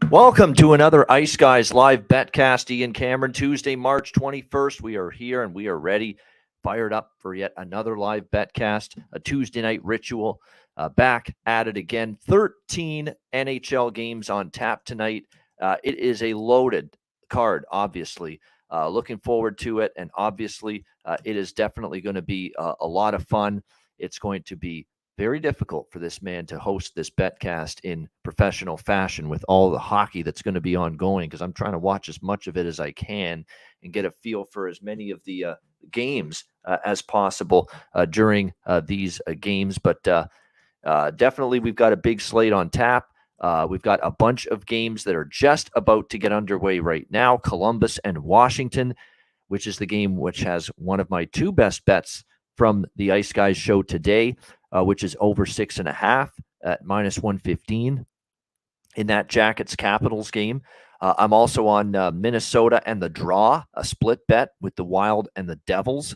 Welcome to another Ice Guys live Betcast. Ian Cameron, Tuesday, March 21st. We are here and we are ready, fired up for yet another live Betcast, a Tuesday night ritual. Back at it again. 13 NHL games on tap tonight. It is a loaded card, obviously. Looking forward to it, and obviously it is definitely going to be a lot of fun. It's going to be very difficult for this man to host this Betcast in professional fashion with all the hockey that's going to be ongoing, because I'm trying to watch as much of it as I can and get a feel for as many of the games as possible during these games. But definitely we've got a big slate on tap. We've got a bunch of games that are just about to get underway right now. Columbus and Washington, which is the game which has one of my two best bets from the Ice Guys show today, which is over 6.5 at -115 in that Jackets-Capitals game. I'm also on Minnesota and the draw, a split bet with the Wild and the Devils.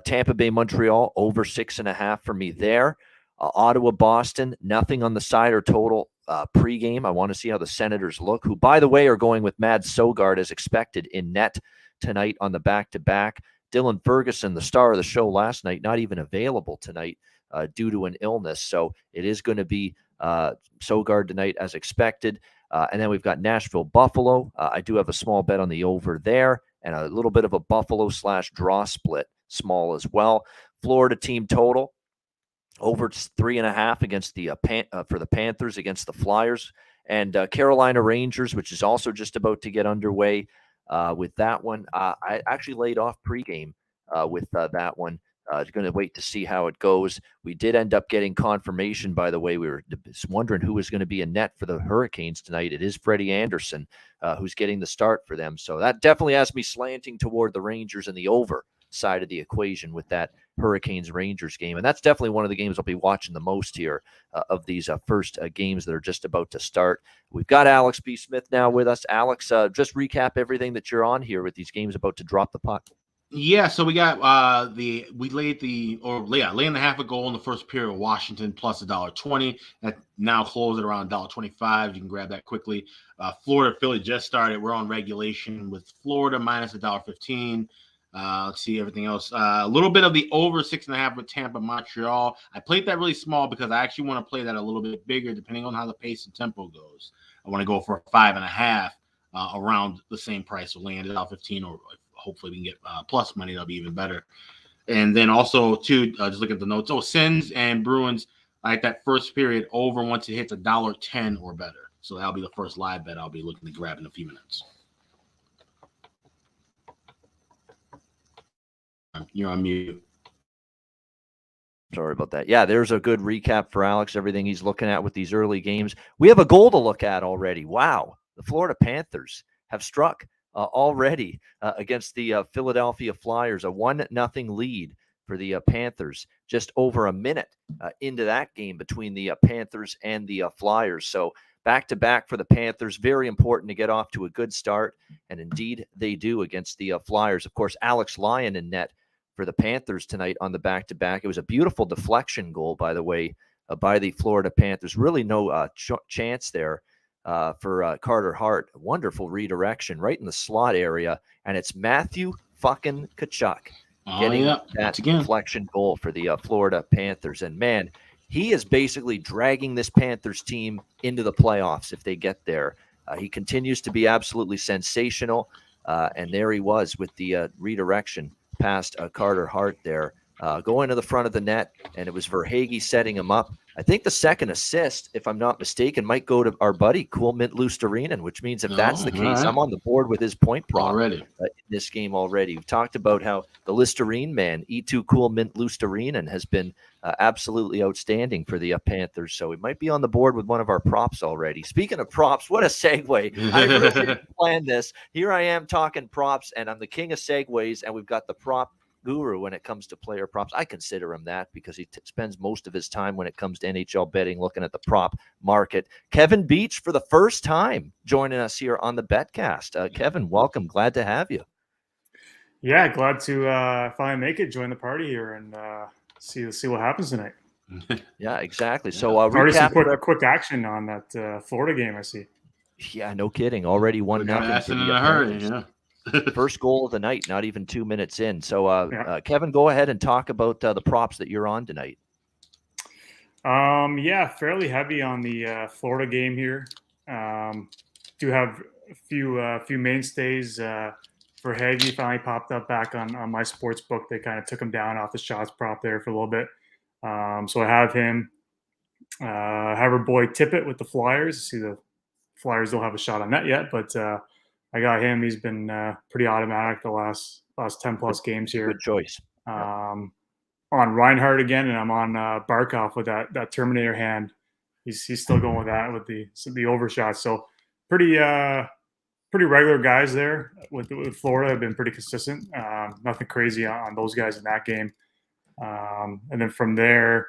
Tampa Bay-Montreal, over 6.5 for me there. Ottawa-Boston, nothing on the side or total pregame. I want to see how the Senators look, who, by the way, are going with Mads Søgaard as expected in net tonight on the back-to-back. Dylan Ferguson, the star of the show last night, not even available tonight due to an illness. So it is going to be Søgaard tonight as expected. And then we've got Nashville-Buffalo. I do have a small bet on the over there, and a little bit of a Buffalo/draw split, small as well. Florida team total, over 3.5 against the for the Panthers against the Flyers. And Carolina Rangers, which is also just about to get underway with that one. I actually laid off pregame with that one. Going to wait to see how it goes. We did end up getting confirmation, by the way. We were wondering who was going to be in net for the Hurricanes tonight. It is Freddie Anderson who's getting the start for them. So that definitely has me slanting toward the Rangers and the over side of the equation with that Hurricanes-Rangers game. And that's definitely one of the games I'll be watching the most here of these first games that are just about to start. We've got Alex B. Smith now with us. Alex, just recap everything that you're on here with these games about to drop the puck. Yeah, so we got laying the half a goal in the first period of Washington plus $1.20. That now closed at around $1.25. You can grab that quickly. Florida Philly just started. We're on regulation with Florida minus $1.15. Let's see everything else. A little bit of the over 6.5 with Tampa Montreal. I played that really small because I actually want to play that a little bit bigger depending on how the pace and tempo goes. I want to go for a 5.5 around the same price. So land $1.15, or hopefully we can get plus money. That'll be even better. And then also too, just looking at the notes. Sens and Bruins, like that first period over once it hits $1.10 or better. So that'll be the first live bet I'll be looking to grab in a few minutes. You're on mute. Sorry about that. Yeah, there's a good recap for Alex, everything he's looking at with these early games. We have a goal to look at already. Wow. The Florida Panthers have struck already against the Philadelphia Flyers, a 1-0 lead for the Panthers, just over a minute into that game between the Panthers and the Flyers. So back-to-back for the Panthers, very important to get off to a good start, and indeed they do against the Flyers. Of course, Alex Lyon in net for the Panthers tonight on the back-to-back. It was a beautiful deflection goal, by the way, by the Florida Panthers. Really no chance there for Carter Hart. Wonderful redirection right in the slot area, and it's Matthew fucking Tkachuk getting that deflection goal for the Florida Panthers. And man, he is basically dragging this Panthers team into the playoffs if they get there. He continues to be absolutely sensational, and there he was with the redirection past Carter Hart there, going to the front of the net, and it was Verhaeghe setting him up. I think the second assist, if I'm not mistaken, might go to our buddy Cool Mint Lusterinen, which means if that's No, the all case, right. I'm on the board with his point prop Already. in this game already. We've talked about how the Listerine man, E2 Cool Mint Lusterinen, has been absolutely outstanding for the Panthers. So we might be on the board with one of our props already. Speaking of props, what a segue. I really didn't plan this. Here I am talking props, and I'm the king of segues, and we've got the prop guru when it comes to player props. I consider him that because he spends most of his time when it comes to NHL betting looking at the prop market. Kevin Beach, for the first time, joining us here on the Betcast. Kevin, welcome. Glad to have you. Yeah, glad to finally make it, join the party here, and see what happens tonight. Yeah, exactly. So already some recap quick action on that Florida game, I see. Yeah, no kidding. Already 1-0 for the Panthers. Yeah. First goal of the night, not even 2 minutes in. So, Kevin, go ahead and talk about the props that you're on tonight. Yeah, fairly heavy on the Florida game here. Do have a few mainstays. For Hagee, finally popped up back on my sports book. They kind of took him down off the shots prop there for a little bit. So I have him. Have our boy Tippett with the Flyers. See, the Flyers don't have a shot on net yet, but I got him. He's been pretty automatic the last 10 plus games here. Good choice. On Reinhardt again, and I'm on Barkov with that Terminator hand. He's still going with that with the overshot. So pretty regular guys there with Florida have been pretty consistent. Nothing crazy on those guys in that game. And then from there,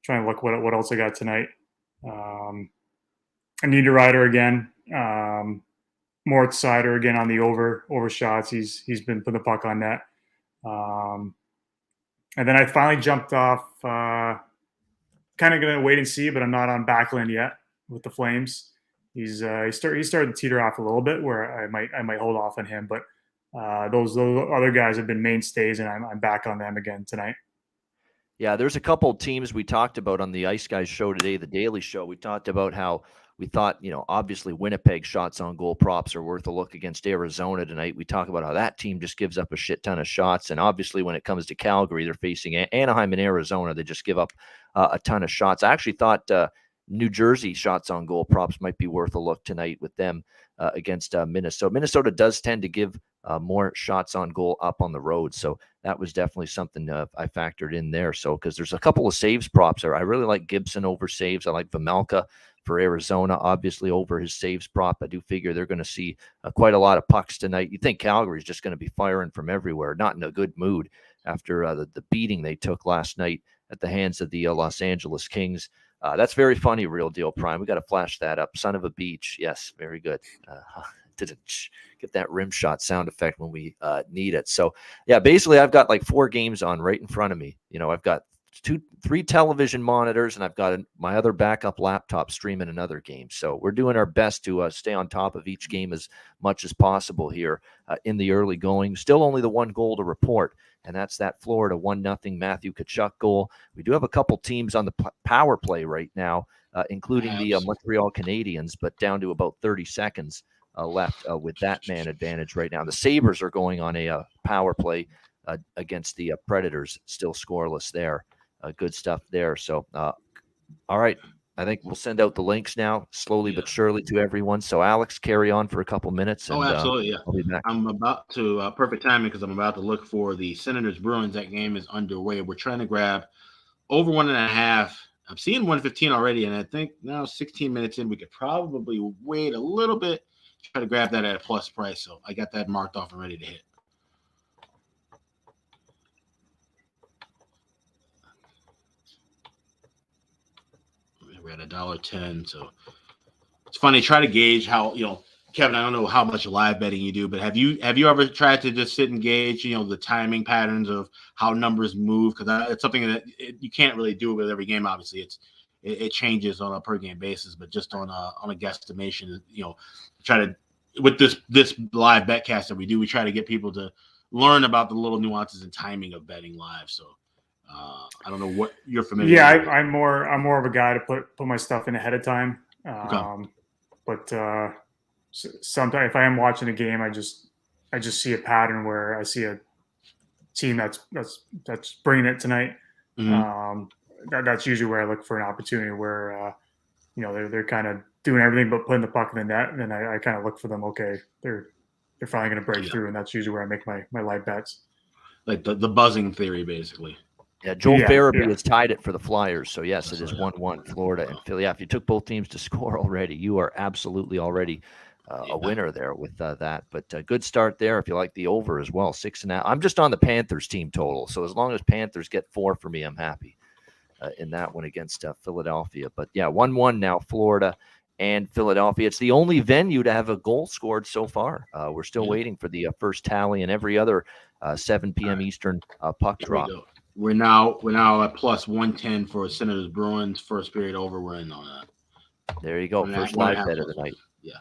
trying to look what else I got tonight. I need a rider again. Mort Sider again on the overshots. He's been putting the puck on net. And then I finally jumped off. Kind of gonna wait and see, but I'm not on Backlund yet with the Flames. He started to teeter off a little bit where I might hold off on him, but those other guys have been mainstays, and I'm back on them again tonight. Yeah, there's a couple teams we talked about on the Ice Guys show today, the Daily Show. We talked about how we thought, obviously Winnipeg shots on goal props are worth a look against Arizona tonight. We talk about how that team just gives up a shit ton of shots. And obviously when it comes to Calgary, they're facing Anaheim and Arizona. They just give up a ton of shots. I actually thought New Jersey shots on goal props might be worth a look tonight with them against Minnesota. Minnesota does tend to give more shots on goal up on the road. So that was definitely something I factored in there. So, because there's a couple of saves props there. I really like Gibson over saves. I like Vemelka for Arizona, obviously over his saves prop. I do figure they're going to see quite a lot of pucks tonight. You think Calgary's just going to be firing from everywhere, not in a good mood after the beating they took last night at the hands of the Los Angeles Kings. That's very funny, Real Deal Prime. We got to flash that up. Son of a beach. Yes, very good. Didn't get that rim shot sound effect when we need it. So, yeah, basically I've got like 4 games on right in front of me. I've got 3 television monitors, and I've got my other backup laptop streaming another game. So we're doing our best to stay on top of each game as much as possible here in the early going. Still only the 1 goal to report, and that's that Florida 1-0 Matthew Tkachuk goal. We do have a couple teams on the power play right now, including the Montreal Canadiens, but down to about 30 seconds left with that man advantage right now. The Sabres are going on a power play against the Predators, still scoreless there. Good stuff there. So, all right. I think we'll send out the links now, slowly but surely, to everyone. So, Alex, carry on for a couple minutes. And, absolutely. I'll be back. I'm about to perfect timing because I'm about to look for the Senators Bruins. That game is underway. We're trying to grab over 1.5. I'm seeing 115 already, and I think now 16 minutes in, we could probably wait a little bit, try to grab that at a plus price. So I got that marked off and ready to hit. We're at $1.10. So it's funny. Try to gauge how, Kevin, I don't know how much live betting you do, but have you ever tried to just sit and gauge, the timing patterns of how numbers move? Because it's something that you can't really do with every game. Obviously, it changes on a per game basis, but just on a guesstimation, try to, with this live betcast that we do, we try to get people to learn about the little nuances and timing of betting live. So I don't know what you're familiar with. Yeah, I'm more of a guy to put my stuff in ahead of time. But sometimes if I am watching a game, I just see a pattern where I see a team that's bringing it tonight. Mm-hmm. that's usually where I look for an opportunity where they're kind of doing everything but putting the puck in the net, and then I kind of look for them. Okay, they're finally going to break through, and that's usually where I make my live bets. Like the buzzing theory, basically. Yeah, Joel Farabee has tied it for the Flyers. So, yes, it is 1-1, Florida and Philly. Yeah, if you took both teams to score already, you are absolutely already a winner there with that. But good start there if you like the over as well, 6.5. I'm just on the Panthers team total. So, as long as Panthers get 4 for me, I'm happy in that one against Philadelphia. But, yeah, 1-1 now, Florida and Philadelphia. It's the only venue to have a goal scored so far. We're still waiting for the first tally and every other 7 p.m. Eastern puck drop. We're now at plus 110 for Senators Bruins first period over. We're in on that. There you go. First live bet of the night. Yeah.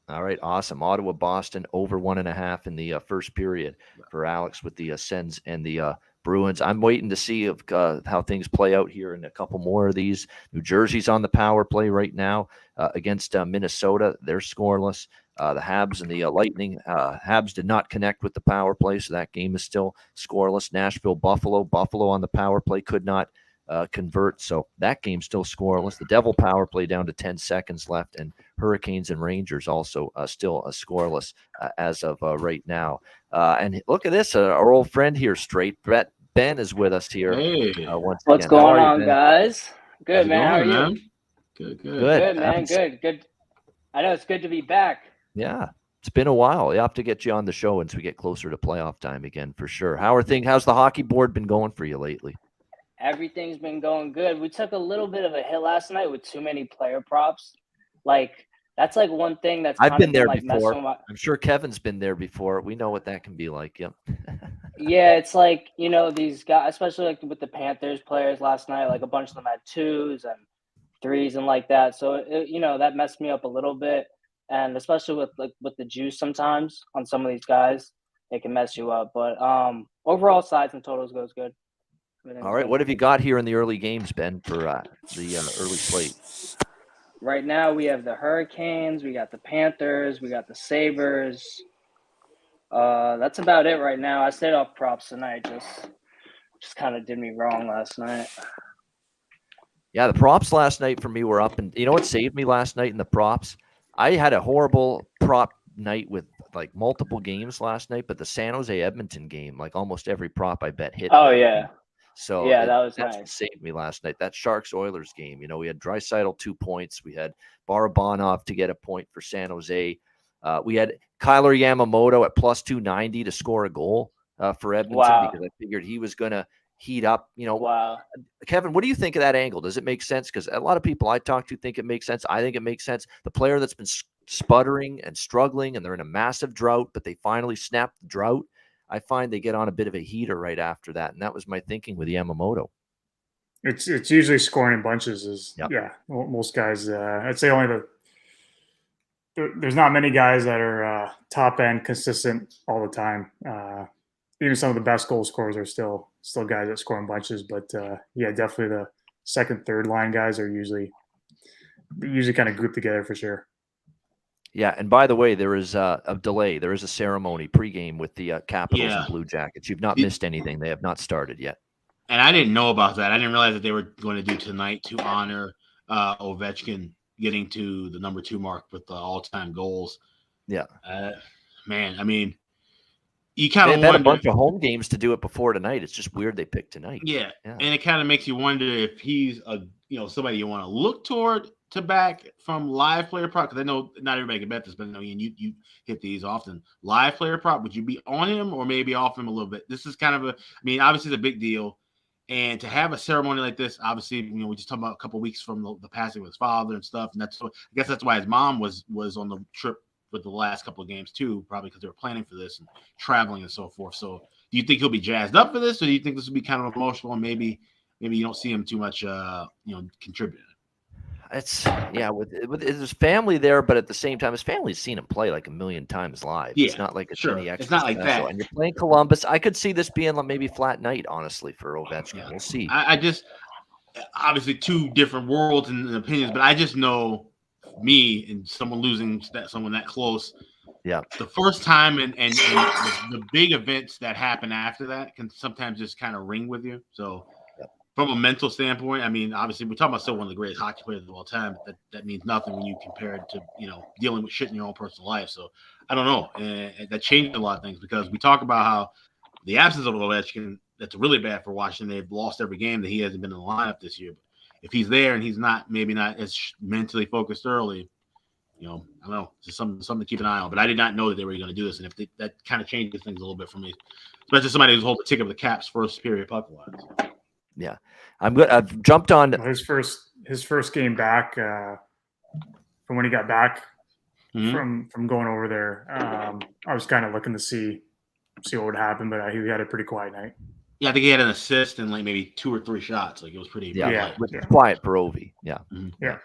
All right. Awesome. Ottawa, Boston over 1.5 in the first period for Alex with the Sens and the Bruins. I'm waiting to see how things play out here in a couple more of these. New Jersey's on the power play right now against Minnesota. They're scoreless. The Habs and the Lightning. Habs did not connect with the power play, so that game is still scoreless. Nashville, Buffalo. Buffalo on the power play could not convert, so that game's still scoreless. The Devil power play down to 10 seconds left, and Hurricanes and Rangers also still scoreless as of right now. And look at this, our old friend here, Straight. Ben is with us here. Hey. What's going on, guys? Good, man. How are you? Man? Good, man. Good. I know it's good to be back. Yeah, it's been a while. You have to get you on the show as we get closer to playoff time again, for sure. How's the hockey board been going for you lately? Everything's been going good. We took a little bit of a hit last night with too many player props. That's one thing that's I've been there before. I'm sure Kevin's been there before. We know what that can be like. Yep. Yeah, it's these guys, especially with the Panthers players last night, a bunch of them had 2s and 3s and like that. So that messed me up a little bit. And especially with the juice sometimes on some of these guys, it can mess you up. But overall sides and totals goes good. All right. What have you got here in the early games, Ben, for the early slate? Right now we have the Hurricanes, we got the Panthers, we got the Sabres. That's about it right now. I stayed off props tonight. Just kind of did me wrong last night. Yeah, the props last night for me were up. And you know what saved me last night in the props? I had a horrible prop night with multiple games last night, but the San Jose Edmonton game, almost every prop I bet hit. Oh, yeah. So yeah, that's nice. What saved me last night. That Sharks-Oilers game. We had Draisaitl 2 points. We had Barabanov to get a point for San Jose. We had Kyler Yamamoto at plus 290 to score a goal for Edmonton because I figured he was going to heat up. Wow. Kevin, what do you think of that angle? Does it make sense? Because a lot of people I talk to think it makes sense. I think it makes sense. The player that's been sputtering and struggling, and they're in a massive drought, but they finally snap the drought. I find they get on a bit of a heater right after that, and that was my thinking with Yamamoto. It's usually scoring in bunches. Most guys. I'd say only there's not many guys that are top end consistent all the time. Even some of the best goal scorers are still guys that score in bunches. But definitely the second, third line guys are usually kind of grouped together for sure. Yeah, and by the way, there is a delay. There is a ceremony pregame with the Capitals and Blue Jackets. You've not missed anything. They have not started yet. And I didn't know about that. I didn't realize that they were going to do tonight to honor Ovechkin getting to the number 2 mark with the all-time goals. Yeah. Man, I mean, you kind of had a bunch of home games to do it before tonight. It's just weird they picked tonight. Yeah. And it kind of makes you wonder if he's somebody you want to look toward to back from live player prop, because I know not everybody can bet this, but I mean you hit these often. Live player prop, would you be on him or maybe off him a little bit? This is kind of obviously it's a big deal, and to have a ceremony like this, obviously we just talked about a couple of weeks from the passing of his father and stuff, and I guess that's why his mom was on the trip with the last couple of games too, probably because they were planning for this and traveling and so forth. So do you think he'll be jazzed up for this, or do you think this will be kind of emotional and maybe you don't see him too much contributing? It's with his family there, but at the same time, his family's seen him play a million times live. Yeah, it's not like it's any extra. It's not like special. that. And you're playing Columbus. I could see this being maybe flat night, honestly, for Ovechkin. We'll see. I just obviously 2 different worlds and opinions, but I just know me and someone losing someone that close. Yeah. The first time and the big events that happen after that can sometimes just kind of ring with you. So from a mental standpoint, I mean, obviously, we're talking about still one of the greatest hockey players of all time. But that means nothing when you compare it to, dealing with shit in your own personal life. So I don't know. And that changed a lot of things because we talk about how the absence of Ovechkin, that's really bad for Washington. They've lost every game that he hasn't been in the lineup this year. But if he's there and he's maybe not as mentally focused early, I don't know. It's just something to keep an eye on. But I did not know that they were going to do this. And if that kind of changes things a little bit for me, especially somebody who's holding the ticket of the Caps' first period puck wise. Yeah, I'm good. I've jumped on his first game back from when he got back from going over there. I was kind of looking to see what would happen, but he had a pretty quiet night. Yeah, I think he had an assist and like maybe 2 or 3 shots. Like it was pretty. Quiet for Ovi. Yeah. Mm-hmm. Yeah.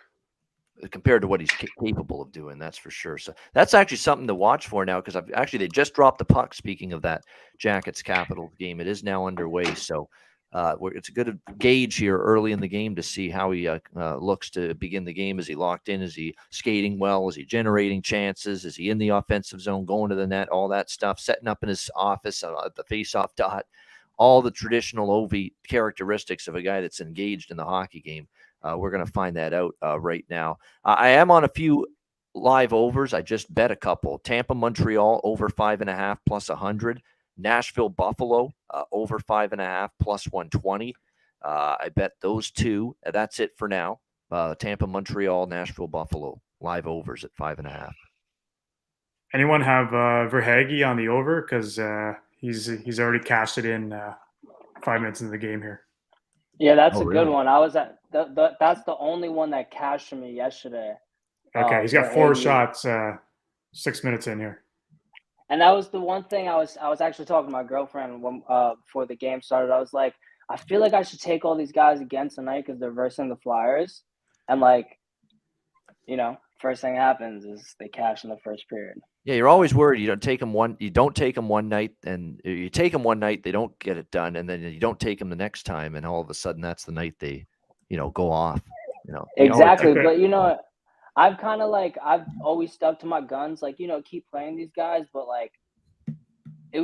Compared to what he's capable of doing, that's for sure. So that's actually something to watch for now because they just dropped the puck. Speaking of that Jackets Capitals game, it is now underway. So it's a good gauge here early in the game to see how he looks to begin the game. Is he locked in? Is he skating well? Is he generating chances? Is he in the offensive zone, going to the net, all that stuff, setting up in his office at the face-off dot, all the traditional Ovi characteristics of a guy that's engaged in the hockey game. We're going to find that out right now. I am on a few live overs. I just bet a couple. Tampa, Montreal, over 5.5 plus 100. Nashville, Buffalo, over 5.5 plus 120. I bet those two. That's it for now. Tampa, Montreal, Nashville, Buffalo, live overs at 5.5. Anyone have Verhaeghe on the over? Because he's already cashed it in 5 minutes into the game here. Yeah, that's a good one. I was at that's the only one that cashed for me yesterday. Okay, he's got 4 shots 6 minutes in here. And that was the one thing I was actually talking to my girlfriend before the game started. I was like, I feel like I should take all these guys against tonight because they're versing the Flyers. And first thing happens is they cash in the first period. Yeah, you're always worried. You don't take them one night, and you take them one night, they don't get it done, and then you don't take them the next time, and all of a sudden that's the night they, go off. Exactly, but I've kind of I've always stuck to my guns, keep playing these guys, but it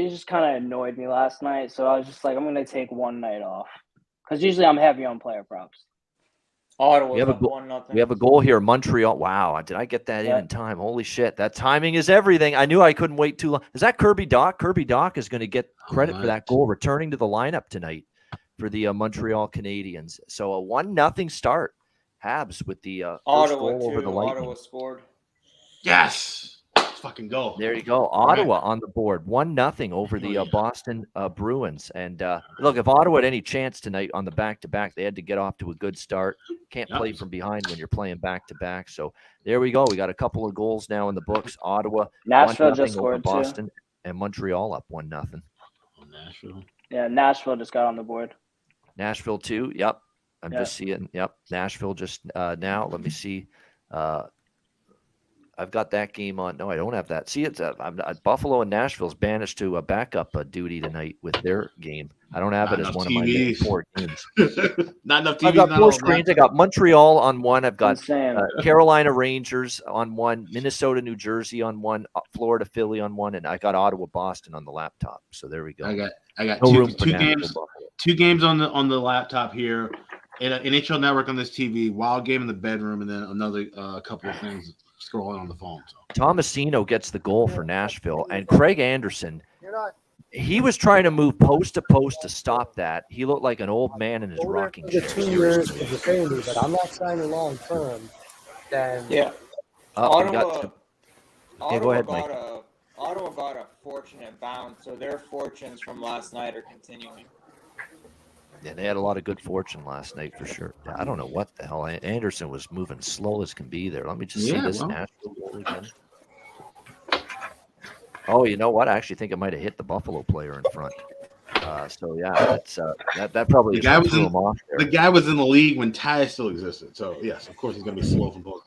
just kind of annoyed me last night, so I was just like, I'm gonna take one night off because usually I'm heavy on player props. Ottawa, we have a goal here. Montreal. Wow, did I get that in time? Holy shit, that timing is everything. I knew I couldn't wait too long. Is that Kirby Dach? Kirby Dach is going to get credit for that goal, returning to the lineup tonight for the Montreal Canadiens. So a 1-0 start. Habs with the first goal over the Lightning. Ottawa scored. Yes. Let's fucking go. There you go. Ottawa on the board. 1-0 over the Boston Bruins. And look, if Ottawa had any chance tonight on the back-to-back, they had to get off to a good start. Can't play from behind when you're playing back-to-back. So there we go. We got a couple of goals now in the books. Ottawa, Nashville just scored Boston, too. And Montreal up 1-0. Nashville. Yeah, Nashville just got on the board. Nashville too. Yep. I'm just seeing. Yep. Nashville just now. Let me see. I've got that game on. No, I don't have that. See, it's Buffalo and Nashville's banished to a backup duty tonight with their game. I don't have it as one of my main 4 games. Not enough TVs. I've got 4 screens. I got Montreal on one. I've got Carolina Rangers on one, Minnesota, New Jersey on one, Florida, Philly on one, and I got Ottawa, Boston on the laptop. So there we go. I got no two games on the laptop here. NHL Network on this TV, wild game in the bedroom, and then another couple of things scrolling on the phone. So. Tomasino gets the goal for Nashville, and Craig Anderson, he was trying to move post to post to stop that. He looked like an old man in his rocking chair. 2 years of defending, but I'm not signing long term. Then Ottawa, go ahead, Mike. Ottawa got a fortunate bounce, so their fortunes from last night are continuing. Yeah, they had a lot of good fortune last night for sure. I don't know what the hell. Anderson was moving slow as can be there. Let me just see this Nashville goal again. Oh, you know what? I actually think it might have hit the Buffalo player in front. So yeah, that's that probably threw him off there. The guy was in the league when Ty still existed. So yes, of course he's gonna be slow from both.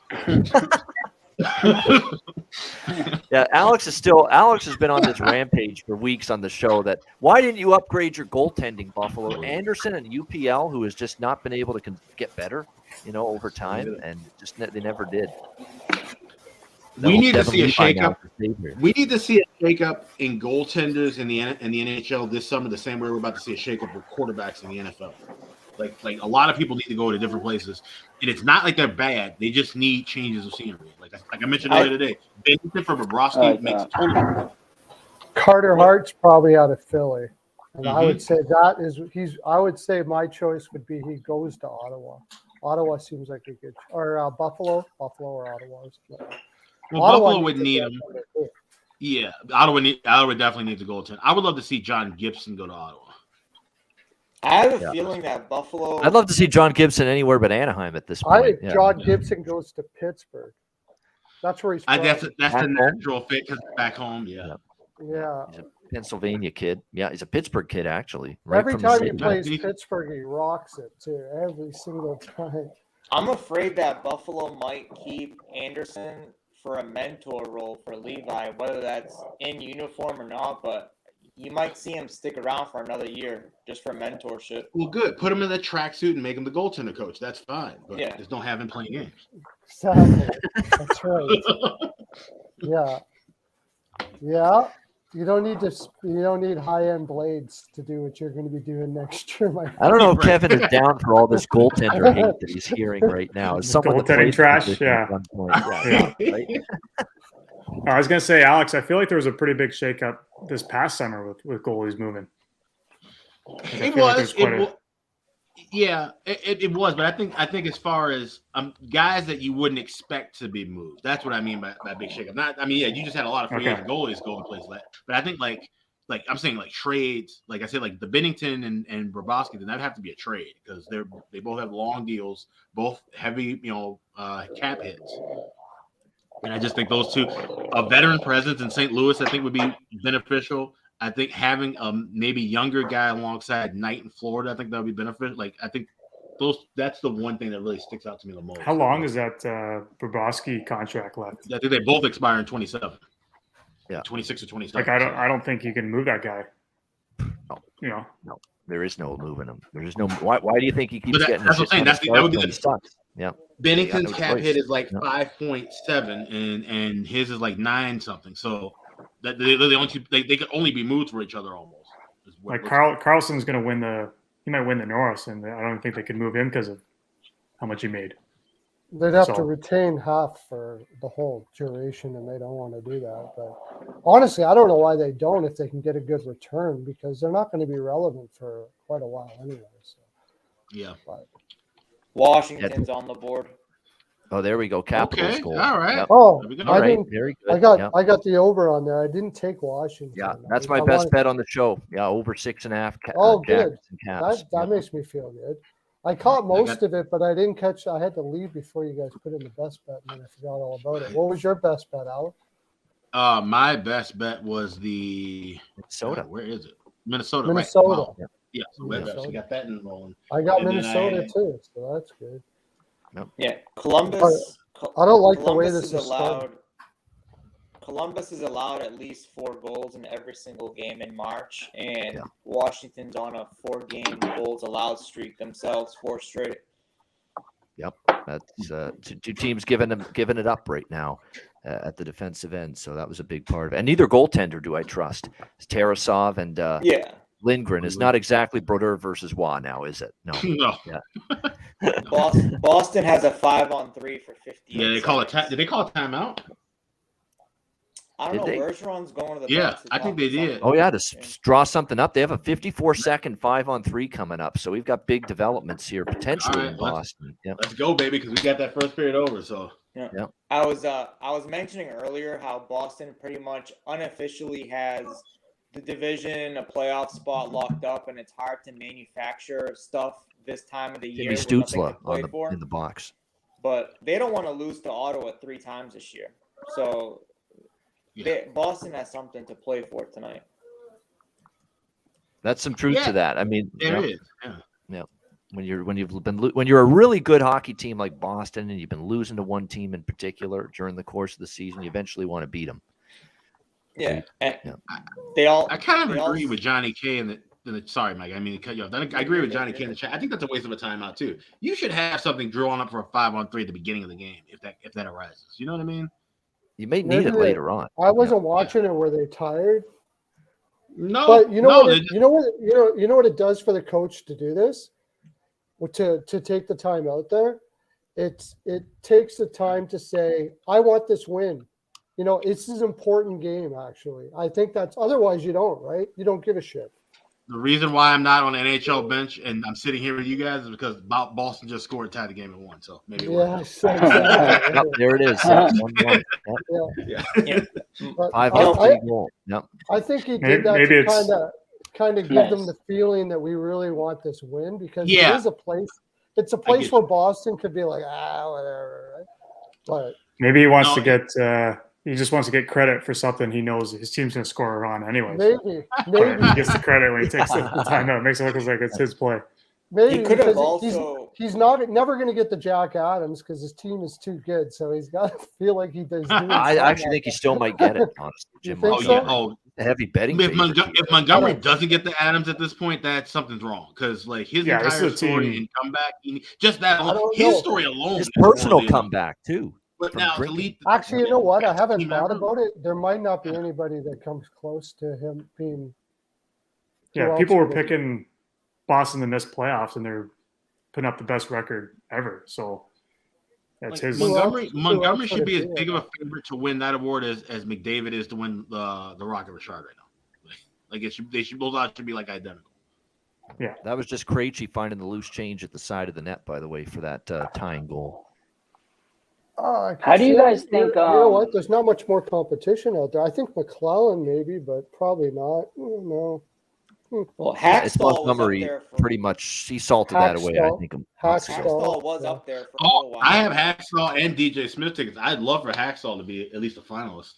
Yeah, Alex has been on this rampage for weeks on the show that why didn't you upgrade your goaltending, Buffalo? Anderson and UPL, who has just not been able to get better, over time, and just they never did. We need to see a shakeup. We need to see a shakeup in goaltenders in the NHL this summer, the same way we're about to see a shakeup with quarterbacks in the NFL. Like a lot of people need to go to different places, and it's not like they're bad. They just need changes of scenery. Like I mentioned earlier today, Bennington for Bobrovsky makes total sense. Carter Hart's probably out of Philly, and I would Mhm. say I would say my choice would be he goes to Ottawa. Ottawa seems like a good, or Buffalo or Ottawa. Well, Ottawa Buffalo needs would to need get him. number two. Yeah, Ottawa definitely needs a goaltender. I would love to see John Gibson go to Ottawa. I have a Yeah. feeling that Buffalo. I'd love to see John Gibson anywhere but Anaheim at this point. Yeah. John Gibson goes to Pittsburgh. That's where he's from. That's the Back home? natural fit because back home. Yeah. Yeah. He's a Pennsylvania kid. Yeah, he's a Pittsburgh kid, actually. Right Every from the time he city. plays Yeah. Pittsburgh, he rocks it too. Every single time. I'm afraid that Buffalo might keep Anderson for a mentor role for Levi, whether that's in uniform or not, but you might see him stick around for another year just for mentorship. Well, good. Put him in the tracksuit and make him the goaltender coach. That's fine. But Yeah. just don't have him playing games. Exactly. That's right. Yeah. Yeah. You don't need high-end blades to do what you're going to be doing next year, my I don't know if Right. Kevin is down for all this goaltender hate that he's hearing right now. As someone that Goaltending played the trash, position yeah. at one point. Yeah, right? I was gonna say, Alex, I feel like there was a pretty big shakeup this past summer with goalies moving. It feel like was. there's quite a- Yeah, it was. But I think as far as guys that you wouldn't expect to be moved, that's what I mean by big shakeup. You just had a lot of free Okay. agent goalies going places like. But I think like I'm saying like trades. Like I said, like the Bennington and Bobrovsky, then that'd have to be a trade because they both have long deals, both heavy cap hits. And I just think those two, a veteran presence in St. Louis, I think would be beneficial. I think having a maybe younger guy alongside Knight in Florida, I think that would be beneficial. Like I think that's the one thing that really sticks out to me the most. How long is that Bobrovsky contract left? I think they both expire in 27. Yeah. 26 or 27. Like I don't think you can move that guy. No. You know. No, there is no moving him. There is no. Why do you think he keeps But getting? that's what I'm saying. That would be when the he sucks. Yeah. Bennington's no cap choice. hit is like Yeah. 5.7 and his is like 9 something. So that they could only be moved for each other almost. Like Carlson's going to win he might win the Norris, and I don't think they could move him because of how much he made. They'd have So- to retain half for the whole duration, and they don't want to do that. But honestly, I don't know why they don't if they can get a good return because they're not going to be relevant for quite a while anyway. So, Yeah. but, Washington's on the board. Oh, there we go. Capitals Okay. goal. All right. Yep. oh, There we go. All I right. didn't. Very good. I got Yep. I got the over on there. I didn't take Washington. Yeah, that's my I best wanted- bet on the show. Yeah, over 6.5. Oh, good. Jackets and Caps. That makes me feel good. I caught most of it, but I didn't catch. I had to leave before you guys put in the best bet, and then I forgot all about it. What was your best bet, Alex? My best bet was the Minnesota. Where is it? Minnesota. Minnesota. Right. Wow. Yeah. Yeah. So Minnesota. we got that in rolling. I got And then Minnesota I- too, so that's good. Yeah, Columbus. I don't like the way Columbus this is started. Columbus is allowed at least 4 goals in every single game in March, and Yeah. Washington's on a 4-game goals allowed streak themselves, 4 straight. Yep, that's two teams giving it up right now at the defensive end. So that was a big part of it. And neither goaltender do I trust. It's Tarasov and Yeah, Lindgren is not exactly Brodeur versus Waugh now, is it? No. No. Boston has a 5-on-3 for 50. Yeah, they call it. Did they call a timeout? I Did don't know. they? Bergeron's going to the Yeah, bench to I think talk they to did. somebody. Oh yeah, to draw something up. They have a 54-second 5-on-3 coming up. So we've got big developments here potentially All right, in Boston. Yep. Let's go, baby, because we got that first period over. So I was mentioning earlier how Boston pretty much unofficially has the division, a playoff spot locked up, and it's hard to manufacture stuff this time of the year. Jimmy with nothing to Stützle play for. in the box. But they don't want to lose to Ottawa 3 times this year. So Boston has something to play for tonight. That's some truth to that. I mean, there yep. it is. Yeah. when you're a really good hockey team like Boston and you've been losing to one team in particular during the course of the season, you eventually want to beat them. Yeah, and Yeah. I kind of agree with Johnny K in the. Sorry, Mike. I mean to cut you off. I agree with Johnny K in the chat. I think that's a waste of a timeout too. You should have something drawn up for a 5-on-3 at the beginning of the game if that arises. You know what I mean? You may need it later on. I wasn't watching it. Were they tired? No, But you know no, what? You know what it does for the coach to do this. to take the time out there. It takes the time to say, I want this win. You know, it's an important game, actually. I think that's otherwise you don't, right? You don't give a shit. The reason why I'm not on the NHL bench and I'm sitting here with you guys is because Boston just scored, tied the game at 1. So maybe Exactly. Yep, there it is. Yep, 1-1. Yeah. yeah. But 5-3 goal. Yep. I think he Maybe- did that maybe to it's- kind of give them the feeling that we really want this win, because Yeah. it is a place. It's a I place get where Boston could be like, whatever, right? But Maybe he wants No, to get. He just wants to get credit for something he knows his team's going to score on anyways. maybe, But he gets the credit when he takes the time out. Makes it look like it's his play. maybe He could have because also. he's never going to get the Jack Adams because his team is too good. So he's got to feel like he does. I actually think he still might get it, honestly, You Jim. think Oh, so? yeah. Oh, A heavy betting if, favorite. if Montgomery doesn't get the Adams at this point, that something's wrong. Because like his Yeah, this entire is a team- story and comeback, just that I don't his know. story alone, His is worthy personal of- comeback, too. But from now to drinking. lead, Actually, you know what? I haven't team thought member. about it. There might not be anybody that comes close to him being. Who Yeah, else people were would it be? picking Boston to miss playoffs, and they're putting up the best record ever. So that's Like, his. Montgomery who else should would be it as be big of like a favorite to win that award as McDavid is to win the Rocket Richard right now. Like both odds should be like identical. That was just Krejci finding the loose change at the side of the net, by the way, for that tying goal. I How do you feel- guys think, You know what? There's not much more competition out there. I think McClellan maybe, but probably not. No. Well, It's Hackstall was up Montgomery there for pretty much. He salted that away, I think. months ago. Hackstall was Yeah. up there for a Oh, little while. I have Hacksaw and DJ Smith tickets. I'd love for Hacksaw to be at least a finalist.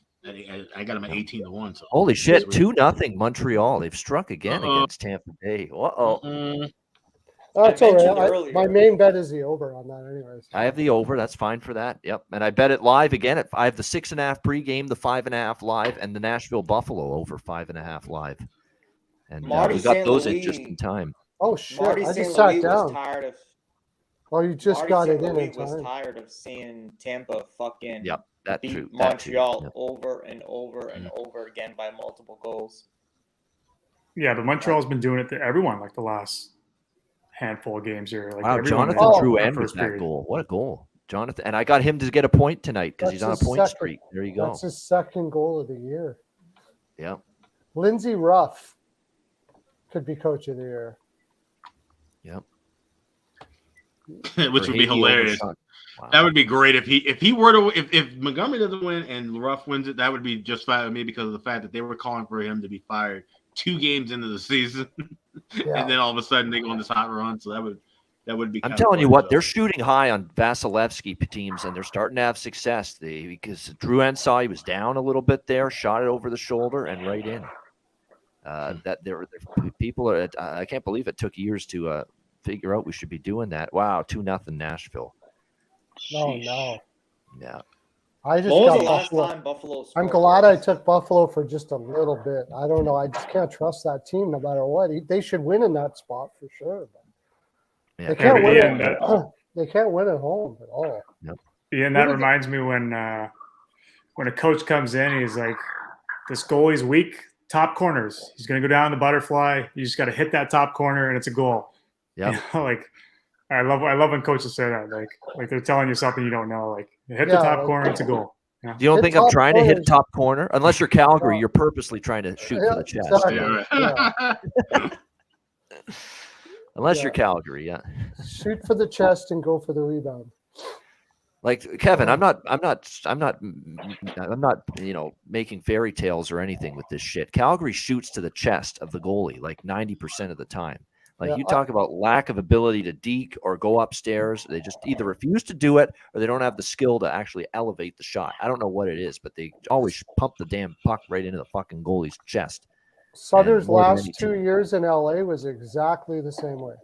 I got him at 18-1. So Holy shit, 2-0 Montreal. They've struck again Uh-oh. against Tampa Bay. Uh-oh. That's I all mentioned right. earlier. My main bet is the over on that, anyways. I have the over. That's fine for that. Yep. And I bet it live again. I have the 6.5 pregame, the 5.5 live, and the Nashville Buffalo over 5.5 live. And Marty we got St. those in Louis- just in time. Oh shit! Marty I St. just sat Louis was down. tired of. Oh, you just Marty got St. it in Louis in was time. tired of seeing Tampa fucking Yep. That beat true. That Montreal too. Yep. over and over and over again by multiple goals. Yeah, but Montreal's been doing it to everyone like the last handful of games here. Like Wow, everyone Jonathan in Drew that end with first that period. goal. What a goal. Jonathan. And I got him to get a point tonight because he's on a That's his point second. streak. There you go. That's his second goal of the year. Yeah. Lindsey Ruff could be coach of the year. Yep. which would be hilarious. Wow. That would be great if he were to if Montgomery doesn't win and Ruff wins it. That would be just fine with me because of the fact that they were calling for him to be fired 2 games into the season, Yeah. and then all of a sudden they go on this hot run. So that would be. I'm kinda telling you funny, what, though. they're shooting high on Vasilevsky teams, and they're starting to have success. Because Drouin saw he was down a little bit there, shot it over the shoulder and right in. That there people are. I can't believe it took years to figure out we should be doing that. Wow, 2-0 Nashville. No. Yeah. I just When was got the last Buffalo. time Buffalo I'm scored glad I goals? took Buffalo for just a little bit. I don't know. I just can't trust that team no matter what. They should win in that spot for sure. Yeah. They can't but win. Ian, They can't win at home at all. Ian, that reminds me when a coach comes in, he's like, "This goalie's weak, top corners. He's going to go down the butterfly. You just got to hit that top corner, and it's a goal." Yeah. You know, like I love when coaches say that. Like they're telling you something you don't know. Like hit the Yeah, top like- corner, it's a goal. You don't Hit think I'm top trying to hit corners. top corner? Unless you're Calgary, No. you're purposely trying to shoot for the chest. exactly. Yeah, right. Unless Yeah. you're Calgary, yeah. Shoot for the chest and go for the rebound. Like Kevin, I'm not, making fairy tales or anything with this shit. Calgary shoots to the chest of the goalie like 90% of the time. Like Yeah, you talk about lack of ability to deke or go upstairs. They just either refuse to do it or they don't have the skill to actually elevate the shot. I don't know what it is, but they always pump the damn puck right into the fucking goalie's chest. Sutter's more than last any 2 team. years in LA was exactly the same way.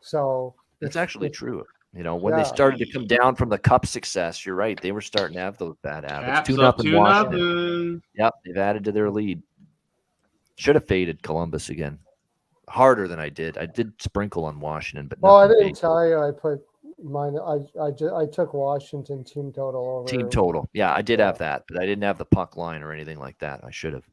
So It's actually true. When Yeah. they started to come down from the cup success, you're right. They were starting to have those bad habits. Caps 2-0 up Washington. 2-0. Yep, they've added to their lead. Should have faded Columbus again. Harder than I did. I did sprinkle on Washington, but well, I nothing didn't big. tell you. I put mine. I took Washington team total over Team total. Yeah, I did Yeah. have that, but I didn't have the puck line or anything like that. I should have.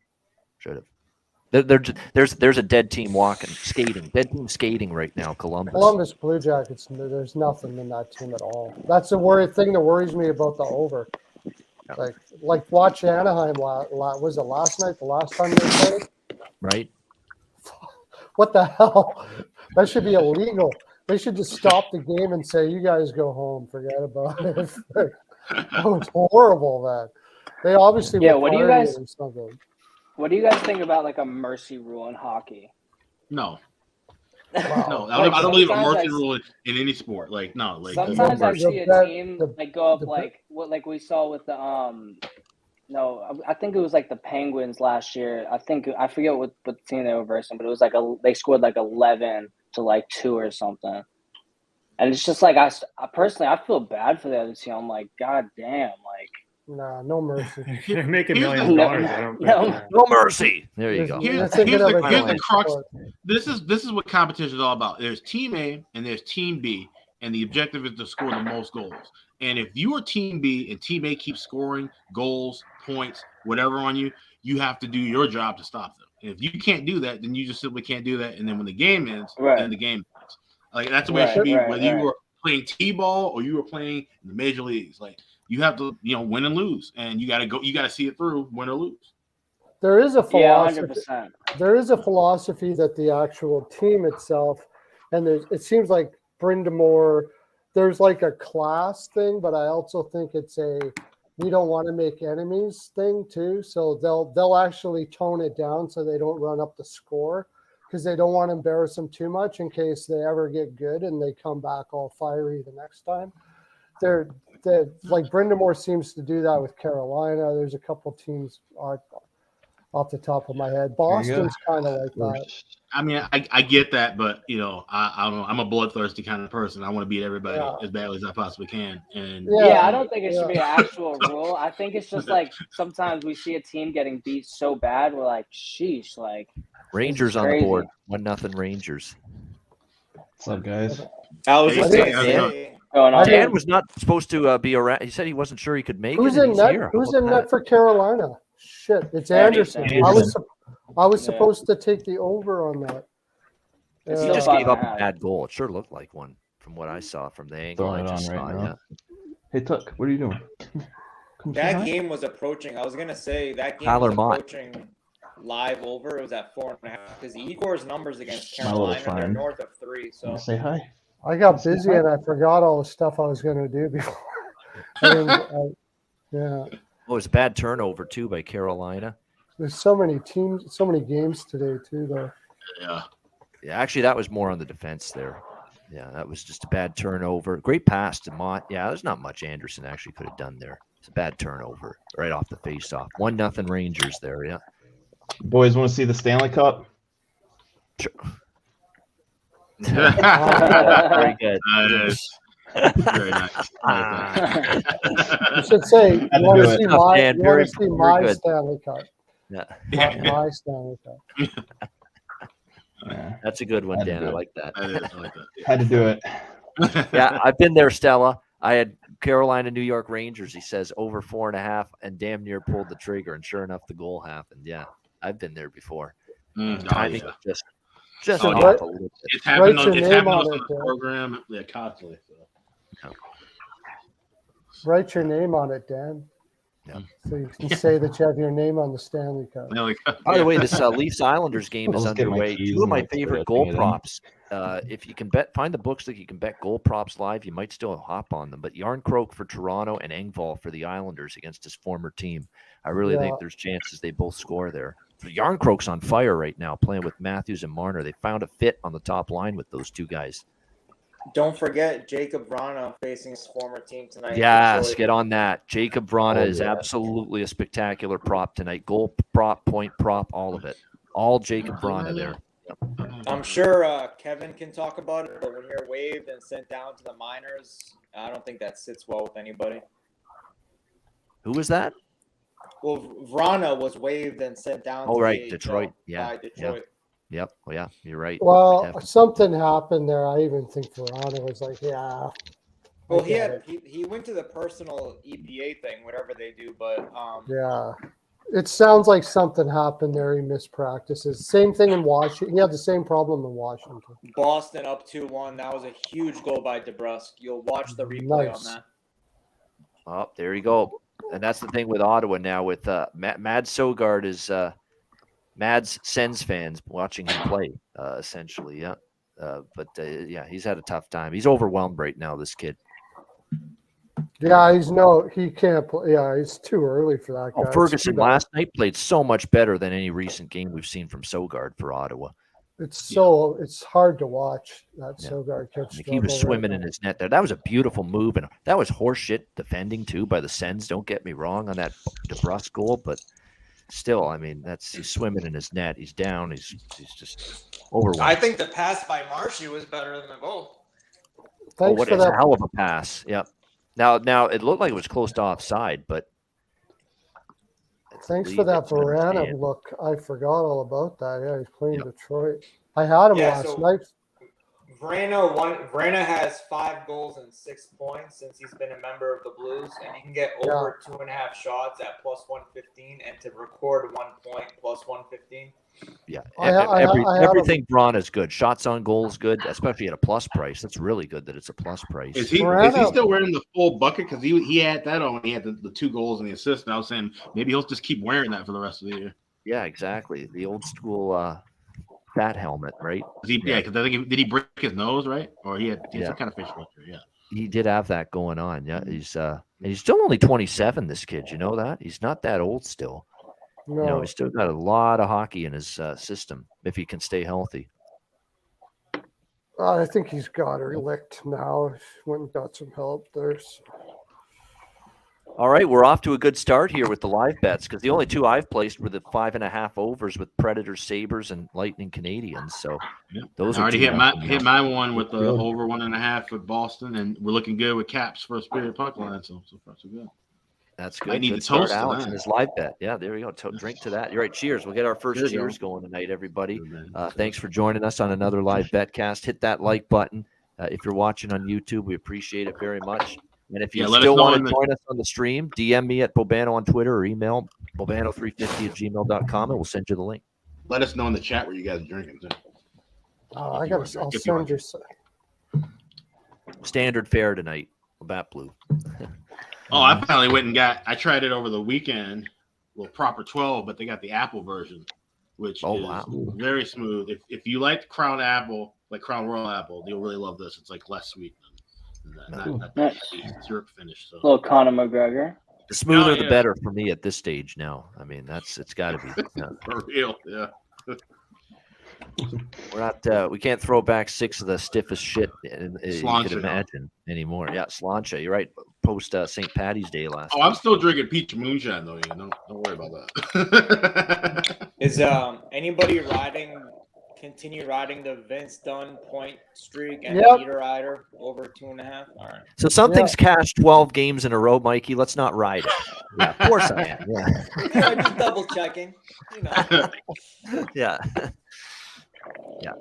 There's a dead team dead team skating right now. Columbus Blue Jackets, there's nothing in that team at all. That's the thing that worries me about the over. Yeah. Like watch Anaheim. Was it last night? The last time they played? Right. What the hell? That should be illegal. They should just stop the game and say, "You guys go home. Forget about it." That was horrible. That they obviously Yeah, were what do you firing guys- it or something. What do you guys think about like a mercy rule in hockey? No, Wow. no, Like, I don't believe a sometimes mercy I- rule in any sport. Like no, like Sometimes I mercy. see a The- team the- like go up the- like we saw with the no, I think it was like the Penguins last year. I forget what team they were versing, but it was like they scored like 11 to like 2 or something. And it's just like I personally I feel bad for the other team. I'm like, God damn, like Nah, no mercy. They're making Here's millions the- of dollars. I don't No. think. No mercy. There you go. Here's They could have a the different crux. sport. This is what competition is all about. There's team A and there's team B, and the objective is to score the most goals. And if you are team B and team A keeps scoring goals, points, whatever on you, you have to do your job to stop them. And if you can't do that, then you just simply can't do that. And then when the game ends, Right. then the game ends. Like that's the way it should be. Right, Whether you were playing T-ball or you were playing in the major leagues, like you have to, win and lose, and you got to go. You got to see it through, win or lose. There is a yeah, philosophy. 100%. There is a philosophy that the actual team itself, and it seems like Brindamore, there's like a class thing, but I also think it's we don't want to make enemies thing too. So they'll actually tone it down so they don't run up the score because they don't want to embarrass them too much in case they ever get good and they come back all fiery the next time. They're like Brindamore seems to do that with Carolina. There's a couple teams off the top of my head. Boston's kind of like that. I mean, I get that, but I don't know. I'm a bloodthirsty kind of person. I want to beat everybody as badly as I possibly can. And Yeah, I don't think it should be an actual rule. I think it's just like sometimes we see a team getting beat so bad, we're like, sheesh, like Rangers on the board. 1-0 Rangers. What's up, guys? I was just Hey, gonna say, going on. Dan was not supposed to be around. He said he wasn't sure he could make Who's it. in He's net? here. Who's How in about net for Carolina? Shit, it's Anderson. I was supposed to take the over on that. It's He still just fun gave to up a have. bad goal. It sure looked like one from what I saw from the angle. Throwing I it just on right saw, now. Hey, Tuck, what are you doing? Come say that hi. game was approaching. I was gonna say that game Tyler was Mott. approaching live over. It was at 4.5 because Igor's numbers against My little Carolina they're friend. north of 3. So Wanna say hi. I got busy and I forgot all the stuff I was going to do before. Yeah, Oh, it was a bad turnover too by Carolina. there's so many teams, so many games today too, though. yeah. Yeah, actually, that was more on the defense there. Yeah, that was just a bad turnover. Great pass to Mott. Yeah, there's not much Anderson actually could have done there. It's a bad turnover right off the face-off. 1-0 Rangers there. Yeah. Boys, want to see the Stanley Cup? Sure. Very good. Very nice. You should say you Had to want do to it. see Tough, my, Dan. you want Very- to see very my good. Stanley Cup. Yeah, My Stanley Cup. Yeah, that's a good one, Had to Dan. do I it. like that. That is, I like that. had to do it. Yeah, I've been there, Stella. I had Carolina, New York Rangers. He says over 4.5, and damn near pulled the trigger. And sure enough, the goal happened. Yeah, I've been there before. Oh, Timing yeah. was just Oh, off yeah. a little bit. It's happened Write on, your it's name happened on on it, the Dan. program constantly. So. Write your name on it, Dan. Yeah. So you can say that you have your name on the Stanley Cup. By the way, this Leafs Islanders game I'll is just get my underway. keys Two of and my like favorite start goal typing it in. props. If you can find the books that you can bet goal props live, you might still hop on them. But Yarncroke for Toronto and Engvall for the Islanders against his former team. I really think there's chances they both score there. Yarncroke's on fire right now, playing with Matthews and Marner. They found a fit on the top line with those two guys. don't forget Jacob Vrana facing his former team tonight. in Yes, Detroit. get on that. Jacob Vrana Oh, is yeah. absolutely a spectacular prop tonight. Goal prop, point prop, all of it. All Jacob Vrana there. I'm sure Kevin can talk about it, but when you're waived and sent down to the minors, I don't think that sits well with anybody. Who was that? Well, Vrana was waived and sent down. Oh, to right, the AHL Detroit. Yeah, by Detroit. Yep. Well, yeah, you're right. Well, Definitely. something happened there. I even think Verona was like, yeah. Well, I he get had it. he went to the personal EPA thing, whatever they do, but Yeah. It sounds like something happened there. He missed practices. Same thing in Washington. He had the same problem in Washington. Boston up 2-1. That was a huge goal by DeBrusque. You'll watch the replay Nice. on that. Oh, there you go. And that's the thing with Ottawa now. With Mad Sogard is Mads Sens fans watching him play, essentially. Yeah, but he's had a tough time. He's overwhelmed right now. This kid. Yeah, he can't play. Yeah, he's too early for that guy. Oh, It's Ferguson too bad. last night played so much better than any recent game we've seen from Sogard for Ottawa. It's hard to watch that Sogard kid. Like he was swimming in his net there. That was a beautiful move, and that was horseshit defending too by the Sens. Don't get me wrong on that DeBrusque goal, but still, I mean, he's swimming in his net. He's down. He's just overwhelmed. I think the pass by Marshy was better than the goal. Thanks what for is a that. hell of a pass. Yep. Now it looked like it was close to offside, but Thanks for that Varana look. I forgot all about that. Yeah, he's playing Detroit. I had him last night. Vrana has 5 goals and 6 points since he's been a member of the Blues, and you can get over 2.5 shots at +115, and to record 1 point +115. Yeah, I everything Braun is good. Shots on goal is good, especially at a plus price. That's really good that it's a plus price. Is he still wearing the full bucket? Because he had that on when he had the 2 goals and the assist. And I was saying maybe he'll just keep wearing that for the rest of the year. Yeah, exactly. The old school fat helmet, right? Because I think did he break his nose, right? Or he had some kind of facial structure. Yeah, he did have that going on. Yeah, he's still only 27. This kid, you know that he's not that old still. No. You know, he's still got a lot of hockey in his system if he can stay healthy. I think he's got her licked now. Went and got some help there. So. All right, we're off to a good start here with the live bets because the only 2 I've placed were the 5.5 overs with Predators, Sabres, and Lightning Canadians. So those I already hit my one with the over 1.5 with Boston, and we're looking good with Caps for a Spirit puck line. So far so good. That's good. I need good to start, toast Alex, that. and his live bet. Yeah, there you go. Drink to that. You're right. Cheers. We'll get our first cheers going tonight, everybody. Thanks for joining us on another live betcast. Hit that like button. If you're watching on YouTube, we appreciate it very much. And if you still want to join us on the stream, DM me at Bobano on Twitter or email bobano350@gmail.com, and we'll send you the link. Let us know in the chat where you guys are drinking too. I'll send you. Standard fare tonight. Bat Blue. I finally went and I tried it over the weekend. Well, proper 12, but they got the Apple version, which is very smooth. If you like Crown Apple, like Crown Royal Apple, you'll really love this. It's like less sweet than that syrup finish. So. Little Conor McGregor. The smoother, the better for me at this stage now. I mean, it's got to be for real. Yeah. We're not. We can't throw back 6 of the stiffest shit you could imagine anymore. Yeah, Slancha. You're right. Post St. Patty's Day last. I'm still drinking peach moonshine though. Don't worry about that. Is anybody continue riding the Vince Dunn point streak and the meter rider over 2.5? All right. So something's cashed 12 games in a row, Mikey. Let's not ride it. Yeah, of course I am. Yeah. Just double checking. Yeah. Yeah.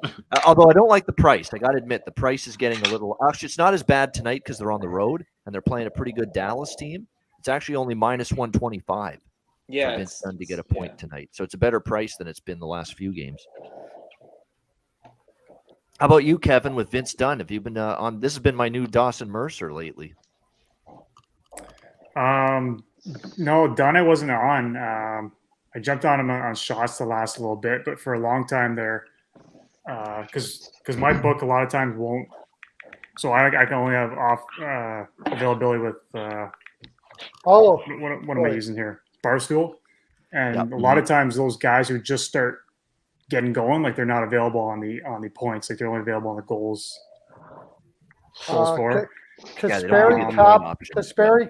Although I don't like the price. I got to admit, the price is getting a little. Actually, it's not as bad tonight because they're on the road and they're playing a pretty good Dallas team. It's actually only -125. Yeah. For Vince Dunn to get a point tonight. So it's a better price than it's been the last few games. How about you, Kevin, with Vince Dunn? Have you been on? This has been my new Dawson Mercer lately. No, Dunn I wasn't on. I jumped on him on shots the last little bit, but for a long time there, because my book a lot of times won't. So I can only have off availability with. What am I using here? Barstool, and a lot of times those guys who just start getting going, like they're not available on the points, like they're only available on the goals for. Kasperi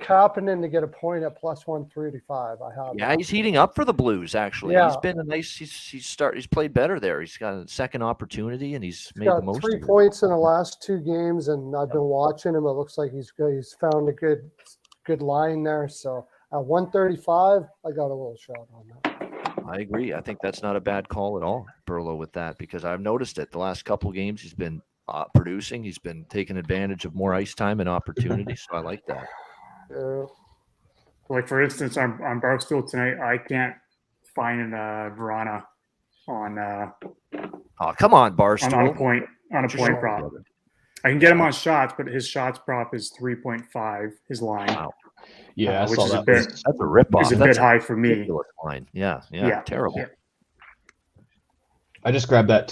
Kapanen to get a point at +135. I have. Yeah, he's heating up for the Blues. Actually, he's been a nice. He's played better there. He's got a second opportunity, and he's made the most. 3 points in the last 2 games, and I've been watching him. It looks like he's found a good line there. So at 135, I got a little shot on that. I agree. I think that's not a bad call at all, Burlow, with that, because I've noticed it the last couple of games. He's been producing. He's been taking advantage of more ice time and opportunities. So I like that. Like for instance, on Barstool tonight, I can't finding Verana on Oh, come on, on a Barstool. point Sure. prop. I can get him on shots, but his shots prop is 3.5. His line, Wow. Yeah, I which saw is a that. bit That's a ripoff. is a That's bit high for me. ridiculous line. Yeah, terrible. Yeah. I just grabbed that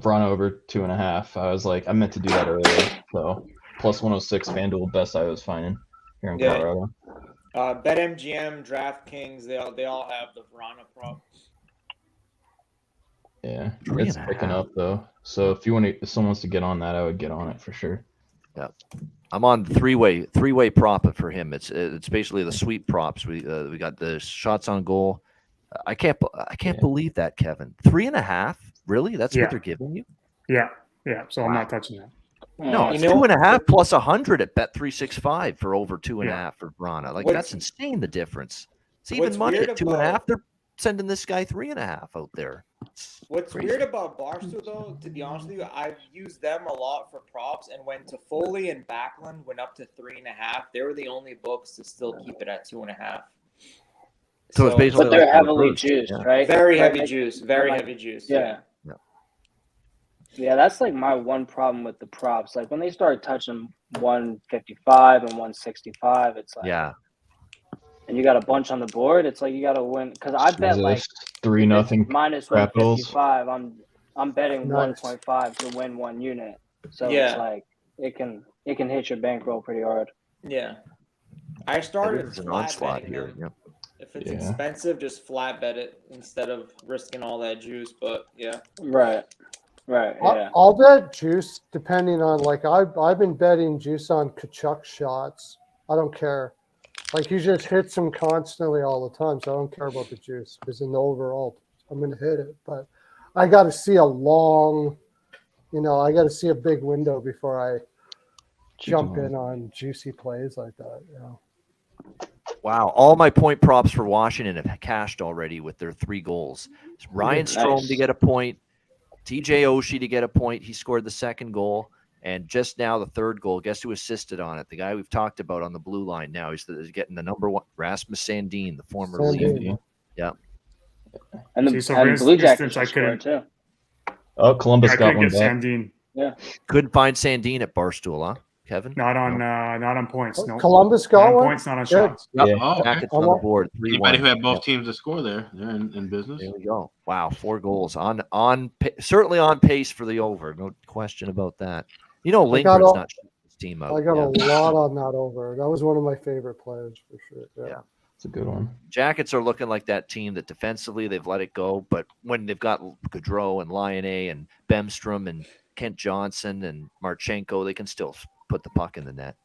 Verona over 2.5. I was like, I meant to do that earlier. So plus 106 FanDuel, best I was finding here in Yeah. Colorado. BetMGM, DraftKings, they all have the Verana prop. Yeah, 3.5. it's picking up though. So if someone wants to get on that, I would get on it for sure. I'm on the three-way prop for him. It's basically the sweep props. We got the shots on goal. I can't believe that, Kevin. 3.5? Really? That's Yeah. what they're giving you? Yeah. So I'm Wow. not touching that. No, You it's know- 2.5 plus 100 at Bet365 for over 2.5 for Brana. Like, What's- that's insane, the difference. It's what's even money weird at 2.5. about- They're sending this guy 3.5 out there. It's What's crazy. weird about Barstool, though, to be honest with you, I've used them a lot for props, and when Toffoli and Backlund went up to 3.5, they were the only books to still keep it at 2.5. So it's basically But they're like the heavily reverse, juiced, yeah. right? very heavy Like- juice, very like- heavy juice. Yeah. Yeah, that's like my one problem with the props. Like when they start touching 155 and 165, it's like, Yeah. and you got a bunch on the board. It's like you got to win because I bet like Jesus, 3-0 minus crap goals. 155. I'm betting Nice. 1.5 to win 1 unit. So Yeah. it's like it can hit your bankroll pretty hard. Yeah. I It started is an flat onslaught betting here. them. Yeah. If it's Yeah. expensive, just flat bet it instead of risking all that juice. But yeah, Right. Yeah. I'll bet juice depending on like I've been betting juice on Kachuk shots. I don't care. Like he just hits them constantly all the time, so I don't care about the juice because in the overall I'm gonna hit it. But I got to see a long, I got to see a big window before I jump in on juicy plays like that. Wow. All my point props for Washington have cashed already with their 3 goals. Ryan Nice. Strome to get a point. TJ Oshie to get a point. He scored the second goal. And just now the third goal. Guess who assisted on it? The guy we've talked about on the blue line now. He's getting the number 1, Rasmus Sandin, the former Sandin. Leaf. Yeah. And See, the so and for Blue Jackets instance, I just scored too. Oh, Columbus I got couldn't one get back. Sandine. Couldn't find Sandin at Barstool, huh, Kevin? Not on points. No. Columbus Not got on one. points, not on Good. shots. Yep. Yeah. Oh, okay. Jackets on the board. 3-1. Anybody who had both Yep. teams to score they're in business. There we go. Wow, 4 goals certainly on pace for the over. No question about that. Lindgren's not shooting his team out. I got Yeah. a lot on that over. That was one of my favorite players for sure. Yeah. It's a good one. Jackets are looking like that team that defensively they've let it go, but when they've got Gaudreau and Lyonnais and Bemstrom and Kent Johnson and Marchenko, they can still put the puck in the net.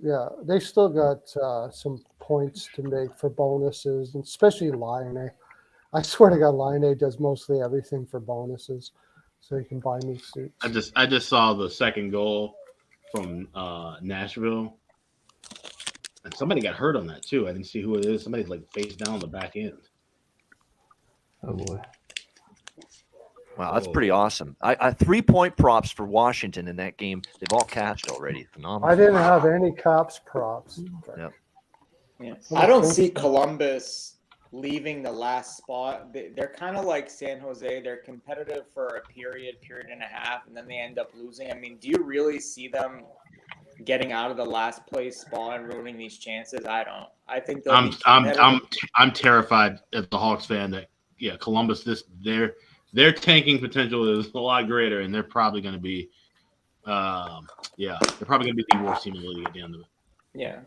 Yeah, they still got some points to make for bonuses, and especially Lyonnais. I swear to God, Lyonnais does mostly everything for bonuses, so you can buy new suits. I just saw the second goal from Nashville, and somebody got hurt on that too. I didn't see who it is. Somebody's like face down on the back end. Oh boy. Wow, that's pretty awesome. I 3-point props for Washington in that game. They've all cashed already. Phenomenal. I didn't have any Caps props. Yep. yeah. I don't see Columbus leaving the last spot. They're kind of like San Jose. They're competitive for a period and a half, and then they end up losing. I mean, do you really see them getting out of the last place spot and ruining these chances? I don't. I think they'll be I'm terrified as the Hawks fan that Columbus their tanking potential is a lot greater, and they're probably going to be they're probably going to be the worst team in the league at the end of it. Yeah.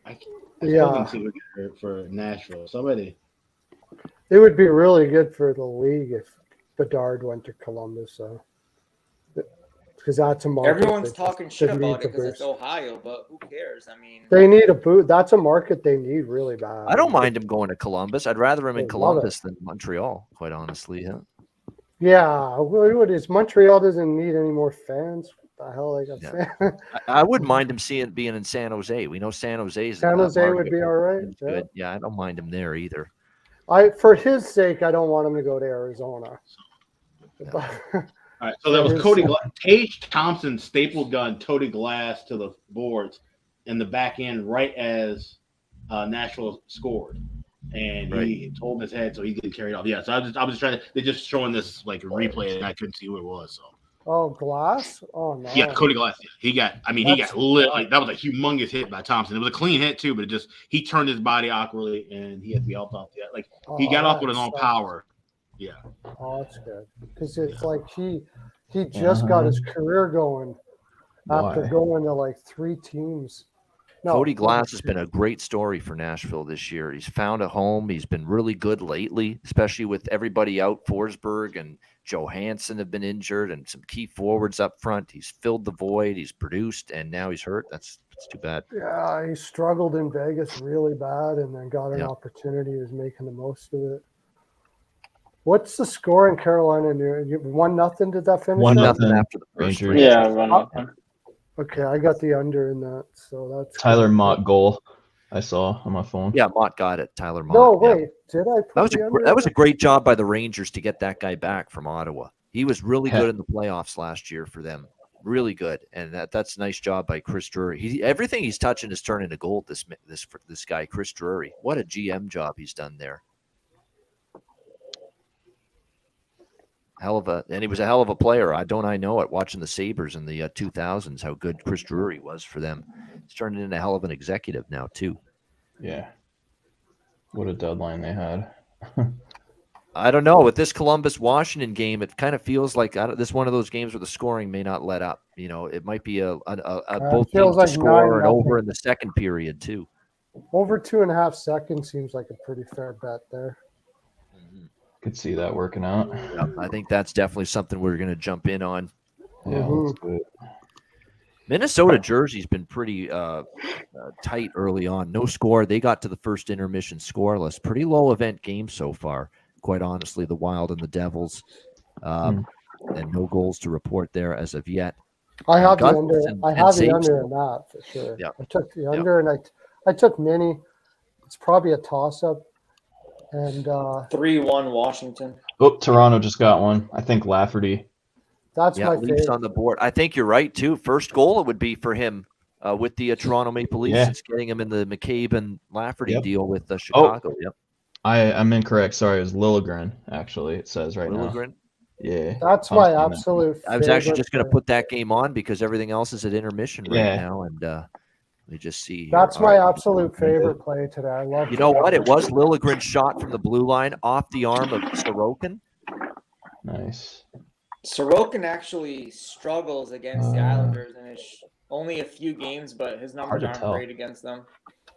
I Yeah. didn't see what you heard for Nashville. Somebody. It would be really good for the league if Bedard went to Columbus, because that's a market. Everyone's that talking just- shit that about needs it a because it's boost. Ohio, but who cares? I mean, They need a boot. That's a market they need really bad. I don't mind him going to Columbus. I'd rather him in I love Columbus than Montreal, quite honestly. Yeah. Yeah, what is Montreal doesn't need any more fans. What the hell they got? Yeah. Fans? I wouldn't mind him being in San Jose. We know San Jose's San Jose would market be all right. is good. Yeah, I don't mind him there either. For his sake, I don't want him to go to Arizona. All right, so that was It is- Cody Tage Thompson stapled gun Cody Glass to the boards in the back end right as Nashville scored, and Right. he told him his head, so he getting carried off. Yeah, so I was just trying to. They're just showing this like replay, and I couldn't see who it was. So Oh, Glass? Oh no. yeah, Cody Glass. He got. I mean, he That's got literally. That was a humongous hit by Thompson. It was a clean hit too, but he turned his body awkwardly, and he had to be helped off. Yeah, like he got off with his own power. Yeah. Oh, that's good. Because it's like he just got his career going after Why? going to like 3 teams. No, Cody Glass has been a great story for Nashville this year. He's found a home. He's been really good lately, especially with everybody out. Forsberg and Johansson have been injured, and some key forwards up front. He's filled the void. He's produced, and now he's hurt. That's too bad. Yeah, he struggled in Vegas really bad, and then got an opportunity. He was making the most of it. What's the score in Carolina? 1-0. Did that finish? 1-0 after the first Rangers. three. Yeah, run nothing. Okay, I got the under in that, so that's Tyler good. Mott goal I saw on my phone. Yeah, Mott got it. Tyler Mott. No, yeah. wait, did I put the under? That was a great job by the Rangers to get that guy back from Ottawa. He was really good in the playoffs last year for them. Really good, and that's a nice job by Chris Drury. Everything he's touching is turning to gold. This guy, Chris Drury. What a GM job he's done there. And he was a hell of a player. I know it. Watching the Sabres in the 2000s, how good Chris Drury was for them. He's turning into a hell of an executive now too. Yeah. What a deadline they had. I don't know. With this Columbus-Washington game, it kind of feels like this is one of those games where the scoring may not let up. You know, it might be a both teams to score and over in the second period too. Over 2.5 seconds seems like a pretty fair bet there. Could see that working out. Yeah, I think that's definitely something we're going to jump in on. Yeah, let's do it. Minnesota jersey's been pretty tight early on. No score. They got to the first intermission scoreless. Pretty low event game so far. Quite honestly, the Wild and the Devils, and no goals to report there as of yet. I have the under. I have the under in that for sure. Yeah. I took the under, and I took mini. It's probably a toss-up. And 3-1 Washington. Oh, Toronto just got one. I think Lafferty. That's my Leafs favorite on the board. I think you're right too. First goal it would be for him with the Toronto Maple Leafs. Yeah. It's getting him in the McCabe and Lafferty deal with Chicago. Yep. I'm incorrect. Sorry, it was Liljegren, actually, it says right Liljegren? now. Yeah. That's my absolute favorite. I was actually just going to put that game on because everything else is at intermission right now. And let me just see. That's my absolute favorite play today. I love You know what? It was Liljegren's shot from the blue line off the arm of Sorokin. Nice. Sorokin actually struggles against the Islanders, and it's only a few games, but his numbers aren't great against them.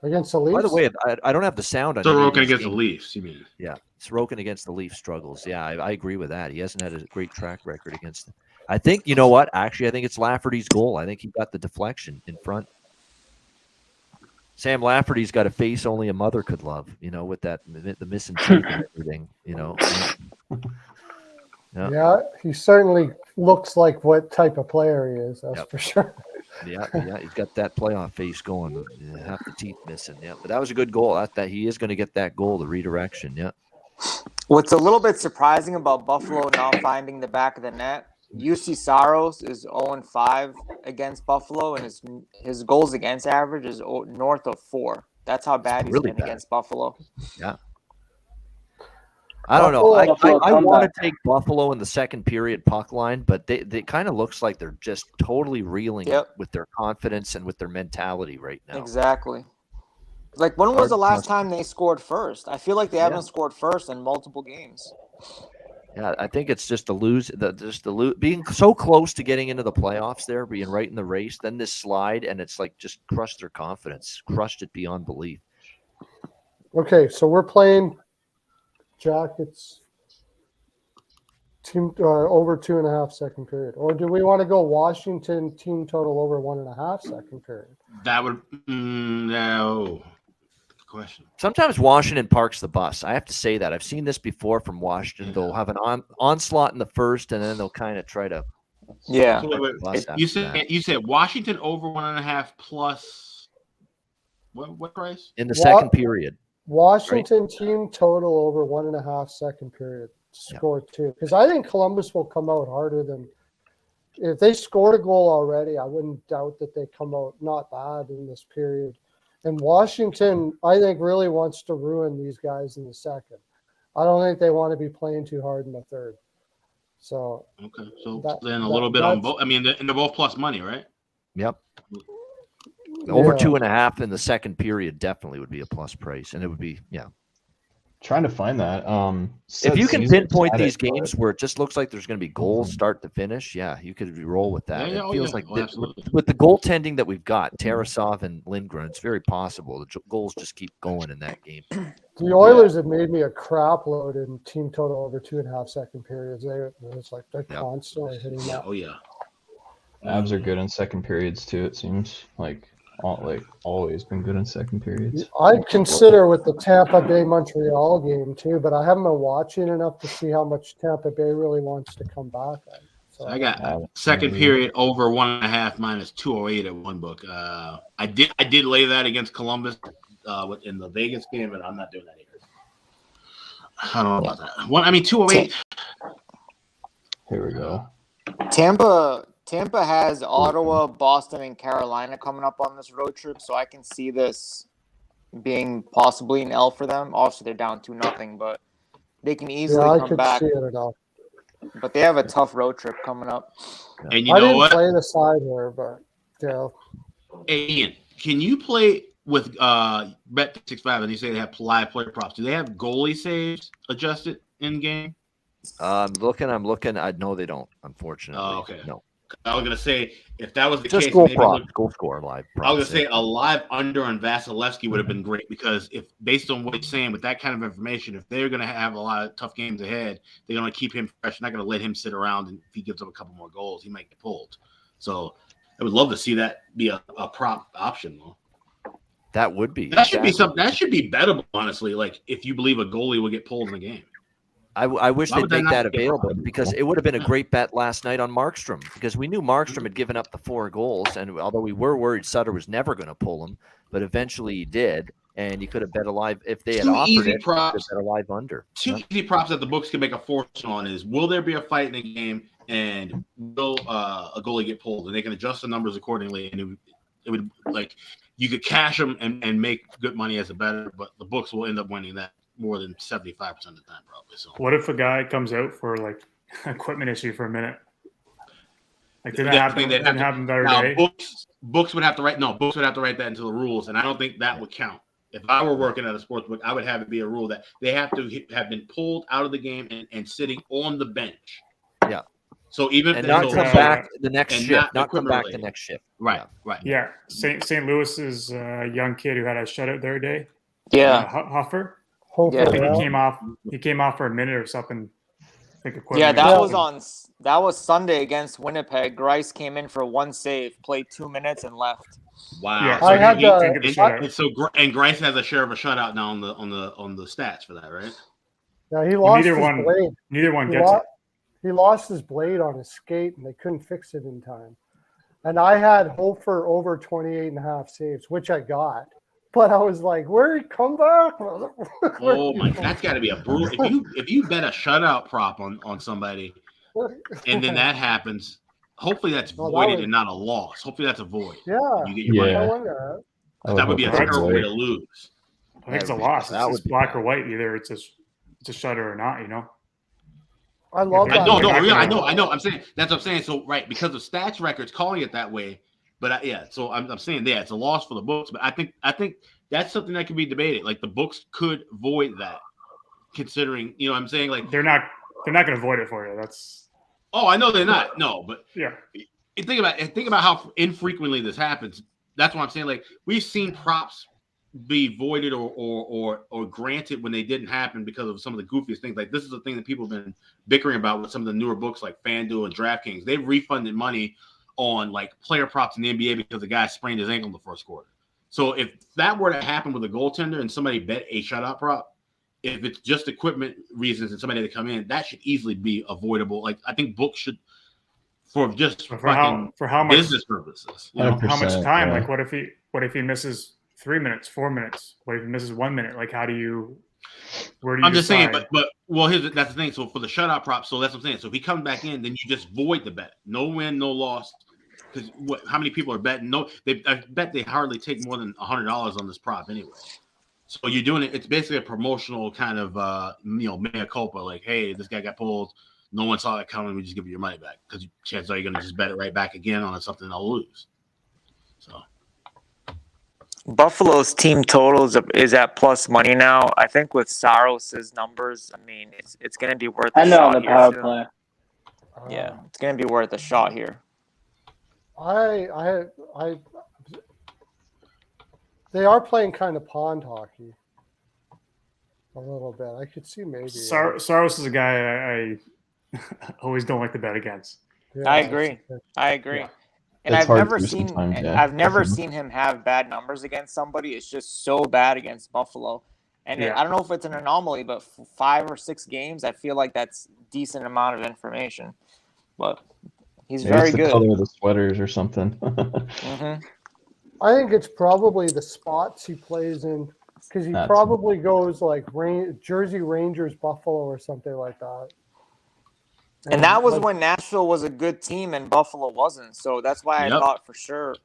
Against the Leafs? By the way, I don't have the sound on Sorokin against the Leafs, you mean? Yeah, Sorokin against the Leafs struggles. Yeah, I agree with that. He hasn't had a great track record against them. I think, you know what? Actually, I think it's Lafferty's goal. I think he got the deflection in front. Sam Lafferty's got a face only a mother could love, with the missing teeth and everything, Yeah, he certainly looks like what type of player he is. That's for sure. Yeah, he's got that playoff face going. Half the teeth missing. Yeah, but that was a good goal. That he is going to get that goal, the redirection. Yeah. What's a little bit surprising about Buffalo not finding the back of the net, UC Saros is 0-5 against Buffalo, and his goals against average is north of 4. That's how bad he's been against Buffalo. Yeah. I don't know. I want to take Buffalo in the second period puck line, but they kind of looks like they're just totally reeling with their confidence and with their mentality right now. Exactly. Like, when was the last time they scored first? I feel like they haven't scored first in multiple games. Yeah, I think it's just being so close to getting into the playoffs there, being right in the race, then this slide, and it's like just crushed their confidence, crushed it beyond belief. Okay, so we're playing Jackets team over 2.5 second period, or do we want to go Washington team total over 1.5 second period? That would no. Question. Sometimes Washington parks the bus. I have to say that. I've seen this before from Washington. They'll have an onslaught in the first, and then they'll kind of try to. Yeah. So you said Washington over 1.5 plus. What price? In the second period. Washington team total over 1.5 second period. Score 2. Because I think Columbus will come out harder than. If they scored a goal already, I wouldn't doubt that they come out not bad in this period. And Washington, I think, really wants to ruin these guys in the second. I don't think they want to be playing too hard in the third. So Okay, so That- then a that- little bit on that's- both. I mean, and they're both plus money, right? Yep. Over yeah. 2.5 in the second period definitely would be a plus price, and it would be Trying to find that. If you can Caesar pinpoint had it, these but- games where it just looks like there's going to be goals start to finish, you could roll with that. Yeah, It feels like absolutely. with the goaltending that we've got, Tarasov and Lindgren, it's very possible the goals just keep going in that game. The Oilers have made me a crap load in team total over 2.5 second periods. It's like they're Yep. constantly hitting Yeah, that. oh yeah. Avs are good in second periods too. It seems like always been good in second periods. I'd consider with the Tampa Bay Montreal game too, but I haven't been watching enough to see how much Tampa Bay really wants to come back. So I got second period over 1.5 minus 208 at one book. I did lay that against Columbus in the Vegas game, but I'm not doing that here. I don't know about that. 208. Here we go. Tampa has Ottawa, Boston, and Carolina coming up on this road trip, so I can see this being possibly an L for them. Obviously, they're down 2-0, but they can easily I come could back. see it enough. But they have a tough road trip coming up. And you I know didn't what? play the side here, but yeah. Hey, Ian, can you play with Bet65 and you say they have live player props? Do they have goalie saves adjusted in game? I'm looking. No, they don't. Unfortunately. Oh, okay. No, I was gonna say if that was the just case, goal maybe prop, goal score live. I was props, gonna say a live under on Vasilevsky would have been great because if based on what he's saying with that kind of information, if they're gonna have a lot of tough games ahead, they're gonna keep him fresh. They're not gonna let him sit around, and if he gives up a couple more goals, he might get pulled. So I would love to see that be a prop option though. That would be. That should be something. That should be bettable, honestly. Like if you believe a goalie will get pulled in the game. I wish Why they'd would that make not that be a available problem? because it would have been a great bet last night on Markstrom because we knew Markstrom had given up the 4 goals, and although we were worried Sutter was never going to pull him, but eventually he did, and you could have bet a live if they had Two offered easy it. props. Bet a live under. Two easy props that the books can make a fortune on is: will there be a fight in the game, and will a goalie get pulled? And they can adjust the numbers accordingly, and it would like you could cash them and make good money as a bettor, but the books will end up winning that more than 75% of the time, probably. So What if a guy comes out for like equipment issue for a minute? Like did that Yeah, I happen? think they'd Didn't have happen the other now day. books would have to write that into the rules, and I don't think that would count. If I were working at a sports book, I would have it be a rule that they have to have been pulled out of the game and sitting on the bench. Yeah. So even And not so- come so- back the next and shift. Not come equipment back the related. next shift. right, Yeah. right. Yeah, St. Louis's young kid who had a shutout the other day. Yeah. Huffer. Hopefully, Yeah. I think yeah. he came off for a minute or something. I think equipment Yeah, issue. that was Sunday against Winnipeg. Grice came in for 1 save, played 2 minutes, and left. Wow. Yeah, So I had he- the- Didn't get the shutout. and so and Grice has a share of a shutout now on the stats for that, right? Yeah, he lost neither his one- blade. Neither one He, gets lo- it. he lost his blade on his skate, and they couldn't fix it in time. And I had hope for over 28.5 saves, which I got. But I was like, where he come back? Oh my, that's got to be a brutal. If you bet a shutout prop on somebody, and then that happens, hopefully that's Oh, that voided was- and not a loss. Hopefully that's a void. Yeah, You get your Yeah. I money. wonder. That would be a hope terrible way that's to lose. I think it's a That would be- loss. that It's would be black bad. or white. Either it's a shutter or not. You know. I love Yeah, that. No, You're not I gonna- know. I'm saying that's what I'm saying. So right, because of stats records calling it that way, but so I'm saying it's a loss for the books. But I think that's something that can be debated. Like the books could void that, considering I'm saying like They're not going to void it for you. That's I know they're not. No, but yeah. think about how infrequently this happens. That's what I'm saying. Like we've seen props be voided or granted when they didn't happen because of some of the goofiest things. Like this is the thing that people have been bickering about with some of the newer books like FanDuel and DraftKings. They've refunded money on like player props in the NBA because the guy sprained his ankle in the first quarter. So if that were to happen with a goaltender and somebody bet a shutout prop, if it's just equipment reasons and somebody to come in, that should easily be avoidable. Like I think books should for just For fucking how much business purposes. You know? 100%. how much time? yeah. Like what if he misses 3 minutes, 4 minutes? What if he misses 1 minute? Like where do you? I'm just saying, decide? but that's the thing. So for the shutout prop, so that's what I'm saying. So if he comes back in, then you just void the bet. No win, no loss. because how many people are betting? No, I bet they hardly take more than $100 on this prop anyway. So you're doing it. It's basically a promotional kind of mea culpa. Like, hey, this guy got pulled. No one saw that coming. We just give you your money back because chances are you're going to just bet it right back again on something they'll lose. So Buffalo's team totals is at plus money now. I think with Saros's numbers, I mean, it's going to be worth a I know shot on the here, power too. play. Yeah, it's going to be worth a shot here. They are playing kind of pond hockey. A little bit. I could see maybe. Saros is a guy I always don't like to bet against. Yeah, I agree. Yeah. And It's I've hard never to seen sometimes, yeah. I've never seen him have bad numbers against somebody. It's just so bad against Buffalo. And Yeah. I don't know if it's an anomaly, but 5 or 6 games, I feel like that's decent amount of information. But he's Maybe very it's the good. color of the sweaters or something. Hmm. I think it's probably the spots he plays in because he That's- probably goes like Jersey Rangers, Buffalo, or something like that. And that was like, when Nashville was a good team and Buffalo wasn't. So that's why I Yep. thought for sure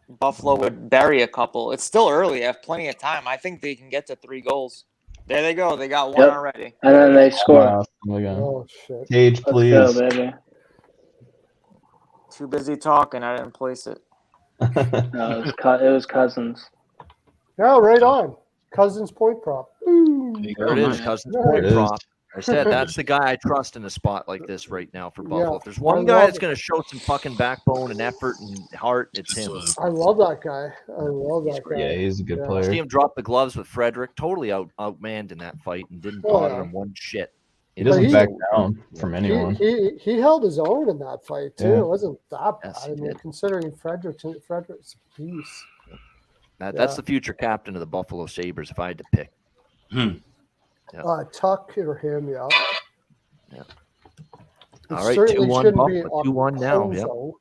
Buffalo would bury a couple. It's still early. I have plenty of time. I think they can get to 3 goals. There they go. They got 1 Yep. already. And then they score. Wow, again. oh shit. Cage, Let's please. go, baby. Too busy talking. I didn't place it. No, it was Cousins. Yeah, right on. Cousins point prop. Ooh. There it is, Cousins There point it is. prop. I said that's the guy I trust in a spot like this right now for Buffalo. Yeah, If there's one I guy love that's it. going to show some fucking backbone and effort and heart, it's him. I love that guy. I love that guy. Yeah, he's a good Yeah. player. See him drop the gloves with Frederick, totally outmanned in that fight and didn't Oh, bother yeah. him one shit. He You know, doesn't he- back down from anyone. He held his own in that fight too. Yeah. It wasn't that bad. Yes, he I mean, did. considering Frederick's a piece. That's Yeah. the future captain of the Buffalo Sabres if I had to pick. Tuck or him, yeah. Yeah. It All right, certainly 2-1 shouldn't be Buffalo, 2-1 now. Yep. Okposo.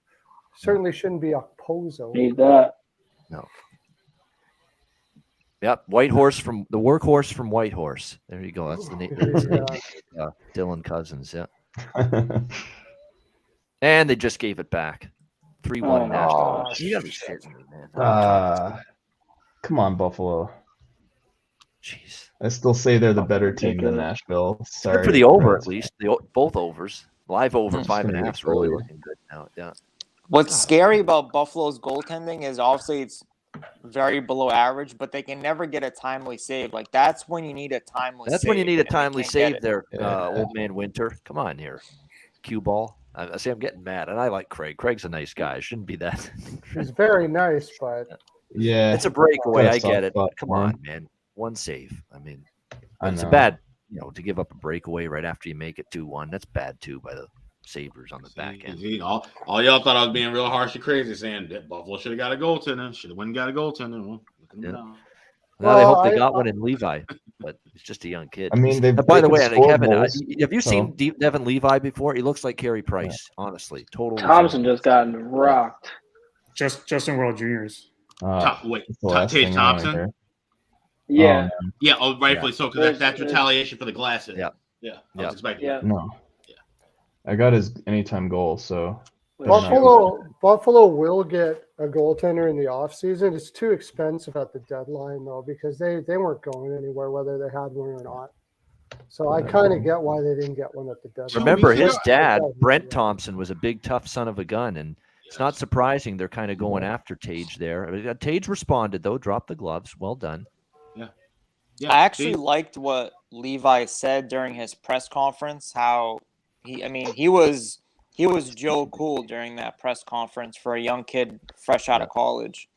Certainly shouldn't be Okposo. Need that. Yep, White Horse from the workhorse from White Horse. There you go. That's the name. Yeah. Dylan Cousins. Yeah, and they just gave it back. 3-1 Oh, Nashville. no. You gotta be shitting me, man. Come on, Buffalo. Jeez. I still say they're the better team than Ridiculous. Nashville. Sorry. Good for the over at least. Both overs. Live over It's 5.5 gonna is be really goalie. looking good now. Yeah. What's scary about Buffalo's goaltending is obviously it's very below average, but they can never get a timely save. Like that's when you need a timely That's save. when you need a and they timely can't get save it. there, Yeah. old man Winter. Come on here. Cue ball. I see I'm getting mad, and I like Craig. Craig's a nice guy. Shouldn't be that. He's very nice, but Yeah. It's a breakaway. I Got a get it. soft But come spot for on, him. man. One save. I mean, I it's a know. bad, to give up a breakaway right after you make it 2-1. That's bad too by the Sabres on the back end. See, all y'all thought I was being real harsh and crazy, saying that Buffalo should have got a goaltender. Should have went and got a goaltender. Well, look at them Yeah. now. Now they Well, hope they I- got one in Levi, but it's just a young kid. I mean, they've By the way, score Kevin, goals, have you so- seen Devin Levi before? He looks like Carey Price, honestly. Totally. Thompson just got rocked. Justin World Juniors. Wait, that's the last Tage thing I wanna Thompson? hear. Yeah. Yeah, rightfully so, because that's There's- retaliation for the glasses. Yeah. Yeah. I Yeah. was expecting Yeah. that. No. Yeah. I got his anytime goal, so Buffalo will get a goaltender in the offseason. It's too expensive at the deadline though, because they weren't going anywhere whether they had one or not. So I kind of get why they didn't get one at the deadline. Remember, we his should- dad, Yeah. Brent Thompson, was a big, tough son of a gun, and it's not surprising they're kind of going after Tage there. Tage responded though, dropped the gloves. Well done. Yeah, I actually see? liked what Levi said during his press conference. How he was Joe Cool during that press conference for a young kid fresh out of college.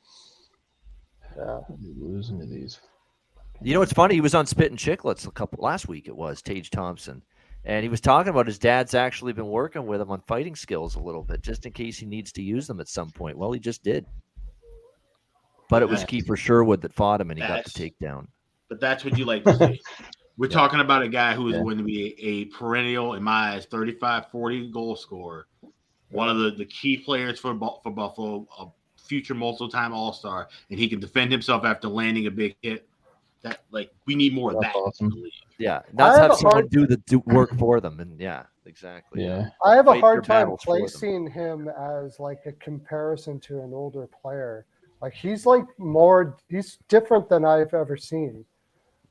Yeah. losing to these. You know, it's funny. He was on Spit and Chicklets last week. It was Tage Thompson, and he was talking about his dad's actually been working with him on fighting skills a little bit, just in case he needs to use them at some point. Well, he just did. But it was Kiefer Sherwood that fought him, and he got the takedown. But that's what you like to see. We're Yeah. talking about a guy who is Yeah. going to be a perennial, in my eyes, 35, 40 goal scorer. One of the key players for Buffalo, a future multiple-time All-Star, and he can defend himself after landing a big hit. That we need more of That's that. awesome. Yeah, I not have have a someone hard- do the work for them, and yeah, exactly. Yeah. I have a Fight hard your time battles for them. placing him as like a comparison to an older player. Like he's like he's different than I've ever seen.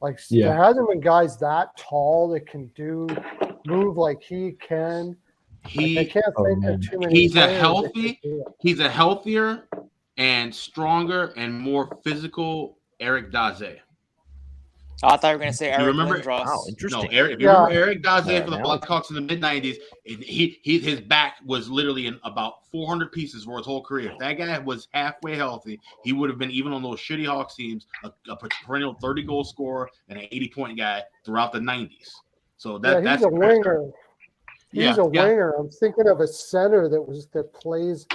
Like Yeah. there hasn't been guys that tall that can move like he can. Like I can't Oh, think man. of too many He's a players that can do it. he's a healthier and stronger and more physical Eric Daze. Oh, I thought you were gonna say You Eric remember- Lindros. Wow, No, interesting. Eric. If you Yeah. remember Eric Daze for the now- Blackhawks in the mid-90s, his back was literally in about 400 pieces for his whole career. If that guy was halfway healthy, he would have been, even on those shitty Hawks teams, a perennial 30-goal scorer and an 80-point guy throughout the 90s. So Yeah, that's he's a winger. He's a yeah. winger. I'm thinking of a center that plays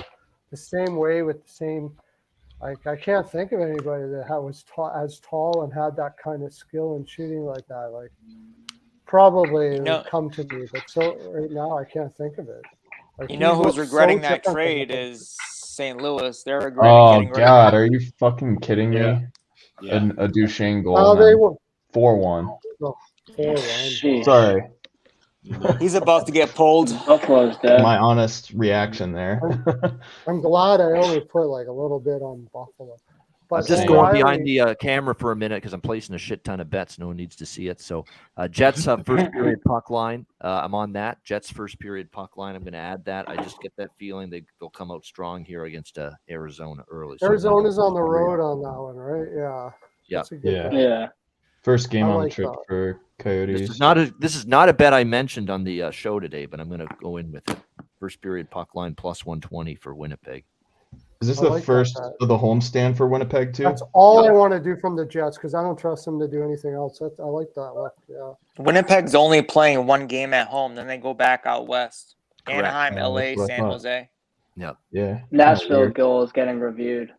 the same way with the same. Like I can't think of anybody that was as tall and had that kind of skill in shooting like that. Like probably it know- would come to me, but so right now I can't think of it. Like, You he know who's looks so regretting that different than trade him. is St. Louis. They're regretting Oh getting rid God, are you fucking kidding me? Yeah. Yeah. A Duchesne goal. Oh, they man. were 4-1. 4-1. Jeez. Sorry, He's about to get pulled. Buffalo's dead. my honest reaction there. I'm glad I only put like a little bit on Buffalo. I'm But just Same. going behind O'Reilly- the camera for a minute because I'm placing a shit ton of bets. No one needs to see it. So Jets first period puck line. I'm on that. Jets first period puck line. I'm going to add that. I just get that feeling they'll come out strong here against Arizona early. So Arizona's on the road on that one, right? Yeah. Yeah. That's a good Yeah. bet. Yeah. First game I on like the trip that. for Coyotes. This is not a bet I mentioned on the show today, but I'm going to go in with it. First period puck line plus 120 for Winnipeg. Is this I the like that first bet. of the homestand for Winnipeg too? That's all Yeah. I want to do from the Jets because I don't trust them to do anything else. I like that look. Yeah. Winnipeg's only playing one game at home, then they go back out west. Correct. Anaheim, Oh, LA, that's what I San thought. Jose. Yeah. kinda Nashville weird. goal is getting reviewed.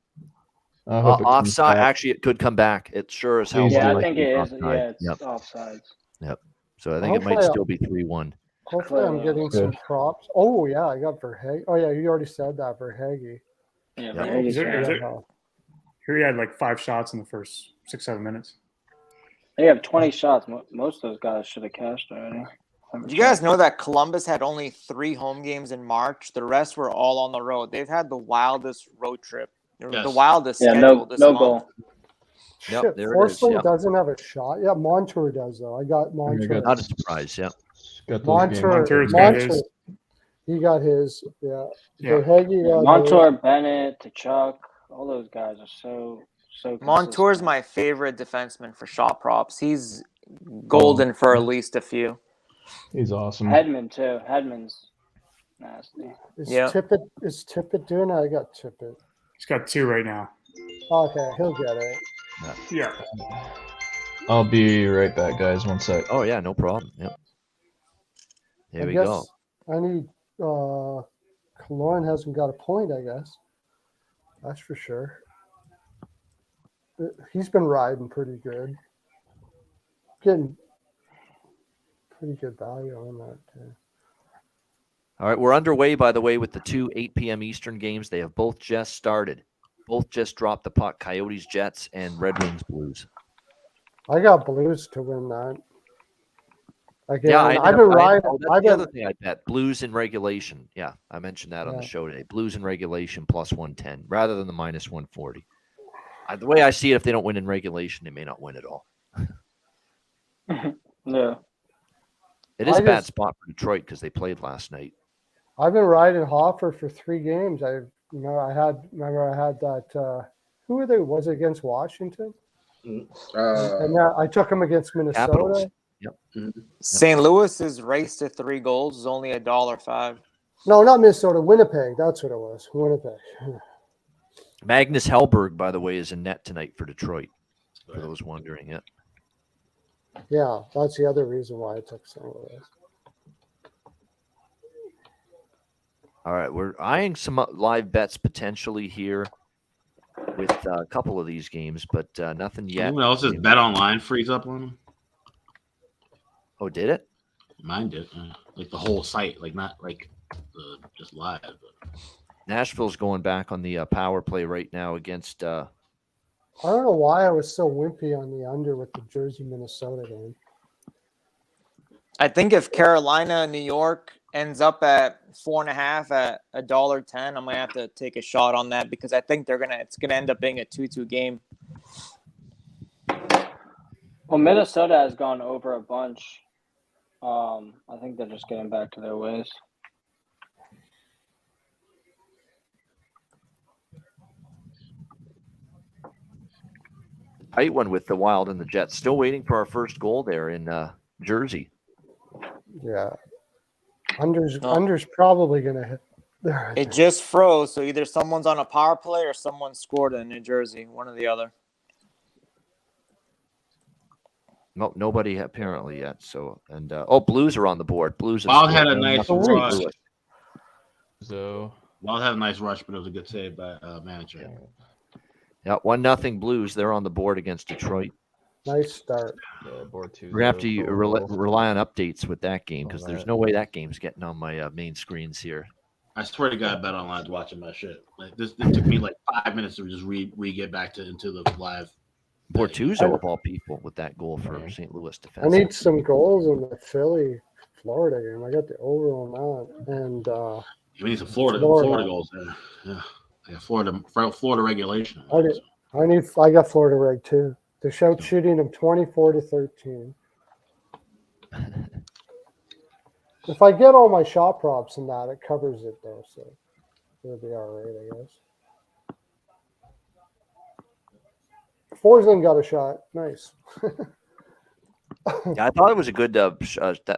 I hope it comes Offside. back. Actually, it could come back. It sure as hell. Please Yeah, do. I think it is. Offside. Yeah, it's Yep. offsides. So I think it might Hopefully, still be 3-1. Hopefully, I'm getting Good. some props. Oh yeah, I got Verhage. Oh yeah, you already said that Verhage. Yeah, Yeah. Verhaeghe's Is it- great. is it- Yeah. Here he had like 5 shots in the first 6-7 minutes. They have 20 shots. Most of those guys should have cashed already. Do you guys know that Columbus had only 3 home games in March? The rest were all on the road. They've had the wildest road trip, the Yes. wildest Yeah, schedule no this no month. goal. Yep, Shit, there it is, Forsling yeah. doesn't have a shot. Yeah, Montour does though. I got Montour. Not a surprise. Yeah. Got those Montour. Montour's got his. He got his. Yeah. Yeah. Verhage got Montour, Bennett, Tkachuk, all those guys are so Montour's consistent. my favorite defenseman for shot props. He's golden for at least a few. He's awesome. Hedman too. Hedman's nasty. Is Yeah. Tippett doing it? I got Tippett. He's got 2 right now. Okay, he'll get it. Yeah. I'll be right back, guys. One sec. Oh yeah, no problem. Yep. There I we guess go. I need Kaloran hasn't got a point, I guess. That's for sure. He's been riding pretty good. Getting pretty good value on that too. All right, we're underway, by the way, with the 2 8 p.m. Eastern games. They have both just started. Both just dropped the puck. Coyotes, Jets, and Red Wings, Blues. I got Blues to win that. Again, Yeah, I've been riding. oh, that's I've the been, other thing I bet. Blues in regulation. Yeah, I mentioned that on the Yeah. show today. Blues in regulation plus 110 rather than the minus 140. The way I see it, if they don't win in regulation, they may not win at all. Yeah. It is I a bad just- spot for Detroit because they played last night. I've been riding Hoffer for 3 games. I had that. Who were they? Was it against Washington? And I took him against Minnesota. Capitals. St. Louis's race to 3 goals is only $1.05. No, not Minnesota. Winnipeg. That's what it was. Winnipeg. Magnus Hellberg, by the way, is in net tonight for Detroit. For those wondering it. Yeah, that's the other reason why I took St. Louis. All right, we're eyeing some live bets potentially here with a couple of these games, but nothing yet. Anyone else's bet online freeze up on them? Oh, did it? Mine did. Like the whole site, like not like just live. But. Nashville's going back on the power play right now against. I don't know why I was so wimpy on the under with the Jersey Minnesota game. I think if Carolina, New York ends up at 4.5 at $1.10, I'm gonna have to take a shot on that because I think it's gonna end up being a 2-2 game. Well, Minnesota has gone over a bunch. I think they're just getting back to their ways. Tight one with the Wild and the Jets. Still waiting for our first goal there in Jersey. Yeah. Under's No. Under's probably gonna hit. There. It just froze, so either someone's on a power play or someone scored in New Jersey, one or the other. No, nobody apparently yet. So Blues are on the board. Blues. have Wild had scored. a nice Nothing to rush. do with. So Wild had a nice rush, but it was a good save by manager. Yeah, 1-0 Blues. They're on the board against Detroit. Nice start. yeah, board 2. We're gonna have to rely on updates with that game because there's no way that game's getting on my main screens here. I swear to God, Bet Online's watching my shit. Like this, it took me like 5 minutes to just get back into the live. Bortuzzo of all people with that goal for St. Louis defense. I need some goals in the Philly Florida game. I got the over on that, and We need some Florida goals there. Yeah, Florida regulation. I got Florida reg too. They're shooting them 24-13. If I get all my shot props in that, it covers it though, so it'll be all right, I guess. Forsling got a shot. Nice. Yeah, I thought it was a good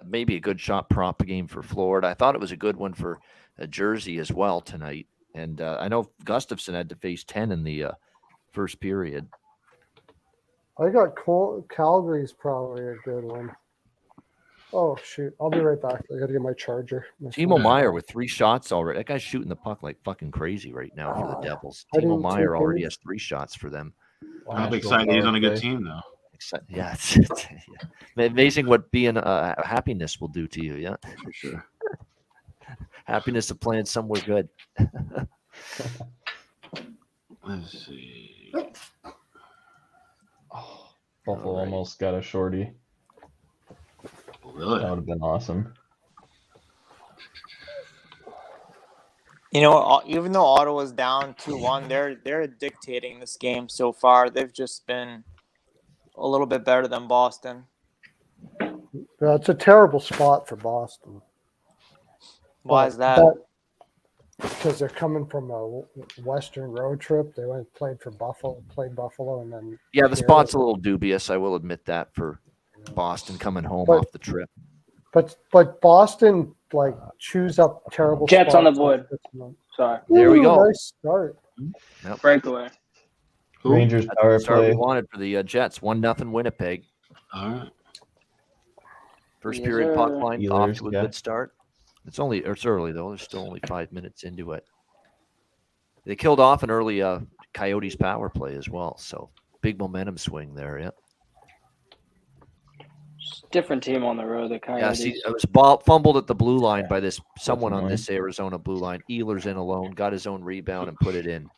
maybe a good shot prop game for Florida. I thought it was a good one for Jersey as well tonight. And I know Gustafson had to face 10 in the first period. I got Calgary's probably a good one. Oh shoot! I'll be right back. I gotta get my charger. Timo Meyer with 3 shots already. That guy's shooting the puck like fucking crazy right now for the Devils. Timo Meyer already has 3 shots for them. I'm excited. He's on a good team now. Yeah, yeah. Amazing what being happiness will do to you. Yeah, For sure. Happiness of playing somewhere good. Let's see. Buffalo almost got a shorty. Really? That would have been awesome. You know, even though Ottawa's down 2-1, they're dictating this game so far. They've just been a little bit better than Boston. Yeah, it's a terrible spot for Boston. Why is that? Because they're coming from a Western road trip. They played Buffalo, and then The spot's a little dubious. I will admit that for Boston coming home off the trip. But Boston chews up terrible. Jets on the spots. board. Sorry. There we go. Nice start. Yep. Breakaway. Rangers power That's what we play. wanted for the Jets. 1-0 Winnipeg. All right. First Yes, period sir. puck line off Steelers, to a yeah. good start. It's early though. There's still only 5 minutes into it. They killed off an early Coyotes power play as well. So big momentum swing there. Yeah. Different team on the road. The Yeah. Coyotes. See, it was fumbled at the blue line by someone on this Arizona blue line. Ehlers in alone, got his own rebound and put it in.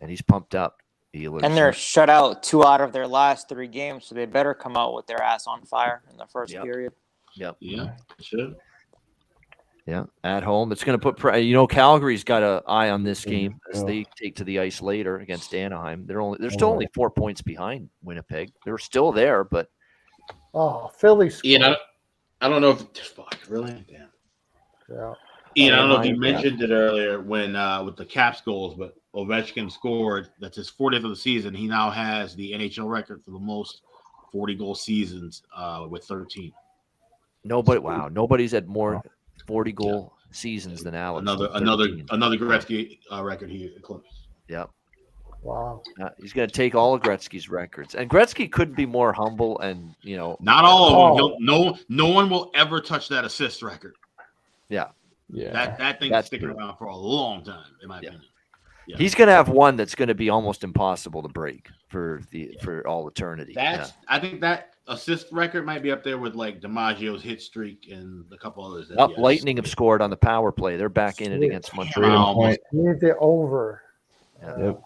And he's pumped up. Ehlers. And they're shut out 2 out of their last 3 games, so they better come out with their ass on fire in the first period. Yep. Yeah. Should. Yeah, at home. It's going to put Calgary's got an eye on this game as they take to the ice later against Anaheim. They're still only 4 points behind Winnipeg. They're still there, but Philly. Ian, I don't know if fuck really. Damn. Yeah. Ian, I don't know if you mentioned it earlier when with the Caps goals, but Ovechkin scored. That's his 40th of the season. He now has the NHL record for the most 40-goal seasons with 13. Nobody's had more 40-goal seasons than Alex. Another Gretzky record he eclipsed. Yep. Wow. He's going to take all of Gretzky's records, and Gretzky couldn't be more humble. And not all of them. No one will ever touch that assist record. Yeah. Yeah. That thing's sticking around for a long time, in my opinion. Yeah. He's going to have one that's going to be almost impossible to break for all eternity. I think that assist record might be up there with like DiMaggio's hit streak and a couple others. Lightning have scored on the power play. They're back in it against Montreal. Need the over. Yeah. Yep.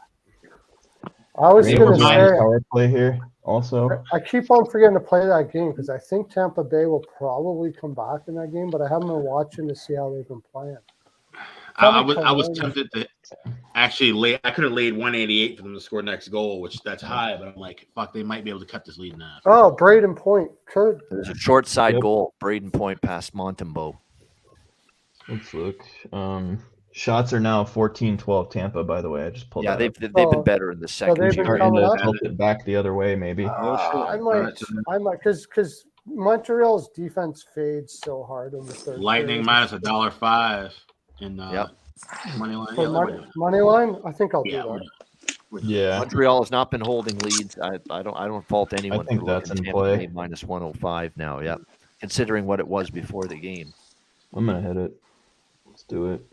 I was Rangers going to minus say, power play here also. I keep on forgetting to play that game because I think Tampa Bay will probably come back in that game, but I haven't been watching to see how they've been playing. I was tempted to actually lay. I could have laid 188 for them to score next goal, which that's high, but I'm like, fuck, they might be able to cut this lead in half. Oh, Braden Point could. There's a short side Yep. goal. Braden Point past Montembeau. Let's look. Shots are now 14-12 Tampa, by the way. I just pulled Yeah, that they've up. been better in the second. they've been period. Starting coming to up. tilt it back the other way, maybe. I might, because Montreal's defense fades so hard in the third. Lightning period. minus $1.05 in Yep. money line. For Yeah, money line, I think I'll do yeah, that. Yeah. Montreal has not been holding leads. I don't fault anyone think for that's looking in Tampa play. Bay minus 105 now. Yep. Considering what it was before the game. I'm going to hit it. Let's do it.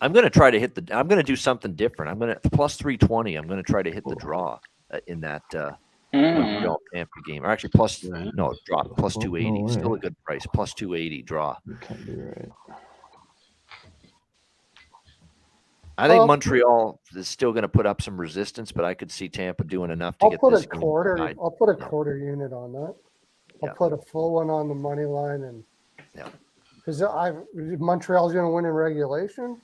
I'm going to try to hit I'm going to do something different. I'm going to plus 320. I'm going to try to hit the draw in that Montreal Tampa game. Or actually draw plus 280. no Still way. a good price. Plus 280 draw. You can't be right. I think Well- Montreal is still going to put up some resistance, but I could see Tampa doing enough to I'll get put this a game quarter. tied. I'll put a Yeah. quarter unit on that. I'll Yeah. put a full one on the money line, and Yeah. because Montreal's going to win in regulation.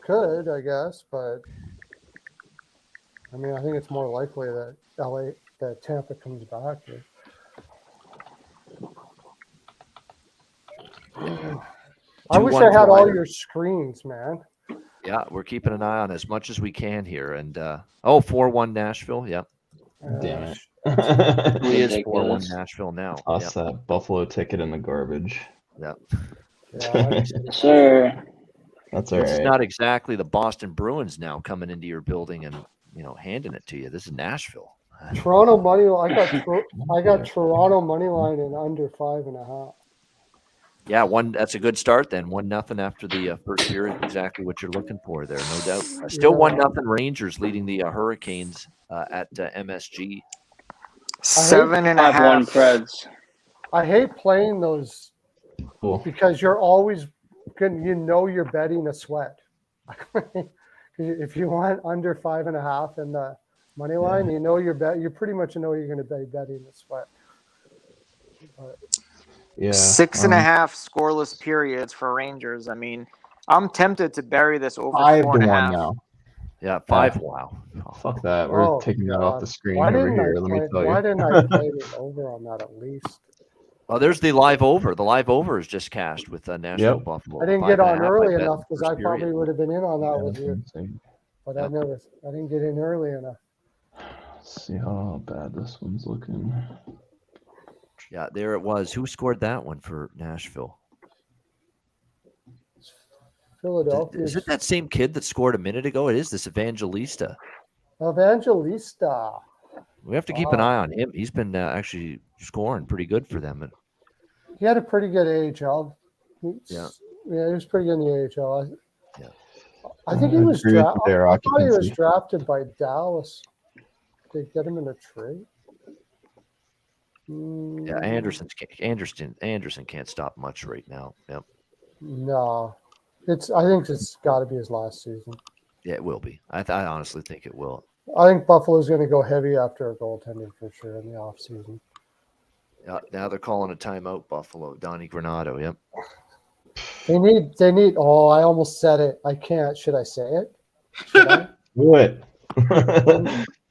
Could, I guess, but I mean, I think it's more likely that Tampa comes back here. I wish I had 2-1 all Flyer. your screens, man. Yeah, we're keeping an eye on as much as we can here. And 4-1 Nashville. Yep. Damn it. It really is 4-1 Ridiculous. Nashville now. Toss that Buffalo ticket in the garbage. Yep. Yeah, Sure. That's all This is right. not exactly the Boston Bruins now coming into your building and handing it to you. This is Nashville. Toronto money. I got Toronto money line in under 5.5. Yeah, that's a good start then. 1-0 after the first period. Exactly what you're looking for there, no doubt. Still 1-0 Rangers leading the Hurricanes at MSG. 7.5. 5-1 Preds. I hate playing those Cool. because you're always you're betting a sweat. If you want under 5.5 in the money line, you pretty much know you're going to be betting a sweat. But, Yeah. 6.5 scoreless periods for Rangers. I mean, I'm tempted to bury this over 5-1 4.5. now. Yeah, 5. Wow. Fuck that. We're Oh, taking that off God. the screen why over didn't here. I Let me play? tell you. Why didn't I play the over on that at least? Well, there's the live over. The live over is just cashed with Nashville Yep. Buffalo. I didn't get on 5.5, early I bet, enough because first I probably period. would have been in on that Yeah, with you, let's see. but Yep. I didn't get in early enough. Let's see how bad this one's looking. Yeah, there it was. Who scored that one for Nashville? Philadelphia. Is it that same kid that scored a minute ago? It is this Evangelista. Evangelista? We have to keep an eye on him. He's been actually scoring pretty good for them. He had a pretty good AHL. Yeah. He was pretty good in the AHL. Yeah. I think he I was agree with drafted. their I thought he was occupancy. drafted by Dallas. They get him in a trade. Yeah, Anderson can't stop much right now. Yep. No, I think it's got to be his last season. Yeah, it will be. I honestly think it will. I think Buffalo's going to go heavy after a goaltending for sure in the offseason. Yeah, now they're calling a timeout, Buffalo. Donnie Granato. Yep. They need. Oh, I almost said it. I can't. Should I say it? Should I? Do it.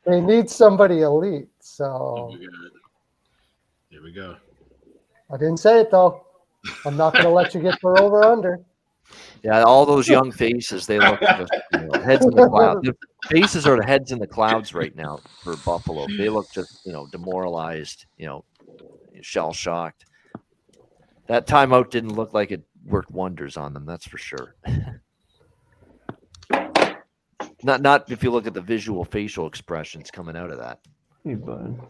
They need somebody elite. So Here we go. I didn't say it though. I'm not going to let you get for over under. Yeah, all those young faces, they look just heads in the clouds. The faces are the heads in the clouds right now for Buffalo. They look just, demoralized, shell shocked. That timeout didn't look like it worked wonders on them, that's for sure. Not if you look at the visual facial expressions coming out of that. Hey, bud.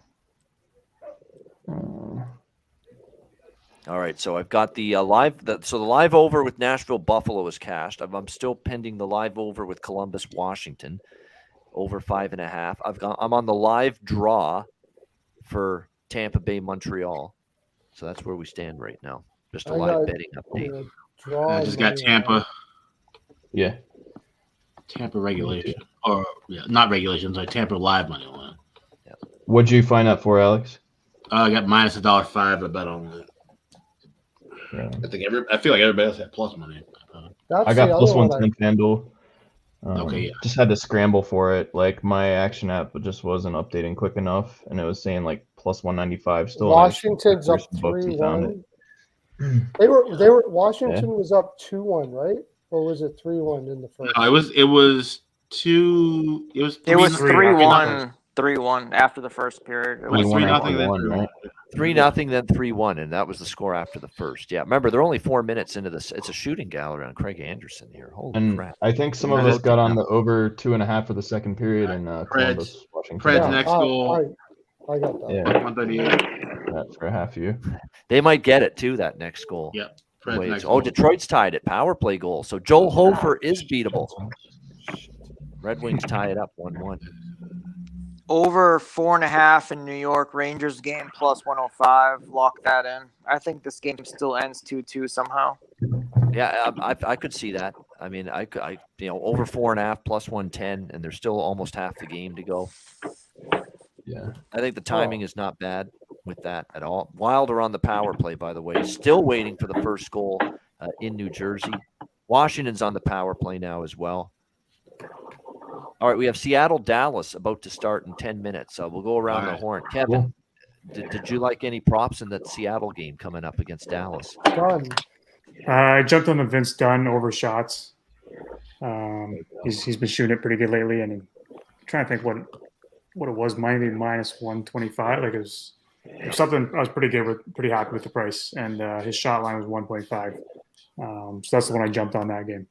All right, so I've got the the live over with Nashville Buffalo is cashed. I'm still pending the live over with Columbus Washington, over 5.5. I'm on the live draw for Tampa Bay Montreal, so that's where we stand right now. Just a live betting update. I just got Tampa. Yeah. Tampa regulation, or not regulation. Sorry, Tampa live money line. What'd you find that for, Alex? I got minus $1.05 to bet on it. Yeah. I feel like everybody else had plus money. That's I got the plus other one. 110 FanDuel. Okay, yeah. Just had to scramble for it. Like my action app just wasn't updating quick enough, and it was saying like plus 195 still. Washington's up Bucks and found it. 3-1. They were Washington was up 2-1, right? Or was it 3-1 in the first? No, it was 2. It was 3-1, 3-1 after the first period. It was 3-0, then 3-1, right? 3-0, then 3-1, and that was the score after the first. Yeah, remember they're only 4 minutes into this. It's a shooting gallery on Craig Anderson here. Holy And crap! I think some of us got on the over 2.5 for the second period in Columbus, Washington. Fred's next goal. I got that. Yeah, 138. that for a half you. They might get it too. That next goal. Yep. Fred's Wait, next oh, goal. Detroit's tied it. Power play goal. So Joel Hofer is beatable. Red Wings tie it up 1-1. over 4.5 in New York. Rangers game plus 105. Lock that in. I think this game still ends 2-2 somehow. Yeah, I could see that. I mean, I over 4.5 plus 110, and there's still almost half the game to go. Yeah. I think the timing is not bad with that at all. Wilder on the power play, by the way, still waiting for the first goal in New Jersey. Washington's on the power play now as well. All right, we have Seattle-Dallas about to start in 10 minutes. So we'll go around the horn. Kevin, did you like any props in that Seattle game coming up against Dallas? Done. I jumped on the Vince Dunn over shots. He's been shooting it pretty good lately, and I'm trying to think what it was. Maybe minus 125. Like it was something. I was pretty happy with the price, and his shot line was 1.5. So that's the one I jumped on that game.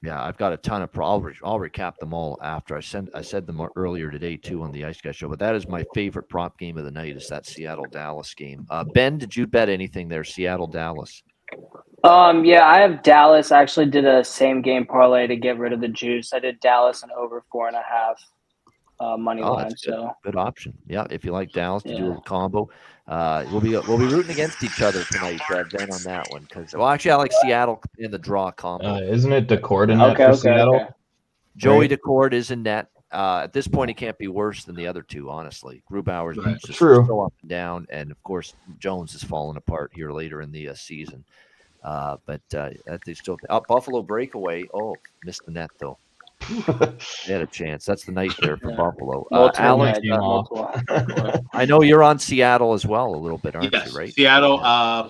Yeah, I've got a ton of I'll recap them all after. I said them earlier today too on the Ice Guy Show, but that is my favorite prop game of the night. Is that Seattle-Dallas game? Ben, did you bet anything there? Seattle-Dallas. Yeah, I have Dallas. I actually did a same game parlay to get rid of the juice. I did Dallas and over 4.5 money line. That's So good option. Yeah, if you like Dallas to do a little combo, we'll be rooting against each other tonight, Ben, on that one. Because actually, I like Seattle in the draw combo. Isn't it Decord in net for Seattle? Okay. Joey Decord is in net. At this point, he can't be worse than the other two, honestly. Grubauer's been just so up and down, and of course, Jones has fallen apart here later in the season. But they still Buffalo breakaway. Oh, missed the net though. They had a chance. That's the night there for Buffalo. Alex, I know you're on Seattle as well a little bit, aren't you? Right? Seattle.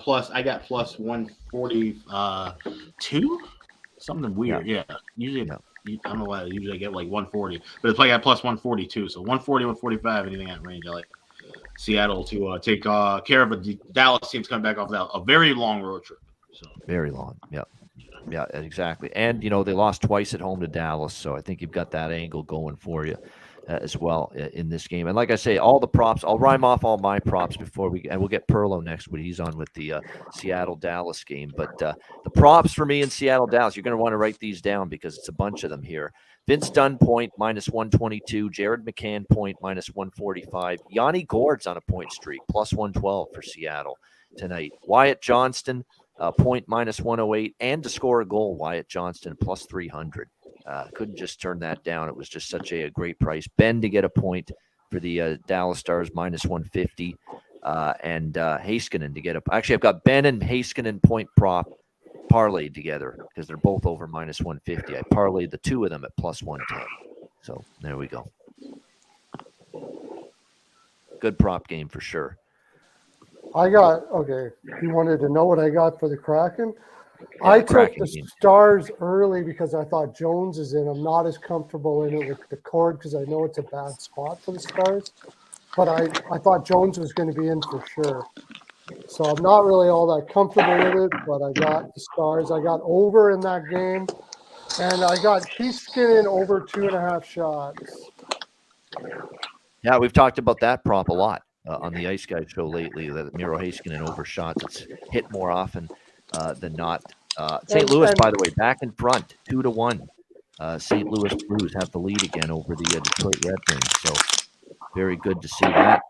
Plus, I got plus 142. Something weird. Yeah. Usually, I don't know why. Usually I get like 140, but it's like I got plus 142. So 140, 145, anything at range. I like Seattle to take care of a Dallas team's coming back off that a very long road trip. So very long. Yep. Yeah, exactly. And, they lost twice at home to Dallas, so I think you've got that angle going for you as well in this game. And like I say, all the props, I'll rhyme off all my props before and we'll get Perlo next when he's on with the Seattle-Dallas game. But the props for me in Seattle-Dallas, you're going to want to write these down because it's a bunch of them here. Vince Dunn point, minus 122. Jared McCann point, minus 145. Yanni Gourde's on a point streak, plus 112 for Seattle tonight. Wyatt Johnston, point minus 108, and to score a goal, Wyatt Johnston plus 300. Couldn't just turn that down. It was just such a great price. Ben to get a point for the Dallas Stars, minus 150, and Heiskanen to get actually, I've got Ben and Heiskanen point prop parlayed together because they're both over minus 150. I parlayed the two of them at plus 110. So there we go. Good prop game for sure. You wanted to know what I got for the Kraken? Yeah, I took the Stars early because I thought Jones is in. I'm not as comfortable in it with the cord because I know it's a bad spot for the Stars. But I thought Jones was going to be in for sure. So I'm not really all that comfortable with it, but I got the Stars. I got over in that game. And I got Heiskanen over 2.5 shots. Yeah, we've talked about that prop a lot. On the Ice Guy Show lately, that Miro Heiskanen over shots. It's hit more often than not. St. Louis, by the way, back in front, 2-1. St. Louis Blues have the lead again over the Detroit Red Wings. So very good to see that.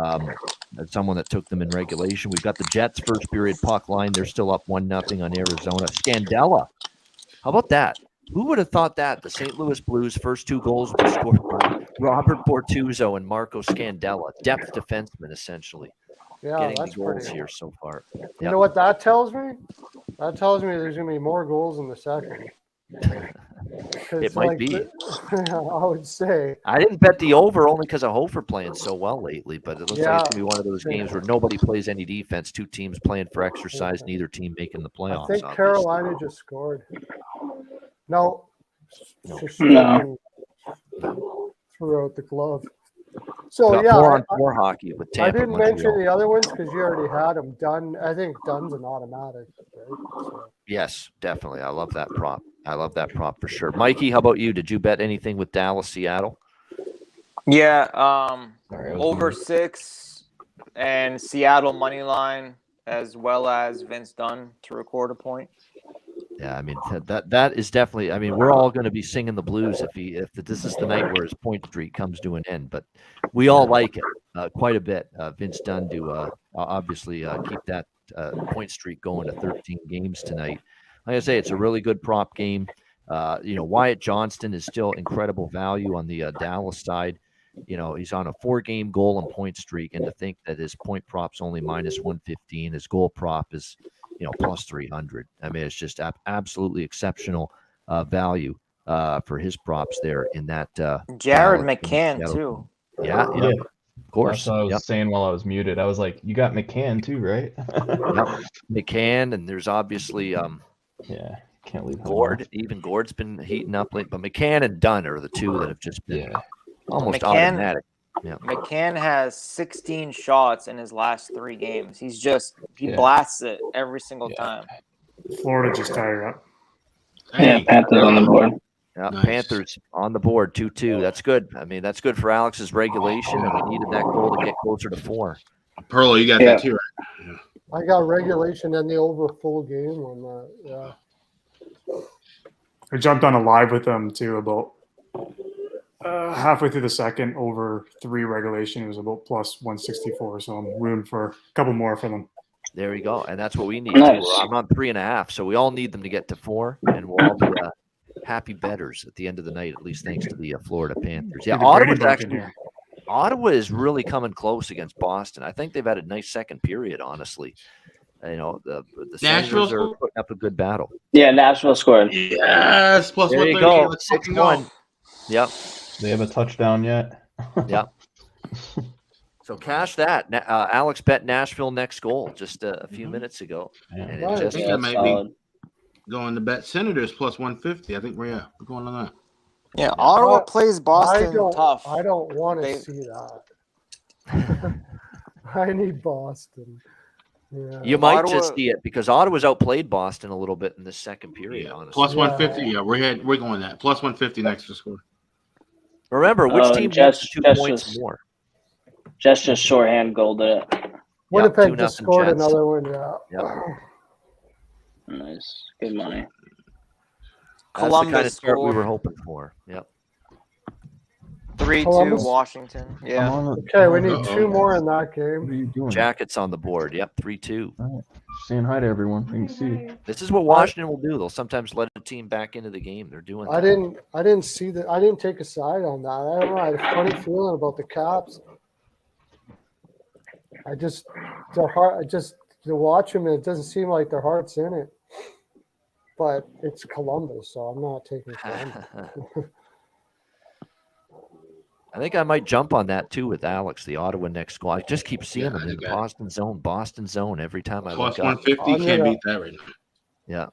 As someone that took them in regulation. We've got the Jets first period puck line. They're still up 1-0 on Arizona. Scandella. How about that? Who would have thought that the St. Louis Blues' first 2 goals were scored by Robert Bortuzzo and Marco Scandella, depth defensemen, essentially, Yeah, getting the that's goals pretty. here so far. You Yep. know what that tells me? That tells me there's going to be more goals in the second. It might be. I would say. I didn't bet the over only because of Hofer playing so well lately, but it looks like Yeah. it's going to be one of those games where nobody plays any defense, 2 teams playing for exercise, neither team making the playoffs. I think obviously. Carolina just scored. No. No. Just No. threw out the glove. So, Got yeah. 4-on-4 hockey with I Tampa. didn't Montreal. mention the other ones because you already had them done. I think Dunn's an automatic, right? So, Yes, definitely. I love that prop. I love that prop for sure. Mikey, how about you? Did you bet anything with Dallas, Seattle? Yeah, Sorry, I was over muted. 6 and Seattle money line, as well as Vince Dunn to record a point. Yeah, I mean that is definitely. I mean, we're all going to be singing the blues if this is the night where his point streak comes to an end. But we all like it quite a bit. Vince Dunn to obviously keep that point streak going to 13 games tonight. Like I say, it's a really good prop game. Wyatt Johnston is still incredible value on the Dallas side. He's on a 4-game goal and point streak, and to think that his point prop's only minus 115, his goal prop is plus 300. I mean, it's just absolutely exceptional value for his props there in that. Jared Dallas McCann, Seattle. too. Yeah, Yeah. of course. That's what I was Yep. saying while I was muted. I was like, you got McCann too, right? Yep. McCann, and there's obviously Yeah, can't leave him Gord. off. Even Gord's been heating up late, but McCann and Dunn are the 2 that have just been Yeah. almost McCann- automatic. McCann has 16 shots in his last 3 games. He Yeah. blasts it every single Yeah. time. Florida just tied up. Yeah, Panthers on the board. Yeah, Nice. Panthers on the board 2-2. That's good. I mean, that's good for Alex's regulation, and he needed that goal to get closer to 4. Perlo, you got Yeah. that too, right? I got regulation and the over full game on that. Yeah. I jumped on a live with them too about halfway through the second, over 3 regulation. It was about plus 164. So I'm rooting for a couple more for them. There you go, and that's what we need. Nice. Too. I'm on 3.5, so we all need them to get to 4, and we'll all be happy bettors at the end of the night. At least thanks to the Florida Panthers. Yeah, Get the Brady Ottawa's bunch in actually. here. Ottawa is really coming close against Boston. I think they've had a nice second period, honestly. The Nashville Senators are scored? putting up a good battle. Yeah, Nashville scored. Yes, plus There you 138. go. Let's fucking 6-1. go. Yep. They have a touchdown yet? Yep. So cash that. Alex bet Nashville next goal just a few minutes ago. Yeah. And Nice. it I just think Yeah, that might solid. be going to bet Senators plus 150. I think we're going on that. Yeah, Ottawa I- plays Boston tough. I don't want to They- see that. I need Boston. Yeah. you might Ottawa- just see it because Ottawa's outplayed Boston a little bit in the second period, Yeah. honestly. Plus Yeah. 150. Yeah, we're going that. Plus 150 next to score. Remember, which team Jess- needs 2 Jess points just- more? Just shorthand goaled it. Winnipeg 2-0 just scored Jets. another one. Yeah. Yep. Nice. Good money. That's the kind Columbus of start we scored were hoping for. Yep. 3-2 Columbus? Washington. I'm Yeah. on the- Okay, we need Uh-oh. 2 more in that What are game. you doing? Jackets on the board. Yep, 3-2. All right. Saying hi to everyone. You can see. This is what Washington will do. They'll sometimes let a team back into the game. They're doing that. I didn't see that. I didn't take a side on that. I don't know. I had a funny feeling about the Caps. Their heart. To watch them, it doesn't seem like their heart's in it. But it's Columbus, so I'm not taking Columbus. I think I might jump on that too with Alex, the Ottawa next goal. I just keep seeing Yeah, them I in think the I- Boston zone every time I Plus look up. 150. I'm Can't gonna- beat that right now. Yeah.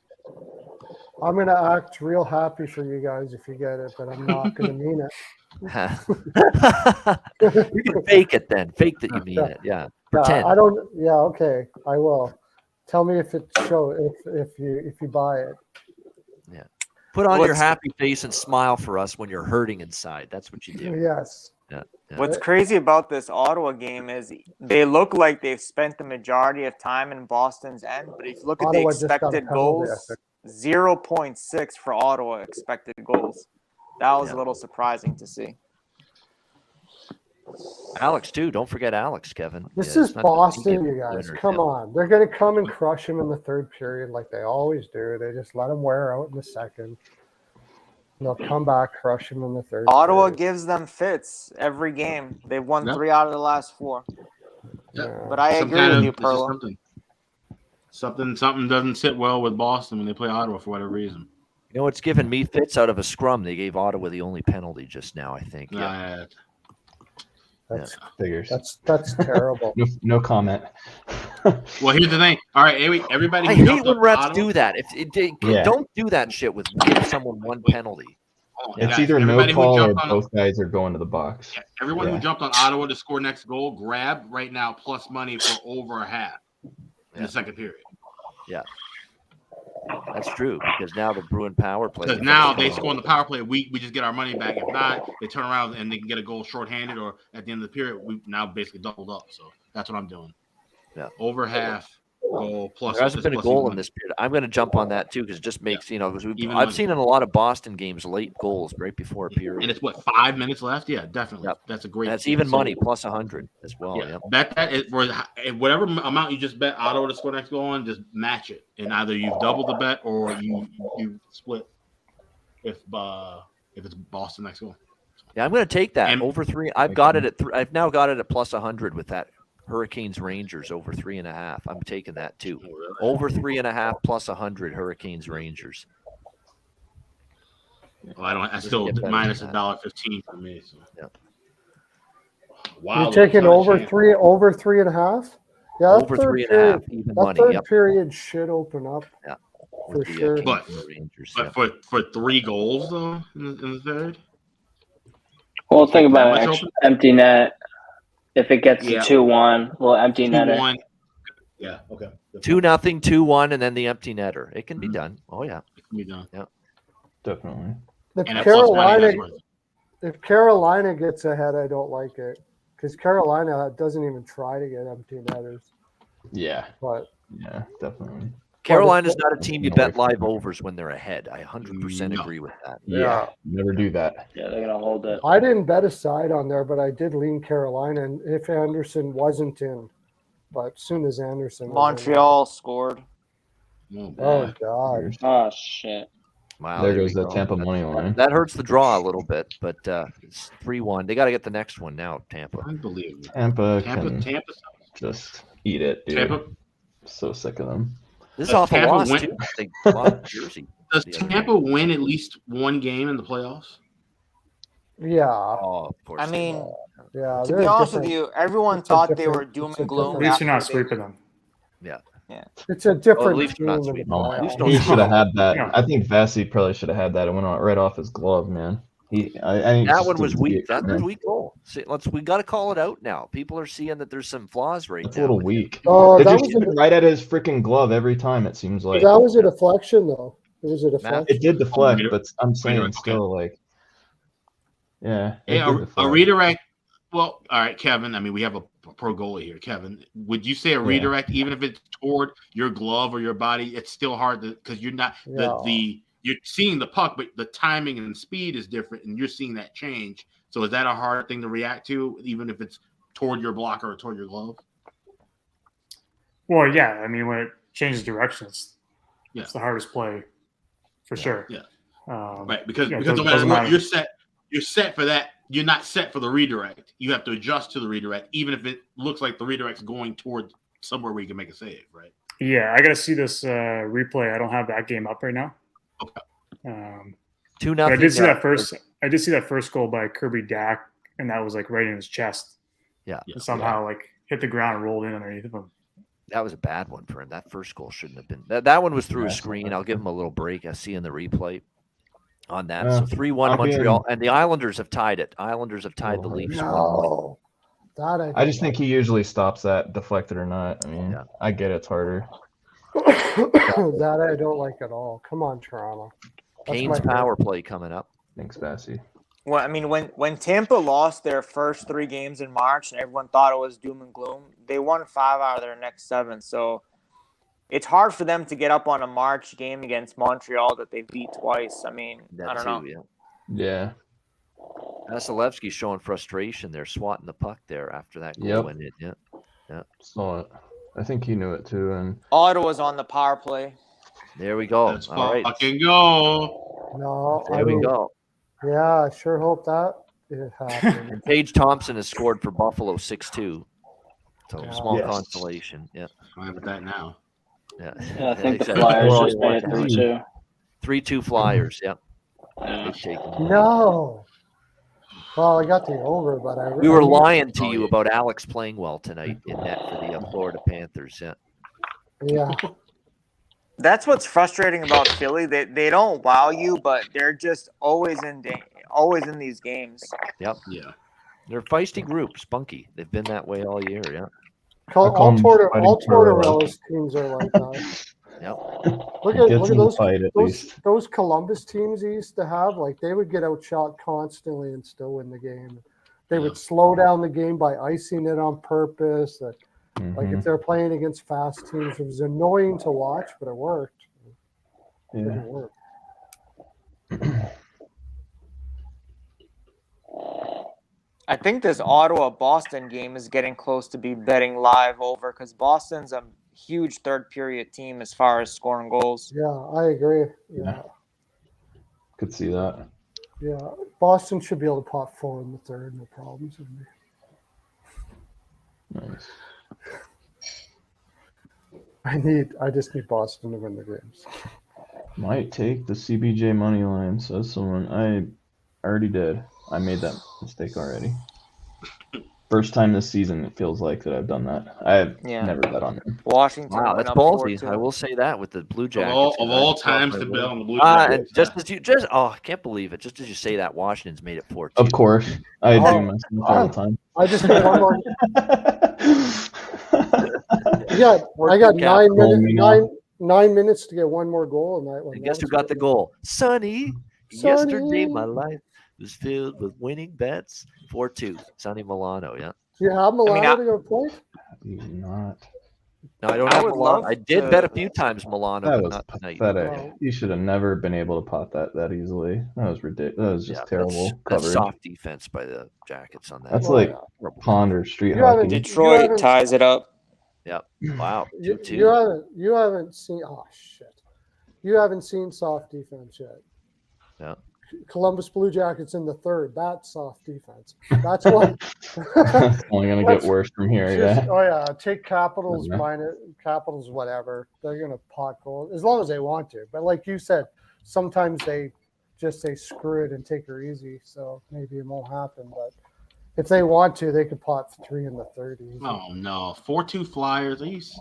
I'm gonna act real happy for you guys if you get it, but I'm not gonna mean it. You can fake it then. Fake that you mean it. Yeah. Pretend. I don't. Yeah, okay, I will. Tell me if it if you buy it. Put on your What's- happy face and smile for us when you're hurting inside. That's what you do. Yes. Yeah. What's crazy about this Ottawa game is they look like they've spent the majority of time in Boston's end, but if you look at Ottawa the just got a expected penalty, goals, 0.6 for Ottawa expected goals. That was Yeah. a little surprising to see. Alex too. Don't forget Alex, Kevin. This Yeah, is it's not just Boston, me you getting guys. winners, Come yeah. on. They're going to come and crush him in the third period like they always do. They just let him wear out in the second. they'll come back, crush them in the third. Ottawa period. gives them fits every game. They've won Yep. 3 out of the last 4. Yep. But I Some agree kind with of- you, it's just Perla. something doesn't sit well with Boston when they play Ottawa for whatever reason. You know what's giving me fits out of a scrum? They gave Ottawa the only penalty just now, I think. Yeah. That's Figures. that's terrible. No comment. Well, here's the thing. All right, everybody. I who hate jumped when on refs Ottawa- do that. Yeah. Don't do that shit with give someone one penalty. Oh, It's guys, either no everybody who call or jumped on- both guys are going to the box. Yeah, everyone Yeah. who jumped on Ottawa to score next goal, grab right now plus money for over a half in the second period. That's true because now the Bruin power play. Because now they score on the power play, we just get our money back. If not, they turn around and they can get a goal shorthanded, or at the end of the period, we now basically doubled up. So that's what I'm doing. Yeah. Over half goal plus. There hasn't been a plus goal even in this period. I'm going to jump on that too because it just makes because Even I've money. seen in a lot of Boston games late goals right before a period. And it's what, 5 minutes left? Yeah, definitely. Yep. That's a great. That's even so- money plus 100 as well. Yeah, Yep. bet that is whatever amount you just bet Ottawa to score next goal on, just match it, and either you've doubled the bet or you split if it's Boston next goal. Yeah, I'm going to take that And- over 3. I've got it at I've now got it at plus 100 with that Hurricanes Rangers over 3.5. I'm taking that too. Over 3.5 plus 100 Hurricanes Rangers. Well, I still get better minus than that. $1.15 for me. So. Yep. Wow, You're taking over 3.5. Yeah, that Over third 3.5 period, even that money. third Yep. period should open up. With for the, sure. Kings But- and the Rangers. But for 3 goals though in the third. Well, think That about much an open? empty net. If it gets Yeah. to 2-1, little empty netter. 2-1. Yeah. Okay. 2-0, 2-1, and then the empty netter. It can be Mhm. done. Oh yeah. It can be done. Definitely. If And at plus money, Carolina, that's worth it. if Carolina gets ahead, I don't like it because Carolina doesn't even try to get empty netters. Yeah. But Yeah, definitely. Carolina's not a team you No bet way. live overs when they're ahead. I 100% No. agree with that. Yeah. Never do that. Yeah, they're gonna hold it. I didn't bet a side on there, but I did lean Carolina, and if Anderson wasn't in, but as soon as Anderson was in- Montreal scored. Oh, Oh boy. God. Oh shit. Wow. There we goes the go. Tampa money line. That hurts the draw a little bit, but it's 3-1. They got to get the next one now, Tampa. Unbelievable. Tampa Tampa, can Tampa, just eat it, dude. Tampa. So sick of them. This is Does off a Tampa loss win- too. They lost Jersey. Does the other Tampa win at least one game in the playoffs? Yeah, Oh, of course. I they mean, will. yeah. to they're be a honest with different- you, everyone it's a thought they different- were doom it's a and gloom. At least you're not after they- sweeping them. It's a different Leafs are team not in the sweeping. Oh, Leafs playoffs. don't he should have had that. No. I think Vassie probably should have had that. It went right off his glove, man. I think That just one was didn't see weak. it That was coming. weak goal. See, we got to call it out now. People are seeing that there's some flaws right It's now. a little with him. weak. Oh, They're that just was shooting right at his freaking glove every time. It seems like that was a deflection, though. It was a deflection. it did deflect, reader- but I'm saying redirect, okay. still like, yeah, it Yeah, did a deflect. redirect. Well, all right, Kevin. I mean, we have a pro goalie here, Kevin. Would you say a redirect, even if it's toward your glove or your body, it's still hard because you're not Yeah. you're seeing the puck, but the timing and speed is different, and you're seeing that change. So is that a hard thing to react to, even if it's toward your blocker or toward your glove? Well, yeah. I mean, when it changes directions, Yeah. it's the hardest play for sure. yeah. Um, Right, because yeah, it because no doesn't matter what, matter. you're set for that. You're not set for the redirect. You have to adjust to the redirect, even if it looks like the redirect's going toward somewhere where you can make a save, right? Yeah, I got to see this replay. I don't have that game up right now. Okay. But 2-0. I did see that first. I did see that first goal by Kirby Dack, and that was like right in his chest. Yeah. Yeah. And somehow like hit the ground and rolled in underneath of him. That was a bad one for him. That first goal shouldn't have been. That one was through a Yeah. screen. I'll give him a little break. I see in the replay on that. Yeah. So 3-1 I'll be Montreal, and the Islanders have tied it. Islanders have tied the Oh, Leafs. No, that I just think he usually stops that, deflected or not. I mean, Yeah. I get it's harder. that I don't like at all. Come on, Toronto. That's Kane's my power play coming up. Thanks, Vassie. Well, I mean, when Tampa lost their first 3 games in March and everyone thought it was doom and gloom, they won 5 out of their next 7. So it's hard for them to get up on a March game against Montreal that they beat twice. I mean, That I don't know. too, Yeah. Vasilevsky's showing frustration there, swatting the puck there after that goal Yep. went in. Yeah. Saw it. I think he knew it too. And Ottawa's on the power play. There we go. Let's All right. fucking go. No, There we go. Yeah, I sure hope that it happens. And Tage Thompson has scored for Buffalo 6-2. So Yeah. small Yes. consolation. Yeah. Fine with that now. Yeah. Yeah, I think the Exactly. Flyers We're all just made it watching. 3-2. 3-2 Flyers. Yep. Yeah. They've taken them. No. Well, I got the over, but We were I need- lying to Oh, you yeah. about Alex playing well tonight in net for the Florida Panthers. Yeah. Yeah. That's what's frustrating about Philly. They don't wow you, but they're just always in these games. Yep. Yeah. They're a feisty group, spunky. They've been that way all year. Yeah. call All them fighting Tortorella's teams are like that. Yep. Look at Gets in the those fight at least. those Columbus teams he used to have. Like they would get outshot constantly and still win the game. They would slow down the game by icing it on purpose. Like Mhm. if they're playing against fast teams, it was annoying to watch, but it worked. Yeah. It worked. I think this Ottawa-Boston game is getting close to be betting live over because Boston's a huge third period team as far as scoring goals. Yeah, I agree. Yeah. Could see that. Yeah. Boston should be able to pot 4 in the third, no problems with me. Nice. I just need Boston to win the games. Might take the CBJ money line, says someone. I already did. I made that mistake already. First time this season it feels like that I've done that. I've never bet on him. Washington. Wow, went that's up ballsy. 4-2. I will say that with the Blue Of Jackets. all times to bet on the Blue And Jackets. I can't believe it. Just as you say that, Washington's made it 4-2. Of course. I Oh, do myself all the time. I just get one more. I got 9 minutes to get one more goal in that one. And guess who got the goal? Sonny. Yesterday, my life was filled with winning bets. 4-2. Sonny Milano, yeah. Do you have Milano to go play? He's not. No, I don't I have would Milano. love I did to- bet a few times Milano, That but was not tonight. pathetic. No. You should have never been able to pot that easily. That was ridiculous. That was just terrible That's coverage. soft defense by the Jackets on that. That's Well, like yeah. pond or street You haven't- hockey. you Detroit haven't- ties it up. Yep. Wow. 2-2. You haven't seen. Oh shit! You haven't seen soft defense yet. Yeah. Columbus Blue Jackets in the third. That's soft defense. That's why. It's only gonna get worse from here. Just- Yeah. Oh yeah, take Capitals Yeah. minus Capitals whatever. They're gonna pot goals as long as they want to. But like you said, sometimes they just say screw it and take her easy. So maybe it won't happen. But if they want to, they could pot 3 in the third. Easy. Oh no, 4-2 Flyers. East.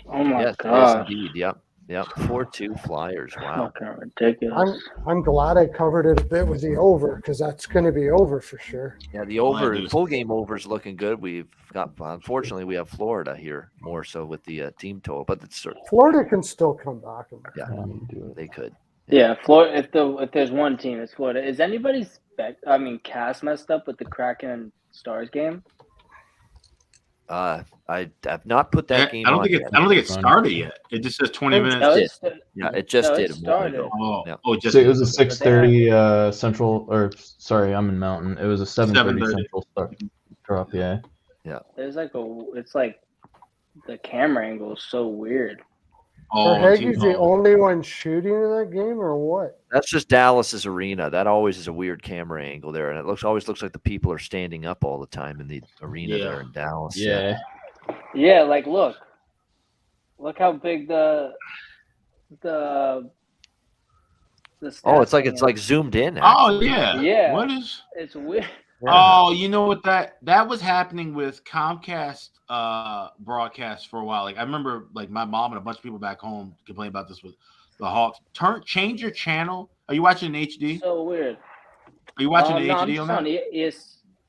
Oh my Yes, god. indeed. Yep. 4-2 Flyers. Wow. Fucking ridiculous. I'm glad I covered it a bit with the over because that's going to be over for sure. Yeah, the full game over is looking good. We've got, unfortunately, we have Florida here more so with the team total, but it's Florida can still come back. they could. Yeah, Florida. If there's one team, it's Florida. Is anybody's cast messed up with the Kraken and Stars game? I have not put that game. I don't on think yet. I don't think it started yet. It just says 20 minutes. No, it's- Yeah, it just no, did. it a moment started. ago. Oh, Yeah. oh, just So it was a 6:30 Central, or sorry, I'm in Mountain. It was a 7:30 7:30. Central start drop. Yeah. There's it's like the camera angle is so weird. oh, Haggy's the oh. only one shooting in that game, or what? That's just Dallas's arena. That always is a weird camera angle there, and it always looks like the people are standing up all the time in the arena Yeah. there in Dallas. Yeah. Yeah, like look how big the Oh, it's stat like thing is. zoomed in. Oh actually. yeah. Yeah. What is? It's weird. Oh, you know what that was happening with Comcast broadcast for a while. Like I remember, like my mom and a bunch of people back home complain about this with the Hawks. Change your channel. Are you watching in HD? So weird. Are you watching No, I'm HD just on that?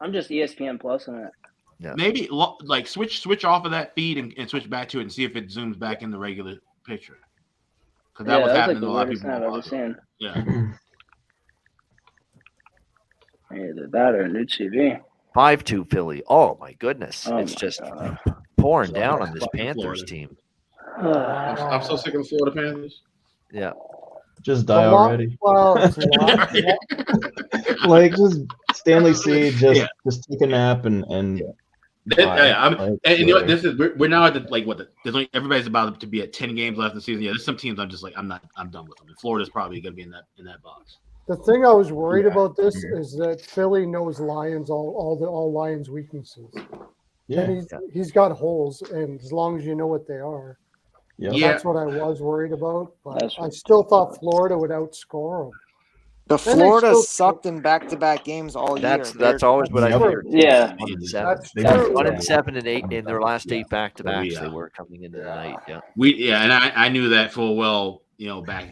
I'm just ESPN Plus on it. Yeah. Maybe like switch off of that feed and switch back to it and see if it zooms back in the regular picture. Because that was happening like to a the lot of weirdest people. thing a I've while ever ago. seen. Yeah. Either that or a new TV. 5-2 Philly. Oh my goodness. Oh It's my just God. pouring down on this Fucking Panthers Florida. team. I'm so sick of the Florida Panthers. Yeah. Just die already. Well, it's Like just Stanley C. Yeah. Just take a nap and And you know what? This is we're now at everybody's about to be at 10 games left in the season. Yeah, there's some teams I'm just like I'm done with them. And Florida's probably going to be in that box. The thing I was worried about this is that Philly knows Lions all Lions weaknesses. Yeah. And he's got holes, and as long as you know what they are, Yep. Yeah. that's what I was worried about. But That's I still thought Florida would outscore them. The Then they Florida still- sucked in back-to-back games all year. That's always what I Yep. feared. Yeah. 1-7. That's They true. 1-7 and 8 in their last 8 back-to-backs. Yeah. They were coming into the night. Yeah. And I knew that full well, back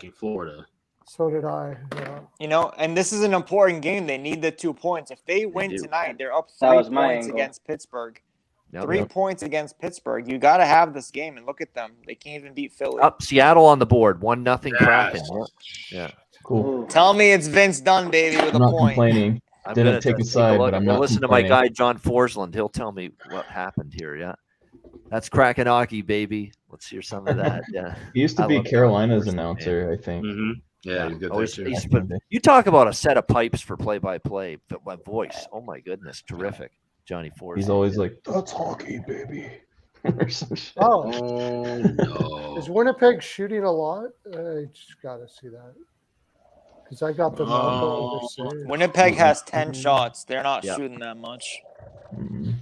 in Florida. So did I. Yeah. You know, and this is an important game. They need the 2 points. If they win do. tonight, they're up That 3 was my points angle. against Pittsburgh. Yep. 3 points against Pittsburgh. You got to have this game, and look at them. They can't even beat Philly. Up Seattle on the board. 1-0 Kraken. Yeah. Cool. Tell me it's Vince Dunn, baby, with I'm a not point. complaining. I'm Didn't gonna take a just side, look. but I'm We'll not listen to my complaining. guy John Forsland. He'll tell me what happened here. Yeah, that's Kraken hockey, baby. Let's hear some of that. Yeah, He used to I be love John Carolina's Forsland, announcer, I think. Mm-hmm. Yeah, he's good Oh, there he's- too. he's- Back in the day. you talk about a set of pipes for play-by-play, but my voice. Oh my goodness, terrific, Johnny Forsland. He's always like, "That's hockey, baby," or some shit. Oh, Oh no! is Winnipeg shooting a lot? I just got to see that. Because I got the Oh. oversaved. Winnipeg has 10 shots. They're not Yeah. shooting that much. Mm.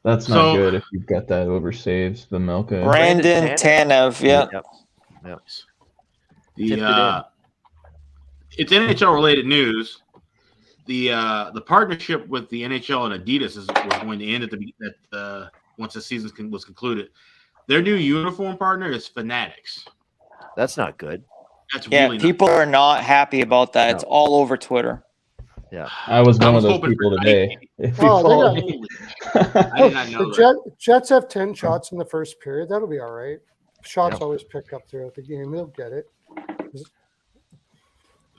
That's not So- good if you've got that over saves. The Melka. Brandon Tanev, yeah. Yep. The Tipped it it's NHL related news. The partnership with the NHL and Adidas was going to end once the season was concluded. Their new uniform partner is Fanatics. That's not good. That's Yeah, really people are not happy about that. It's No. all over Twitter. Yeah. I was one of those hoping people for today. If you Oh, they follow got- me. I did not know that. The Jets have 10 shots in the first period. That'll be all right. Shots Yeah. always pick up throughout the game. They'll get it.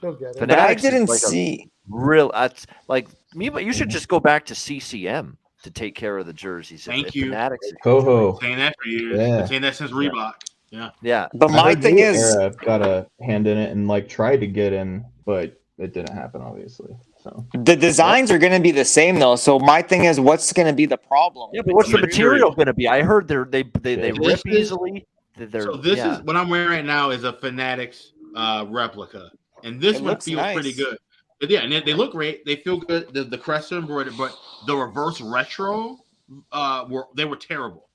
They'll get it. But I Fanatics is didn't like a see. real. That's like me. But you should just go back to CCM to take care of the jerseys. Thank If you. Fanatics. Coho. Saying that for years. Yeah. Been saying that since Reebok. Yeah. Yeah. But I my heard thing New is, Era got a hand in it and tried to get in, but it didn't happen, obviously. So the designs are going to be the same though. So my thing is, what's going to be the problem? Yeah, but what's the material going to be? I heard they Yeah. rip This is- easily. They're, So this yeah. is what I'm wearing right now is a Fanatics replica, and this It one looks feels nice. pretty good. But yeah, and they look great. They feel good. The crest are embroidered, but the reverse retro were terrible.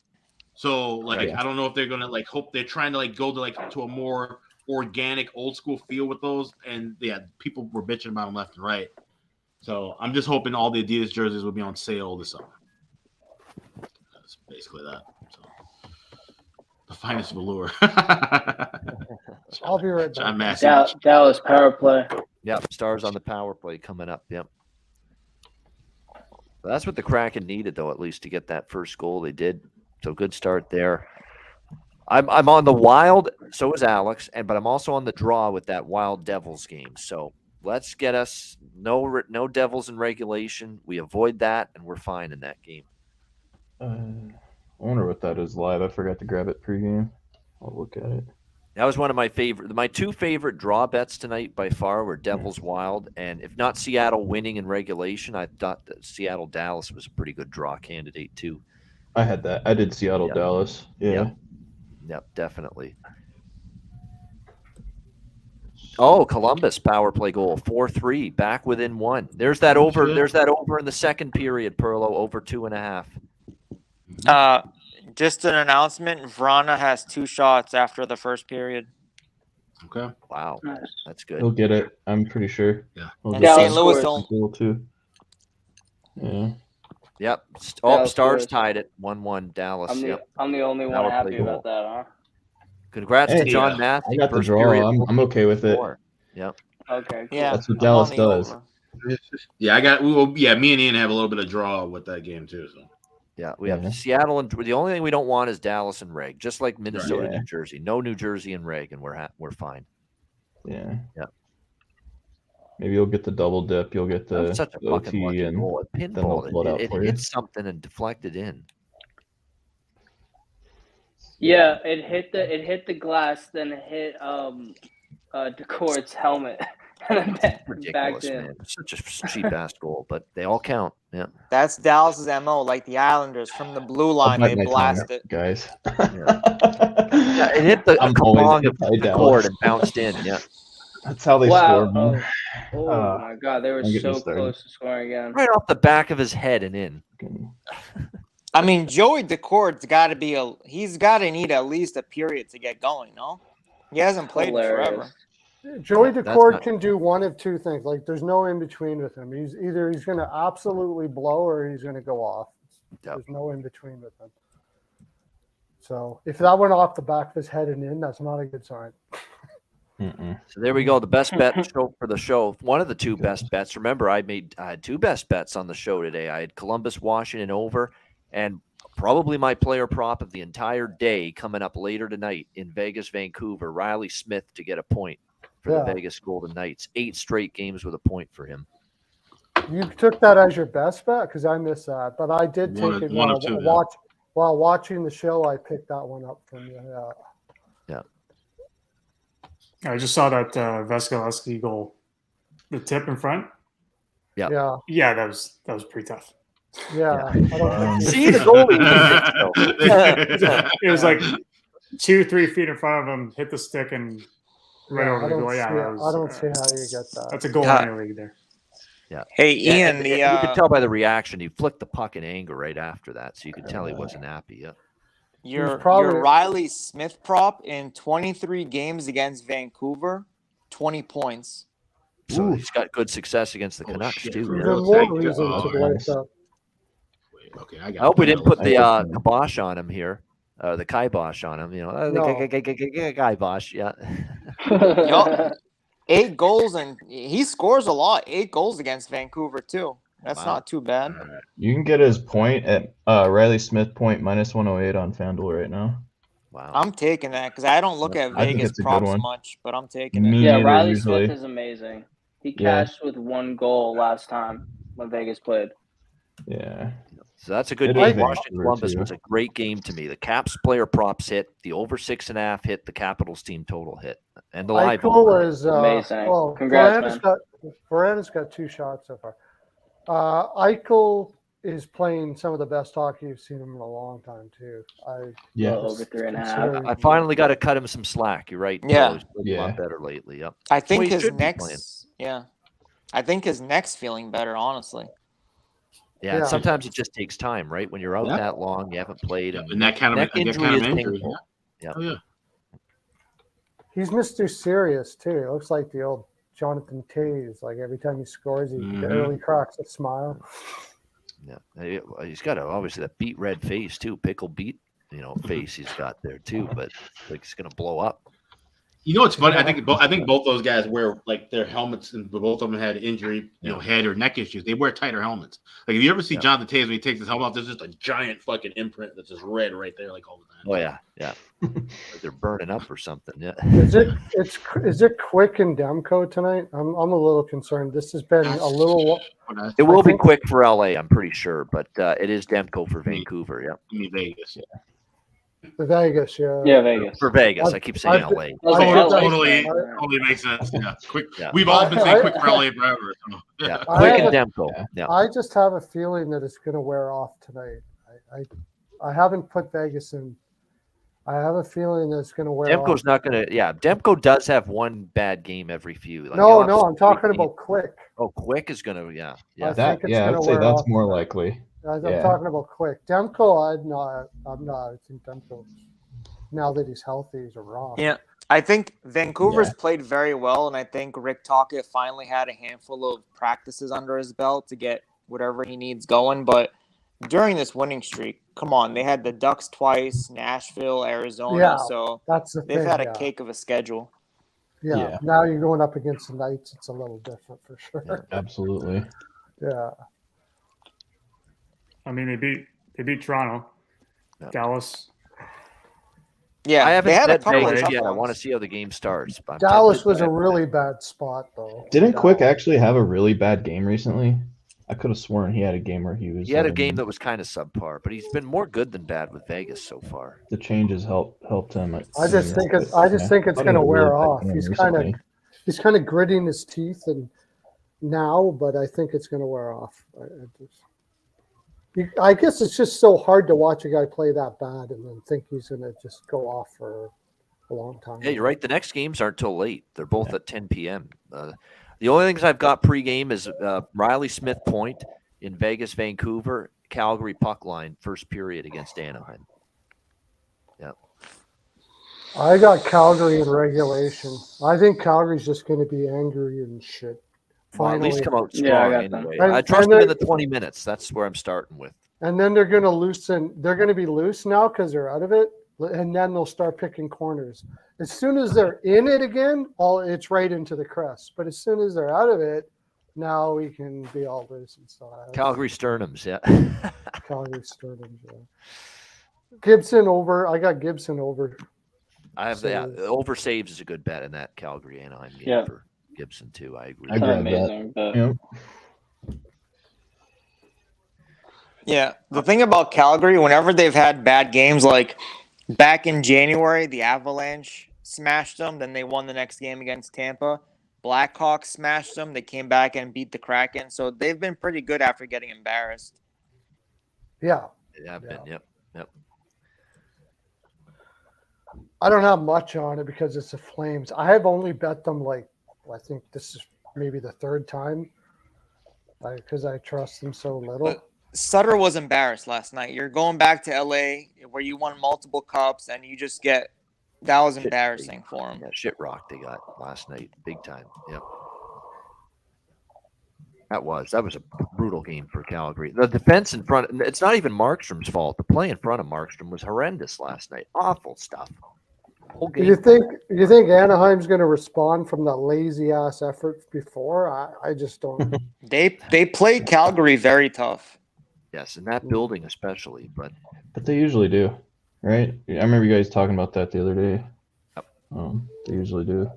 So Yeah. I don't know if they're gonna hope they're trying to go to a more organic old school feel with those. And yeah, people were bitching about them left and right. So I'm just hoping all the Adidas jerseys will be on sale this summer. That's basically that. So, the finest velour. I'll be right John back. Massey. Dallas power play. Yep, Stars on the power play coming up. Yep. That's what the Kraken needed, though, at least to get that first goal. They did. So good start there. I'm on the Wild. So is Alex, but I'm also on the draw with that Wild Devils game. So let's get us no Devils in regulation. We avoid that, and we're fine in that game. I wonder what that is live. I forgot to grab it pregame. I'll look at it. That was one of my favorite. My two favorite draw bets tonight by far were Devils Wild, and if not Seattle winning in regulation, I thought that Seattle Dallas was a pretty good draw candidate too. I had that. I did Seattle Yeah. Dallas. Yeah. Yep, definitely. Oh, Columbus power play goal 4-3, back within one. There's that over. Good. There's that over in the second period. Perlo over 2.5. Just an announcement. Vrana has 2 shots after the first period. Okay. Wow, Nice. that's good. He'll get it. I'm pretty sure. Yeah. He'll And get Dallas St. Louis scores. don't. goal too. Yeah. Yep. Dallas Stars scores. tied it 1-1 Dallas. I'm the Yep. I'm the only one Power play happy goal. about that, huh? Congrats to Hey, John yeah. Matthews. I got the First draw. period, I'm okay with it. 4. Yep. Okay. Cool. Yeah, That's what I'm Dallas on the does. over. Yeah, I got. Yeah, me and Ian have a little bit of draw with that game too. So Yeah, we have Yeah. Seattle, and the only thing we don't want is Dallas and Reg, just like Minnesota, Yeah. New Jersey. No New Jersey and Reg, and we're fine. Yeah. Yeah. Maybe you'll get the double dip. You'll get the That's such a fucking OT lucky and goal. A then they'll pinball, pull it out it for you. hit something and deflected in. Yeah, it hit the glass, then it hit Decor's helmet, and then backed Ridiculous, in. man. Such a cheap ass goal, but they all count. Yeah. That's Dallas's MO, like the Islanders from the blue I'll line. bite They my tongue, blast it. guys. Yeah, it hit the I'm always kabong of anti-Dallas. the cord and bounced in. Yeah. That's how they Wow. score, man. Oh my God, they were don't get me so started. close to scoring again. Right off the back of his head and in. I mean, Joey Decort's got to be he's got to need at least a period to get going. No, he hasn't played in forever. Joey Yeah, that's Decord not- can do one of two things. Like there's no in between with him. He's going to absolutely blow or he's going to go off. Yep. There's no in between with him. So if that went off the back of his head and in, that's not a good sign. So there we go. The best bet show for the show. One of the two best bets. Remember, I had two best bets on the show today. I had Columbus, Washington over, and probably my player prop of the entire day coming up later tonight in Vegas, Vancouver. Riley Smith to get a point for the Vegas Golden Knights. 8 straight games with a point for him. You took that as your best bet because I missed that, but I did take it while watching the show. I picked that one up from you. Yeah. I just saw that Vasilevsky goal, the tip in front. Yeah. Yeah, that was pretty tough. Yeah. I don't think See the goalie. It was like 2-3 feet in front of him, hit the stick and right over the goal. I don't see how you get that. That's a goal in the league there. Yeah. Hey, Ian, and you could tell by the reaction. He flicked the puck in anger right after that, so you could tell he wasn't happy. Yeah. Your Riley Smith prop in 23 games against Vancouver, 20 points. So he's got good success against the Canucks too. Even more reason to blake up. Okay, I hope we didn't put the kibosh on him here. The kibosh on him, the kibosh, yeah. 8 goals, and he scores a lot. 8 goals against Vancouver too. That's not too bad. You can get his point at Riley Smith point -108 on FanDuel right now. Wow. I'm taking that because I don't look at I think Vegas it's a good props one. much, but I'm taking it. Yeah, neither, Riley usually. Smith is amazing. He cashed with 1 goal last time when Vegas played. Yeah. So that's a good It game. is Washington Vancouver, Columbus too. was a great game to me. The Caps player props hit, the over 6.5 hit, the Capitals team total hit, and the live Eichel over. is Amazing. Well, Congrats, man. Moran's got 2 shots so far. Eichel is playing some of the best hockey you've seen him in a long time too. Yeah. Over 3.5. I finally got to cut him some slack. You're right. Yeah. He's played a lot better lately. Yep. I think Well, he his should be playing. next, I think his neck's feeling better, honestly. Yeah. Yeah. Sometimes it just takes time, right? When you're out Yeah. that long, you haven't played, and And that kind of neck injury is injury. painful. Yeah. Oh, yeah. He's Mr. Serious too. It looks like the old Jonathan Toews. Like every time he scores, he barely cracks a smile. Yeah, he's got obviously that beet red face too, pickle beet, face he's got there too. But like he's gonna blow up. You know what's funny? I think both those guys wear like their helmets, and both of them had injury, head or neck issues. They wear tighter helmets. Like if you ever see Jonathan Toews when he takes his helmet off, there's just a giant fucking imprint that's just red right there, like all the time. Oh yeah. Like they're burning up or something. Yeah. Is it Quick and Demko tonight? I'm a little concerned. This has been a little. It will be quick for LA, I'm pretty sure, but it is Demko for Vancouver. Yeah. I mean Vegas. Vegas, yeah. Yeah, Vegas. For Vegas, I keep saying LA. Totally makes sense. Yeah, quick. Yeah. We've all been saying quick for LA forever. So. Yeah, Quick and Demko. Yeah. I just have a feeling that it's going to wear off tonight. I haven't put Vegas in. I have a feeling that it's going to wear off. Demko's not going to. Yeah, Demko does have one bad game every few. Like, No, I'm talking about Quick. Oh, Quick is going to. Yeah. I think it's gonna I'd say wear that's off. more likely. I'm talking about Quick. Demko, I'm not. I think Demko, now that he's healthy, he's a rock. Yeah, I think Vancouver's played very well, and I think Rick Tocchet finally had a handful of practices under his belt to get whatever he needs going. But during this winning streak, come on, they had the Ducks twice, Nashville, Arizona, Yeah, so that's the they've thing, had a cake of a schedule. Yeah. Now you're going up against the Knights. It's a little different for sure. Absolutely. Yeah. I mean, they beat Toronto, Dallas. Yeah, I haven't they had a said couple of Vegas tough yet. I ones. want to see how the game starts. But I'm Dallas tempted, was but a I- really bad spot, though. Didn't Quick Dallas. actually have a really bad game recently? I could have sworn he had a game where he was. He had a game that was kind of subpar, but he's been more good than bad with Vegas so far. the changes helped him. I just think it's going to wear off. He's kind of gritting his teeth and now, but I think it's going to wear off. I guess it's just so hard to watch a guy play that bad and then think he's going to just go off for a long time. Yeah, you're right. The next games aren't till late. They're both at 10 p.m. The only things I've got pregame is Riley Smith Point in Vegas, Vancouver, Calgary puck line, first period against Anaheim. Yeah. I got Calgary in regulation. I think Calgary's just going to be angry and shit. Well, at least Finally. come out Yeah, I strong got them. anyway. And- I trust and them in the they're- 20 minutes. That's where I'm starting with. And then they're going to loosen. They're going to be loose now because they're out of it. And then they'll start picking corners. As soon as they're in it again, it's right into the crest. But as soon as they're out of it, now we can be all loose and stuff. Calgary Sternums, yeah. Calgary Sternums, yeah. Gibson over. I got Gibson over. I have the over saves is a good bet in that Calgary Anaheim game Yeah. for Gibson too. I agree. I It's grab amazing. But Yep. Yeah, the thing about Calgary, whenever they've had bad games, like back in January, the Avalanche smashed them. Then they won the next game against Tampa. Blackhawks smashed them. They came back and beat the Kraken. So they've been pretty good after getting embarrassed. Yeah. They have been, yep. I don't have much on it because it's the Flames. I have only bet them I think this is maybe the third time because I trust them so little. But Sutter was embarrassed last night. You're going back to LA where you won multiple cups and you just that was embarrassing for him. Yeah, shit rock they got last night, big time. Yep. That was a brutal game for Calgary. The defense in front, it's not even Markstrom's fault. The play in front of Markstrom was horrendous last night. Awful stuff. Whole Do game. you think Anaheim's going to respond from that lazy ass effort before? I just don't. They played Calgary very tough. Yes, in that building especially, but But they usually do, right? I remember you guys talking about that the other day. Yep. They usually do.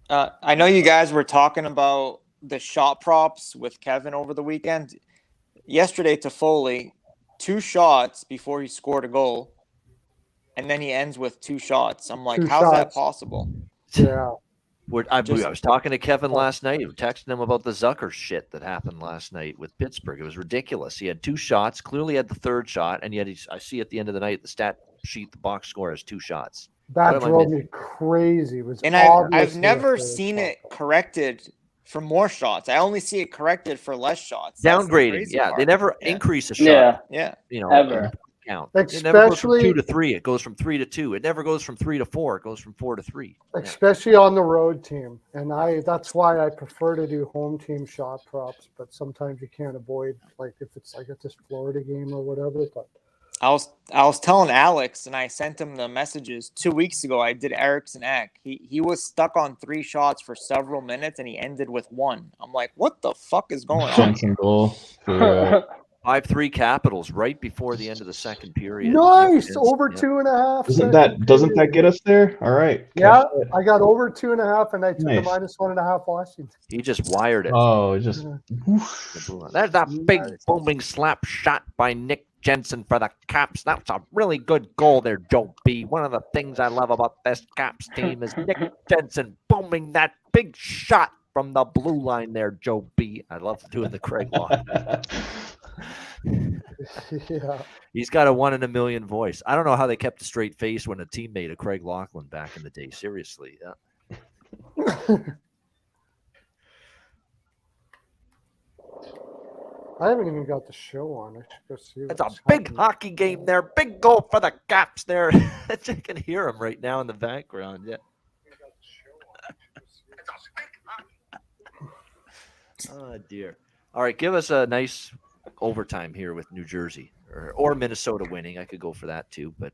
I know you guys were talking about the shot props with Kevin over the weekend. Yesterday, Toffoli, 2 shots before he scored a goal, and then he ends with 2 shots. I'm like, 2 how's that shots. possible? Yeah. I was talking to Kevin last night, texting him about the Zucker shit that happened last night with Pittsburgh. It was ridiculous. He had 2 shots, clearly had the third shot, and yet I see at the end of the night the stat sheet, the box score has 2 shots. That What am I drove missing? me crazy. It was And I've obviously never a third seen shot. it corrected for more shots. I only see it corrected for less shots. That's the Downgrading, crazy yeah. part. They never Yeah. increase a shot. yeah, Yeah. You know, Ever. count. It never goes from Especially- 2 to 3. It goes from 3 to 2. It never goes from 3 to 4. It goes from 4 to 3. Yeah. Especially on the road team. And that's why I prefer to do home team shot props, but sometimes you can't avoid, like if it's like at this Florida game or whatever. But I was telling Alex, and I sent him the messages 2 weeks ago. I did Erickson Ek. He was stuck on 3 shots for several minutes, and he ended with 1. I'm like, what the fuck is going on? Jensen goal. For, 5-3 Capitals right before the end of the second period. nice, Yes, over yeah. 2.5. doesn't that get us there? All right. Yeah, I got over 2.5, and I took a Nice. -1.5 Washington. He just wired it. Oh, it just There's that big booming slap shot by Nick Jensen for the Caps. That's a really good goal there, Joe B. One of the things I love about this Caps team is Nick Jensen booming that big shot from the blue line there, Joe B. I love doing the Craig Law. Yeah. He's got a 1 in a million voice. I don't know how they kept a straight face when a teammate of Craig Laughlin back in the day. Seriously. Yeah. I haven't even got the show on. I should go see. It's a what's big happening. hockey game there. Big goal for the Caps there. You can hear him right now in the background. Yeah. Oh, dear. All right. Give us a nice overtime here with New Jersey or Minnesota winning. I could go for that too, but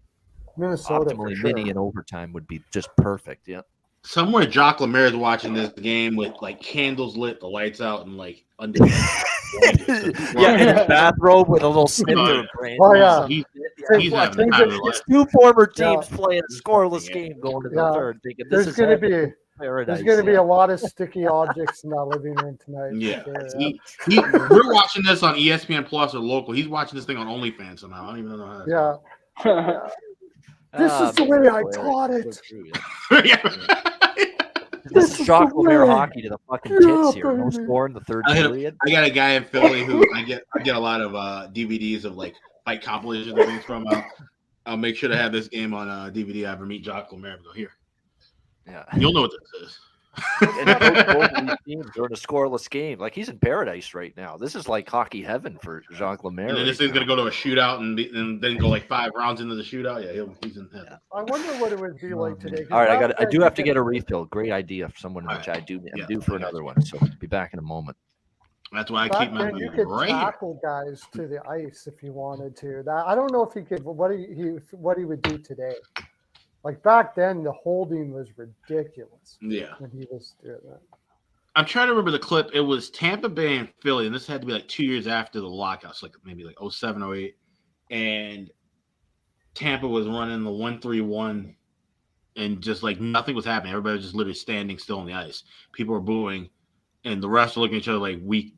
Minnesota. for optimally sure. mini in overtime would be just perfect. Yeah. Somewhere Jock Lemaire is watching this game with like candles lit, the lights out, and like under. Yeah, in his bathrobe with a little snifter of brain. Oh, yeah. He's having the time of his life. It's 2 former teams Yeah. playing a scoreless game going to the Yeah. third. Thinking this There's is going to heaven, be paradise. there's going to be yeah. a lot of sticky objects in that living room tonight. for Yeah, sure. we're watching this on ESPN Plus or local. He's watching this thing on OnlyFans somehow. I don't even know how. That's Yeah. This is the man, way I boy, taught that's it. so true, yeah. This is Jacques Lemaire hockey to the fucking tits here. No baby. score in the third I had- period. I got a guy in Philly who I get a lot of DVDs of like fight compilations and things from. I'll make sure to have this game on DVD. I ever meet Jacques Lemaire. Go here. Yeah. You'll know what this is. And he coached both of these teams during a scoreless game. Like, he's in paradise right now. This is like hockey heaven for Jacques Lemaire. And then this thing's going to go to a shootout and then go like 5 rounds into the shootout. Yeah, he's in heaven. I wonder what it would be like today. 'cause All right, back I then do you have to could- get a refill. Great idea for someone in the chat. I'm due for another one, so be back in a moment. That's why I Back keep my then, you money could right here. tackle guys to the ice if you wanted to. That I don't know if he could. What he would do today? Like back then, the holding was ridiculous Yeah. when he was doing that. I'm trying to remember the clip. It was Tampa Bay and Philly, and this had to be like 2 years after the lockouts, like maybe like 07, 08. And Tampa was running the 1-3-1, and just like nothing was happening. Everybody was just literally standing still on the ice. People were booing, and the refs were looking at each other like, we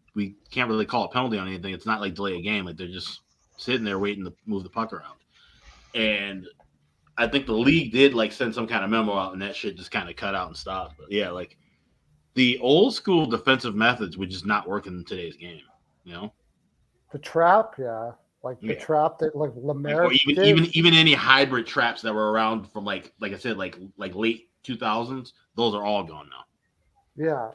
can't really call a penalty on anything. It's not like delay a game. Like, they're just sitting there waiting to move the puck around. And I think the league did like send some kind of memo out, and that shit just kind of cut out and stopped. But yeah, like the old school defensive methods would just not work in today's game. You know, The trap, yeah, like the Yeah. trap that like Lemaire or even any hybrid traps that were around from like I said, like late 2000s. Those are all gone now. Yeah.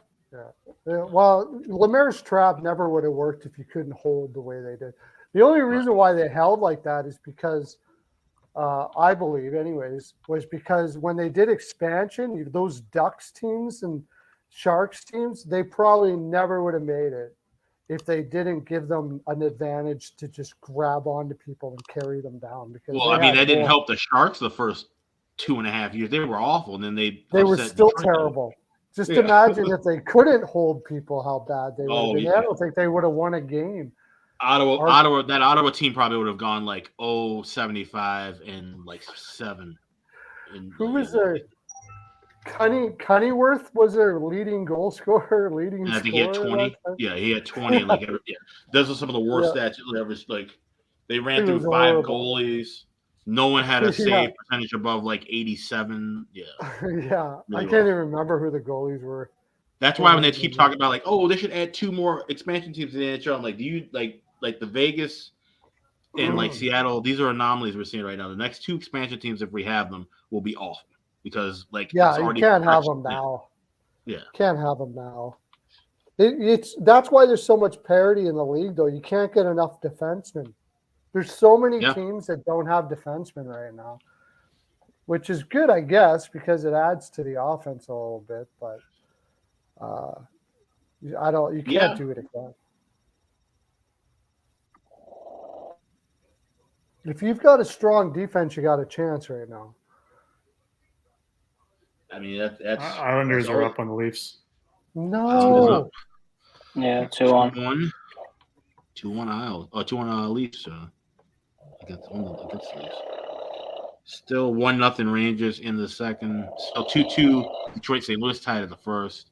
Well, Lemaire's trap never would have worked if you couldn't hold the way they did. The only reason why they held like that is because, I believe, anyways, was because when they did expansion, those Ducks teams and Sharks teams, they probably never would have made it if they didn't give them an advantage to just grab onto people and carry them down. Because Well, I mean, that didn't help the Sharks the first 2.5 years. They were awful, and then they were upset still Detroit. terrible. Just Yeah. imagine if they couldn't hold people, how bad they would have Oh, been. yeah. I don't think they would have won a game. That Ottawa team probably would have gone like 0-75 and like 7. Who was their Cunnyworth was their leading goal scorer, leading And I think he had scorer 20. that time? Yeah, he had 20. And like, those are some of the worst stats ever. Like, they ran It through was 5 horrible. goalies. No one had a Yeah. save percentage above like 87. Yeah, Yeah, I Really can't well. even remember who the goalies were. that's why when they keep talking about like, oh, they should add 2 more expansion teams in the NHL. I'm like, do you like the Vegas and like Seattle? These are anomalies we're seeing right now. The next 2 expansion teams, if we have them, will be awful because like Yeah, it's you already can't have stretched. them now. Yeah. Can't have them now. That's why there's so much parity in the league, though. You can't get enough defensemen. There's so many Yeah. teams that don't have defensemen right now, which is good, I guess, because it adds to the offense a little bit. But you can't Yeah. do it again. If you've got a strong defense, you got a chance right now. I mean, that's Islanders that's are all- up on the Leafs. No. Yeah, 2-1. 2-1 Isles. Oh, 2-1 Leafs. Against the Leafs. Still 1-0 Rangers in the second. Still 2-2 Detroit St. Louis tied at the first.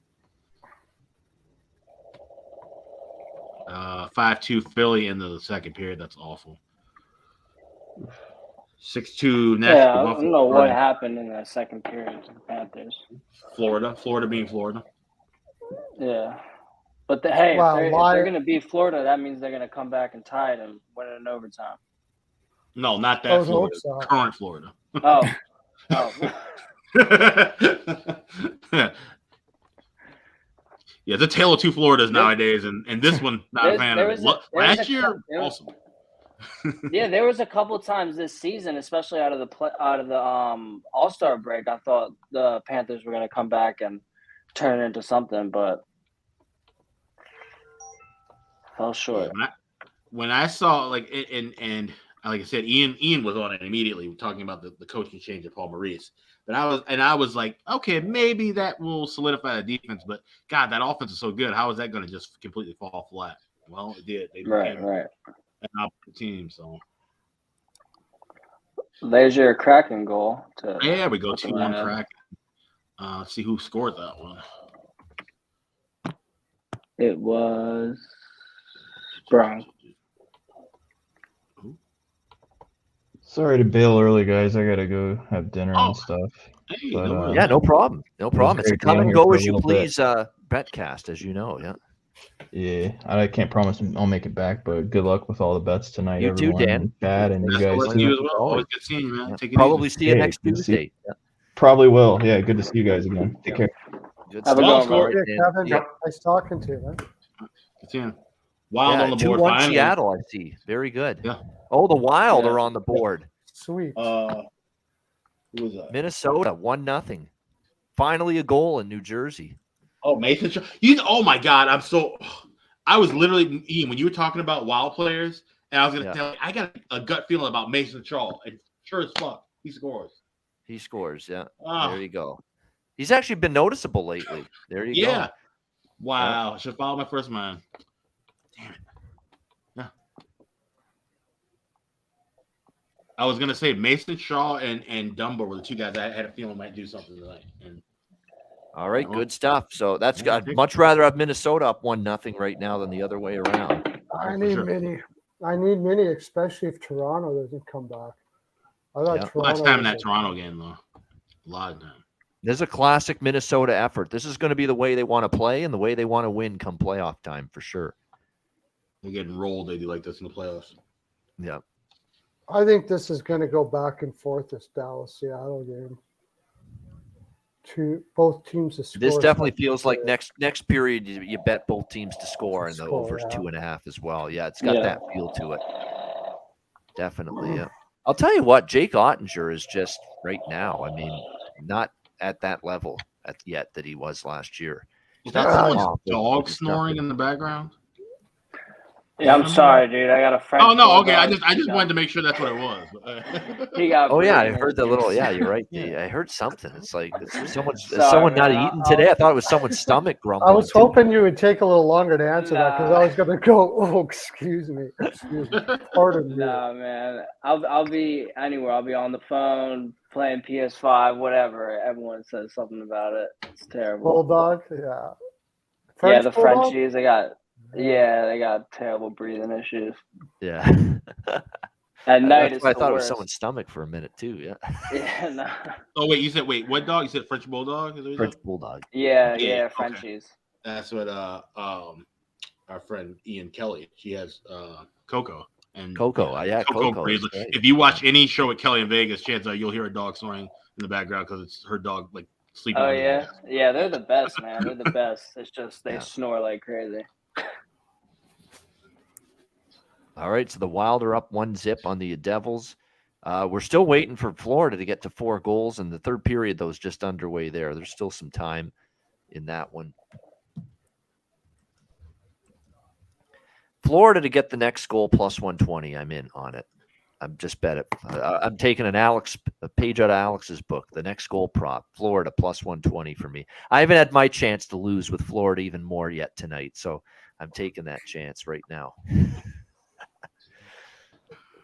5-2 Philly in the second period. That's awful. 6-2 Nashville. Yeah, I Buffalo, don't know what Bruins, happened in that second period to the Panthers. Florida being Florida. Yeah. But hey, Wow, if liar. they're going to beat Florida, that means they're going to come back and tie it and win it in overtime. No, not I that would Florida. hope so. Current Florida. Oh. Yeah, it's a tale of 2 Floridas nowadays, and this one, not a fan of it. Last year, awesome. Yeah, there was a couple times this season, especially out of the All-Star break, I thought the Panthers were going to come back and turn it into something, but fell short. When I saw like and like I said, Ian was on it immediately talking about the coaching change of Paul Maurice. But I was like, okay, maybe that will solidify the defense. But God, that offense is so good. How is that going to just completely fall flat? Well, it did. They Right. an opposite team. So There's your Kraken goal. there we go. put them 2-1 ahead. Kraken. Let's see who scored that one. It was Brown. Sorry to bail early, guys. I gotta go have dinner Oh. and stuff. Hey, But, no worries. Yeah, no problem. No problem. It's a great come being and here go for a as you little bit. please Betcast, as you know. Yeah. Yeah, I can't promise I'll make it back, but good luck with all the bets tonight, You too, everyone. Dan. And Chad and you Best of guys luck Why to too. you not? as well. Always. Always good seeing you, man. Yeah. Take it Probably easy. see you Yeah, next good to see you. Tuesday. Yeah. Probably will. Yeah, good to see you guys again. Take care. Good Have a stuff. good one, All right, Yeah, Dan. Kevin, Yep. nice talking to you, man. Good seeing. Wild Yeah, on the board 2-1 finally. Seattle, I see. Very good. Yeah. Oh, the Wild Yeah. are on the board. Sweet. Who was that? Minnesota, 1-0. Finally a goal in New Jersey. Oh, Mason. Oh my God, I was literally Ian when you were talking about Wild players, and I was gonna tell you I got a gut feeling about Mason Charles, and sure as fuck he scores. He scores. Yeah. Oh, There you go. He's actually been noticeable lately. There you yeah. go. Wow. Should follow my first mind. Damn it. Yeah. I was gonna say Mason Shaw and Dumbo were the two guys I had a feeling might do something tonight. And All right, well, good stuff. So that's yeah, I I'd think- much rather have Minnesota up 1-0 right now than the other way around. I for need sure. Mini. I need Mini, especially if Toronto doesn't come back. I thought Yeah. Toronto. last time in was that Toronto game though. A lot of time. There's a classic Minnesota effort. This is going to be the way they want to play and the way they want to win come playoff time for sure. They're getting rolled. They do like this in the playoffs. Yeah. I think this is going to go back and forth. This Dallas Seattle game. Both teams to score. This definitely something feels like there. next period you bet both teams to score and the Score, overs yeah. 2.5 as well. Yeah, it's got Yeah. that feel to it. Definitely. Yeah. I'll tell you what, Jake Ottinger is just right now. I mean, not at that level yet that he was last year. Is Not that that someone's awful, but dog he's snoring nothing. in the background? Yeah, I'm sorry, dude. I got a French. Oh no, okay. I bulldog. just wanted to make sure that's what it was. He got Oh yeah, I breathing heard the issues. little. Yeah, you're right. Yeah. I heard something. It's like is someone Sorry, not man. eating today? I thought it was someone's stomach grumbling. I was too. hoping you would take a little longer to answer that because Nah. I was going to go. Oh, excuse me. Pardon me. Nah, man. I'll be anywhere. I'll be on the phone playing PS5, whatever. Everyone says something about it. It's terrible. Bulldog. Yeah. Yeah, French the bulldog? Frenchies. They got terrible breathing issues. Yeah. At night, That's it's why I the thought it was worst. someone's stomach for a minute too. Yeah. Yeah, no. Oh wait, what dog? You said French bulldog? Is that what you French said? bulldog. Yeah, Yeah, okay. Frenchies. That's what our friend Ian Kelly. She has Coco and Coco. Yeah, Coco. breeds. That's right. If you watch any show with Kelly in Vegas, chances are you'll hear a dog snoring in the background because it's her dog like sleeping. Oh on the yeah, desk. yeah. They're the best, man. They're the best. It's just they Yeah. snore like crazy. All right, so the Wild are up 1-0 on the Devils. We're still waiting for Florida to get to 4 goals, and the third period, though, is just underway there. There's still some time in that one. Florida to get the next goal plus 120. I'm in on it. I'm just bet it. I'm taking a page out of Alex's book. The next goal prop, Florida plus 120 for me. I haven't had my chance to lose with Florida even more yet tonight, so I'm taking that chance right now.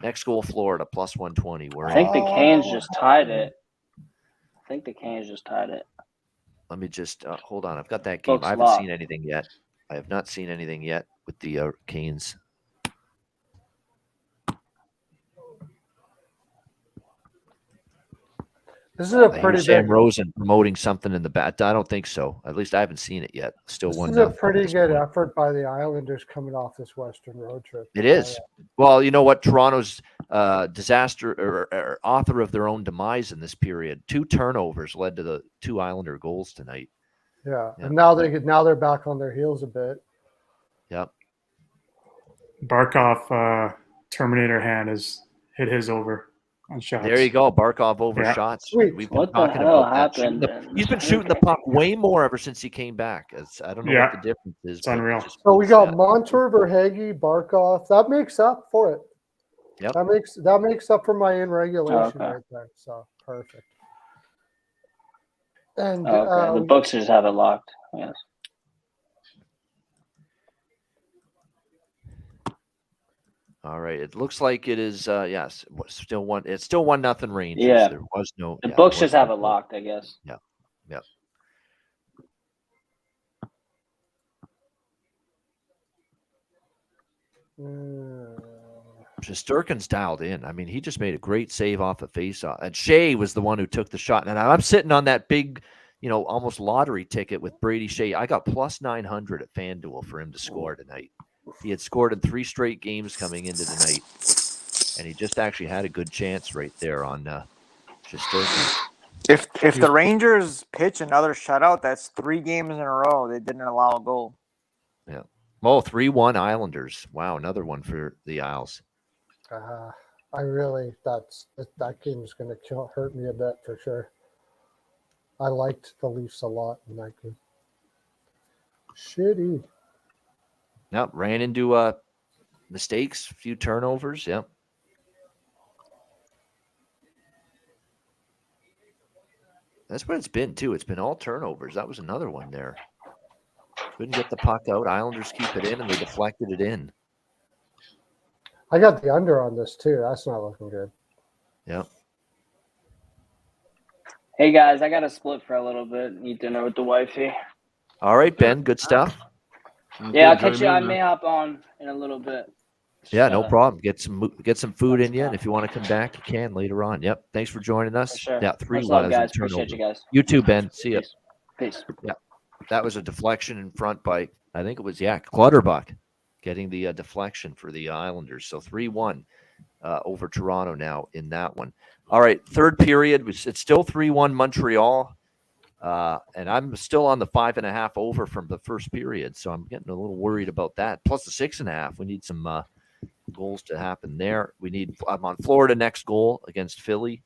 Next goal, Florida plus 120. We're I think in. the Canes just tied it. Let me just hold on. I've got that game. Book's I haven't locked. seen anything yet. I have not seen anything yet with the Canes. This is a I hear pretty Sam big. Rosen promoting something in the back. I don't think so. At least I haven't seen it yet. Still This 1-0. is a pretty good effort by the Islanders coming off this Western road trip. It is. Well, you know what? Toronto's disaster or author of their own demise in this period. 2 turnovers led to the 2 Islander goals tonight. Yeah, Yeah. and now they're back on their heels a bit. Yep. Barkov Terminator hand has hit his over on shots. There you go. Barkov over Yeah. shots. Sweet. We've been What the talking hell about that. happened? He's been shooting the puck way more ever since he came back. I don't know Yeah. what the difference is. It's but unreal. just So we feels got that. Montour, Verhaeghe, Barkov. That makes up for it. Yep. That makes up for my in regulation Okay. right there. So perfect. And Okay, the books just have it locked. Yes. All right. It looks like it is. Yes. Still one. It's still 1-0 Rangers. Yeah. There was no. The yeah, books there just was have no it locked, I guess. Shesterkin's dialed in. I mean, he just made a great save off a faceoff. And Shea was the one who took the shot. And I'm sitting on that big almost lottery ticket with Brady Shea. I got plus 900 at FanDuel for him to score tonight. He had scored in 3 straight games coming into tonight, and he just actually had a good chance right there on Shesterkin. If the Rangers pitch another shutout, that's 3 games in a row they didn't allow a goal. Yeah. Oh, 3-1 Islanders. Wow, another one for the Isles. That game is going to hurt me a bit for sure. I liked the Leafs a lot in that game. Shitty. Yep, ran into mistakes, a few turnovers. Yep. That's what it's been, too. It's been all turnovers. That was another one there. Couldn't get the puck out. Islanders keep it in, and they deflected it in. I got the under on this, too. That's not looking good. Yep. Hey guys, I got to split for a little bit. Eat dinner with the wifey. All right, Ben. Good stuff. Yeah, I'll catch you. I may hop on in a little bit. Yeah, no problem. Get some food in you, and if you want to come back, you can later on. Yep. Thanks for joining us. For sure. Yeah, Much 3-1 love, as guys. a turnover. Appreciate you guys. You too, Ben. See ya. Peace. Yeah, that was a deflection in front by, I think it was, Clutterbuck getting the deflection for the Islanders. So 3-1 over Toronto now in that one. All right, third period, it's still 3-1 Montreal. And I'm still on the 5.5 over from the first period, so I'm getting a little worried about that. Plus the 6.5, we need some goals to happen there. I'm on Florida next goal against Philly,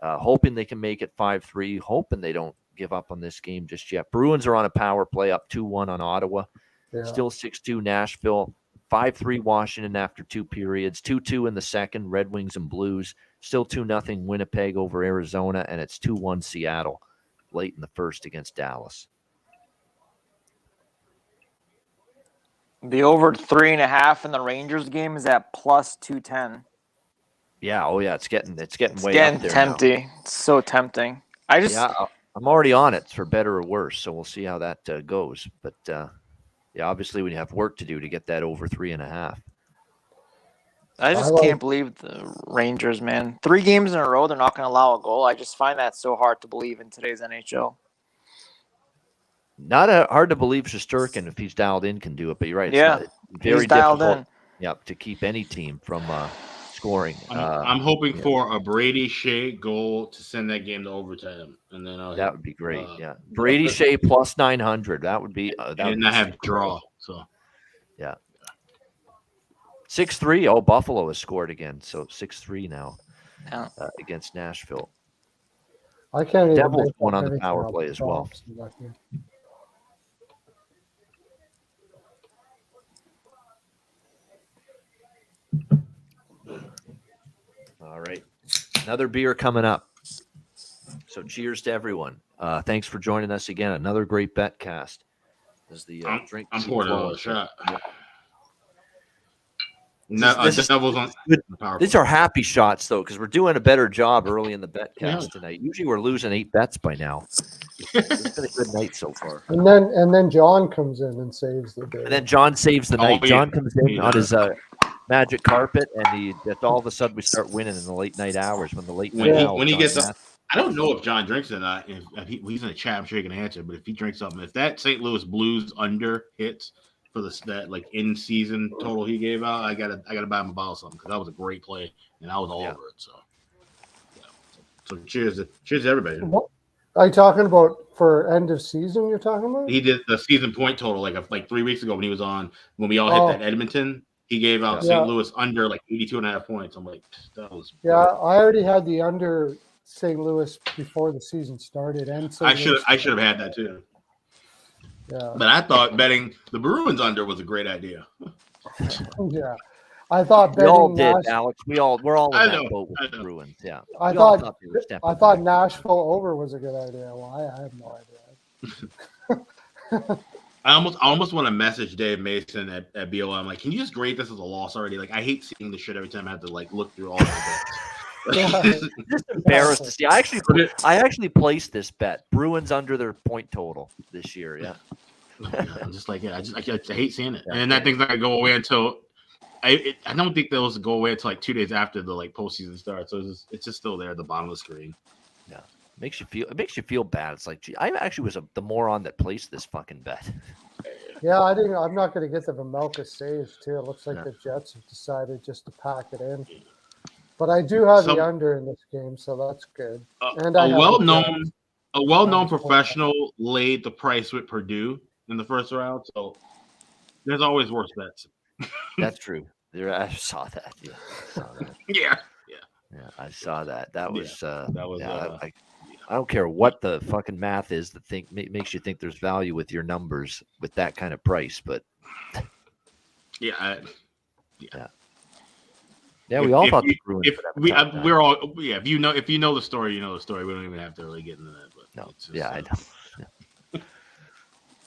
hoping they can make it 5-3, hoping they don't give up on this game just yet. Bruins are on a power play, up 2-1 on Ottawa. Yeah. Still 6-2 Nashville, 5-3 Washington after 2 periods, 2-2 in the second, Red Wings and Blues. Still 2-0 Winnipeg over Arizona, and it's 2-1 Seattle late in the first against Dallas. The over 3.5 in the Rangers game is at plus 210. Yeah, it's getting way getting up there tempting. now. It's so tempting. I'm already on it for better or worse, so we'll see how that goes. But obviously we have work to do to get that over 3.5. I just can't believe the Rangers, man. 3 games in a row, they're not going to allow a goal. I just find that so hard to believe in today's NHL. Not hard to believe Shesterkin, if he's dialed in, can do it. But you're right. Yeah, it's very he's dialed difficult. in. Yep, to keep any team from scoring. I'm hoping for a Brady Shea goal to send that game to overtime, and then that would be great. Brady Shea plus 900. That would be. And I have draw. So yeah. 6-3. Oh, Buffalo has scored again. So 6-3 now against Nashville. I can't even. Devils won on the power play as well. All right. Another beer coming up. So cheers to everyone. Thanks for joining us again. Another great Betcast. As the drink. I'm pouring a shot. Yeah. Devils on the power These play. are happy shots, though, because we're doing a better job early in the Betcast tonight. Usually we're losing 8 bets by now. It's been a good night so far. And then John comes in and saves the day. And then John saves the night. yeah. John comes in on his magic carpet, and all of a sudden we start winning in the late night hours when the late night hours. When he gets up. I don't know if John drinks or not. If he's in the chat, I'm sure he can answer. But if he drinks something, if that St. Louis Blues under hits for that like in season total he gave out, I gotta buy him a bottle of something because that was a great play and I was all over it. So, so cheers to everybody. What are you talking about for end of season? You're talking about? He did the season point total like 3 weeks ago when he was on when we all hit that Edmonton. He gave out St. Louis under like 82.5 points. I'm like, that was. Yeah, I already had the under St. Louis before the season started, and I should have had that too. Yeah, but I thought betting the Bruins under was a great idea. Yeah, I thought betting. We all did, Alex. We're all in that boat with the Bruins. Yeah, I thought Nashville over was a good idea. Well, I have no idea. I almost want to message Dave Mason at BOM. I'm like, can you just grade this as a loss already? Like, I hate seeing this shit every time I have to like look through all my bets. Just embarrassed to see. I actually placed this bet. Bruins under their point total this year. Yeah. I'm just like, I hate seeing it. And that thing's not gonna go away until I don't think those go away until like 2 days after the like postseason starts. So it's just still there at the bottom of the screen. Yeah. It makes you feel bad. It's like, gee, I actually was the moron that placed this fucking bet. Yeah, I'm not going to get the Vamelka saves too. It looks like No. the Jets have decided just to pack it in. But I do have Some- the under in this game, so that's good. And A I have the well-known Jets. professional laid the price with Purdue in the first round, so there's always worse bets. That's true. I saw that. Yeah, I saw that. Yeah. Yeah, I saw that. That was. that was, I don't care what the fucking math is that makes you think there's value with your numbers with that kind of price, but Yeah. yeah, we all thought if, the Bruins if would have a we tough time. we're all if you know the story, you know the story. We don't even have to really get into that. But No, it's just, yeah, I know.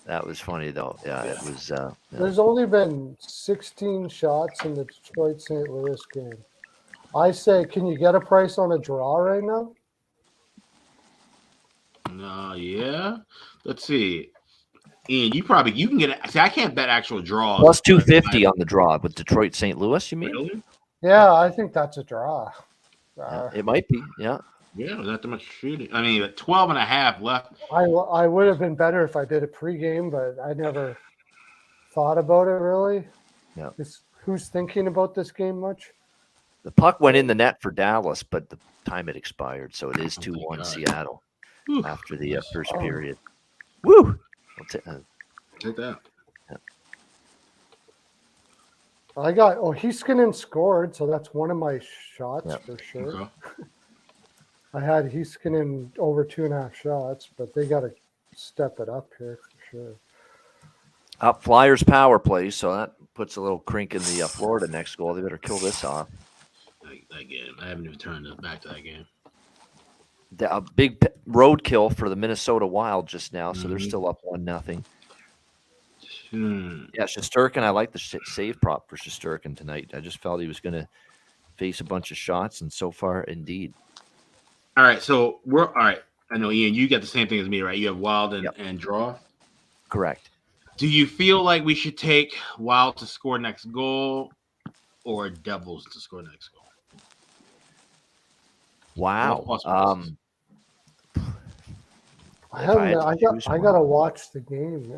That was funny though. Yeah, it was. Yeah. There's only been 16 shots in the Detroit St. Louis game. I say, can you get a price on a draw right now? Yeah. Let's see. Ian, you can get it. See, I can't bet actual draws. Plus 250 on the draw with Detroit St. Louis. You mean? Really? Yeah, I think that's a draw. Yeah, it might be. Yeah. Yeah, not that much shooting. I mean, 12 and a half left. I would have been better if I did a pregame, but I never thought about it really. Yeah. Who's thinking about this game much? The puck went in the net for Dallas, but the time had expired, so it is 2-1 God. Seattle Whew. after the first Oh. period. Woo! Take that. Heiskanen scored, so that's one of my shots Yeah. for sure. Okay. I had Heiskanen over 2.5 shots, but they got to step it up here for sure. Up Flyers power play, so that puts a little crink in the Florida next goal. They better kill this off. That game. I haven't even turned back to that game. A big roadkill for the Minnesota Wild just now, so they're Mhm. still up 1-0. Hmm. Yeah, Shesterkin. I like the save prop for Shesterkin tonight. I just felt he was going to face a bunch of shots, and so far, indeed. All right, so we're all right. I know, Ian, you got the same thing as me, right? You have Wild and draw. Correct. Do you feel like we should take Wild to score next goal or Devils to score next goal? Wow. Plus prices. I gotta watch the game.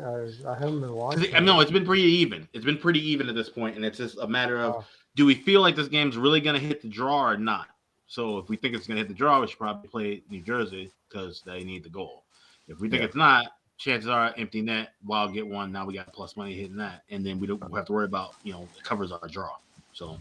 I haven't been watching. No, it's been pretty even. It's been pretty even at this point, and it's just a matter of Oh. do we feel like this game's really going to hit the draw or not? So if we think it's going to hit the draw, we should probably play New Jersey because they need the goal. If we think it's not, chances are empty net. Wild get one. Now we got plus money hitting that, and then we don't have to worry about it covers our draw. So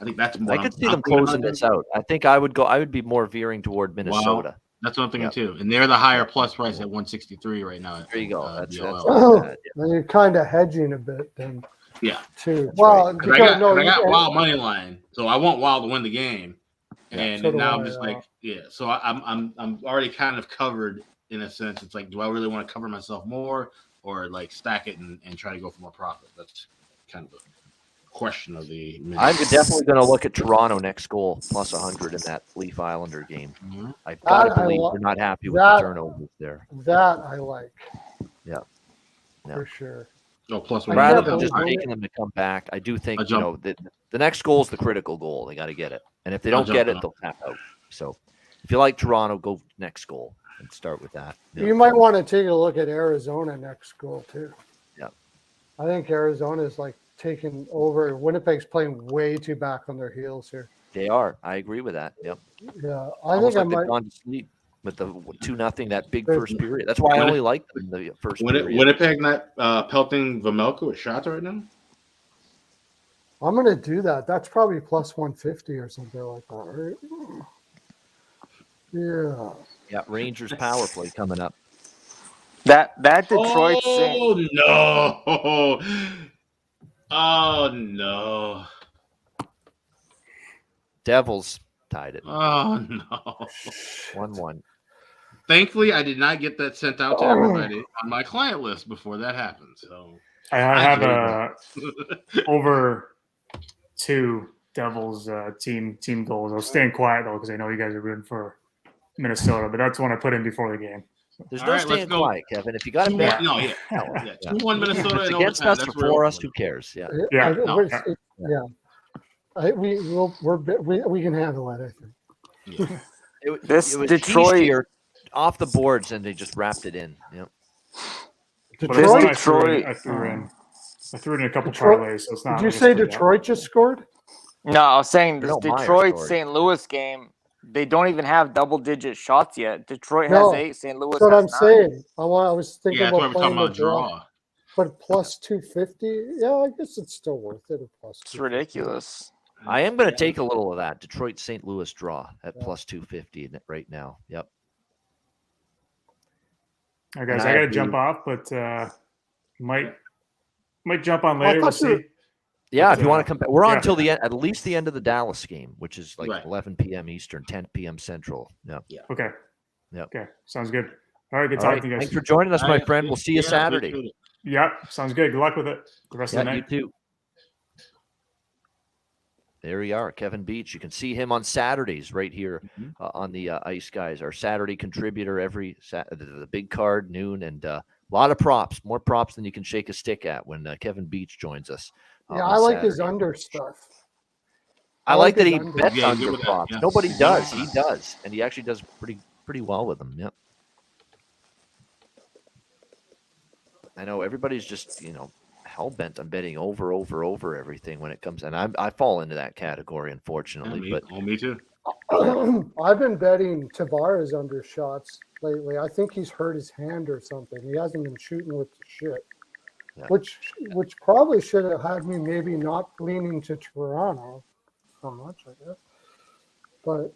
I think that's. I could see them closing this out. I think I would be more veering toward Minnesota. Wow. That's what I'm thinking too. And they're the higher plus price at 163 right now. There you go. That's DLL. bad, yeah. Then you're kind of hedging a bit then Yeah. too. That's Well, right. I got Wild money line, so I want Wild to win the game. And So do now I, I'm just like, So I'm already kind of covered in a sense. It's like, do I really want to cover myself more, or like stack it and try to go for more profit? That's kind of a question of the. I'm definitely going to look at Toronto next goal plus 100 in that Leaf Islander game. Mhm. I've got to That I believe lo- they're not happy with that- the turnovers there. That I like. Yeah. For sure. Oh, plus I one. Rather can't than believe just it. making them to come back, I do think A jump. that the next goal is the critical goal. They got to get it, and if they don't jump get it, on. they'll tap out. So, if you like Toronto, go next goal and start with that. You might want to take a look at Arizona next goal too. Yeah. I think Arizona is like taking over. Winnipeg's playing way too back on their heels here. They are. I agree with that. Yep. Yeah, I Almost think I like might. they've gone to sleep with the 2-0 that big first period. That's why I only like them in the first period. Winnipeg not pelting Vamelka with shots right now. I'm gonna do that. That's probably plus 150 or something like that, right? Yeah. Yeah, Rangers power play coming up. That Detroit thing. Oh no! Oh no! Devils tied it Oh no! 1-1. Thankfully, I did not get that sent out to everybody on my client list before that happened. So I have over 2 Devils team goals. I was staying quiet though because I know you guys are rooting for Minnesota, but that's one I put in before the game. There's All no right, let's staying go. quiet, Kevin. If you got to 2-1 bet, no, yeah, Yeah. 2-1 Minnesota. it's in against overtime. us or That's where for we're us, who cares? Yeah. Yeah. We can handle it. I think. This it was Detroit- easier off the boards, and they just wrapped it in. Yep. But this one Detroit. I threw in. I threw it in a couple Detroit- parlays, so it's not. Did you like a say split Detroit just scored? No, I was saying this No, Myers Detroit scored. St. Louis game. They don't even have double-digit shots yet. Detroit No, has 8. St. Louis That's what has I'm 9. saying. I was thinking Yeah, that's why about we're talking playing the about draw. draw. But plus 250, yeah, I guess it's still worth it. At plus It's 250. ridiculous. I am going to take a little of that Detroit St. Louis draw at Yeah. plus 250 right now. Yep. All right, guys, And I I got to agree. jump off, but might jump on I later. We'll thought you- see. Yeah, But, if you want to come back, we're on yeah. until the end, at least the end of the Dallas game, which is like Right. 11 p.m. Eastern, 10 p.m. Central. Yeah. Okay. Yep. Okay. Sounds good. All right. Good All talking right. to you guys. Thanks for joining us, All my right, friend. We'll see you yeah, Saturday. appreciate it. Yep. Sounds good. Good luck with it the rest of Yeah, the you night. too. There we are, Kevin Beach. You can see him on Saturdays right here on the Ice Guys. Our Saturday contributor every the big card noon, and a lot of props, more props than you can shake a stick at when Kevin Beach joins us. Yeah, on I like his Saturday. under stuff. I like that he his under. bets Yeah, he's good under with that, props. yeah. Nobody He's does. good He with that. does, and he actually does pretty well with them. Yep. I know everybody's just hell bent on betting over everything when it comes, and I fall into that category, Yeah, unfortunately. me, But me too. I've been betting Tavares under shots lately. I think he's hurt his hand or something. He hasn't been shooting with the shit. Yeah. Which probably should have had me maybe not leaning to Toronto so much, I guess. But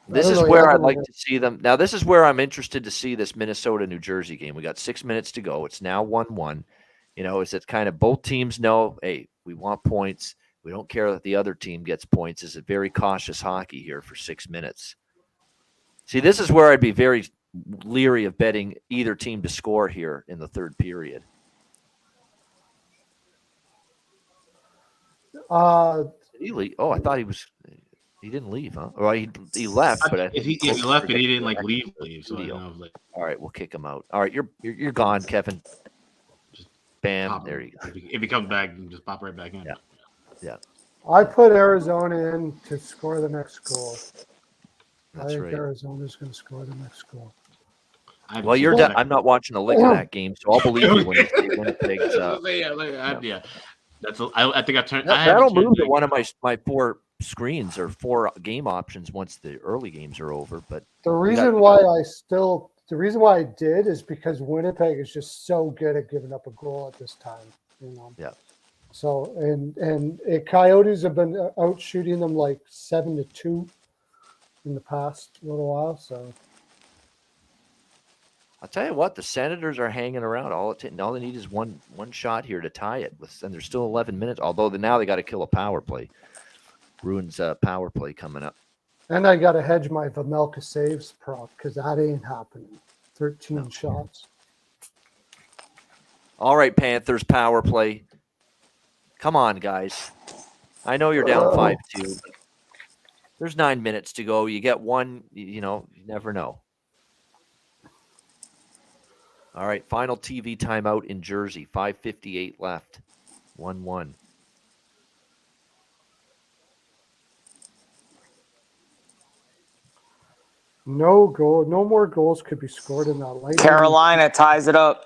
this don't is know, where yeah, I'd like to see them. Now, this is where I'm interested to see this Minnesota-New Jersey game. We got 6 minutes to go. It's now 1-1. Is it kind of both teams know, hey, we want points. We don't care that the other team gets points. It's a very cautious hockey here for 6 minutes. See, this is where I'd be very leery of betting either team to score here in the third period. Did he leave? Oh, I thought he didn't leave, huh? Or he left, but I think He left, but he didn't like leave. So I studio. was like, All right, we'll kick him out. All right, you're gone, Kevin. Bam, pop there him. you go. If he comes back, you can just pop right back in. Yeah. I put Arizona in to score the next goal. I That's think right. Arizona's going to score the next goal. I haven't Well, seen you're that. done. I'm not watching a lick of that game, so I'll believe you when you say Winnipeg's. Yeah. That's. I think I turned. I That'll haven't turned move to that one of game my 4 screens or 4 game options once the early games are over. But The got- reason why I did is because Winnipeg is just so good at giving up a goal at this time. Yeah. So and Coyotes have been out shooting them like 7-2 in the past little while. So I'll tell you what, the Senators are hanging around. All they need is one shot here to tie it, and there's still 11 minutes. Although now they got to kill a power play. Bruins power play coming up. and I got to hedge my Vamelka saves prop because that ain't happening. 13 shots. All right, Panthers power play. Come on, guys. I know you're down 5-2. There's 9 minutes to go. You get one, you never know. All right, final TV timeout in Jersey. 5:58 left. 1-1. No more goals could be scored in that light. Carolina ties it up.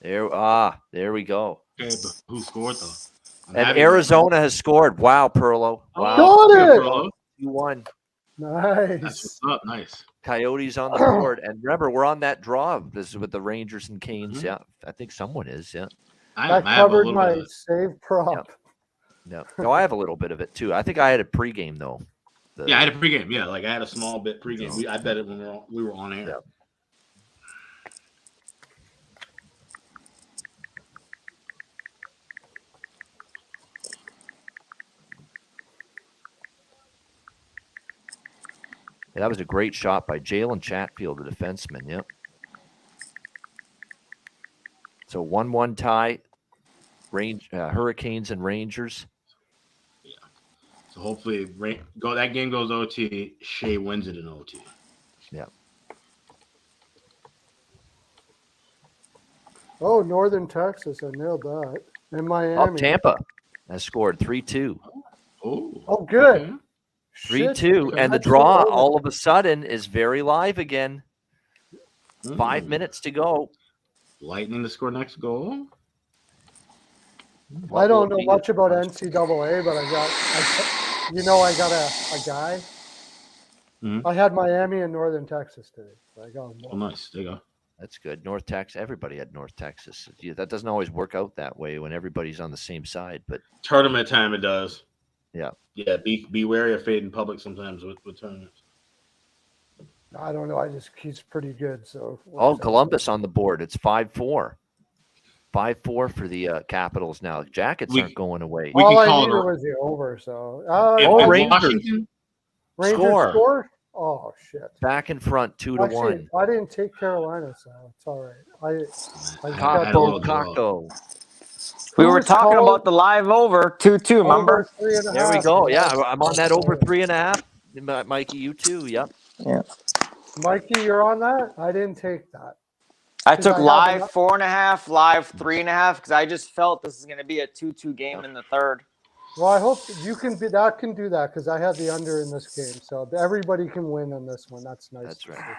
There we go. Okay, but who scored though? I'm And happy Arizona has scored. Wow, Perlo. about Wow. that. Got Good, it! bro. You won. That's Nice. what's up. Nice. Coyotes on the board. And remember, we're on that draw. This is with the Rangers and Canes. Mhm. Yeah, I think someone is. Yeah. That I have a covered little my bit of save prop. No, I have a little bit of it too. I think I had a pregame though. Yeah, I had a pregame. Yeah, like I had a small bit pregame. I bet it when we were on air. Yeah. Yeah, that was a great shot by Jalen Chatfield, the defenseman. Yep. So 1-1 tie. Hurricanes and Rangers. So hopefully, that game goes OT. Shea wins it in OT. Yeah. Oh, Northern Texas. I nailed that. And Oh, Miami. Tampa has scored 3-2. Oh. Oh, good. Okay. Shit, 3-2, and the that's draw over. all of a sudden is very live again. 5 minutes to go. Lightning to score next goal. I don't know much about NCAA, but I got a guy. Mhm. I had Miami and Northern Texas today. So I got them Oh, all. nice. There you go. That's good. North Texas. Everybody had North Texas. Yeah, that doesn't always work out that way when everybody's on the same side. But Tournament time, it does. yeah. Yeah, be wary of fade in public sometimes with tournaments. I don't know. He's pretty good. So Oh, Columbus on the board. It's 5-4. 5-4 for the Capitals now. Jackets aren't going away. We all can I call it needed a- was the over. So if Rangers. Washington, Rangers Score. score. Oh shit! Back in front, 2-1. Actually, I didn't take Carolina, so it's all right. I had got a Capo, little draw. Caco. We were Who's talking calling about the live over 2-2. over Remember? 3.5. There we go. Yeah, Yes. I'm on that over 3.5. Mikey, you too. Yep. Yeah. Mikey, you're on that. I didn't take that. I 'Cause took I have live enough- 4.5, live 3.5 because I just felt this is going to be a 2-2 game in the third. Well, I hope you can do that because I had the under in this game, so everybody can win on this one. That's nice. That's right.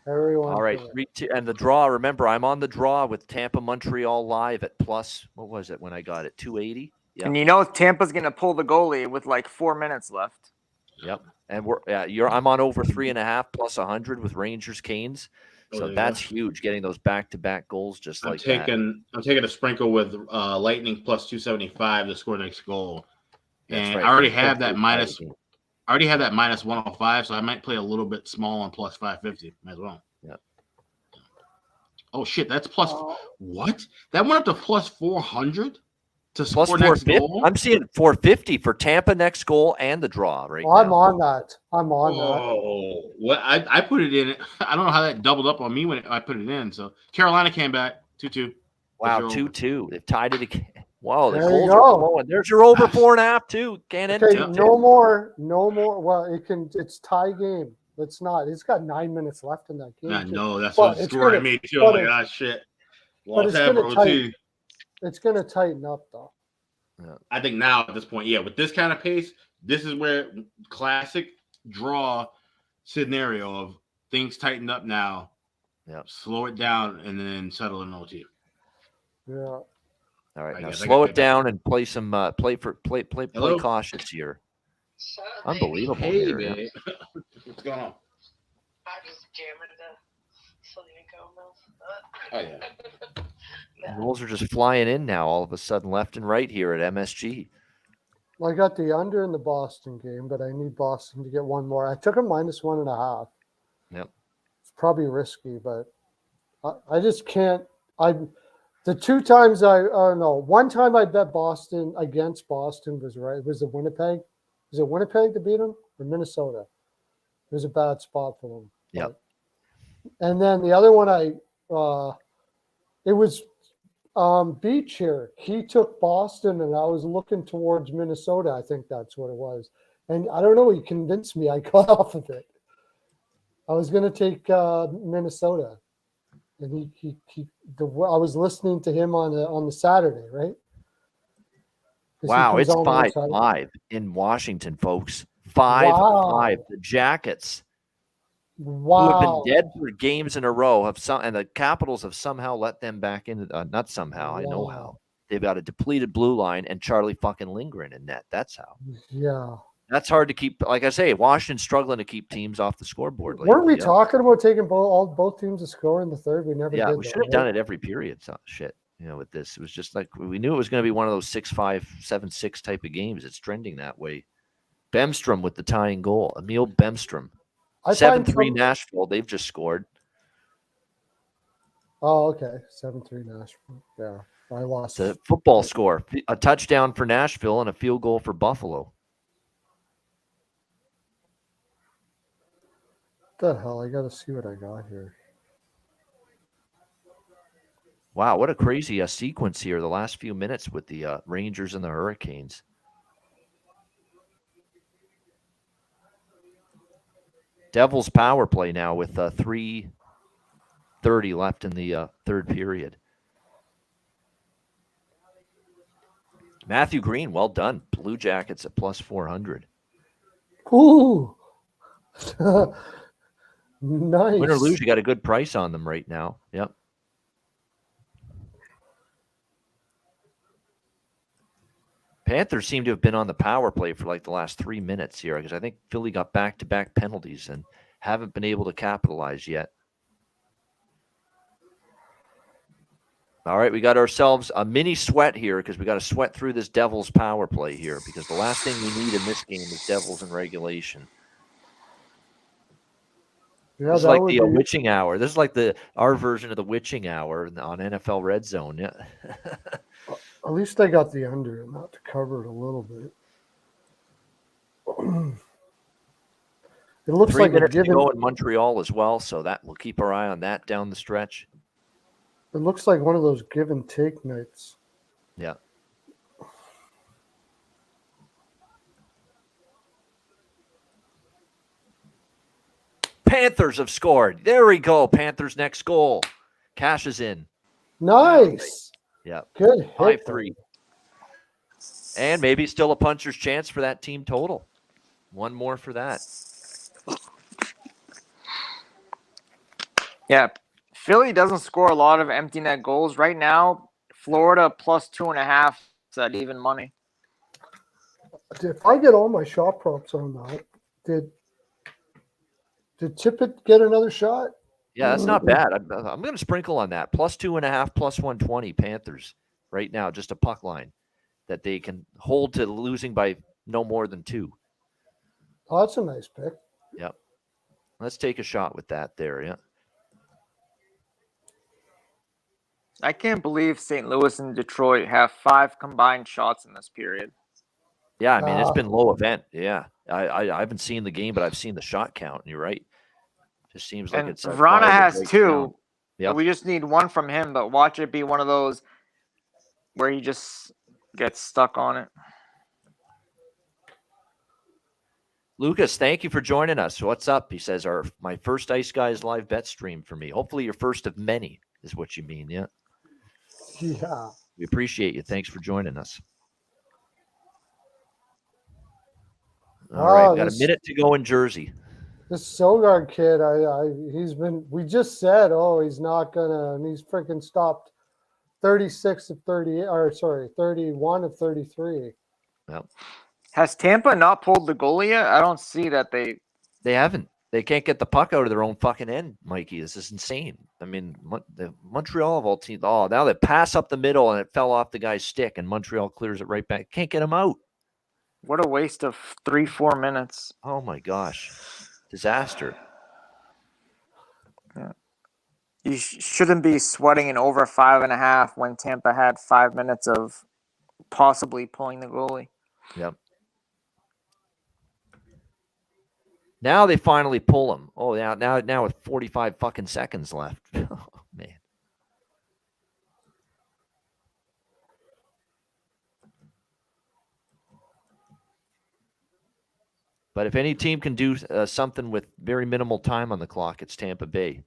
Everyone. All right, can win. 3-2, and the draw. Remember, I'm on the draw with Tampa Montreal live at plus. What was it when I got it? 280. Yep. And you know Tampa's going to pull the goalie with like 4 minutes left. Yep. And I'm on over 3.5 plus 100 with Rangers Canes. Oh, So there you that's go. huge, getting those back-to-back goals just I'm like that. I'm taking a sprinkle with Lightning plus 275 to score next goal. That's And right. I already That's have that good minus. fighting. I already have that minus 105, so I might play a little bit small on plus 550 as well. Yep. Oh shit, that's plus what? That went up to plus 400 to Plus score next 450. goal. I'm seeing 450 for Tampa next goal and the draw right Well, I'm now. on that. I'm on that. Oh, what? I put it in. I don't know how that doubled up on me when I put it in. So Carolina came back 2-2. Wow, What's your 2-2. They've tied it again. Wow, the There you goals go. are flowing. There's your over 4.5 too. Can't end Okay, 2-2. no more. Well, it's tie game. It's not. It's got 9 minutes left in that game. I too. know that's But what's it's scoring gonna- me too. but I'm like, it's- shit. but Lost it's that gonna OT. It's gonna tighten up though. I think now at this point, yeah, with this kind of pace, this is where classic draw scenario of things tighten up now. Yep. Slow it down and then settle in OT. Yeah. All right, I now guess I slow got it down and play some play Hello? cautious here. Unbelievable Hey, here. Yeah. babe. What's going on? I just jamming the Selena Gomez. Oh, yeah. Goals are just flying in now all of a sudden left and right here at MSG. I got the under in the Boston game, but I need Boston to get one more. I took a minus 1.5. Yep. It's probably risky, but I just can't. The two times one time I bet Boston against Boston was right. It was Winnipeg. Was it Winnipeg to beat them or Minnesota? It was a bad spot for them. Yep. And then the other one it was Beach here. He took Boston, and I was looking towards Minnesota. I think that's what it was. And I don't know. He convinced me. I got off of it. I was going to take Minnesota, and I was listening to him on the Saturday, right? 'Cause he Wow, comes it's on one side. 5-5 in Washington, folks. 5-5. The Jackets, who have Wow. been dead for games in a row, and the Capitals have somehow let them back into. Not somehow, I know Wow. how. They've got a depleted blue line and Charlie fucking Lindgren in net. That's how. Yeah. That's hard to keep. Like I say, Washington's struggling to keep teams off the scoreboard. Weren't we lately. talking about taking both teams to score in the third? We never Yeah, did. we that, should have right? done it every period. So, shit, with this, it was just like we knew it was going to be one of those 6-5, 7-6 type of games. It's trending that way. Bemstrom with the tying goal. Emil Bemstrom. I 7-3 find Nashville. They've just scored. Oh, okay. 7-3 Nashville. Yeah. I lost. It's a football score. A touchdown for Nashville and a field goal for Buffalo. What the hell? I got to see what I got here. Wow, what a crazy sequence here. The last few minutes with the Rangers and the Hurricanes. Devils power play now with 3:30 left in the third period. Matthew Green, well done. Blue Jackets at plus 400. Ooh. Nice. Win or lose, you got a good price on them right now. Yep. Panthers seem to have been on the power play for like the last 3 minutes here because I think Philly got back-to-back penalties and haven't been able to capitalize yet. All right, we got ourselves a mini sweat here because we got to sweat through this Devils power play here because the last thing we need in this game is Devils in regulation. Yeah, This is that like would the be, witching hour. This is like our version of the witching hour on NFL Red Zone. Yeah. at least they got the under and not to cover it a little bit. It looks 3 like a minutes to given. go in Montreal as well, so that we'll keep our eye on that down the stretch. It looks like one of those give and take nights. Yeah. Panthers have scored. There we go. Panthers' next goal. Cash is in. Nice. Yeah. Good hit. 5-3. And maybe still a puncher's chance for that team total. One more for that. Yeah, Philly doesn't score a lot of empty net goals right now. Florida plus 2.5 is at even money. If I get all my shot props on that, did Tippett get another shot? Yeah, that's not bad. I'm going to sprinkle on that. Plus 2.5, plus 120 Panthers right now. Just a puck line that they can hold to losing by no more than 2. Oh, that's a nice pick. Yep. Let's take a shot with that there. Yeah. I can't believe St. Louis and Detroit have 5 combined shots in this period. Yeah, I mean, it's been low event. Yeah. I haven't seen the game, but I've seen the shot count, and you're right. Just seems like And it's Vrana has right 2. down. Yep. We just need 1 from him, but watch it be one of those where he just gets stuck on it. Lucas, thank you for joining us. What's up? He says, my first Ice Guys live bet stream for me. Hopefully your first of many is what you mean. Yeah. Yeah. We appreciate you. Thanks for joining us. All right. We got a minute to go in Jersey. This Sogard kid, we just said, he's not gonna, and he's freaking stopped 36 of 38, 31 of 33. Yep. Has Tampa not pulled the goalie yet? I don't see that they haven't. They can't get the puck out of their own fucking end, Mikey. This is insane. I mean, the Montreal of all teams. Oh, now they pass up the middle and it fell off the guy's stick, and Montreal clears it right back. Can't get him out. What a waste of 3-4 minutes. Oh my gosh, disaster. Yeah. You shouldn't be sweating in over 5.5 when Tampa had 5 minutes of possibly pulling the goalie. Yep. Now they finally pull him. Oh, now with 45 fucking seconds left. Oh, man. But if any team can do something with very minimal time on the clock, it's Tampa Bay.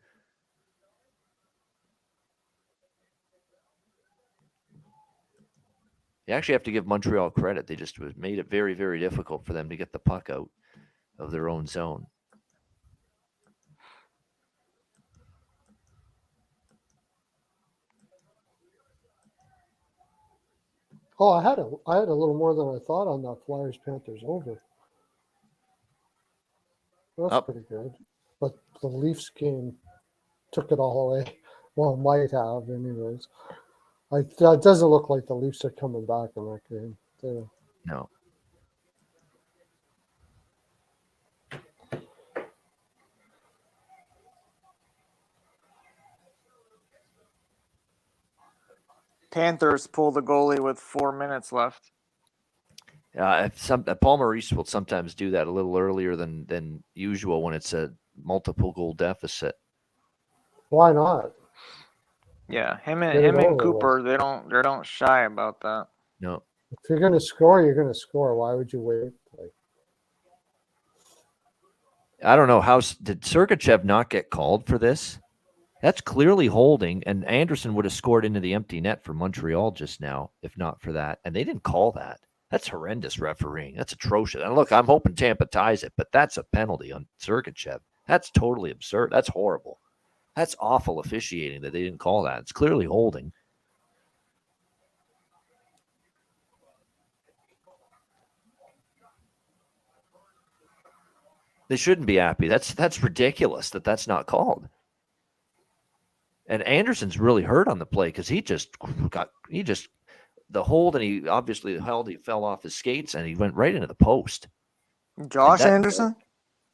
You actually have to give Montreal credit. They just made it very, very difficult for them to get the puck out of their own zone. Oh, I had a little more than I thought on that Flyers Panthers over. That's pretty good. But the Leafs game took it all away. Well, might have, anyways. It doesn't look like the Leafs are coming back in that game. No. Panthers pull the goalie with 4 minutes left. Paul Maurice will sometimes do that a little earlier than usual when it's a multiple goal deficit. Why not? Yeah, him and Cooper, they don't shy about that. No. If you're gonna score, you're gonna score. Why would you wait? I don't know. Did Sergachev not get called for this? That's clearly holding, and Anderson would have scored into the empty net for Montreal just now, if not for that. And they didn't call that. That's horrendous refereeing. That's atrocious. And look, I'm hoping Tampa ties it, but that's a penalty on Sergachev. That's totally absurd. That's horrible. That's awful officiating that they didn't call that. It's clearly holding. They shouldn't be happy. That's ridiculous that that's not called. And Anderson's really hurt on the play because he just the hold, and he obviously he fell off his skates and he went right into the post. Josh Anderson?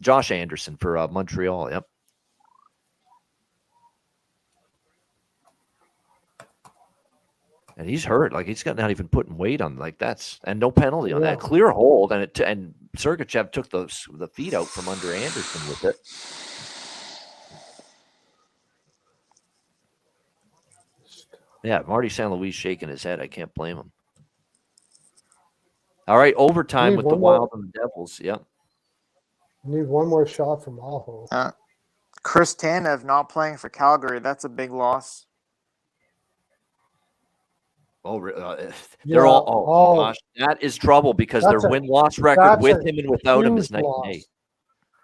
Josh Anderson for Montreal. Yep. And he's hurt. Like he's not even putting weight on. Like and no penalty on that. Clear hold, and and Sergachev took the feet out from under Anderson with it. Yeah, Marty St. Louis shaking his head. I can't blame him. All right, overtime with the Wild and the Devils. Yep. Need one more shot from Aho. Chris Tanev not playing for Calgary. That's a big loss. Oh, they're all. Gosh, that is trouble because their win-loss record with him and without him is night and day.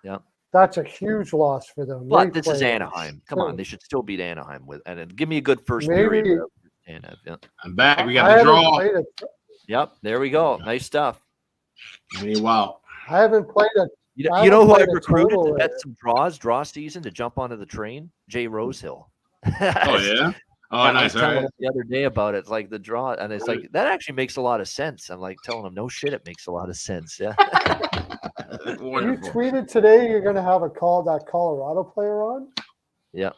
Yeah, that's a huge loss for them. But this is Anaheim. Come on, they should still beat Anaheim and give me a good first period. I'm back. We got the draw. Yep, there we go. Nice stuff. Wow. I haven't played it. You know who I recruited to bet some draw season to jump onto the train? Jay Rosehill. Oh yeah. Oh, nice. I was telling him the other day about it. It's like the draw, and it's like that actually makes a lot of sense. I'm like telling him, no shit, it makes a lot of sense. Yeah. You tweeted today you're going to have that Colorado player on. Yeah.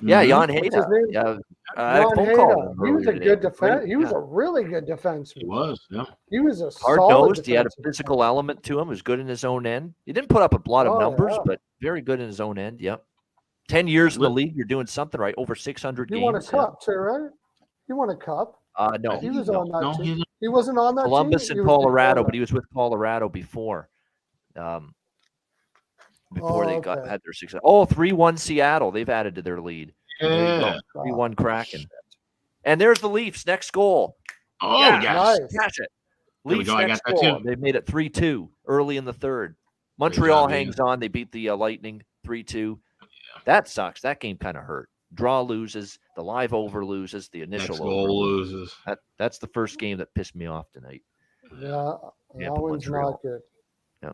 Yeah, Jan Hayda. Yeah, Jan Hayda. He was a good defense. He was a really good defenseman. He was. Yeah. He was a hard-nosed. He had a physical element to him. He was good in his own end. He didn't put up a lot of numbers, but very good in his own end. Yep. 10 years in the league, you're doing something right. Over 600 games. He won a cup too, right? He won a cup. No. He was on that team. He wasn't on that Columbus team. and Colorado, but he was with Colorado before. Before they had their success. 3-1 Seattle. They've added to their lead. Yeah. 3-1 Kraken. And there's the Leafs. Next goal. Oh, yes. Nice. Catch it. There Leafs we go. next I got that goal. too. They made it 3-2 early in the third. Montreal hangs on. They beat the Lightning 3-2. That sucks. That game kind of hurt. Draw loses. The live over loses. The initial goal loses. That's the first game that pissed me off tonight. Yeah, that one's not good. Yeah.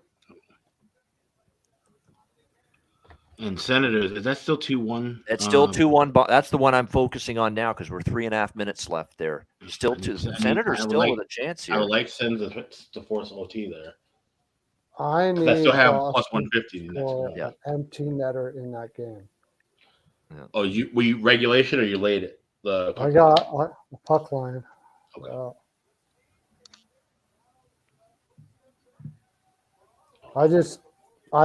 And Senators, is that still 2-1? It's still 2-1. That's the one I'm focusing on now because we're 3.5 minutes left there. Still two. Senators still with a chance here. I would like Sens to force OT there. I need. I still have plus 150. An empty netter in that game. Yeah. Oh, were you regulation or you laid it? I got a puck line. Okay. I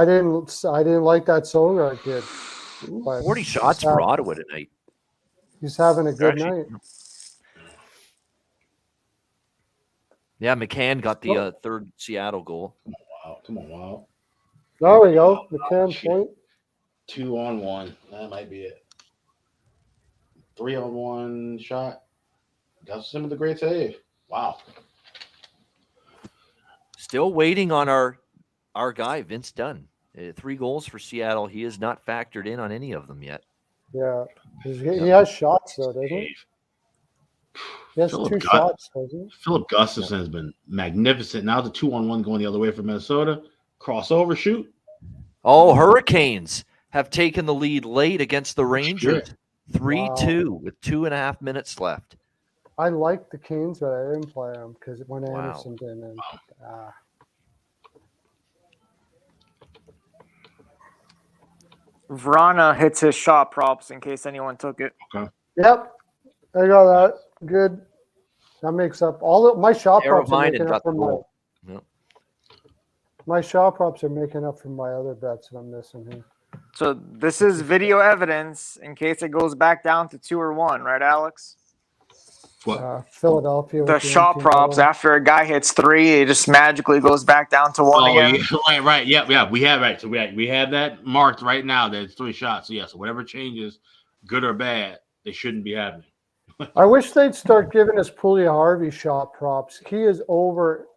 didn't like that Solar kid. 40 shots for Ottawa tonight. He's having a good night. Yeah, McCann got the third Seattle goal. Wow, come on, wow. There we go. McCann point. 2-on-1. That might be it. 3-on-1 shot. Got some of the great save. Wow. Still waiting on our guy, Vince Dunn. 3 goals for Seattle. He is not factored in on any of them yet. Yeah. He has shots, though, doesn't he? He has 2 shots, doesn't he? Philip Gustafson has been magnificent. Now the 2-on-1 going the other way for Minnesota. Crossover shoot. Oh, Hurricanes have taken the lead late against the Rangers. 3-2 with 2.5 minutes left. I liked the Canes, but I didn't play them because when Anderson didn't. And, Vrana hits his shot props in case anyone took it. Okay. Yep. I got that. Good. That makes up all of my shot props are making up for my shot props are making up for my other bets that I'm missing here. So this is video evidence in case it goes back down to 2 or 1, right, Alex? What? Philadelphia. The shot props after a guy hits 3, it just magically goes back down to 1 again. Yeah, right. Yeah. We have right. So we have that marked right now. There's 3 shots. So so whatever changes, good or bad, they shouldn't be happening. I wish they'd start giving us Puljujarvi shot props. He is over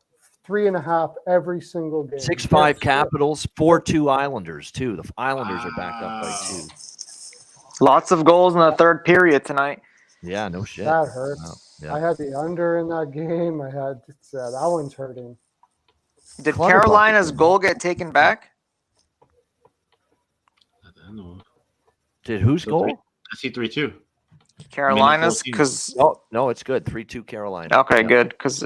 3.5 every single game. 6-5 Capitals, 4-2 Islanders too. The Islanders are back up by 2. Lots of goals in the third period tonight. Yeah, no shit. That hurts. Wow. Yeah. I had the under in that game. I had that one's hurting. Did Clutterbuck Carolina's is in goal get taken back? I don't know. Did whose So goal? I see 3-2. Carolina's? 14. Because No, it's good. 3-2 Carolina. okay, Yeah. good. Because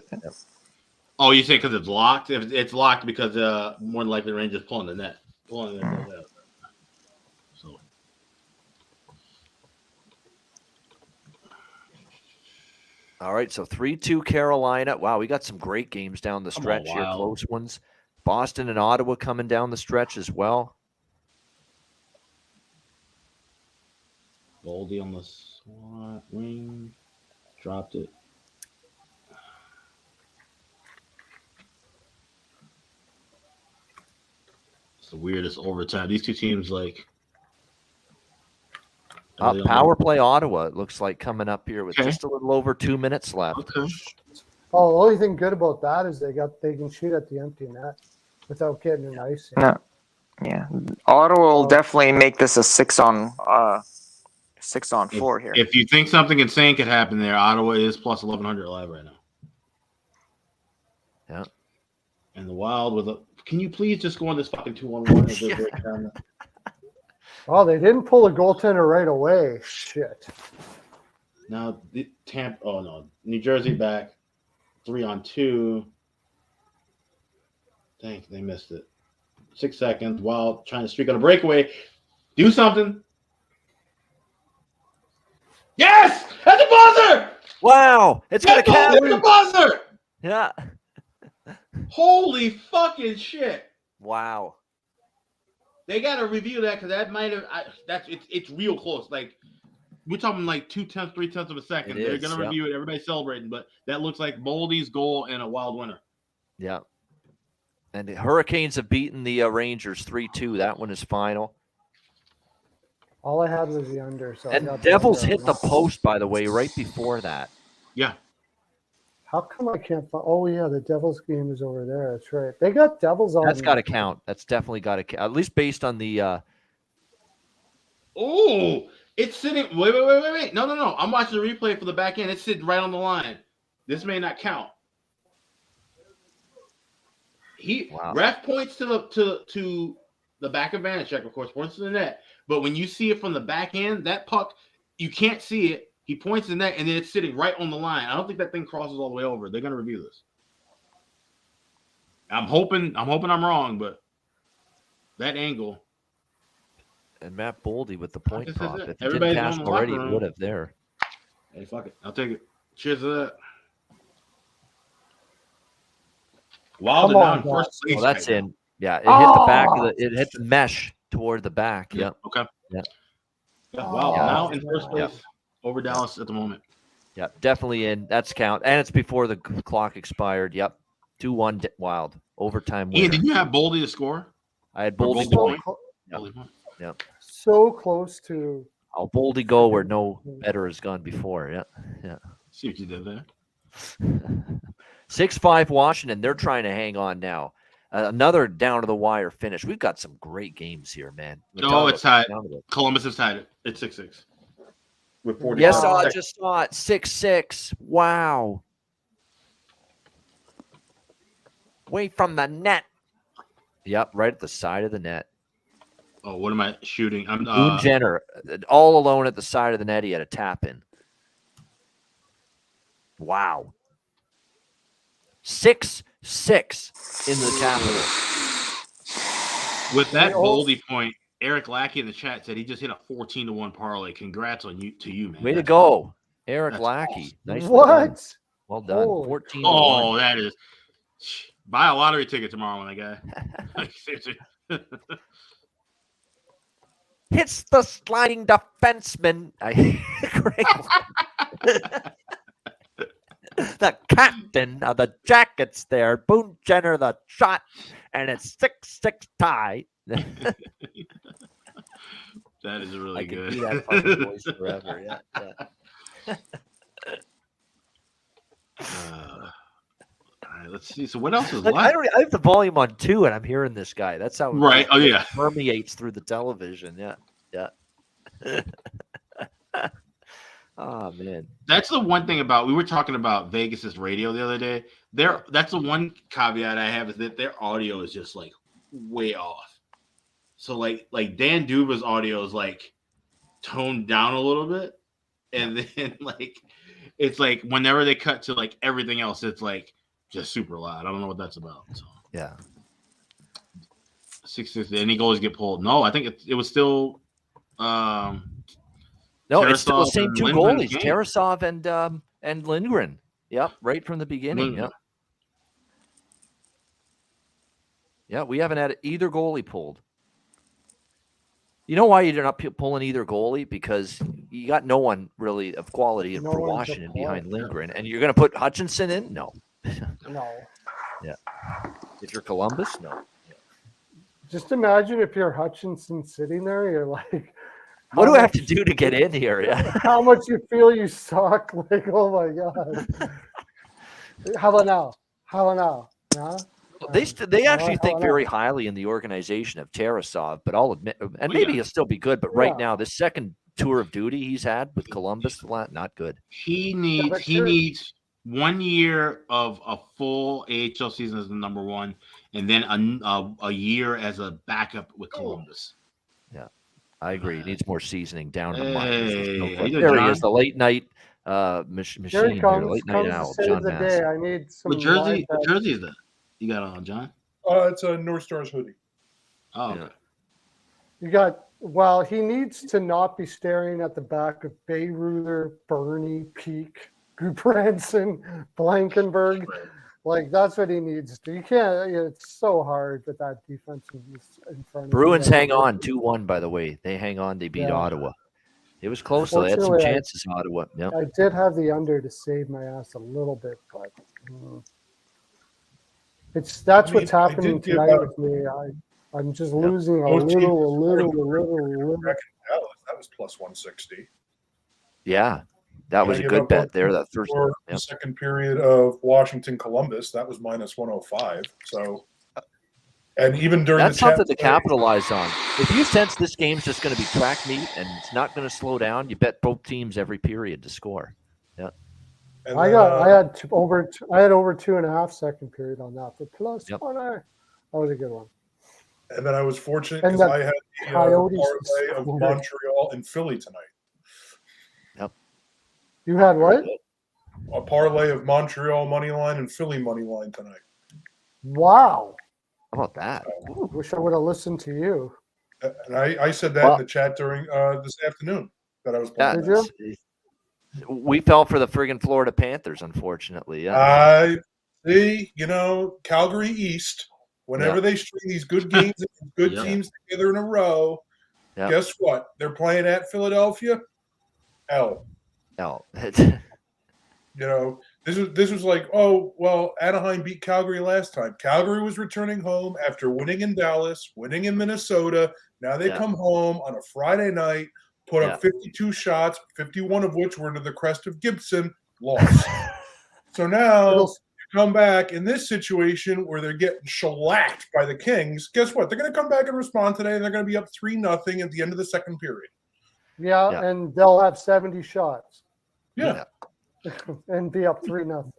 Oh, you say because it's locked? If it's locked because more than likely Rangers pulling the net. Pulling the net. So All right, so 3-2 Carolina. Wow, we got some great games down the Come on, stretch here, Wild. close ones. Boston and Ottawa coming down the stretch as well. Goldie on the slot wing. Dropped it. It's the weirdest overtime. These two teams like are they on Power play Ottawa, it looks like, coming up here with Okay. just a little over 2 minutes left. Okay. Oh, the only thing good about that is they can shoot at the empty net without getting an ice. No. yeah, Ottawa will Oh. definitely make this a 6-on-4 here. If you think something insane could happen there, Ottawa is plus 1100 live right now. Yeah. And the Wild with a. Can you please just go on this fucking 2-on-1 as they break down? Oh, they didn't pull a goaltender right away. Shit. Now the Tampa. Oh no, New Jersey back 3-on-2. Dang, they missed it. 6 seconds. Wild trying to streak on a breakaway. Do something. Yes, that's a buzzer. Wow, it's going to count. It's a buzzer. Yeah. Holy fucking shit. Wow. They got to review that because that might have. It's real close. Like we're talking like 0.2, 0.3 of a second. It They're is, gonna yeah. review it. Everybody's celebrating, but that looks like Boldy's goal and a Wild winner. Yeah. And the Hurricanes have beaten the Rangers 3-2. That one is final. All I had was the under. So I And got the Devils under. hit the post, by the way, right before that. Yeah. How come I can't find? Oh yeah, the Devils game is over there. That's right. They got Devils on. That's got to count. That's definitely got to count. At least based on the Oh, it's sitting. Wait. No. I'm watching the replay for the back end. It's sitting right on the line. This may not count. Wow. Ref points to the back of Vanacek, of course, points to the net. But when you see it from the back end, that puck, you can't see it. He points to the net, and then it's sitting right on the line. I don't think that thing crosses all the way over. They're gonna review this. I'm hoping I'm wrong, but that angle. and Matt Boldy with the point Like I said, prop. If he didn't everybody's cash on the already, locker he room. would have there. Hey, fuck it. I'll take it. Cheers to that. Wild Come are now on, in first guys. place. Oh, that's right in. Yeah, it hit the back of the. It hit the mesh toward the back. now. Yep. Okay. Yeah. Yeah, Wild Yeah. now in first Yeah. place over Dallas at the moment. Yep. Definitely in. That's count. And it's before the clock expired. Yep. 2-1 Wild overtime winner. Ian, did you have Boldy to score? I had Or Boldy Boldy point. point? Yeah. Boldy point. So close to. I'll Boldy go where no better has gone before. Yeah. See what you did there. 6-5 Washington. They're trying to hang on now. Another down to the wire finish. We've got some great games here, man. We're No, talking it's about tied. down to the- Columbus has tied it. It's 6-6. With 40 Yes, Wow. I just saw it. 6-6. Wow. Away from the net. Yep, right at the side of the net. Oh, what am I shooting? I'm Boone Jenner, all alone at the side of the net. He had a tap in. Wow. 6-6 in the capital. with that They all- Boldy point. Eric Lackey in the chat said he just hit a 14-1 parlay. Congrats on you man. Way to That's- go, Eric that's Lackey. awesome. Nicely done. What? Well done. Holy 14. Oh, that is. Buy a lottery ticket tomorrow, my guy. Like, seriously. Hits the sliding defenseman. The captain of the Jackets there, Boone Jenner, the shot, and it's 6-6 tie. That is really I could good. do that fucking voice forever. Yeah. I right, let's see. So what else is Like, left? I have the volume on 2, and I'm hearing this guy. That's how Right. Oh, yeah. it permeates through the television. Yeah. Oh man. That's the one thing about we were talking about Vegas's radio the other day. That's the one caveat I have is that their audio is just like way off. So like Dan Duba's audio is like toned down a little bit, and then like it's like whenever they cut to like everything else, it's like just super loud. I don't know what that's about. So Yeah. 660. Any goals get pulled? No, I think it was still. No, it's still the Tarasov same and 2 Lindgren's goalies, game. Tarasov and Lindgren. Yep, right from the beginning. Lindgren. Yep. Yeah, we haven't had either goalie pulled. You know why you're not pulling either goalie? Because you got no one really of quality No for one to Washington pull. behind Lindgren, and you're going to put Hutchinson in? No. No. Yeah. If you're Columbus, no. Just imagine if you're Hutchinson sitting there, you're like, What how do I have much- to do to get in here? Yeah. How much you feel you suck? Like, oh my god. How about now? Yeah? They actually How think about very now? highly in the organization of Tarasov, but I'll admit, and Oh, maybe yeah. he'll still be good. But right Yeah. now, this second tour of duty he's had with Columbus, not good. He but needs 1 year of a full AHL season as the number one, and then a year as a backup with Columbus. I agree. He needs more seasoning down to mine. Hey, how you doing, There he John? is, the late night machine Here he here, comes. late night Comes to owl, save John the Mass. day. I need some. What jersey? live What bets. jersey is that? You got on, John? It's a North Stars hoodie. Oh, Yeah. okay. You got. Well, he needs to not be staring at the back of Bayreuther, Bernie, Peak, Gudbranson, Blankenberg. Like that's what he needs to. You can't. It's so hard with that defense in front of Bruins you. hang on 2-1, by the way. They hang on. They beat Yeah. Ottawa. It was close, though. They had some Fortunately, chances, Ottawa. Yeah. I did have the under to save my ass a little bit, but that's I mean, what's I happening did give tonight up- with me. I'm just losing a Both teams little. Dallas, that was plus 160. Yeah. That was I a give good up bet one there. That first. For Yep. the second period of Washington Columbus, that was minus 105. So, and even during That's the chat something to capitalize on. If you sense this game's just going to be track meet and it's not going to slow down, you bet both teams every period to score. and I then, got. I had over 2.5 second period on that for plus Yep. 1. That was a good one. and then I was fortunate And because the I had the Coyotes parlay of scored. Montreal and Philly tonight. You had what? A parlay of Montreal money line and Philly money line tonight. Wow. How about that? Wish I would have listened to you. And I said that Well- in the chat during this afternoon that I was Yeah, playing. Did you? we fell for the friggin' Florida Panthers, unfortunately. Yeah. I see, Calgary East, whenever Yeah. they string these good games and good Yeah. teams together in a row, Yeah. guess what? They're playing at Philadelphia. L. No. This was like, oh, well, Anaheim beat Calgary last time. Calgary was returning home after winning in Dallas, winning in Minnesota. Now they Yeah. come home on a Friday night, put Yeah. up 52 shots, 51 of which were to the crest of Gibson, lost. So now It'll- you come back in this situation where they're getting shellacked by the Kings. Guess what? They're going to come back and respond today, and they're going to be up 3-0 at the end of the second period. Yeah, Yeah. and they'll have 70 shots Yeah. and be up 3-0.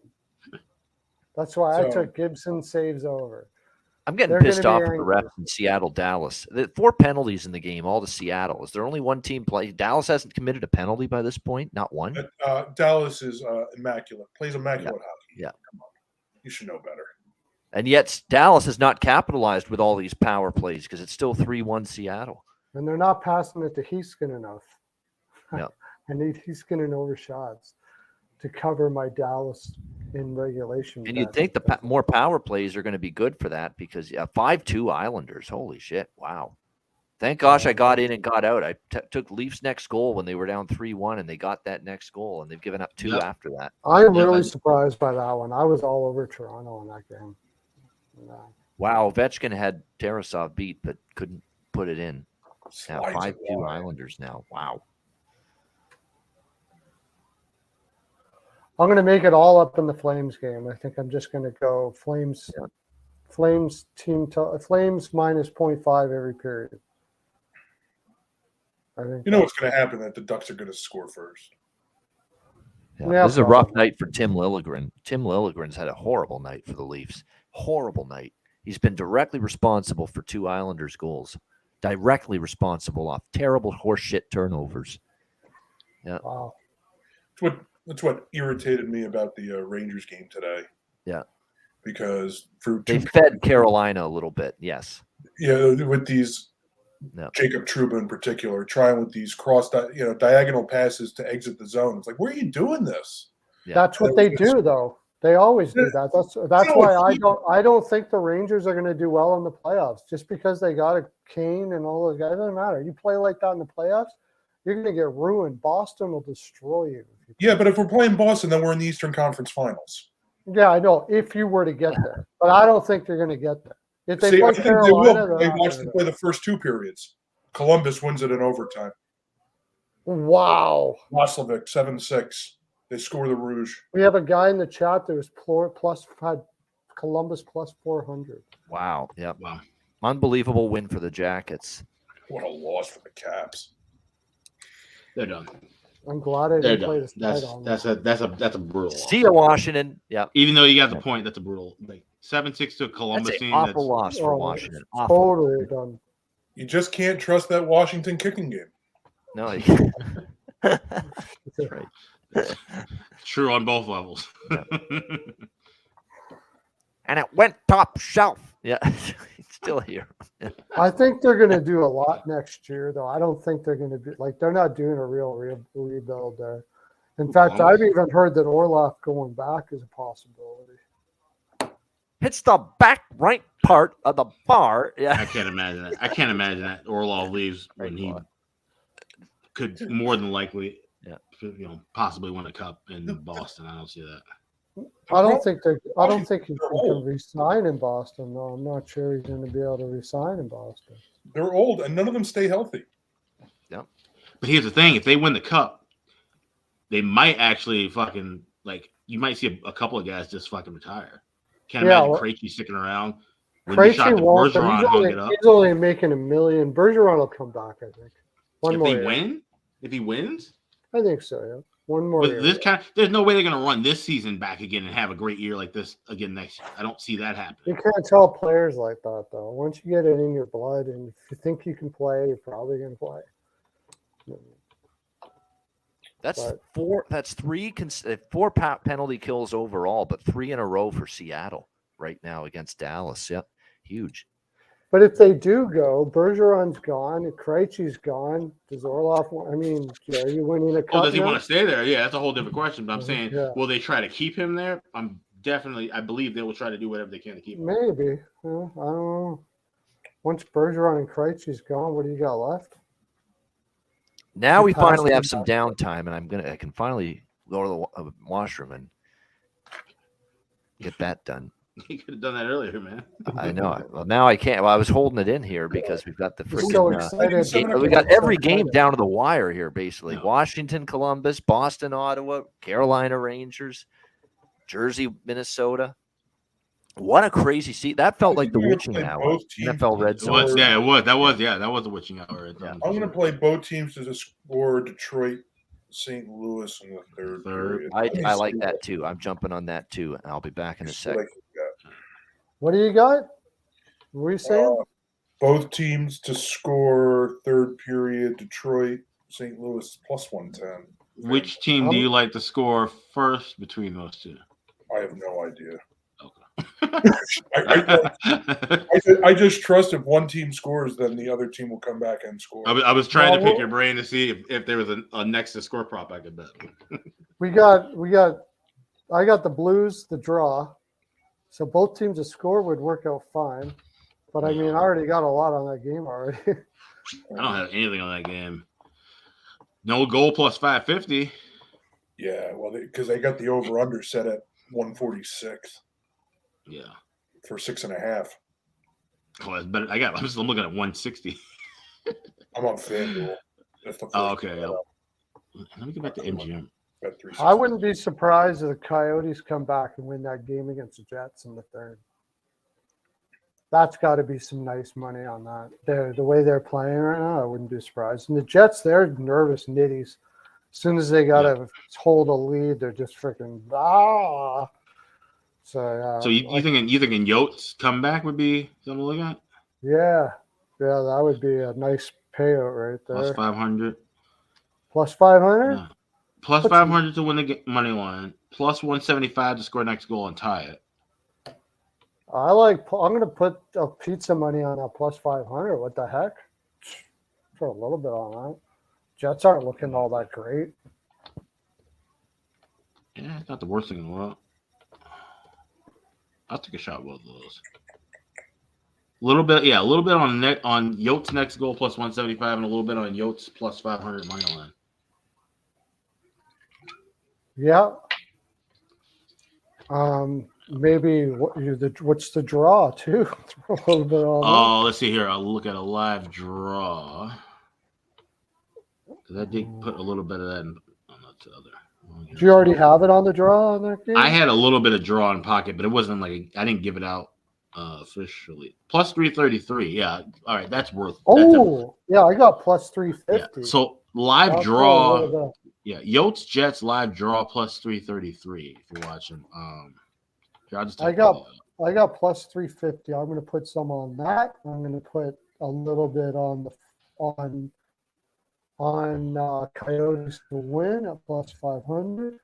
That's why I So- took Gibson saves over. I'm getting They're pissed gonna off be at the angry. refs in Seattle, Dallas. The 4 penalties in the game, all to Seattle. Is there only one team play? Dallas hasn't committed a penalty by this point, not one. Dallas is immaculate, plays immaculate hockey. Yeah. Come on. You should know better. And yet Dallas has not capitalized with all these power plays because it's still 3-1 Seattle. And they're not passing it to Heaskin enough. Yeah. I need Heaskin and over shots to cover my Dallas in regulation. And you'd bet. think the more power plays are going to be good for that because 5-2 Islanders. Holy shit. Wow. Thank gosh I got in and got out. I took Leafs next goal when they were down 3-1 and they got that next goal and they've given up 2 Yep. after that. I am Yeah, really I- surprised by that one. I was all over Toronto in that game. No. Wow. Ovechkin had Tarasov beat but couldn't put it in. Now Slides 5-2 wide. Islanders now. Wow. I'm going to make it all up in the Flames game. I think I'm just going to go Flames. Yeah. Flames Flames minus 0.5 every period. I think You know what's going to happen? That the Ducks are going to score first. Yeah, this is a rough probably. night for Tim Lilligren. Tim Lilligren's had a horrible night for the Leafs. Horrible night. He's been directly responsible for 2 Islanders goals. Directly responsible off terrible horseshit turnovers. Yeah. Wow. That's what irritated me about the Rangers game today. Yeah. Because for They fed Carolina a little bit, yes. Yeah, with these No. Jacob Trouba in particular, trying with these diagonal passes to exit the zone. It's like, where are you doing this? Yeah. That's what they do, though. They always do that. That's why I don't think the Rangers are going to do well in the playoffs. Just because they got a Kane and all those guys, it doesn't matter. You play like that in the playoffs, you're going to get ruined. Boston will destroy you. Yeah, but if we're playing Boston, then we're in the Eastern Conference Finals. Yeah, I know. If you were to get there, but I don't think they're going to get there. If they See, play I think Carolina, they will. They watch them play the first 2 periods. Columbus wins it in overtime. Wow. Roslovic 7-6. They score the Rouge. We have a guy in the chat that was had Columbus plus 400. Wow. Yep. Wow. Unbelievable win for the Jackets. What a loss for the Caps. They're done. I'm glad I They're didn't play done. this fight on. That's a brutal loss. See ya, Washington. Yeah. Even though you got the point, that's a brutal. Like 7-6 to a Columbus That's an team. awful loss for Washington. Awful. Totally done. You just can't trust that Washington kicking game. No, you can't. That's right. True on both levels. And it went top shelf. Yeah. It's still here. I think they're going to do a lot next year, though. I don't think they're going to be they're not doing a real rebuild there. In fact, I've even heard that Orlov going back is a possibility. Hits the back right part of the bar. Yeah. I can't imagine that. I can't imagine that Orlov leaves when he could more than likely, possibly win a cup in Boston. I don't see that. I don't think he can resign in Boston, though. I'm not sure he's going to be able to resign in Boston. They're old, and none of them stay healthy. Yep. But here's the thing: if they win the cup, they might actually you might see a couple of guys just fucking retire. Can't imagine Krejci sticking around. Krejci won't, but he's only making $1 million. Bergeron will come back, I think. If he wins, I think so. Yeah, one more year. There's no way they're gonna run this season back again and have a great year like this again next year. I don't see that happening. You can't tell players like that, though. Once you get it in your blood, and if you think you can play, you're probably going to play. That's four. That's four penalty kills overall, but 3 in a row for Seattle right now against Dallas. Yep, huge. But if they do go, Bergeron's gone, Krejci's gone. Does Orlov? Are you winning a cup? Does he want to stay there? Yeah, that's a whole different question. But I'm saying, will they try to keep him there? I believe they will try to do whatever they can to keep him. Maybe. I don't know. Once Bergeron and Krejci's gone, what do you got left? Now we finally have some downtime, and I can finally go to the washroom and get that done. You could have done that earlier, man. I know. Well, now I can't. Well, I was holding it in here because we've got the freaking. We got every game down to the wire here, basically. No. Washington, Columbus, Boston, Ottawa, Carolina Rangers, Jersey, Minnesota. What a crazy seat! That felt like the witching hour. NFL Red Zone. It was. That was the witching hour. Yeah. I'm going to play both teams to score Detroit, St. Louis in the third period. I like that too. I'm jumping on that too. I'll be back in a second. What do you got? What were you saying? Both teams to score third period. Detroit, St. Louis plus 110. Which team do you like to score first between those two? I have no idea. Okay. I just trust if one team scores, then the other team will come back and score. I was trying to pick your brain to see if there was a next to score prop I could bet. I got the Blues, the draw. So both teams to score would work out fine. But I already got a lot on that game already. I don't have anything on that game. No goal plus 550. Yeah, well, because they got the over-under set at 146. Yeah. For 6.5. Oh, that's better. I'm looking at 160. I'm on FanDuel. Oh, okay. Let me get back to MGM. Bet 360. I wouldn't be surprised if the Coyotes come back and win that game against the Jets in the third. That's got to be some nice money on that. The way they're playing right now, I wouldn't be surprised. And the Jets, they're nervous nitties. As soon as they got to hold a lead, they're just freaking So you thinking Yotes comeback would be something to look at? Yeah, that would be a nice payout right there. Plus 500. Plus 500. Yeah. Plus 500 to win the money line. Plus 175 to score next goal and tie it. I'm going to put a pizza money on that plus 500. What the heck? For a little bit on that. Jets aren't looking all that great. Yeah, it's not the worst thing in the world. I'll take a shot at both of those. A little bit on Yotes next goal plus 175 and a little bit on Yotes plus 500 money line. Yeah. Maybe what's the draw too? A little bit on Let's see here. I'll look at a live draw. Because I did put a little bit of that in the other. Do you already have it on the draw on that game? I had a little bit of draw in pocket, but it wasn't like I didn't give it out officially. Plus 333. Yeah. All right. That's worth. Yeah. I got plus 350. Yeah. So live draw. Yeah. Yotes Jets live draw plus 333 if you're watching. I got plus 350. I'm going to put some on that. I'm going to put a little bit on Coyotes to win at plus 500.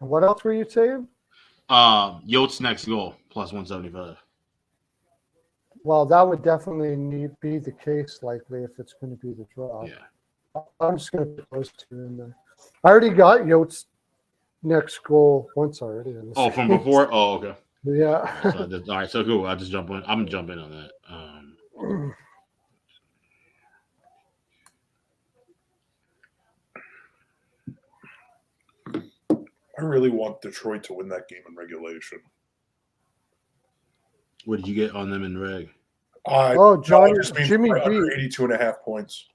And what else were you saying? Yotes next goal plus 175. Well, that would definitely be the case likely if it's going to be the draw. Yeah. I'm just going to put those two in there. I already got Yotes next goal once already. From before? Oh, okay. Yeah. All right, so cool. I'll just jump in. I'm jumping on that. I really want Detroit to win that game in regulation. What did you get on them in reg? Jimmy B. 82.5 points.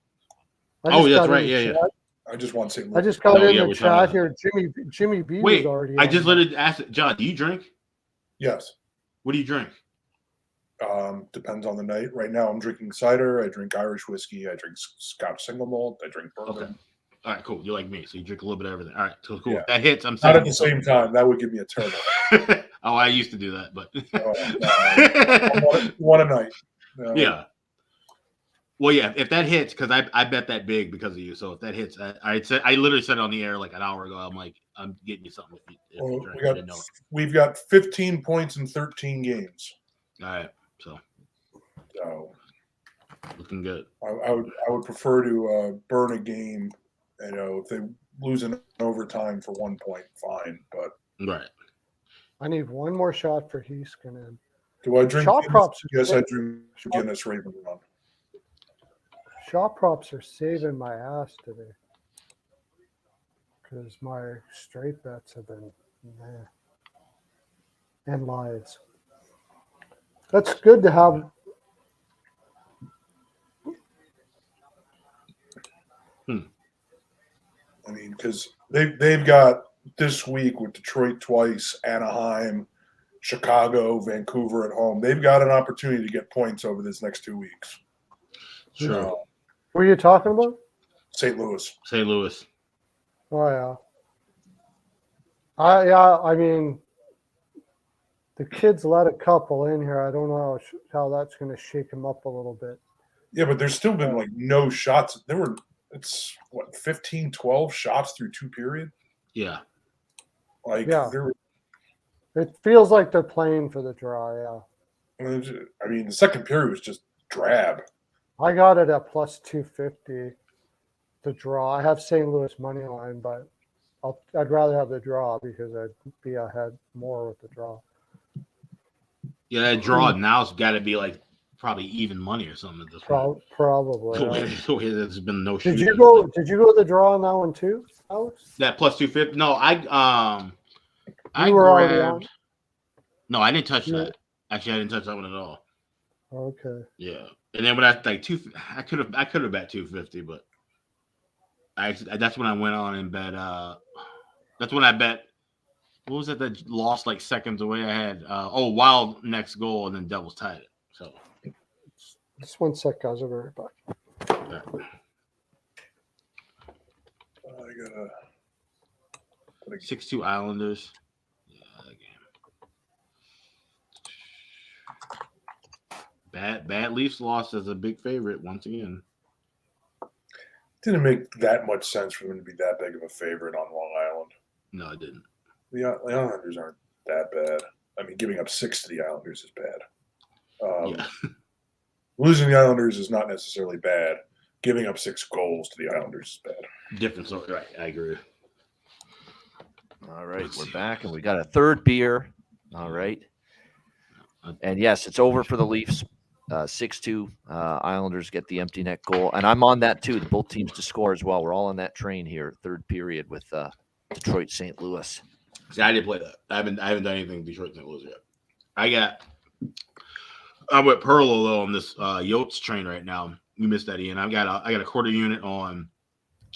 That's right. Yeah. I just want St. Louis. I just got in the chat here. Jimmy B. Wait, was already. I just literally asked John, do you drink? Yes. What do you drink? Depends on the night. Right now, I'm drinking cider. I drink Irish whiskey. I drink Scotch single malt. I drink bourbon. Okay. All right, cool. You're like me, so you drink a little bit of everything. All right, so cool. Yeah. That hits. I'm not at the same time. That would give me a turtle. Oh, I used to do that, but one a night. Yeah. Well, yeah. If that hits, because I bet that big because of you. So if that hits, I literally said it on the air like an hour ago. I'm like, I'm getting you something if you drink. We've got 15 points in 13 games. All right, so looking good. I would prefer to burn a game. If they lose in overtime for 1 point, fine. But right. I need one more shot for Heiskanen. Do I drink? Shot props? Yes, I drink Guinness Raven Run. Shot props are saving my ass today because my straight bets have been and lives. That's good to have. I mean, because they've got this week with Detroit twice, Anaheim, Chicago, Vancouver at home. They've got an opportunity to get points over this next 2 weeks. Sure. What are you talking about? St. Louis. St. Louis. Oh yeah. I mean, the kids let a couple in here. I don't know how that's going to shake them up a little bit. Yeah, but there's still been like no shots. It's 15, 12 shots through 2 periods. Yeah. It feels like they're playing for the draw. Yeah. I mean, the second period was just drab. I got it at plus 250 to draw. I have St. Louis money line, but I'd rather have the draw because I'd be ahead more with the draw. Yeah, that draw now's got to be like probably even money or something at this point. Probably. There's been no. Did you go the draw on that one too, Alex? That plus 250? No, I grabbed. No, I didn't touch that. Actually, I didn't touch that one at all. Okay. Yeah, and then when I could have bet 250, but That's when I went on and bet. That's when I bet. What was it that lost like seconds away? I had Wild next goal, and then Devils tied it. So Just 1 sec, guys. I'll be right back. I gotta 6-2 Islanders. Yeah, that game. Bad Leafs lost as a big favorite once again. didn't make that much sense for them to be that big of a favorite on Long Island. No, it didn't. The Islanders aren't that bad. I mean, giving up 6 to the Islanders is bad. Yeah. Losing the Islanders is not necessarily bad. Giving up 6 goals to the Islanders is bad. Different story. Right. I agree. All right, we're back, and we got a third beer. All right. And yes, it's over for the Leafs. 6-2. Islanders get the empty net goal. And I'm on that too. Both teams to score as well. We're all on that train here, third period with Detroit St. Louis. See, I didn't play that. I haven't done anything Detroit St. Louis yet. I'm with Perlo though on this Yotes train right now. You missed that, Ian. I got a quarter unit on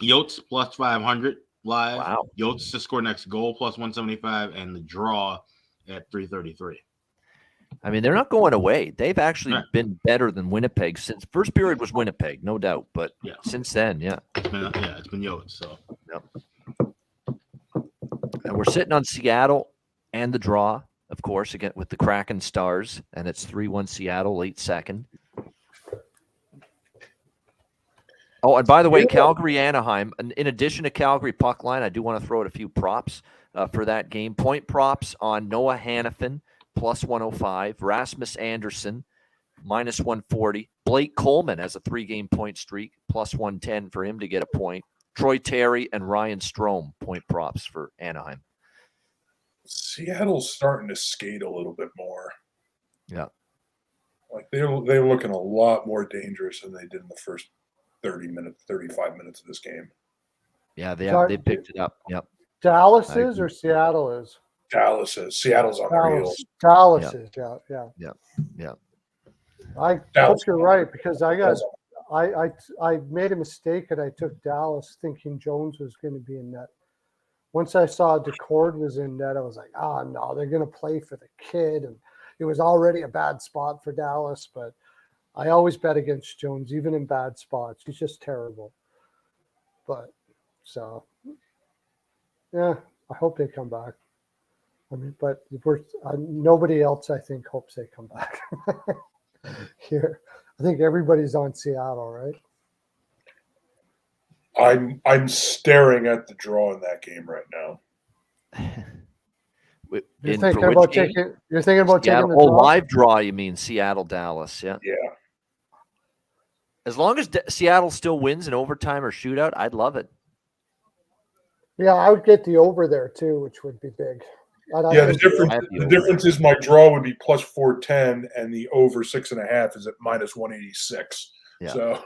Yotes plus 500 live. Wow. Yotes to score next goal plus 175 and the draw at 333. I mean, they're not going away. They've actually been better than Winnipeg since first period was Winnipeg, no doubt. But since then, it's been Yotes. So, and we're sitting on Seattle and the draw, of course, again with the Kraken Stars, and it's 3-1 Seattle, late second. Oh, and by the way, Calgary Anaheim. In addition to Calgary puck line, I do want to throw out a few props for that game. Point props on Noah Hannafin. Plus 105. Rasmus Anderson, minus 140. Blake Coleman has a 3-game point streak, plus 110 for him to get a point. Troy Terry and Ryan Strome, point props for Anaheim. Seattle's starting to skate a little bit more. Yeah. Like they're looking a lot more dangerous than they did in the first 35 minutes of this game. Yeah, they picked it up. Yep. Dallas is or Seattle is? Dallas is. Seattle's on the heels. Dallas is, yeah. I hope you're right because I made a mistake and I took Dallas thinking Jones was going to be in net. Once I saw DeCord was in net, I was like, oh no, they're going to play for the kid, and it was already a bad spot for Dallas. But I always bet against Jones, even in bad spots. He's just terrible. But so, yeah, I hope they come back. I mean, but nobody else, I think, hopes they come back here. I think everybody's on Seattle, right? I'm staring at the draw in that game right now. You're thinking about taking the draw? Live draw, you mean Seattle, Dallas, yeah? Yeah. As long as Seattle still wins in overtime or shootout, I'd love it. Yeah, I would get the over there too, which would be big. The difference is my draw would be plus 410 and the over 6.5 is at minus 186. Yeah. So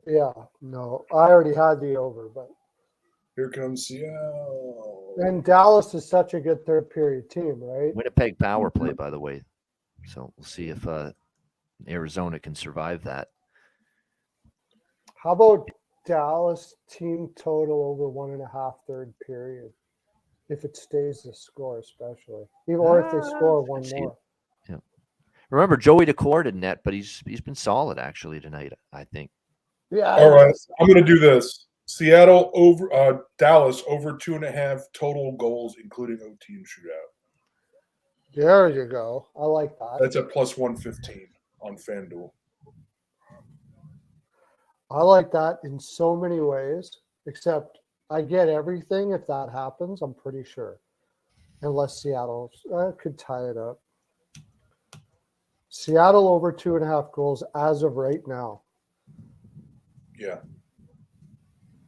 yeah, no, I already had the over, but here comes Seattle. And Dallas is such a good third period team, right? Winnipeg power play, by the way. So we'll see if Arizona can survive that. How about Dallas team total over 1.5 third period? If it stays the score, especially, or if they score one more. Yeah. Remember, Joey DeCord in net, but he's been solid actually tonight, I think. Yeah. All right, I'm going to do this. Seattle over Dallas over 2.5 total goals, including OT and shootout. There you go. I like that. That's at plus 115 on FanDuel. I like that in so many ways, except I get everything if that happens, I'm pretty sure. Unless Seattle could tie it up. Seattle over 2.5 goals as of right now. Yeah.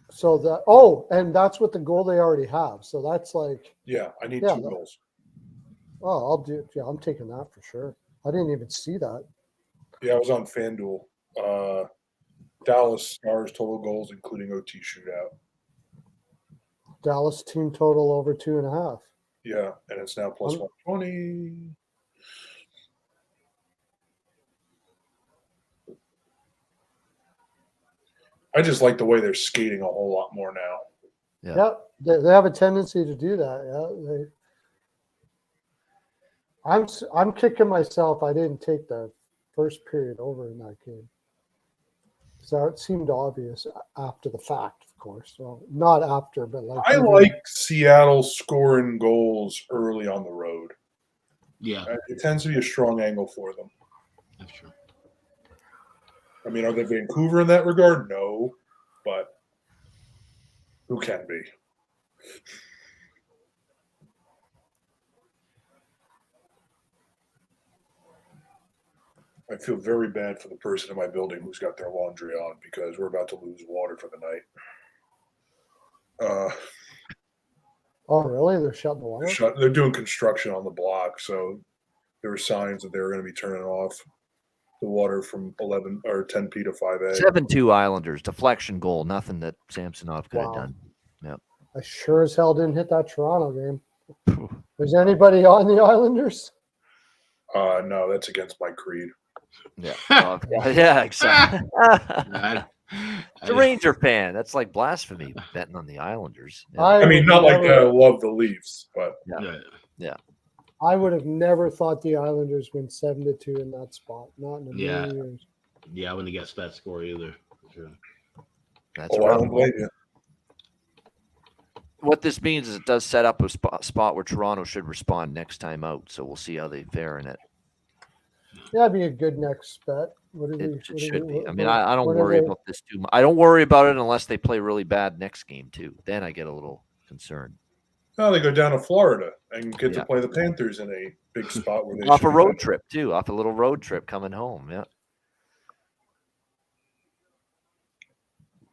So and that's with the goal they already have. So that's like. Yeah, I need 2 goals. Oh, I'm taking that for sure. I didn't even see that. Yeah, I was on FanDuel. Dallas Stars total goals, including OT shootout. Dallas team total over 2.5. Yeah, and it's now plus 120. I just like the way they're skating a whole lot more now. Yeah. They have a tendency to do that. Yeah, I'm kicking myself. I didn't take the first period over in that game. So it seemed obvious after the fact, of course. Well, not after, but like I like Seattle scoring goals early on the road. Yeah, It tends to be a strong angle for them. that's true. I mean, are they Vancouver in that regard? No, but who can be? I feel very bad for the person in my building who's got their laundry on because we're about to lose water for the night. Oh, really? They're shutting the water? They're doing construction on the block, so there were signs that they were going to be turning off the water from 11 or 10P to 5A. 7-2 Islanders, deflection goal, nothing that Samsonov could have done. Yep. I sure as hell didn't hit that Toronto game. Was anybody on the Islanders? No, that's against my creed. Yeah. Yeah, exactly. It's a Ranger fan. That's like blasphemy, betting on the Islanders. Yeah. I mean, not like I love the Leafs, but yeah. I would have never thought the Islanders win 7-2 in that spot. Not in a million years. Yeah, I wouldn't guess that score either. Sure. That's I don't blame you. What this means is it does set up a spot where Toronto should respond next time out. So we'll see how they fare in it. Yeah, that'd be a good next bet. It should be. I mean, I don't worry about this too much. I don't worry about it unless they play really bad next game too. Then I get a little concerned. No, they go down to Florida and get to play the Panthers in a big spot where they off a road trip too. Off a little road trip coming home. Yeah.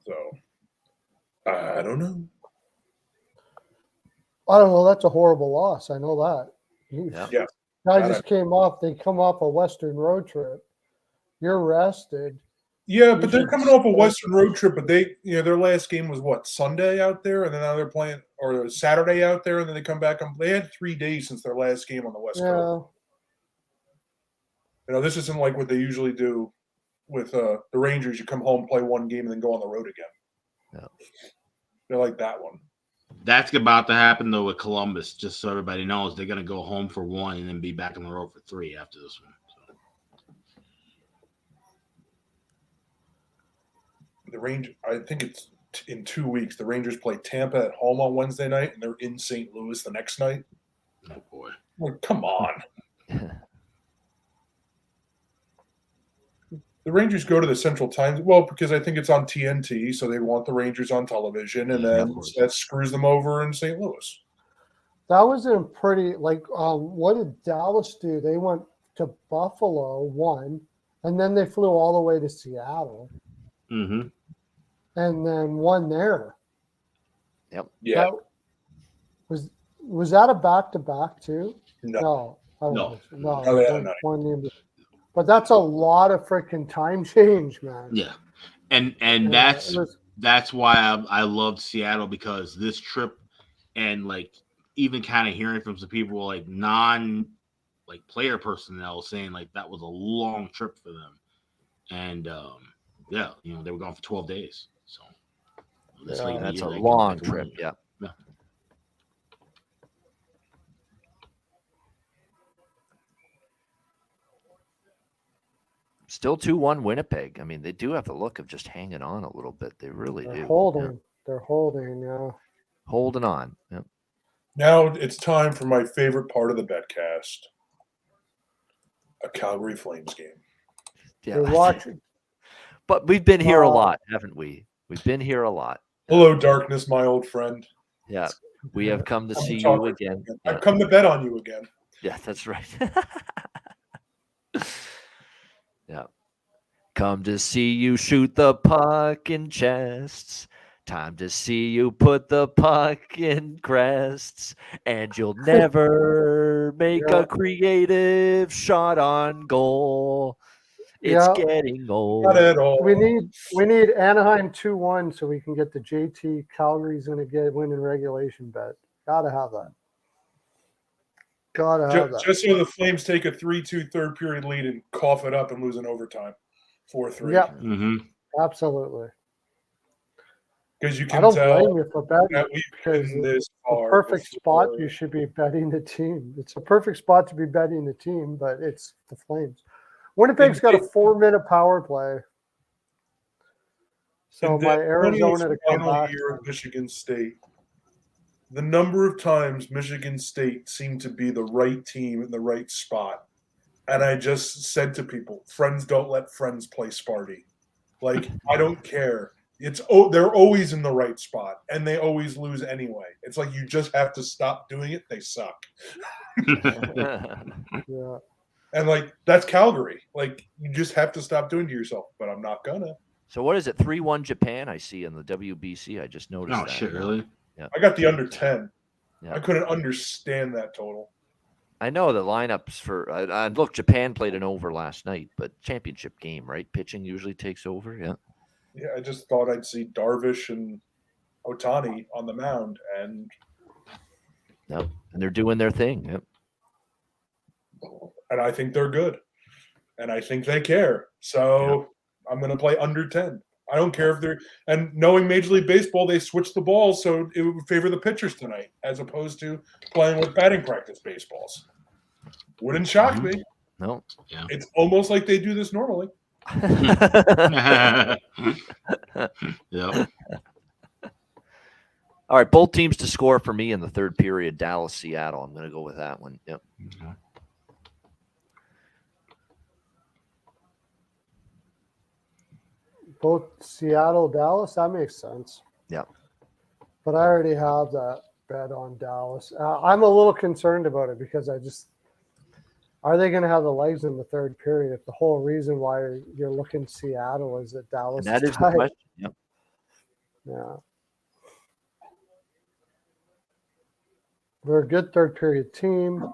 So I don't know. I don't know. That's a horrible loss. I know that. Yeah. Guy just came off. They come off a Western road trip. You're rested. Yeah, but they're coming off a Western road trip, but their last game was what, Sunday out there, and then now they're playing, or Saturday out there, and then they come back. They had 3 days since their last game on the West Coast. This isn't like what they usually do with the Rangers. You come home, play one game, and then go on the road again. No. They're like that one. That's about to happen though with Columbus. Just so everybody knows, they're going to go home for 1 and then be back on the road for 3 after this one. The Rangers, I think it's in 2 weeks. The Rangers play Tampa at home on Wednesday night, and they're in St. Louis the next night. Oh boy! Well, come on. The Rangers go to the Central Time. Well, because I think it's on TNT, so they want the Rangers on television, and then that screws them over in St. Louis. That was a pretty what did Dallas do? They went to Buffalo, won, and then they flew all the way to Seattle. Mm-hmm. And then won there. Yep. Yeah. Was that a back-to-back too? No. No. No. But that's a lot of freaking time change, man. Yeah, and that's why I loved Seattle, because this trip, and like even kind of hearing from some people like player personnel saying like that was a long trip for them, and they were gone for 12 days. So that's a long trip. Yeah. Still 2-1 Winnipeg. I mean, they do have the look of just hanging on a little bit. They really do. They're holding, yeah. Holding on. Yep. Now it's time for my favorite part of the Betcast. A Calgary Flames game. Yeah. You're watching. But we've been here a lot, haven't we? We've been here a lot. Hello, darkness, my old friend. Yeah. We have come to see you again. I've come to bet on you again. Yeah, that's right. Yeah. Come to see you shoot the puck in chests. Time to see you put the puck in crests. And you'll never make a creative shot on goal. It's getting old. Not at all. We need Anaheim 2-1 so we can get the JT Calgary's going to win in regulation bet. Gotta have that. Just so the Flames take a 3-2 third period lead and cough it up and lose in overtime. 4-3. Yep. Mm-hmm. Absolutely. because you I can don't tell blame you for betting that we've because been this the far. perfect spot before. you should be betting the team. It's a perfect spot to be betting the team, but it's the Flames. Winnipeg's got a 4-minute power play. So In the my Arizona 20th to come final back. year of Michigan State, the number of times Michigan State seemed to be the right team in the right spot. And I just said to people, friends don't let friends play Sparty. Like, I don't care. They're always in the right spot, and they always lose anyway. It's like you just have to stop doing it. They suck. Yeah. And, like, that's Calgary. Like, you just have to stop doing it to yourself. But I'm not gonna. So what is it? 3-1 Japan. I see in the WBC. I just noticed. Oh that shit! now. Really? Yeah. I got the under 10. Yeah. I couldn't understand that total. I know the lineups for. Look, Japan played an over last night, but championship game, right? Pitching usually takes over. Yeah. Yeah, I just thought I'd see Darvish and Otani on the mound, and Yep. And they're doing their thing. Yep. I think they're good, and I think they care. So I'm going to play under 10. I don't care if they're – and knowing Major League Baseball, they switched the ball, so it would favor the pitchers tonight as opposed to playing with batting practice baseballs. Wouldn't shock me. No. Yeah. It's almost like they do this normally. Yep. All right, both teams to score for me in the third period. Dallas, Seattle. I'm going to go with that one. Yep. Okay. Both Seattle, Dallas, that makes sense. Yeah. But I already have that bet on Dallas. I'm a little concerned about it because are they going to have the legs in the third period if the whole reason why you're looking Seattle is that Dallas And that is the tied? question. Yep. Yeah. They're a good third period team.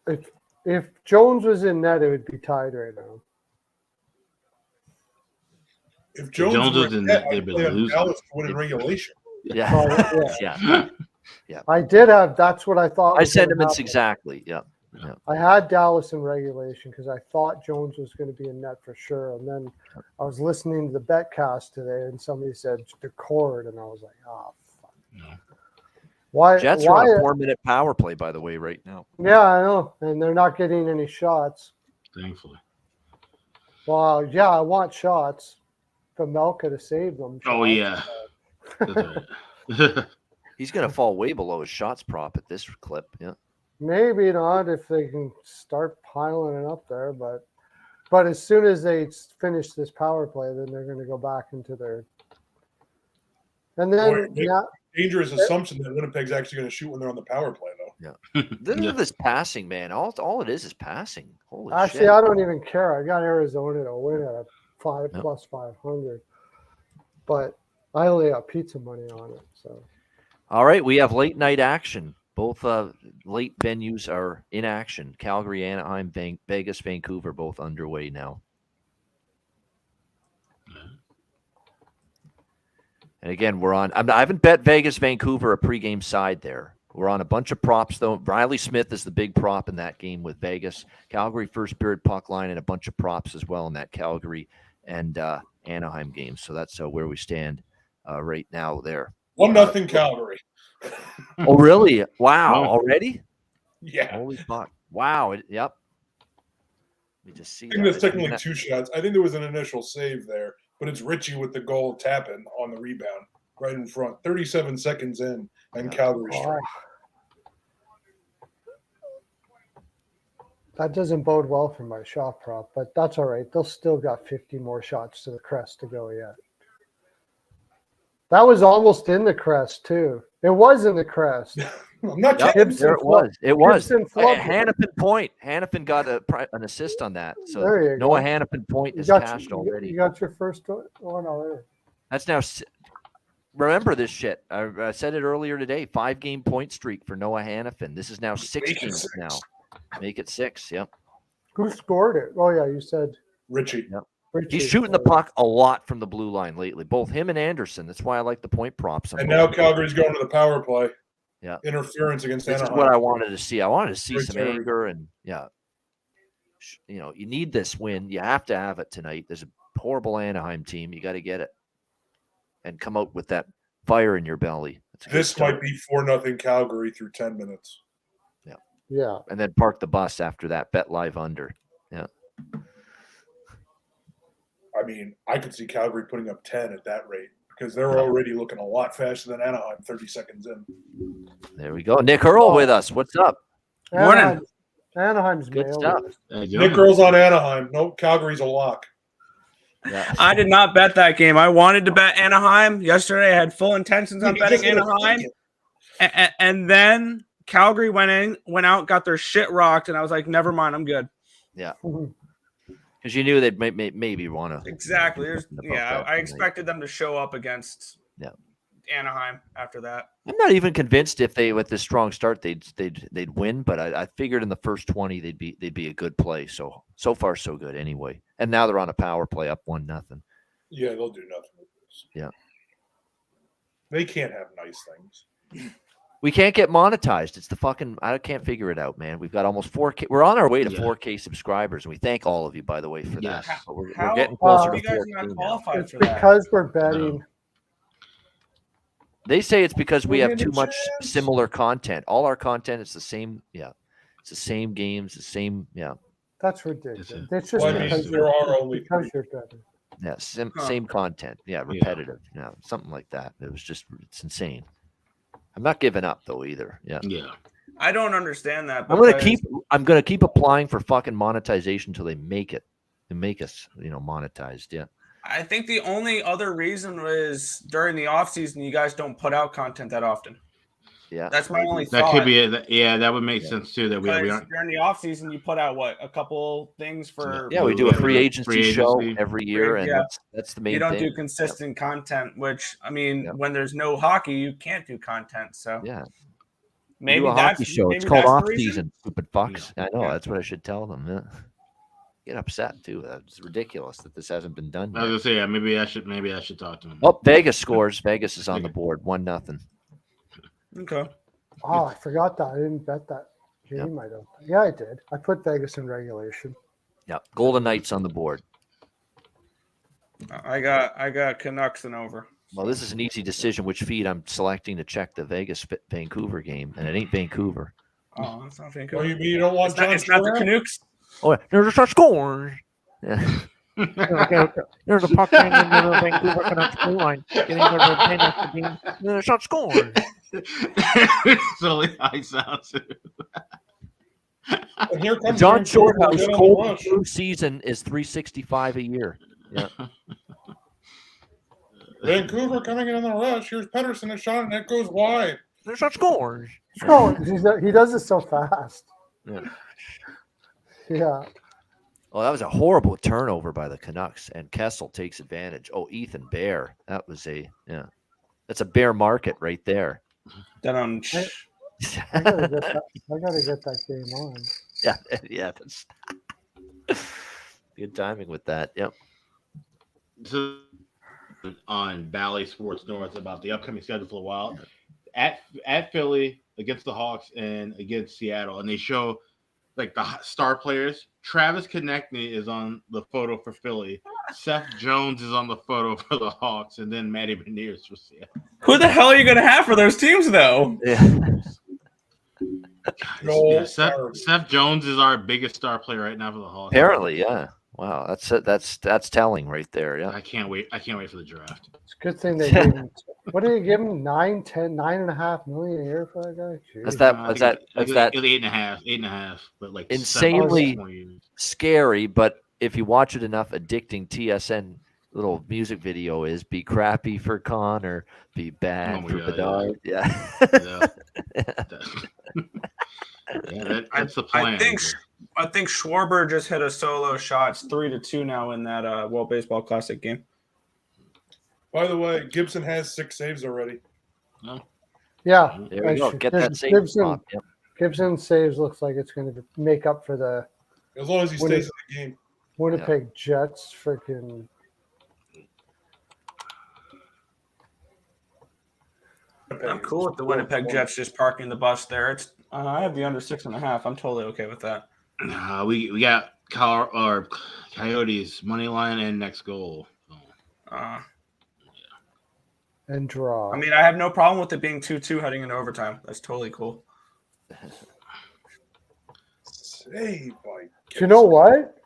If Jones was in net, it would be tied right now. If Jones Jones were was in net, that, they'd I'd be play on losing. Dallas to win in regulation. Yeah. Oh, Yeah. I did have. That's what I thought. My was gonna sentiments happen. exactly. Yeah. I had Dallas in regulation because I thought Jones was going to be in net for sure. And then I was listening to the Betcast today, and somebody said the cord, and I was like, "Oh, fuck." No. Why? Jets why? are on a 4-minute power play, by the way, right now. Yeah, I know, and they're not getting any shots. Thankfully. Well, yeah, I want shots from Melka to save them. Oh shots. yeah. That's right. He's going to fall way below his shots prop at this clip. Yeah. Maybe not if they can start piling it up there, but as soon as they finish this power play, then they're going to go back into their. And then Dangerous assumption that Winnipeg's actually going to shoot when they're on the power play, though. Look at this passing, man. All it is passing. Holy actually, shit. I don't even care. I got Arizona to win at a plus 500, but I only got pizza money on it. So. All right, we have late night action. Both late venues are in action. Calgary, Anaheim, Vegas, Vancouver, both underway now. And again, we're on. I haven't bet Vegas, Vancouver a pregame side there. We're on a bunch of props, though. Riley Smith is the big prop in that game with Vegas. Calgary first period puck line and a bunch of props as well in that Calgary and Anaheim game. So that's where we stand right now there. 1-0 Calgary. Oh, really? Wow. Already? Yeah. Holy fuck. Wow. Yep. Let me just see. I think there's technically 2 shots. I think there was an initial save there, but it's Richie with the goal tapping on the rebound right in front. 37 seconds in, and Calgary strike. That doesn't bode well for my shot prop, but that's all right. They'll still got 50 more shots to the crest to go yet. That was almost in the crest, too. It was in the crest. I'm not Yep, kidding. there it was. It was. Gibson flubbed it. Hannafin point. Hannafin got an assist on that. So There you Noah go. Hannafin point You is got, cashed you, already. you got your first one already. That's now. Remember this shit. I said it earlier today. 5-game point streak for Noah Hannafin. This is now 6 Make it games 6. now. Make it 6. Yep. Who scored it? Oh, yeah, you said Richie. Yep. Richie He's shooting the scored it. puck a lot from the blue line lately. Both him and Anderson. That's why I like the point props. And now Calgary's going to the power play. Yeah. Interference against This is Anaheim. what I wanted to see. I wanted to see Great some turn. anger and you need this win. You have to have it tonight. There's a horrible Anaheim team. You got to get it and come out with that fire in your belly. That's a good This start. might be 4-0 Calgary through 10 minutes. Yeah. And then park the bus after that. Bet live under. Yeah. I mean, I could see Calgary putting up 10 at that rate because they're Yeah. already looking a lot faster than Anaheim 30 seconds in. There we go. Nick Earl with us. What's up? Morning. Anaheim's Good mailed stuff. it. Nick Earl's on Anaheim. Nope, Calgary's a lock. Yeah. I did not bet that game. I wanted to bet Anaheim. Yesterday, I had full intentions on betting Anaheim. And then Calgary went out, got their shit rocked, and I was like, never mind, I'm good. Yeah. Because you knew they'd maybe want to. Exactly. I tonight. expected them to show up against Yeah. Anaheim after that. I'm not even convinced if they, with this strong start, they'd win. But I figured in the first 20 they'd be a good play. So far so good anyway. And now they're on a power play up 1-0. Yeah, they'll do nothing with this. Yeah. They can't have nice things. We can't get monetized. It's the fucking I can't figure it out, man. We've got almost 4K. We're on our way to 4K subscribers, and we thank all of you, by the way, for that. But we're getting closer to you guys 4K not now. qualified It's for that? because we're betting. They say it's because we We have need too a much chance. similar content. All our content is the same. Yeah, it's the same games, the same. Yeah, That's ridiculous. It's just Well, I mean, because there are only because you're better. yeah, Huh. same content. Yeah, repetitive. Yeah, something like that. It's insane. I'm not giving up though either. Yeah. Yeah. I don't understand that. I'm gonna keep applying for fucking monetization until they make it. They make us, monetized. Yeah. I think the only other reason is during the off season, you guys don't put out content that often. Yeah. That's my only That thought. could be it. Yeah, that would make sense too. That we Because aren't. during the off season, you put out a couple things for. Yeah, we do a free agency Free show agency. every year, and Yeah. that's the main You don't thing. do consistent content, which I mean, Yeah. when there's no hockey, you can't do content. So Yeah. maybe do a that's hockey show. maybe It's called that's the off reason. season, stupid fucks. I know. Yeah. That's what I should tell them. Yeah. Get upset too. It's ridiculous that this hasn't been done I was yet. gonna say, yeah, maybe I should talk to him. Oh, Vegas scores. Vegas is on the board. 1-0. Okay. Oh, I forgot that. I didn't bet that game. I don't. Yeah, I did. I put Vegas in regulation. Yeah. Golden Knights on the board. I got Canucks and over. Well, this is an easy decision which feed I'm selecting to check the Vegas Vancouver game, and it ain't Vancouver. Oh, that's not Oh, Vancouver. you mean you don't want It's John not the Schneider? Canucks. Oh, there's a score. Yeah. There's a puck in the Vancouver Canucks blue line. Getting rid of the penalty game. There's a score. So I sound too. And here comes John Vancouver Shorthouse again on the cold rush. flu season is $365 a year. Yeah. Vancouver coming in on the rush. Here's Pedersen, a shot, and that goes wide. There's a scores. Oh, he does it so fast. Yeah. Yeah. Oh, that was a horrible turnover by the Canucks, and Kessel takes advantage. Oh, Ethan Bear. That's a bear market right there. Then I'm. I gotta get that game on. Yeah, that's good timing with that. Yep. So on Bally Sports North about the upcoming schedule for a while at Philly against the Hawks and against Seattle, and they show like the star players. Travis Konechny is on the photo for Philly. Seth Jones is on the photo for the Hawks, and then Matty Beniers for Seattle. Who the hell are you going to have for those teams, though? Yeah. Seth Jones is our biggest star player right now for the Hawks. Apparently, yeah. Wow, that's telling right there. Yeah. I can't wait for the draft. It's a good thing they gave him. What did he give him? 9.5 million a year for that guy? Jeez. That's that 8.5, but like insanely 7 years. scary. But if you watch it enough, addicting. TSN little music video is "Be crappy for Connor, be bad for Bedard." Yeah. That's the plan. I think Schwarber just hit a solo shot. It's 3-2 now in that World Baseball Classic game. By the way, Gibson has 6 saves already. Yeah. There we go. Get that save spot. Yep. Gibson saves looks like it's going to make up for the. As long as he stays in the game. Winnipeg Jets freaking. I'm cool with the Winnipeg Jets just parking the bus there. It's I have the under 6.5. I'm totally okay with that. We got Coyotes money line and next goal. And draw. I mean, I have no problem with it being 2-2 heading into overtime. That's totally cool. Save by Do you know what?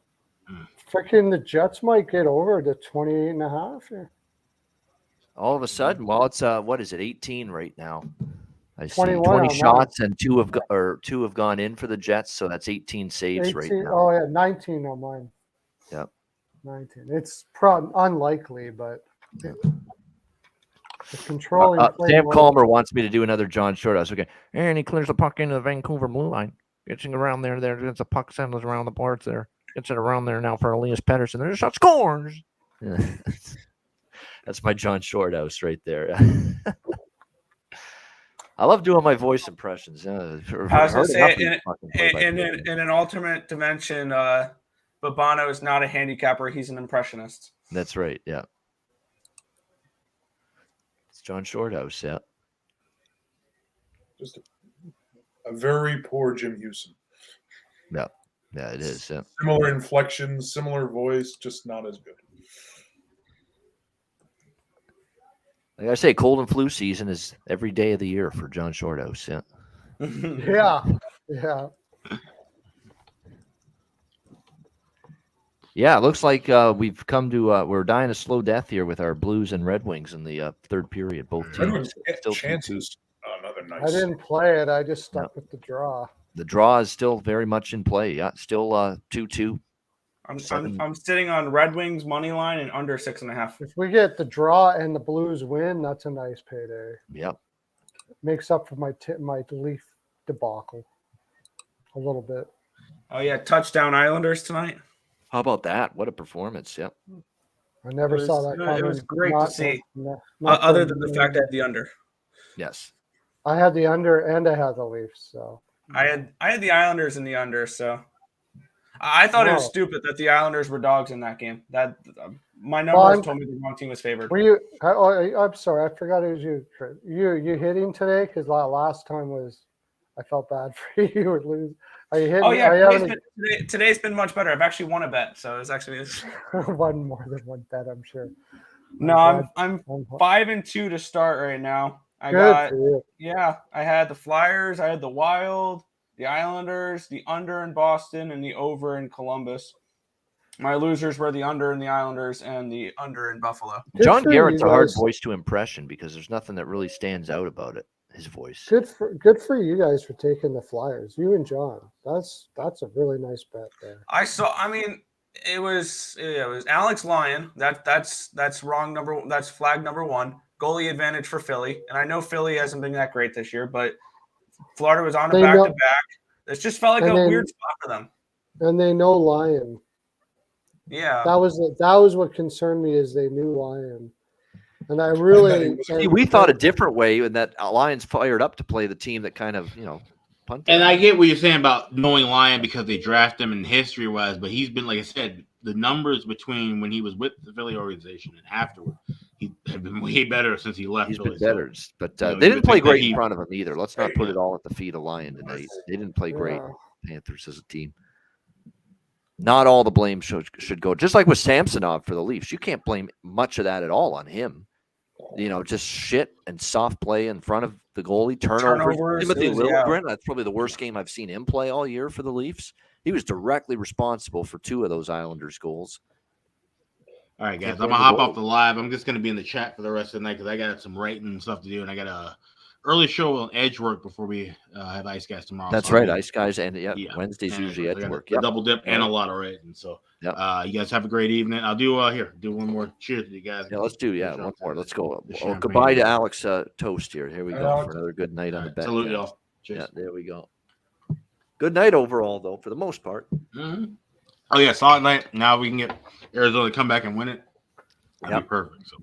Freaking the Jets might get over to 28.5 here. All of a sudden, well, it's what is it, 18 right now? I see 21 20 on mine. shots and two have gone in for the Jets, so that's 18 saves 18, right now. Oh yeah, 19 on mine. Yep. 19. It's unlikely, but the controlling. Sam Calmer wants me to do another John Shorthouse. Okay, and he clears the puck into the Vancouver blue line, gets it around there. Gets the puck settles around the boards there, gets it around there now for Elias Pettersson. There's shot scores. Yeah. That's my John Shorthouse right there. I love doing my voice impressions. I was going to say, in an alternate dimension, Babano is not a handicapper. He's an impressionist. That's right. Yeah. It's John Shorthouse. Yeah. Just a very poor Jim Houston. Yeah. Yeah, it is. Yeah. Similar inflection, similar voice, just not as good. Like I say, cold and flu season is every day of the year for John Shorthouse. Yeah. Yeah. Yeah. Yeah, it looks like we've come to we're dying a slow death here with our Blues and Red Wings in the third period. Both Red teams Wings get still chances. Another I nice. didn't play it. I just stuck with the draw. The draw is still very much in play. Yeah, still 2-2. I'm sitting on Red Wings money line and under 6.5. If we get the draw and the Blues win, that's a nice payday. Yep. Makes up for my Leaf debacle a little bit. Oh yeah, touchdown Islanders tonight. How about that? What a performance! Yep. I never saw that coming. It was great to see. Not Other than the fact I had the under. Yes. I had the under and I had the Leafs. So I had the Islanders in the under. So I thought it was stupid that the Islanders were dogs in that game. That my numbers told me the wrong team was favored. Were you? I'm sorry, I forgot it was you. You hitting today? Because last time was I felt bad for you. You would lose. Are you hitting? Oh yeah, today's been much better. I've actually won a bet, so it's actually one more than one bet, I'm sure. No, I'm 5-2 to start right now. I had the Flyers, I had the Wild, the Islanders, the under in Boston, and the over in Columbus. My losers were the under in the Islanders and the under in Buffalo. John Garrett's a hard voice to impression because there's nothing that really stands out about it. His voice. Good for you guys for taking the Flyers. You and John. That's a really nice bet there. It was Alex Lyon. That's wrong that's flag number 1. Goalie advantage for Philly. And I know Philly hasn't been that great this year, but Florida was on a back-to-back. It just felt like a weird spot for them. And they know Lyon. Yeah. That was what concerned me is they knew Lyon. And I really we thought a different way, and that Lions fired up to play the team that kind of punted. And I get what you're saying about knowing Lyon because they drafted him in history-wise, but he's been, like I said, the numbers between when he was with the Philly organization and afterward, he had been way better since he left. He's been better, but they didn't play great in front of him either. Let's not put it all at the feet of Lyon tonight. They didn't play great, Panthers as a team. Not all the blame should go. Just like with Samsonov for the Leafs, you can't blame much of that at all on him. Just shit and soft play in front of the goalie, turnovers. Timothy Liljegren, that's probably the worst game I've seen him play all year for the Leafs. He was directly responsible for 2 of those Islanders goals. All right, guys, I'm going to hop off the live. I'm just going to be in the chat for the rest of the night because I got some writing and stuff to do, and I got a early show on Edge work before we have Ice Guys tomorrow. That's right, Ice Guys, and Wednesday's usually Edge work. A double dip and a lot of writing. So you guys have a great evening. I'll do one more cheers to you guys. Yeah, let's do one more. Let's go. Goodbye to Alex Toast here. Here we go for another good night on the bet. Salute y'all. Cheers. Yeah, there we go. Good night overall, though, for the most part. Mm-hmm. Oh yeah, solid night. Now we can get Arizona to come back and win it. That'd be perfect. So.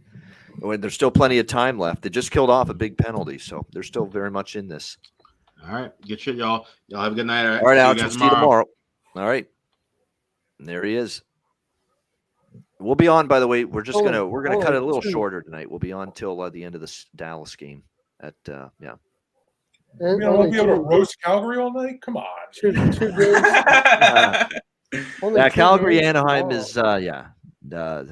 When there's still plenty of time left. They just killed off a big penalty, so they're still very much in this. All right. Good shit, y'all. Y'all have a good night. All right, Alex. We'll see you tomorrow. All right. And there he is. We'll be on, by the way. We're gonna cut it a little shorter tonight. We'll be on till the end of this Dallas game. We'll be able to roast Calgary all night? Come on. 2 games. Only Yeah, 2 Calgary games Anaheim tomorrow. is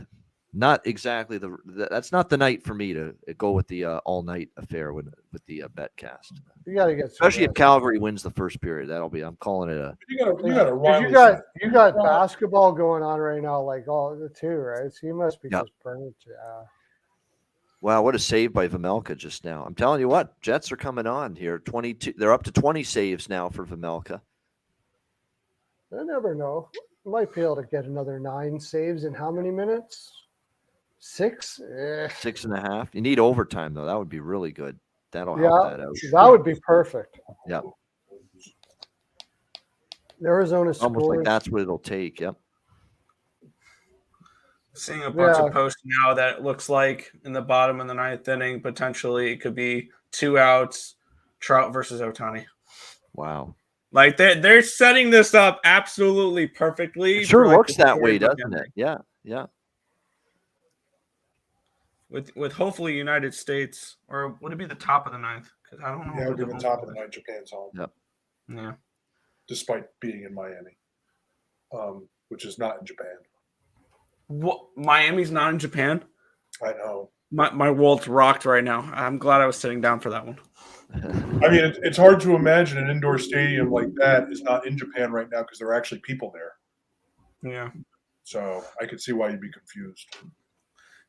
not exactly that's not the night for me to go with the all night affair with the Betcast. You got to get some Especially if rest. Calgary wins the first period. I'm calling it a You got a 'Cause Riley. you got basketball going on right now, like all the two, right? So you must be Yep. just burnt. Yeah. wow, what a save by Vemelka just now. I'm telling you what, Jets are coming on here. 22 they're up to 20 saves now for Vemelka. I never know. Might be able to get another 9 saves in how many minutes? 6? 6.5. You need overtime though. That would be really good. That'll help Yeah, that out. that would be perfect. Yeah. Arizona Almost like scores. that's what it'll take. Yep. Seeing a bunch Yeah. of posts now that it looks like in the bottom of the 9th inning, potentially it could be 2 outs, Trout versus Ohtani. Wow. Like they're setting this up absolutely perfectly. It sure for, like, looks the that way, storybook doesn't ending. it? Yeah. Yeah. With hopefully United States, or would it be the top of the 9th? Because I don't know. Yeah, it would be who the home top of is. the night. Japan's home, Yep. Yeah. despite being in Miami, which is not in Japan. What? Miami's not in Japan. I know. My world's rocked right now. I'm glad I was sitting down for that one. I mean, it's hard to imagine an indoor stadium like that is not in Japan right now because there are actually people there. Yeah. So I could see why you'd be confused.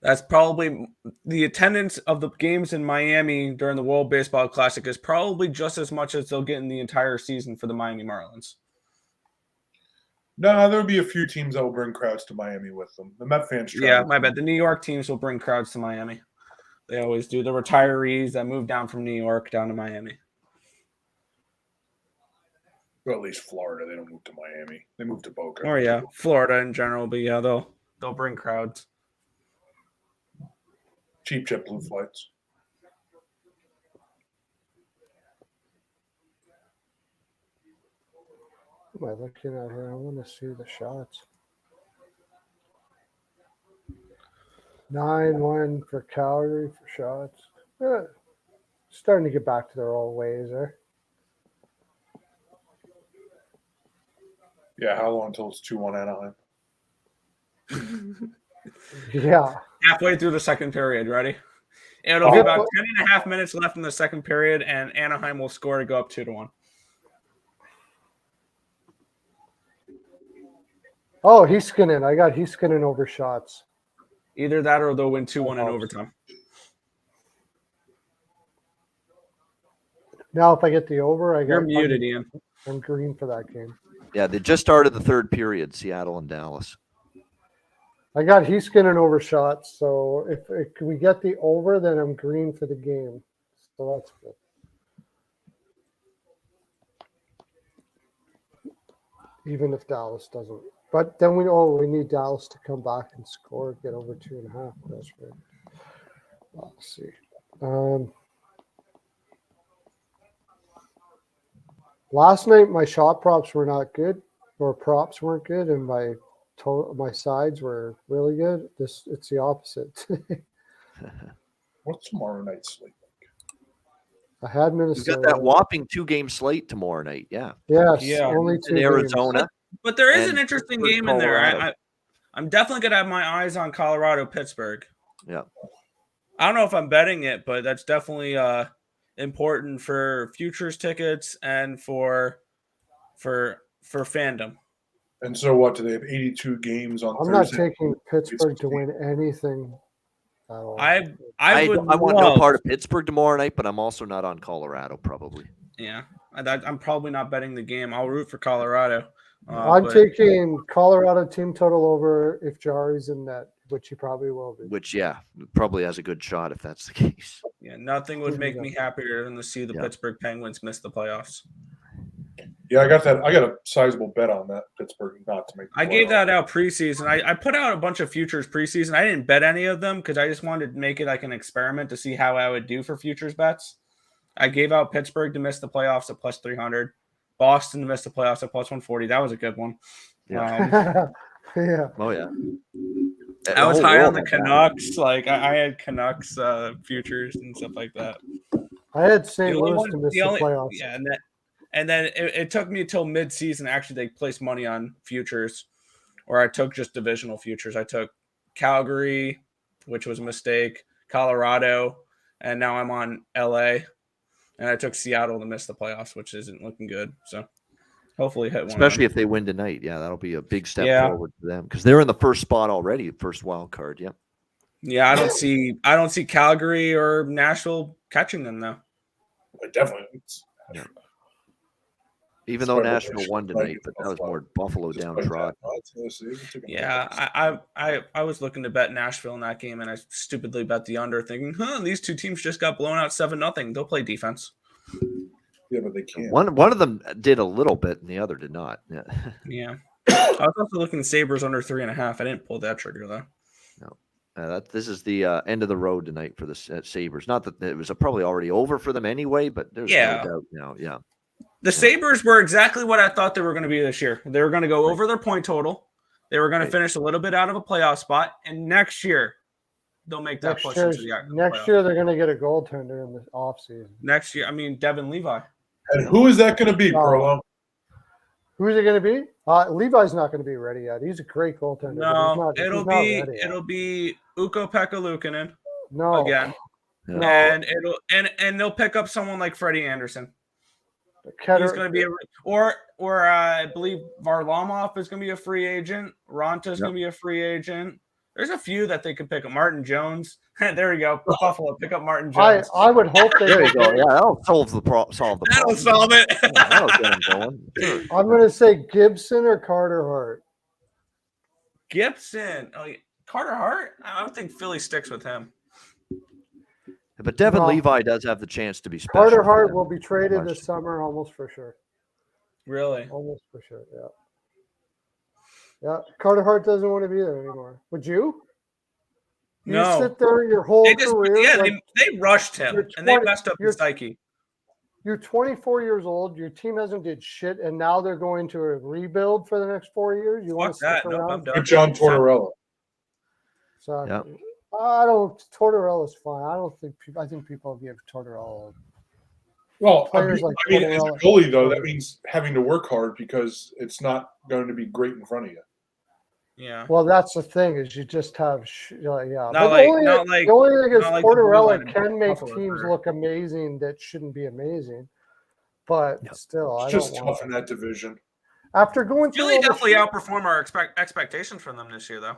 That's probably the attendance of the games in Miami during the World Baseball Classic is probably just as much as they'll get in the entire season for the Miami Marlins. No, there'll be a few teams that will bring crowds to Miami with them. The Met fans travel. Yeah, my bad. The New York teams will bring crowds to Miami. They always do. The retirees that move down from New York down to Miami. Well, at least Florida. They don't move to Miami. They move to Boca. Or yeah, Florida in general. But yeah, they'll bring crowds. Cheap JetBlue flights. What am I looking at here? I want to see the shots. 9-1 for Calgary for shots. Yeah. Starting to get back to their old ways there. Yeah, how long until it's 2-1 Anaheim? Yeah. Halfway through the second period, ready? It'll be about 10.5 minutes left in the second period, and Anaheim will score to go up 2-1. Oh, Heiskanen. I got Heiskanen over shots. Either that or they'll win 2-1 in overtime. Now, if I get the over, You're muted, Ian. I'm green for that game. Yeah, they just started the third period, Seattle and Dallas. I got Heiskanen over shots, so if we get the over, then I'm green for the game. So that's good. Even if Dallas doesn't. But then we need Dallas to come back and score, get over 2.5. That's right. Let's see. Last night my shot props were not good, or props weren't good, and my sides were really good. It's the opposite. What's tomorrow night's slate? I had You've Minnesota. got that whopping 2-game slate tomorrow night. Yeah. Yes, Yeah. only In 2 games. Arizona. But there is And an interesting Pittsburgh, game in there. Colorado. I'm definitely going to have my eyes on Colorado, Pittsburgh. Yeah. I don't know if I'm betting it, but that's definitely important for futures tickets and for fandom. And so what? Do they have 82 games on I'm Thursday? not taking Pittsburgh to win anything at all. I I would want no love- part of Pittsburgh tomorrow night, but I'm also not on Colorado probably. Yeah, I'm probably not betting the game. I'll root for Colorado. I'm but- taking Colorado team total over if Jari's in net, which he probably will be. Which, yeah, probably has a good shot if that's the case. Yeah, nothing would make me happier than to see the Yeah. Pittsburgh Penguins miss the playoffs. Yeah, I got a sizable bet on that Pittsburgh not to make. The I gave playoffs. that out preseason. I put out a bunch of futures preseason. I didn't bet any of them because I just wanted to make it like an experiment to see how I would do for futures bets. I gave out Pittsburgh to miss the playoffs at plus 300, Boston to miss the playoffs at plus 140. That was a good one. Yeah. Yeah. Oh, yeah. I was The whole high on world the had that. Canucks. Like I had Canucks futures and stuff like that. I had St. The only Louis one- to miss the the only- playoffs. Yeah, And then it took me until mid-season actually to place money on futures, or I took just divisional futures. I took Calgary, which was a mistake, Colorado, and now I'm on LA. And I took Seattle to miss the playoffs, which isn't looking good. So hopefully hit one. Especially if they win tonight. Yeah, that'll be a big step Yeah. forward for them because they're in the first spot already, first wild card. Yep. Yeah, I don't see Calgary or Nashville catching them though. Definitely. Even though Sorry, Nashville won tonight, but that was more Buffalo downtrodden. Yeah, I was looking to bet Nashville in that game, and I stupidly bet the under, thinking, these two teams just got blown out 7-0. They'll play defense. Yeah, but they can't. One of them did a little bit, and the other did not. Yeah. Yeah. I was also looking at Sabres under 3.5. I didn't pull that trigger though. No. This is the end of the road tonight for the Sabres. Not that it was probably already over for them anyway, but there's no doubt now. Yeah. The Sabres were exactly what I thought they were going to be this year. They were going to go over their point total. They were going to finish a little bit out of a playoff spot. And next year, they'll make that push into the next year, they're going to get a goaltender in the offseason. Next year, Devin Levi. And who is that going to be, Perlo? Who is it going to be? Levi's not going to be ready yet. He's a great goaltender. No, it'll be Ukko-Pekka Luukkonen. No. Again. No. And they'll pick up someone like Freddie Anderson. He's going to be or I believe Varlamov is going to be a free agent. Ronta's going to be a free agent. There's a few that they could pick up. Martin Jones. There we go. Buffalo, pick up Martin Jones. I would hope they. There you go. Yeah, that'll solve the problem. That'll solve it. Yeah, that'll get them going. Sure. I'm going to say Gibson or Carter Hart. Gibson. Oh, Carter Hart. I don't think Philly sticks with him. But Devin Levi does have the chance to be special. Carter Hart will be traded this summer, almost for sure. Really? Almost for sure. Yeah. Yeah. Carter Hart doesn't want to be there anymore. Would you? You sit there your whole career. Yeah, they rushed him and they messed up his psyche. You're 24 years old. Your team hasn't did shit, and now they're going to a rebuild for the next 4 years. You want to stick around? Good John Tortorella. So Tortorella's fine. I think people give Tortorella. Well, players like as a goalie though, that means having to work hard because it's not going to be great in front of you. Yeah. Well, that's the thing is you just have the only thing is Tortorella can make teams look amazing that shouldn't be amazing, but still, it's just tough in that division. After going through, Philly definitely outperform our expectations from them this year, though.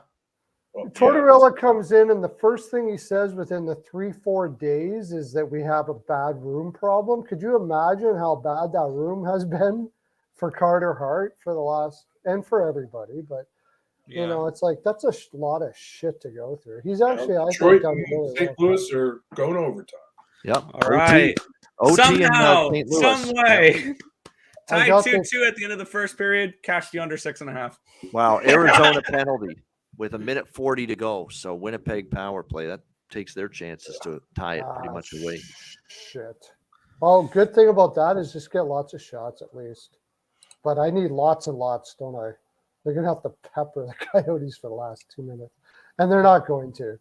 Well, Tortorella comes in, and the first thing he says within the 3-4 days is that we have a bad room problem. Could you imagine how bad that room has been for Carter Hart for the last and for everybody? But you know, it's like that's a lot of shit to go through. He's actually, Detroit and St. Louis are going overtime. Yep. All right. OT somehow, in St. Louis. some way. I Tied got 2-2 at the end of the first period. Cashed the under 6.5. Wow. Arizona penalty with 1:40 to go. So Winnipeg power play. That takes their chances to tie it pretty much away. Shit. Well, good thing about that is just get lots of shots at least. But I need lots and lots, don't I? They're going to have to pepper the Coyotes for the last 2 minutes. And they're not going to.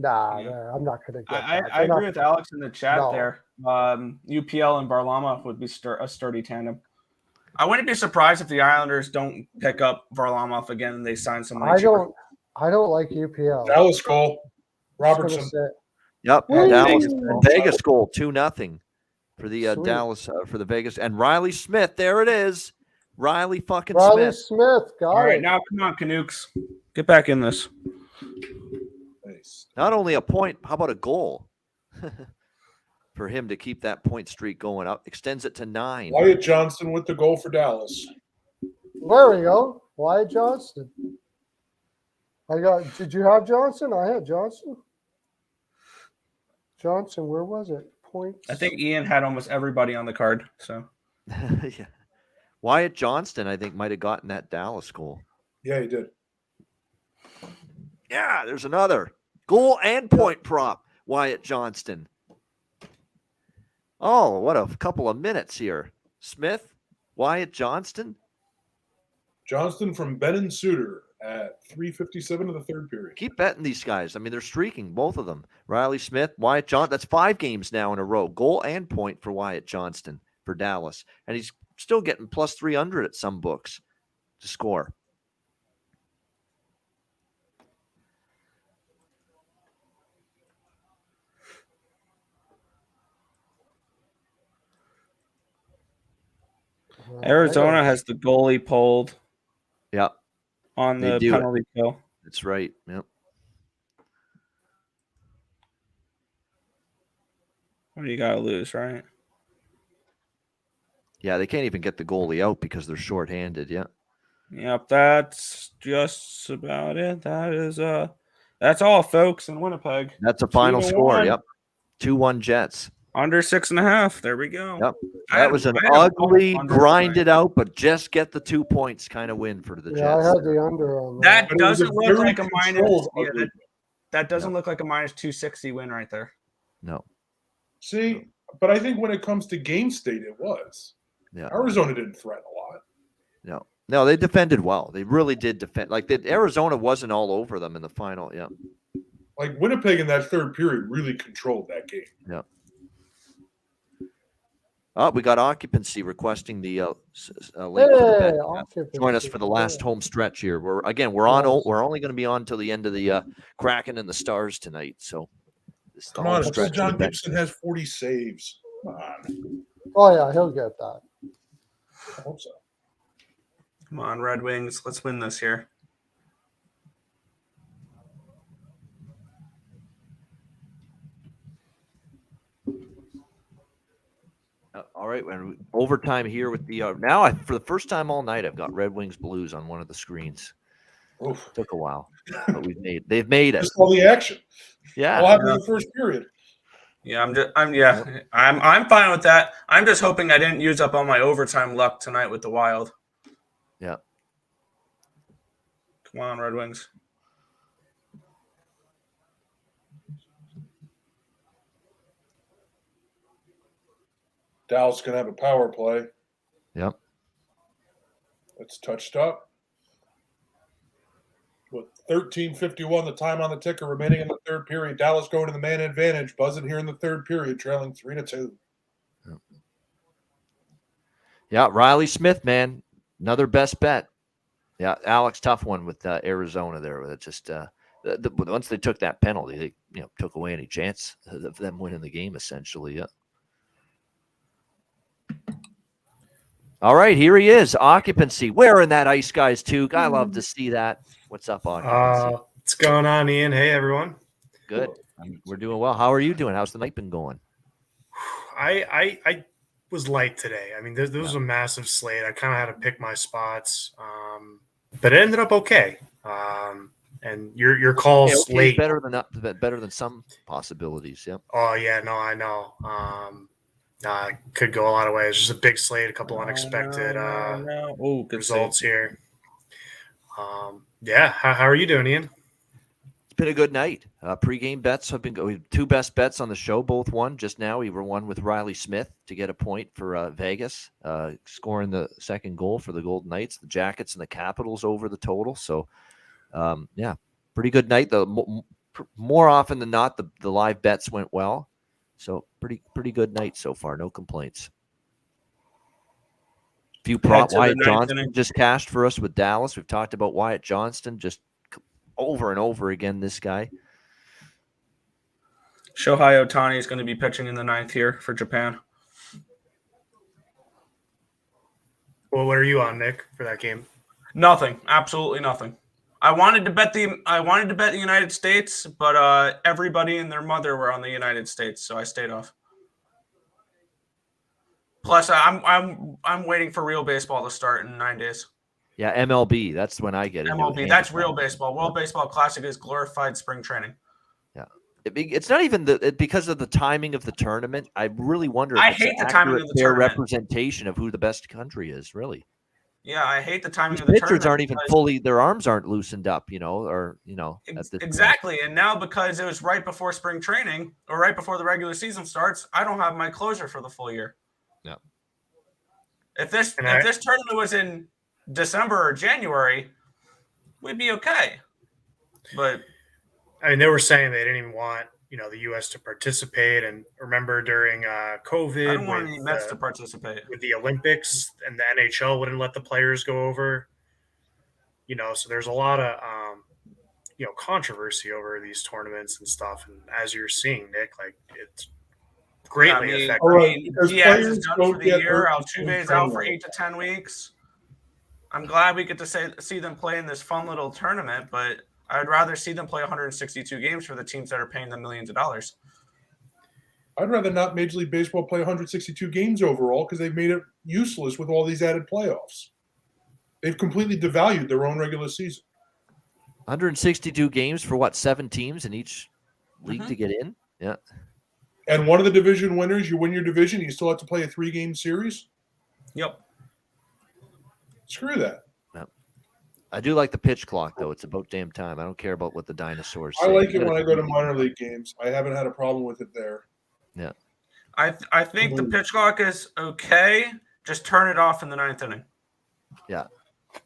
I'm not going to get I agree with Alex in the chat there. UPL and Varlamov would be a sturdy tandem. I wouldn't be surprised if the Islanders don't pick up Varlamov again and they sign someone. I don't like UPL. Dallas goal. Robertson. Yep. Dallas and Vegas goal 2-0 for the Dallas for the Vegas and Riley Smith. There it is. Riley Smith. Got All right, it. now come on, Canucks. Get back in this. Nice. Not only a point, how about a goal? For him to keep that point streak going up, extends it to 9. Wyatt Johnston with the goal for Dallas. There we go. Wyatt Johnston. Did you have Johnson? I had Johnson. Johnson, where was it? Points. I think Ian had almost everybody on the card. So Yeah. Wyatt Johnston, I think, might have gotten that Dallas goal. Yeah, he did. Yeah, there's another goal and point prop. Wyatt Johnston. Oh, what a couple of minutes here. Smith, Wyatt Johnston. Johnston from Ben and Suter at 3:57 of the third period. Keep betting these guys. I mean, they're streaking, both of them. Riley Smith, Wyatt Johnston. That's 5 games now in a row. Goal and point for Wyatt Johnston for Dallas. And he's still getting plus 300 at some books to score. Arizona has the goalie pulled. Yeah. On They the do penalty kill. That's right. Yep. What do you got to lose, right? Yeah, they can't even get the goalie out because they're shorthanded. Yeah. Yep, that's just about it. That's all, folks, in Winnipeg. That's a final score. 2-1. Yep. 2-1 Jets. Under 6.5. There we go. Yep. That was an ugly, grinded out, but just get the 2 points kind of win for the Jets. Yeah, I had the under on That But it was doesn't a look very like a minus. controlled Yeah, ugly. that doesn't look like a minus 260 win right there. No. See, but I think when it comes to game state, it was. Yeah. Arizona didn't threaten a lot. No, they defended well. They really did defend. Like Arizona wasn't all over them in the final. Yeah. Like Winnipeg in that third period really controlled that game. Yeah. Oh, we got occupancy requesting the link for the bet. Join us for the last home stretch here. We're on. We're only going to be on till the end of the Kraken and the Stars tonight. So this is the Come home on, until stretch. John Gibson has 40 saves. Come on. Oh yeah, he'll get that. I hope so. Come on, Red Wings. Let's win this here. All right, and overtime here with the now. For the first time all night, I've got Red Wings Blues on one of the screens. Oof. Took a while, but they've made it. Just all the action. Yeah. What happened in the first period? Yeah, I'm fine with that. I'm just hoping I didn't use up all my overtime luck tonight with the Wild. Yeah. Come on, Red Wings. Dallas going to have a power play. Yep. It's touched up. With 13:51, the time on the ticker remaining in the third period. Dallas going to the man advantage, buzzing here in the third period, trailing 3-2. Yeah, Riley Smith, man, another best bet. Yeah, Alex, tough one with Arizona there. It just once they took that penalty, they took away any chance of them winning the game. Essentially, yeah. All right, here he is. Occupancy. Wearing that Ice Guys too. I love to see that. What's up, Occupancy? What's going on, Ian? Hey, everyone. Good. We're doing well. How are you doing? How's the night been going? I was light today. I mean, there was a massive slate. I kind of had to pick my spots, but it ended up okay. And your calls okay, late better than some possibilities. Yeah. Oh yeah, no, I know. Could go a lot of ways. Just a big slate, a couple unexpected results here. Yeah, how are you doing, Ian? It's been a good night. Pre-game bets have been going. Two best bets on the show, both won. Just now, we were one with Riley Smith to get a point for Vegas, scoring the second goal for the Golden Knights, the Jackets, and the Capitals over the total. So, yeah, pretty good night. More often than not, the live bets went well. So pretty good night so far. No complaints. Few prop. Wyatt Johnston just cashed for us with Dallas. We've talked about Wyatt Johnston just over and over again. This guy. Shohei Ohtani is going to be pitching in the ninth here for Japan. Well, what are you on, Nick, for that game? Nothing. Absolutely nothing. I wanted to bet the United States, but everybody and their mother were on the United States, so I stayed off. Plus, I'm waiting for real baseball to start in 9 days. Yeah, MLB. That's when I get into MLB. That's real baseball. World Baseball Classic is glorified spring training. Yeah, it's not even because of the timing of the tournament. I really wonder. If I hate the timing of the tournament. Representation of who the best country is, really. Yeah, I hate the timing These of the pitchers tournament. aren't even fully; their arms aren't loosened up, Exactly. And now because it was right before spring training or right before the regular season starts, I don't have my closure for the full year. Yeah. If this tournament was in December or January, we'd be okay. But I mean, they were saying they didn't even want the U.S. to participate. And remember during COVID, I don't want any Mets to participate with the Olympics, and the NHL wouldn't let the players go over. So there's a lot of controversy over these tournaments and stuff. And as you're seeing, Nick, like it's greatly affecting. Diaz is done for the year. Altuve's out for 8 to 10 weeks. I'm glad we get to see them play in this fun little tournament, but I'd rather see them play 162 games for the teams that are paying them millions of dollars. I'd rather not Major League Baseball play 162 games overall because they've made it useless with all these added playoffs. They've completely devalued their own regular season. 162 games for what, 7 teams in each league to get in? Yeah. And one of the division winners, you win your division, you still have to play a 3-game series? Yep. Screw that. I do like the pitch clock, though. It's about damn time. I don't care about what the dinosaurs say. I like it when I go to minor league games. I haven't had a problem with it there. Yeah. I think the pitch clock is okay. Just turn it off in the 9th inning. Yeah.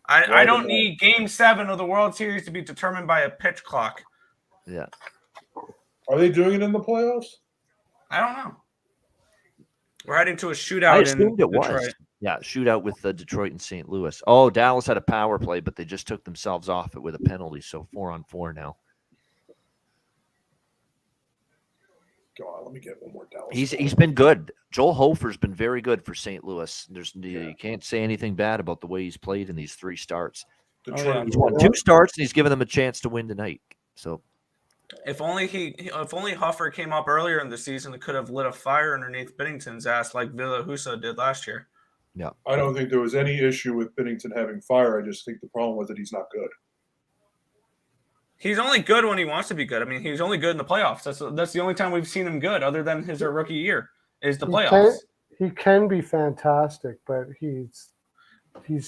I don't need Game 7 of the World Series to be determined by a pitch clock. Yeah. Are they doing it in the playoffs? I don't know. We're heading to a shootout. I assumed it Detroit. was. Yeah, shootout with Detroit and St. Louis. Oh, Dallas had a power play, but they just took themselves off it with a penalty. So 4-on-4 now. God, let me get one more Dallas. He's been good. Joel Hofer's been very good for St. Louis. You can't say anything bad about the way he's played in these 3 starts. He's won 2 starts and he's given them a chance to win tonight. So if only Huffer came up earlier in the season, it could have lit a fire underneath Binnington's ass like Villahusa did last year. Yeah, I don't think there was any issue with Binnington having fire. I just think the problem was that he's not good. He's only good when he wants to be good. I mean, he's only good in the playoffs. That's the only time we've seen him good, other than his rookie year, is the playoffs. He can be fantastic, but he's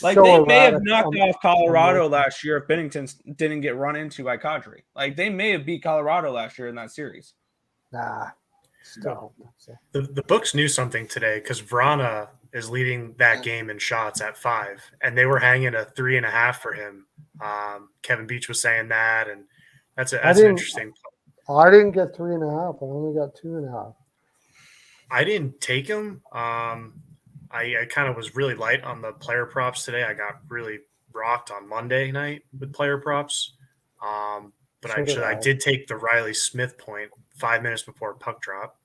like so they may have erratic knocked off Colorado last year if Binnington didn't get run into by Kadri. Like they may have beat Colorado last year in that series. Nah, still. The books knew something today because Vrana is leading that game in shots at 5, and they were hanging a 3.5 for him. Kevin Beach was saying that, and that's an interesting. I didn't get 3.5. I only got 2.5. I didn't take him. I kind of was really light on the player props today. I got really rocked on Monday night with player props. But I did take the Riley Smith point 5 minutes before puck drop,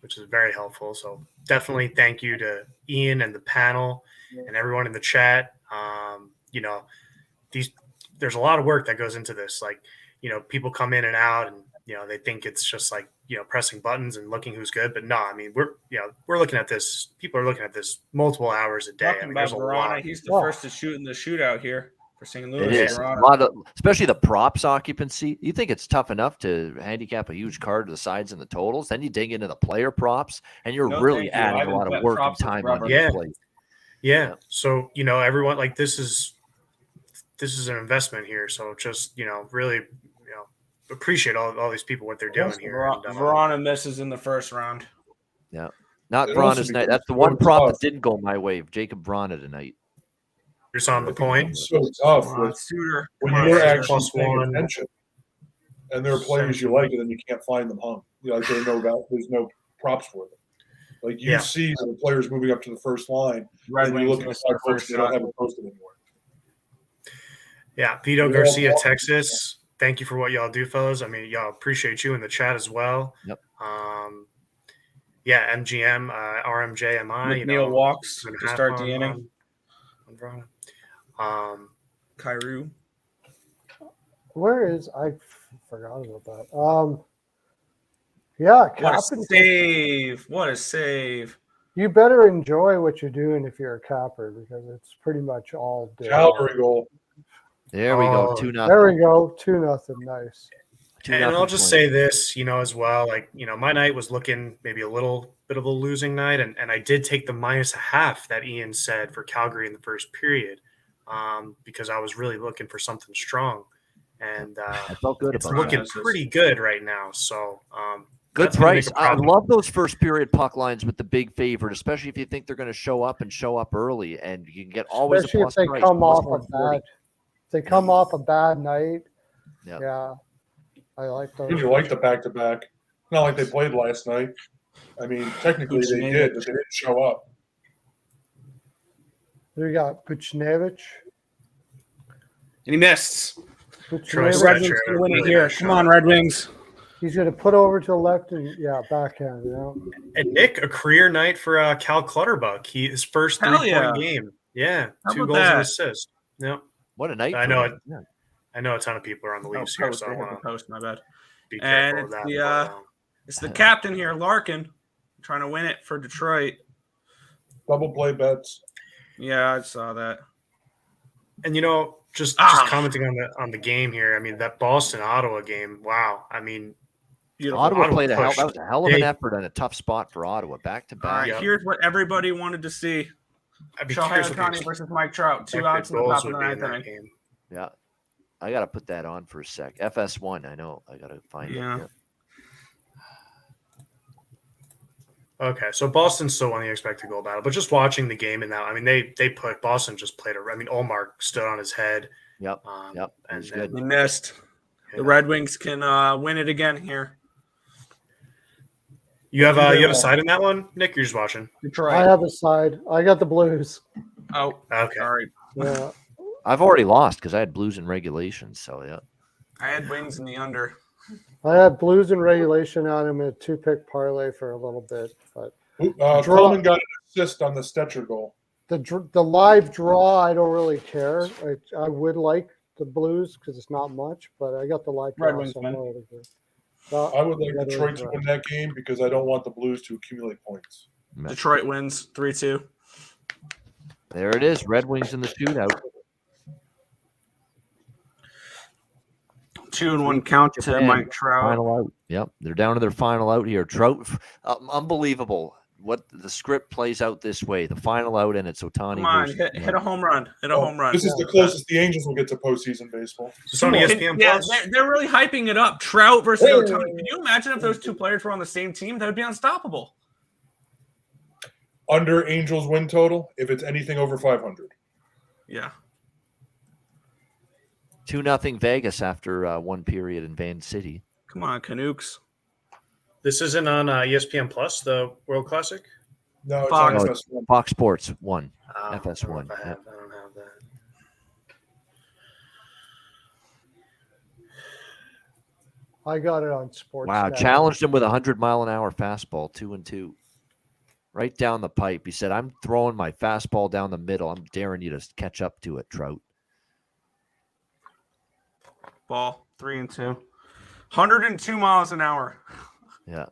which is very helpful. So definitely thank you to Ian and the panel and everyone in the chat. There's a lot of work that goes into this. Like, people come in and out and, they think it's just like, pressing buttons and looking who's good. But no, I mean, we're looking at this. People are looking at this multiple hours a day. Talking about Verona, he's the first to shoot in the shootout here for St. Louis. It is. A lot of, especially the props occupancy. You think it's tough enough to handicap a huge card to the sides and the totals. Then you dig into the player props, and you're really adding a lot of work and time on your play. Yeah. So, everyone, like, this is an investment here. So just, really, appreciate all these people, what they're doing here. Verona misses in the first round. Yeah. Not Vrana's night. That's the one prop that didn't go my way. Jacob Vrana tonight. You're just on the point. It's so tough when you're actually paying one. attention. And there are players you like, and then you can't find them hung. Like there's no props for them. Like you see the players moving up to the first line, and you look at the first, they don't have it posted anymore. Yeah, Vito Garcia, Texas. Thank you for what y'all do, fellas. I mean, y'all appreciate you in the chat as well. Yep. MGM, RMJMI. Neil walks to start the inning. Kyrou. Where is I forgot about that. Yeah, Captain. What a save. You better enjoy what you're doing if you're a capper because it's pretty much all day. Calgary goal. There we go. 2-0. There we go. 2-0. Nice. And I'll just say this, as well, like, my night was looking maybe a little bit of a losing night. And I did take the -0.5 that Ian said for Calgary in the first period because I was really looking for something strong. And I felt good it's about looking that. pretty good right now. So good price. I love those first period puck lines with the big favorite, especially if you think they're going to show up early, and you can get always especially a plus if they price. come off a bad. They come off a bad night. Yep. Yeah, I like those. You like the back-to-back. Not like they played last night. I mean, technically they did, but they didn't show up. We got Buchnevich. And he missed. Troy Buchnevich. Red Stetcher Wings had can a win it really here. nice Come shot. on, Red Wings. He's going to put over to the left and, backhand, And Nick, a career night for Cal Clutterbuck. His first Hell 3-point yeah. game. Yeah, How 2 about goals and that? assists. Yep. What a night! I for know him. it. Yeah. I know a ton of people are on the Leafs here, so I want to Post, my bad. be And careful of it's that. it's the captain here, Larkin, trying to win it for Detroit. Double play bets. Yeah, I saw that. And just commenting on the game here. I mean, that Boston Ottawa game. Wow. I mean, Beautiful. Ottawa played that pushed. was a hell of an effort and a tough spot for Ottawa. Back to All back. right, here's what everybody wanted to see. I'd be Shohei curious what Ohtani the versus Mike Trout. 2 expected outs in the goals top of would the be in ninth that inning. game. Yeah. I got to put that on for a sec. FS1, I know. I got to find it. Yeah. Okay, so Boston still won the expected goal battle, but just watching the game and that, I mean, they put Boston just played I mean, Olmark stood on his head. Yep. Yep. And He's good. He missed. The Red Wings can win it again here. You have a side in that one, Nick? You're just watching. Detroit. I have a side. I got the Blues. Oh, okay. All right. Yeah. I've already lost because I had Blues in regulation. So, yeah. I had Wings in the under. I had Blues in regulation on him in a 2-pick parlay for a little bit, but Coleman got an assist on the Stetcher goal. the live draw, I don't really care. I would like the Blues because it's not much, but I got the live Red draw. Wings So win. I would like Red Detroit Wings to win. win that game because I don't want the Blues to accumulate points. Detroit wins 3-2. There it is. Red Wings in the shootout. 2-1 count to Japan, Mike Trout. Final out. Yep. They're down to their final out here. Trout, unbelievable. What the script plays out this way. The final out, and it's Ohtani. Come on, versus, hit a home run. Hit a home run. This is the closest the Angels will get to postseason baseball. It's on ESPN Yeah, Plus. they're really hyping it up. Trout versus Ohtani. Can you imagine if those two players were on the same team? That would be unstoppable. Under Angels win total, if it's anything over 500. Yeah. 2-0 Vegas after one period in Van City. Come on, Canucks. This isn't on ESPN Plus, the World Classic? No, it's Fox. on No, FS1. Fox Sports 1. I don't FS1. know if I Yep. don't have that. I got it on Sports. Wow. Challenged him with a 100-mile-an-hour fastball, 2-2. Right down the pipe. He said, I'm throwing my fastball down the middle. I'm daring you to catch up to it, Trout. Ball 3-2. 102 miles an hour. Yeah.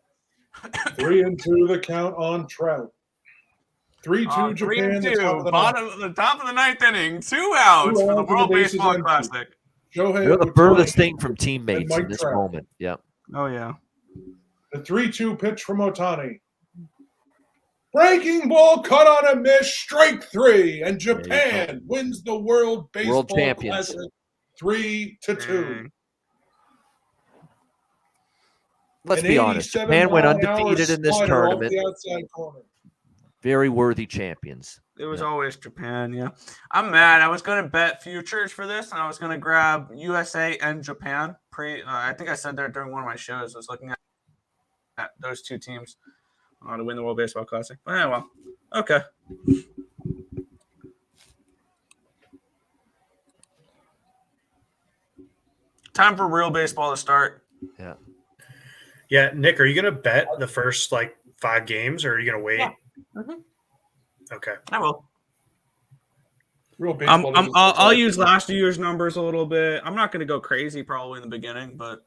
3-2 the count on Trout. 3-2 Japan. The top of the ninth. The top of the ninth inning. 2 outs for the outs and World the bases Baseball empty. Classic. Shohei They're the Ohtani furthest thing from teammates Mike in this Trout. moment. Yeah. Oh, yeah. The 3-2 pitch from Ohtani. Breaking ball cut on a miss, strike 3, and Japan wins the World Baseball Champions. Classic 3-2. Let's An be honest. 87 Japan went mile an hour undefeated in this slider off tournament. the outside corner. Very worthy champions. It was always Japan, yeah. I'm mad. I was going to bet futures for this, and I was going to grab USA and Japan. I think I said that during one of my shows. I was looking at those two teams to win the World Baseball Classic. But yeah, well, okay. Time for real baseball to start. Yeah. Yeah, Nick, are you going to bet the first 5 games, or are you going to wait? Yeah. Mhm. Okay. I will. Real baseball. I'll use last year's numbers a little bit. I'm not going to go crazy probably in the beginning, but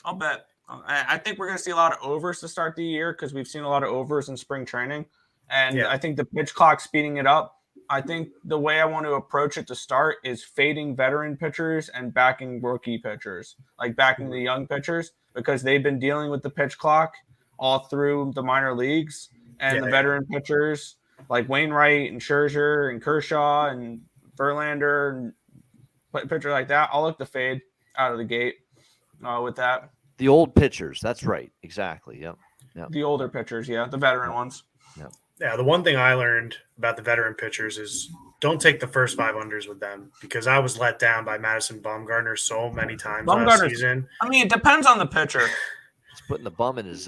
I'll bet. I think we're going to see a lot of overs to start the year because we've seen a lot of overs in spring training. And I think the pitch clock speeding it up. I think the way I want to approach it to start is fading veteran pitchers and backing rookie pitchers, like backing the young pitchers, because they've been dealing with the pitch clock all through the minor leagues. And the veteran pitchers like Wainwright and Scherzer and Kershaw and Verlander and pitcher like that, I'll look to fade out of the gate with that. The old pitchers. That's right. Exactly. Yep. The older pitchers, the veteran ones. Yep. Yeah, the one thing I learned about the veteran pitchers is don't take the first 5 unders with them, because I was let down by Madison Bumgarner so many times last season. I mean, it depends on the pitcher. He's putting the bum in his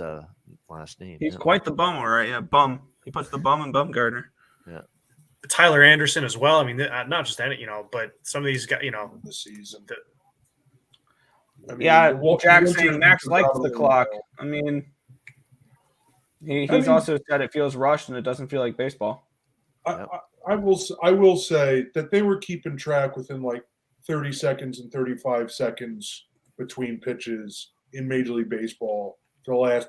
last name. He's yeah. quite the bum, all right? Yeah, bum. He puts the bum in Bumgardner. Yeah. Tyler Anderson as well. I mean, not just that, but some of these guys, this season. Jack saying Max likes the clock. I mean, he's also said it feels rushed and it doesn't feel like baseball. I will say that they were keeping track within like 30 seconds and 35 seconds between pitches in Major League Baseball for the last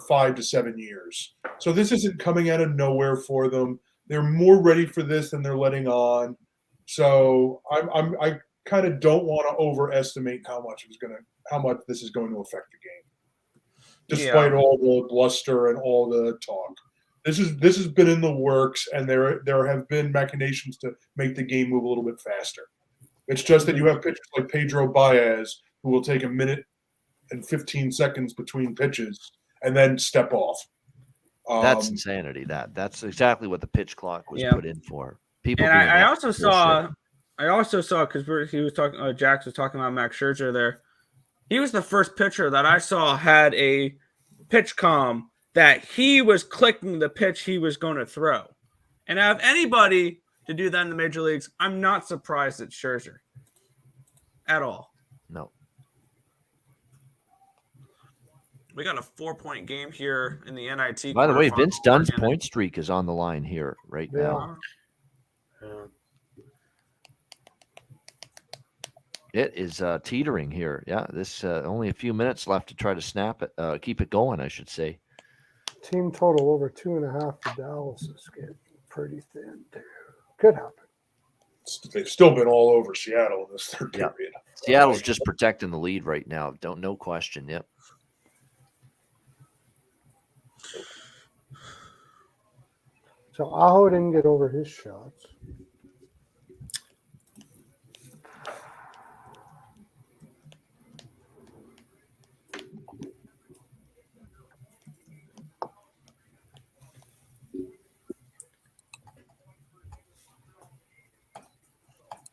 5 to 7 years. So this isn't coming out of nowhere for them. They're more ready for this than they're letting on. So I kind of don't want to overestimate how much this is going to affect the game, despite all the bluster and all the talk. This has been in the works, and there have been machinations to make the game move a little bit faster. It's just that you have pitchers like Pedro Baez who will take a minute and 15 seconds between pitches and then step off. That's insanity. That's exactly what the pitch clock was put in for. People. And I also saw because he was talking. Jax was talking about Max Scherzer there. He was the first pitcher that I saw had a pitch comm that he was clicking the pitch he was going to throw. And have anybody to do that in the major leagues, I'm not surprised it's Scherzer at all. No. We got a 4-point game here in the NIT. By the way, Vince Dunn's point streak is on the line here right now. It is teetering here. Yeah, this only a few minutes left to try to snap it, keep it going, I should say. Team total over 2.5 for Dallas is getting pretty thin too. Could happen. They've still been all over Seattle in this third period. Seattle's just protecting the lead right now. No question. Yep. So Aho didn't get over his shots.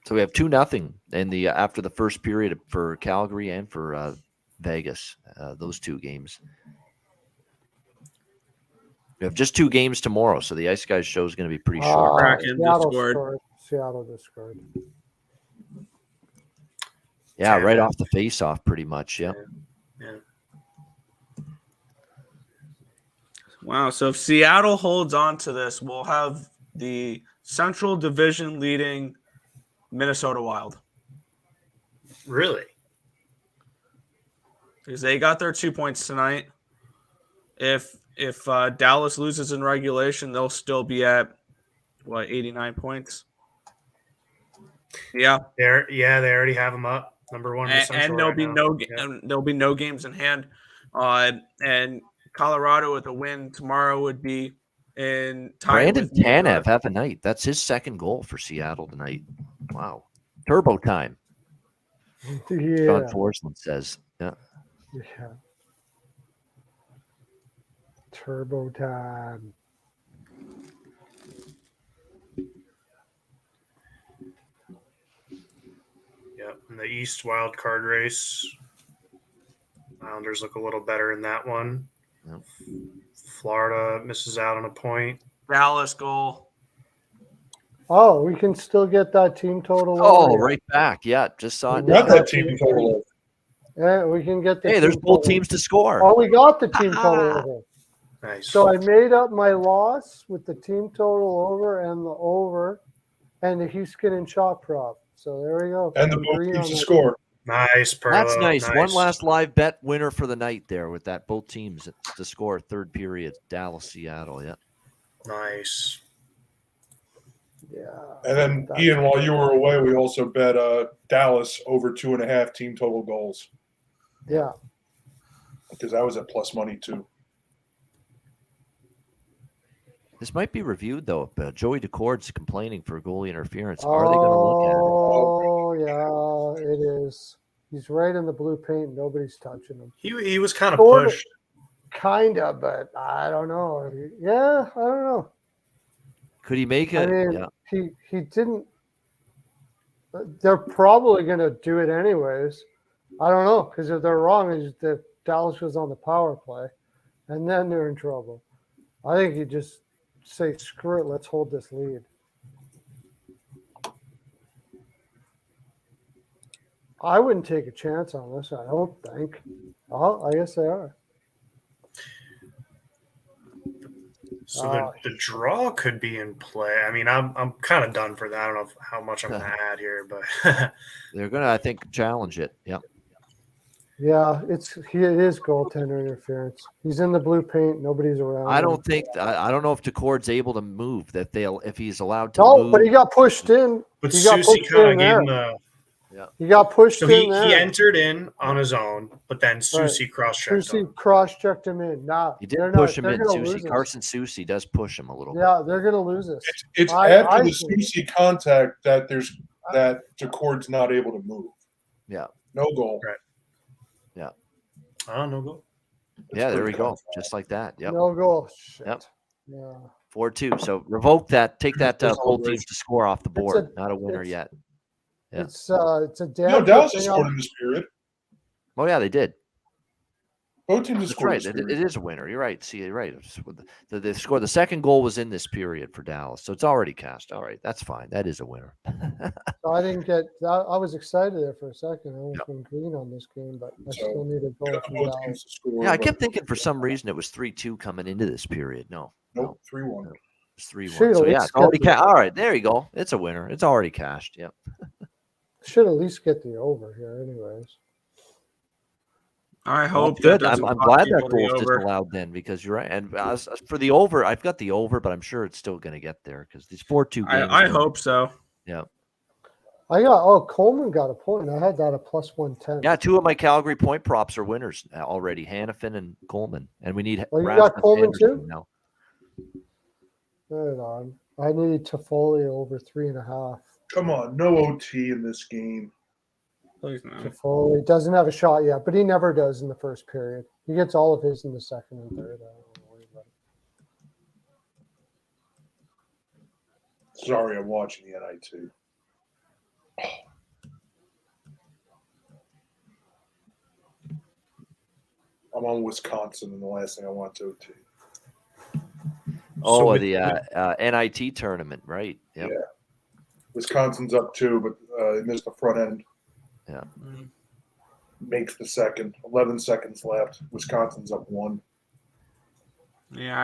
So we have 2-0 in the after the first period for Calgary and for Vegas. Those two games. We have just 2 games tomorrow, so the Ice Guys show is going to be pretty short. Seattle just scored. Yeah, right off the face-off, pretty much. Yeah. Wow. So if Seattle holds on to this, we'll have the Central Division leading Minnesota Wild. Really? Because they got their 2 points tonight. If Dallas loses in regulation, they'll still be at 89 points. Yeah. They already have them up. Number one in the Central. And there'll be no games in hand. And Colorado with a win tomorrow would be in time. Brandon Tanev have a night. That's his second goal for Seattle tonight. Wow. Turbo time. Yeah. John Forsland says. Yeah. Yeah. Turbo time. Yep. In the East wild card race, Islanders look a little better in that one. Yep. Florida misses out on a point. Dallas goal. Oh, we can still get that team total. Oh, right back. Yeah, just saw it. Got that team total. Yeah, we can get the. Hey, there's both teams to score. Oh, we got the team total over. Nice. So I made up my loss with the team total over and the over, and the Houston and shot prop. So there we go. And the both teams to score. Nice, Perlo. That's nice. One last live bet winner for the night there with that both teams to score third period. Dallas, Seattle. Yeah. Nice. Yeah. And then Ian, while you were away, we also bet Dallas over 2.5 team total goals. Yeah. Because that was at plus money too. This might be reviewed though. Joey Decord's complaining for goalie interference. Are they going to look at it? Oh yeah, it is. He's right in the blue paint. Nobody's touching him. He was kind of pushed. Kinda, but I don't know. Yeah, I don't know. Could he make it? I mean, yeah. he didn't. They're probably going to do it anyways. I don't know, because if they're wrong, Dallas goes on the power play, and then they're in trouble. I think you just say, screw it, let's hold this lead. I wouldn't take a chance on this, I don't think. Oh, I guess they are. So the draw could be in play. I mean, I'm kind of done for that. I don't know how much I'm going to add here, but They're going to, I think, challenge it. Yep. Yeah, it is goaltender interference. He's in the blue paint. Nobody's around. I him. don't think I don't know if DeCord's able to move. If he's allowed to No, move. but he got pushed in. but He got Susie pushed kind in of gave there. him the. He got pushed So in there. he entered in on his own, but then Susie cross-checked Susie him. cross-checked him in. Nah, He did they're push not, him they're in. gonna lose this. Carson Susie does push him a little. Yeah, they're going to lose this. It's after the Susie contact that DeCord's not able to move. Yeah. No goal. Right. Yeah. Oh, no goal. Yeah, there we go. Just like that. Yep. No goal. Shit. Yep. Yeah. 4-2. So revoke that. Take that There's both teams to score off the board. Not a winner yet. Yeah. It's a damn. No, Dallas good has thing scored in this period. Oh yeah, they did. Both teams have That's scored right. in this It period. is a winner. You're right. See, you're right. The score. The second goal was in this period for Dallas, so it's already cast. All right, that's fine. That is a winner. So I didn't get. I was excited there for a second. I was going green on this game, but I still need a goal from Both Dallas. teams to score, Yeah, I but kept thinking for some reason it was 3-2 coming into this period. No, Nope, 3-1. it's 3-1. Should So at yeah, least it's already get the- All right, there you go. It's a winner. It's already cashed. Yep. Should at least get the over here, anyways. I Well, hope good. that doesn't I'm cost glad people that the goal's over. disallowed then because you're right. And for the over, I've got the over, but I'm sure it's still going to get there because these 4-2 games. I hope so. Yeah. Coleman got a point. I had that at plus 110. Yeah, two of my Calgary point props are winners already, Hannafin and Coleman. And we need Oh, you got Rasmus Coleman Anderson too? now. Hold on. I need Toffoli over 3.5. Come on, no OT in this game. Please no. Toffoli doesn't have a shot yet, but he never does in the first period. He gets all of his in the second and third. I don't worry about it. Sorry, I'm watching the NIT. I'm on Wisconsin, and the last thing I want to OT. Oh, So the NIT tournament, right? Yep. Yeah. Wisconsin's up 2, but they missed the front end. Yeah. Makes the second. 11 seconds left. Wisconsin's up 1. Yeah,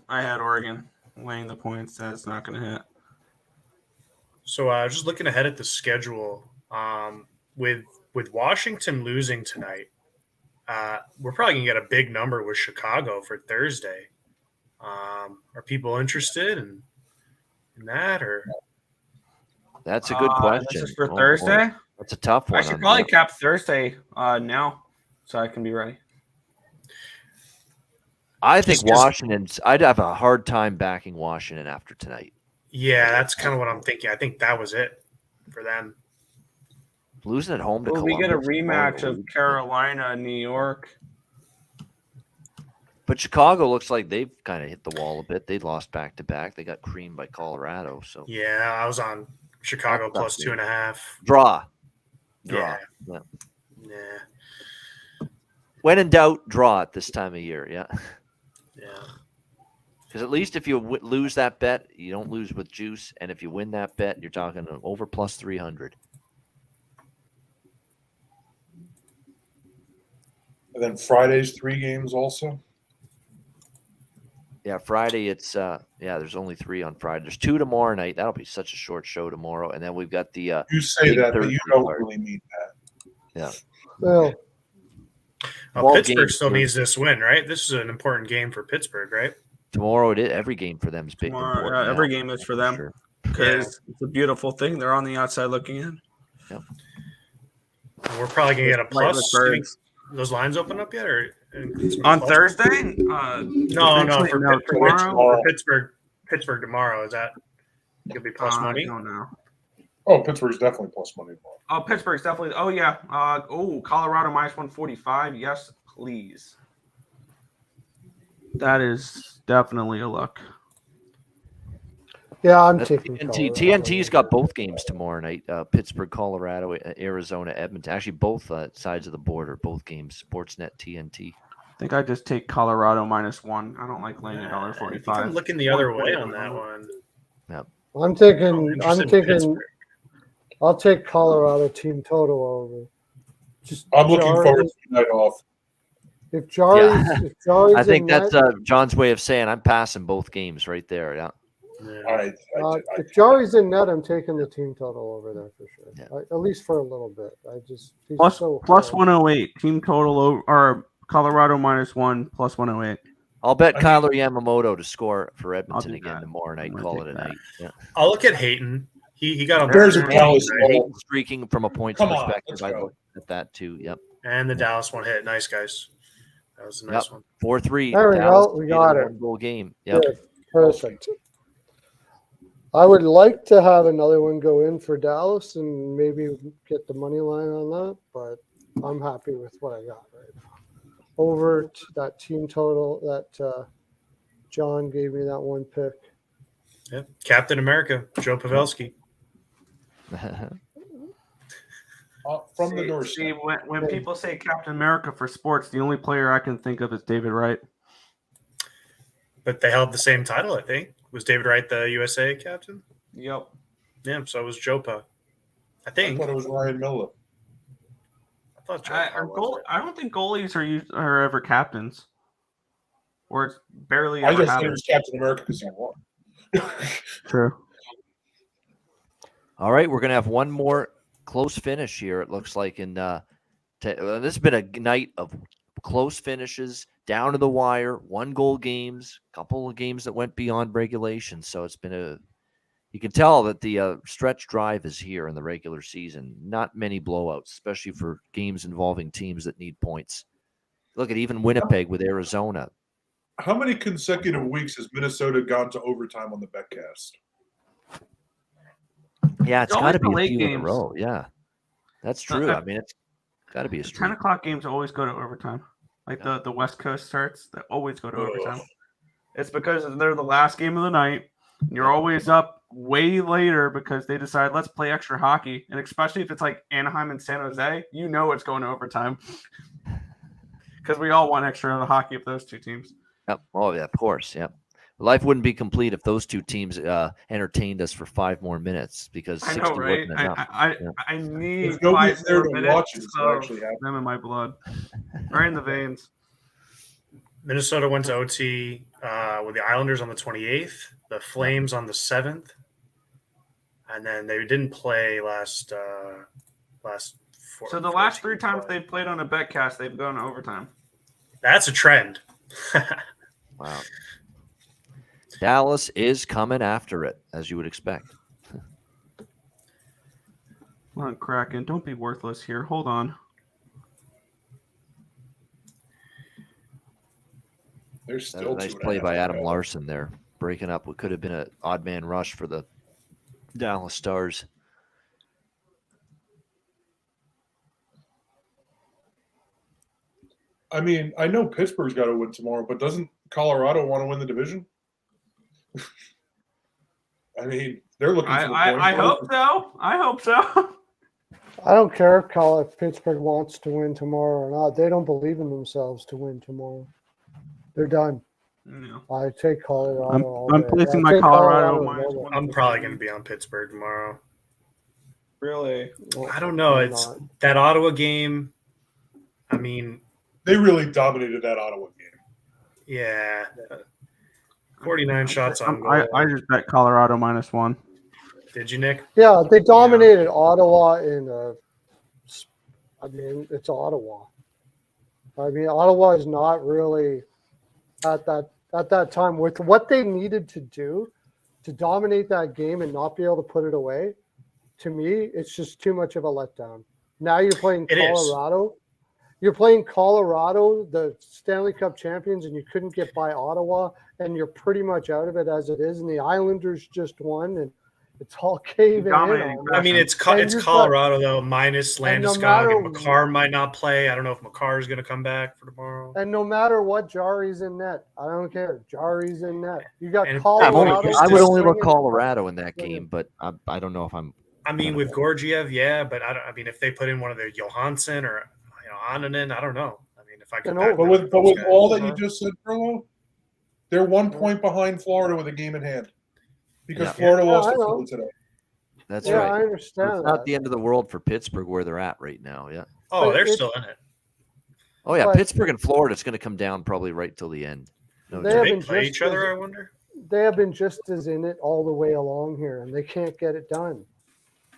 I had Oregon weighing the points. That's not going to hit. So just looking ahead at the schedule, with Washington losing tonight, we're probably gonna get a big number with Chicago for Thursday. Are people interested in that, or That's a good question. This is for Oh, Thursday. boy. That's a tough one. I should probably cap Thursday now, so I can be ready. I think Just 'cause- Washington's. I'd have a hard time backing Washington after tonight. yeah, that's kind of what I'm thinking. I think that was it for them. Losing at home to Will we Columbus. get a rematch of Carolina and New York? But Chicago looks like they've kind of hit the wall a bit. They lost back to back. They got creamed by Colorado. So Yeah, I was on Chicago That's plus tough, 2.5. draw. Yeah. Yeah. Yeah, When in doubt, draw it this time of year. Yeah. yeah. Because at least if you lose that bet, you don't lose with juice. And if you win that bet, you're talking over plus 300. And then Friday's 3 games also. Yeah, Friday it's there's only 3 on Friday. There's 2 tomorrow night. That'll be such a short show tomorrow. And then we've got the You say big that, but Thursday you don't card. really mean that. Yeah. Well, Ball Pittsburgh game still for- needs this win, right? This is an important game for Pittsburgh, right? Tomorrow it is. Every game for them is big. Tomorrow, important every now. game is for them Sure. because it's a beautiful thing. They're on the outside looking in. We're probably gonna get a Like plus. the Birds. Those lines open up yet, or On Thursday? No, for no, Pittsburgh, tomorrow. for Pittsburgh tomorrow. Is that gonna be plus money? I don't know. Oh, Pittsburgh's definitely plus money. Oh, Pittsburgh's definitely. Oh yeah. Colorado minus 145. Yes, please. That is definitely a look. Yeah, I'm That's taking TNT. Colorado. TNT's got both games tomorrow night. Pittsburgh, Colorado, Arizona, Edmonton. Actually, both sides of the border. Both games. Sportsnet, TNT. I think I just take Colorado -1. I don't like laying I think $1.45. I'm looking the other way on that one. I'm taking. I'm Interested in taking. Pittsburgh. I'll take Colorado team total over. Just I'm looking Jari- forward to the night off. If Jari's, if Jari's I think in that's net, John's way of saying I'm passing both games right there. Yeah. if Jari's in net, I'm taking the team total over there for sure. Yeah. At least for a little bit. He's Plus so plus horrible. 108 team total or Colorado -1 plus 108. I'll bet I mean- Kyler Yamamoto to score for Edmonton do again that. tomorrow night. I'm gonna Call take it a that. night. Yeah. I'll look at Hayton. He got on There's a the Dallas tonight. goal. Hayden streaking from a points Come on, perspective. let's I go. looked at that too. Yep. And the Dallas one hit. Nice, guys. That was a nice one. 4-3. There we Dallas go. We made a got it. 1-goal game. Yep. Good. Perfect. I would like to have another one go in for Dallas and maybe get the money line on that, but I'm happy with what I got right now. Over to that team total that John gave me that one pick. Yep. Captain America, Joe Pavelski. From the See, doorstep. when people say Captain America for sports, the only player I can think of is David Wright. But they held the same title, I think. Was David Wright the USA captain? Yep. Yeah, so was Jopa. I I think. thought it was Ryan Miller. I thought Jopa was there. I don't think goalies are ever captains, or it's barely I ever just said it was happens. Captain America because he won. True. All right, we're gonna have one more close finish here. It looks like this has been a night of close finishes, down to the wire, 1-goal games, couple of games that went beyond regulation. So it's been you can tell that the stretch drive is here in the regular season. Not many blowouts, especially for games involving teams that need points. Look at even Winnipeg with Arizona. How many consecutive weeks has Minnesota gone to overtime on the Betcast? Yeah, it's It's got to always the be a late few in a games. row. Yeah, that's true. I mean, it's got to be a The streak. 10 o'clock games always go to overtime. Like the West Coast starts, they always go to overtime. It's because they're the last game of the night. And you're always up way later because they decide let's play extra hockey, and especially if it's like Anaheim and San Jose, you know it's going to overtime because we all want extra of the hockey of those two teams. Yep. Oh, yeah, of course. Yep. Life wouldn't be complete if those two teams entertained us for 5 more minutes because I 60 know, right? wasn't enough. I need If nobody's 5 there more to minutes watch it, it's of actually happening. them in my blood, right in the veins. Minnesota went to OT with the Islanders on the 28th, the Flames on the 7th, and then they didn't play last. So the last 3 times they've played on a Betcast, they've gone to overtime. That's a trend. Wow. Dallas is coming after it, as you would expect. Come on, Kraken, don't be worthless here. Hold on. There's That still was a nice 2.5 play by to Adam go. Larson there, breaking up what could have been an odd man rush for the Dallas Stars. I mean, I know Pittsburgh's got to win tomorrow, but doesn't Colorado want to win the division? I mean, they're looking for the I points. hope so. I hope so. I don't care if Pittsburgh wants to win tomorrow or not. They don't believe in themselves to win tomorrow. They're done. No. I take Colorado. all I'm day. placing I my take Colorado all minus day. 1. I'm probably going to be on Pittsburgh tomorrow. Really? I don't know. I'm It's not. that Ottawa game. I mean, They really dominated that Ottawa game. yeah. 49 shots on goal. I just bet Colorado -1. Did you, Nick? Yeah, they dominated Ottawa I mean, it's Ottawa. I mean, Ottawa is not really at that time with what they needed to do to dominate that game and not be able to put it away. To me, it's just too much of a letdown. Now you're playing It is. Colorado. You're playing Colorado, the Stanley Cup champions, and you couldn't get by Ottawa, and you're pretty much out of it as it is. And the Islanders just won, and It's all caving in Dominating on I them. mean, it's And it's you've got- Colorado though, minus and no Landeskog and matter- Makar might not play. I don't know if Makar is going to come back for tomorrow. And no matter what, Jari's in net. I don't care. Jari's in net. You got And Colorado. used I to would only look swinging- Colorado in that swinging. game, but I don't know if I'm. I mean, with Gorgiev, yeah, but I mean, if they put in one of the Johansson or Annunen, I don't know. I mean, if I could, No, back But those with guys. all that you just said, Furlow, they're 1 point behind Florida with a game in hand because Yeah. Florida Yeah, lost I to know. Philly today. That's Yeah, right. I So understand it's not that. the end of the world for Pittsburgh where they're at right now. Yeah. Oh, But they're it's- still in it. Oh yeah, But- Pittsburgh and Florida. It's going to come down probably right till the end. No They Do doubt. they haven't play just each other? as- I wonder. They have been just as in it all the way along here, and they can't get it done.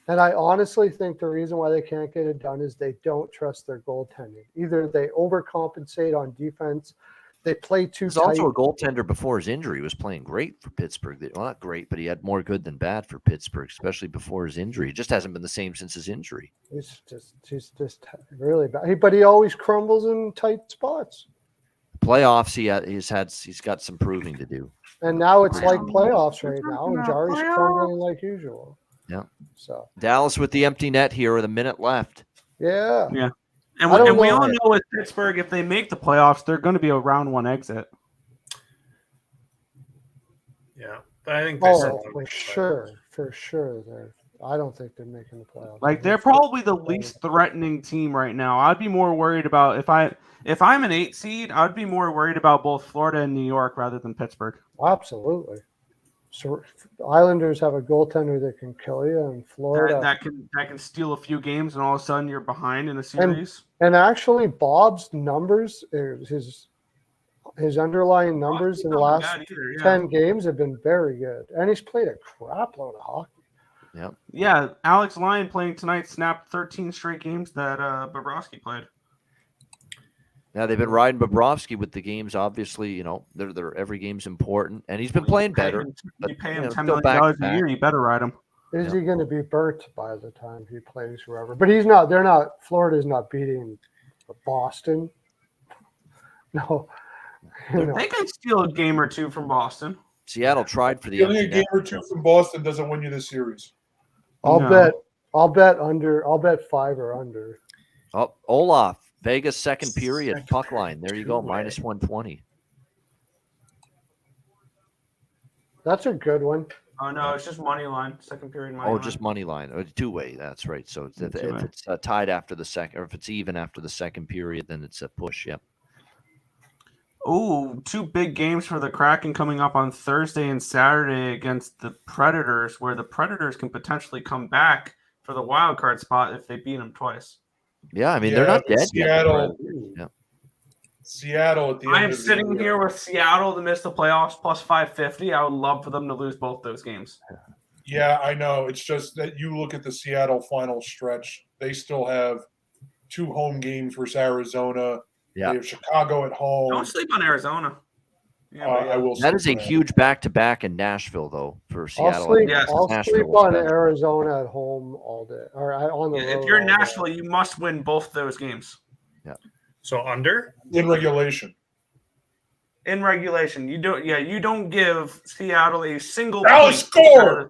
And I honestly think the reason why they can't get it done is they don't trust their goaltending. Either they overcompensate on defense, they play too He's tight. also a goaltender before his injury. He was playing great for Pittsburgh. Well, not great, but he had more good than bad for Pittsburgh, especially before his injury. He just hasn't been the same since his injury. He's just really bad. But he always crumbles in tight spots. Playoffs, he's got some proving to do. And now it's like playoffs right now, and Jari's Playoffs. crumbling like usual. Yeah. So Dallas with the empty net here with a minute left. yeah. Yeah. And I don't we know. all know with Pittsburgh, if they make the playoffs, they're going to be a round one exit. Yeah, but I think they still Oh, want to for make the sure, for sure. I don't think they're making the playoffs. Like they're probably the least threatening team right now. I'd be more worried about if I'm an 8 seed, I'd be more worried about both Florida and New York rather than Pittsburgh. Absolutely. So Islanders have a goaltender that can kill you, and Florida. That can steal a few games, and all of a sudden you're behind in a series. And actually, Bob's numbers, his underlying numbers in the not last bad either, yeah. 10 games have been very good, and he's played a crap load of hockey. Yep. Yeah, Alex Lyon playing tonight snapped 13 straight games that Bobrovsky played. Now they've been riding Bobrovsky with the games. Obviously, they're every game's important, and he's been playing better. but, You pay him $10 still million back-to-back. a year, you better ride him. Is he going to be burnt by the time he plays whoever? But he's not. They're not. Florida's not beating Boston. No. They can steal a game or two from Boston. Seattle tried for the Stealing a empty game net. or two from Boston doesn't win you the series. I'll No. bet under. I'll bet 5 or under. Oh, Olaf, Vegas second period puck line. There you go, minus 120. That's a good one. Oh no, it's just money line. Second period money Oh, line. just money line. Oh, two-way. That's right. So if Two-way. it's tied after the second, or if it's even after the second period, then it's a push. Yep. Ooh, 2 big games for the Kraken coming up on Thursday and Saturday against the Predators, where the Predators can potentially come back for the wild card spot if they beat them twice. Yeah, I mean they're not but dead Seattle, yet. Yep. Seattle at the end I am of the sitting year. here with Seattle to miss the playoffs plus 550. I would love for them to lose both those games. Yeah, I know. It's just that you look at the Seattle final stretch. They still have 2 home games versus Arizona. Yeah. They have Chicago at home. Don't sleep on Arizona. Yeah, I will. That is a sleep on huge back-to-back in Nashville, though, for I'll Seattle. sleep. Yes. I'll Nashville sleep was on better. Arizona at home all day, or on the road. If you're all in day. Nashville, you must win both those games. So under? in regulation. In regulation, you don't give Seattle a single Dallas point. scored!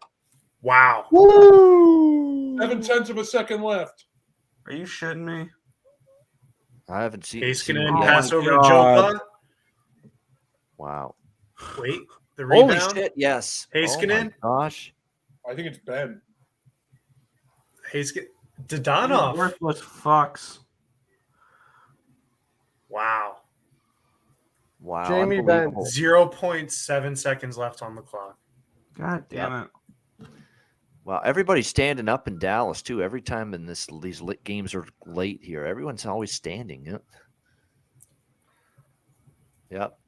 Wow. Woo! 7/10 of a second left. Are you shitting me? I haven't seen. Heiskanen Oh pass my over to God. Jopa. Wow. Wait, the Holy rebound. shit! Yes. Heiskanen? Oh my gosh. I think it's Ben. Heiskanen. You Dodonov. worthless fucks. Wow. Wow. Jamie Benn. unbelievable. 0.7 seconds left on the clock. God damn it. Wow, everybody's standing up in Dallas too. Every time in these games are late here, everyone's always standing. Yep. Yep.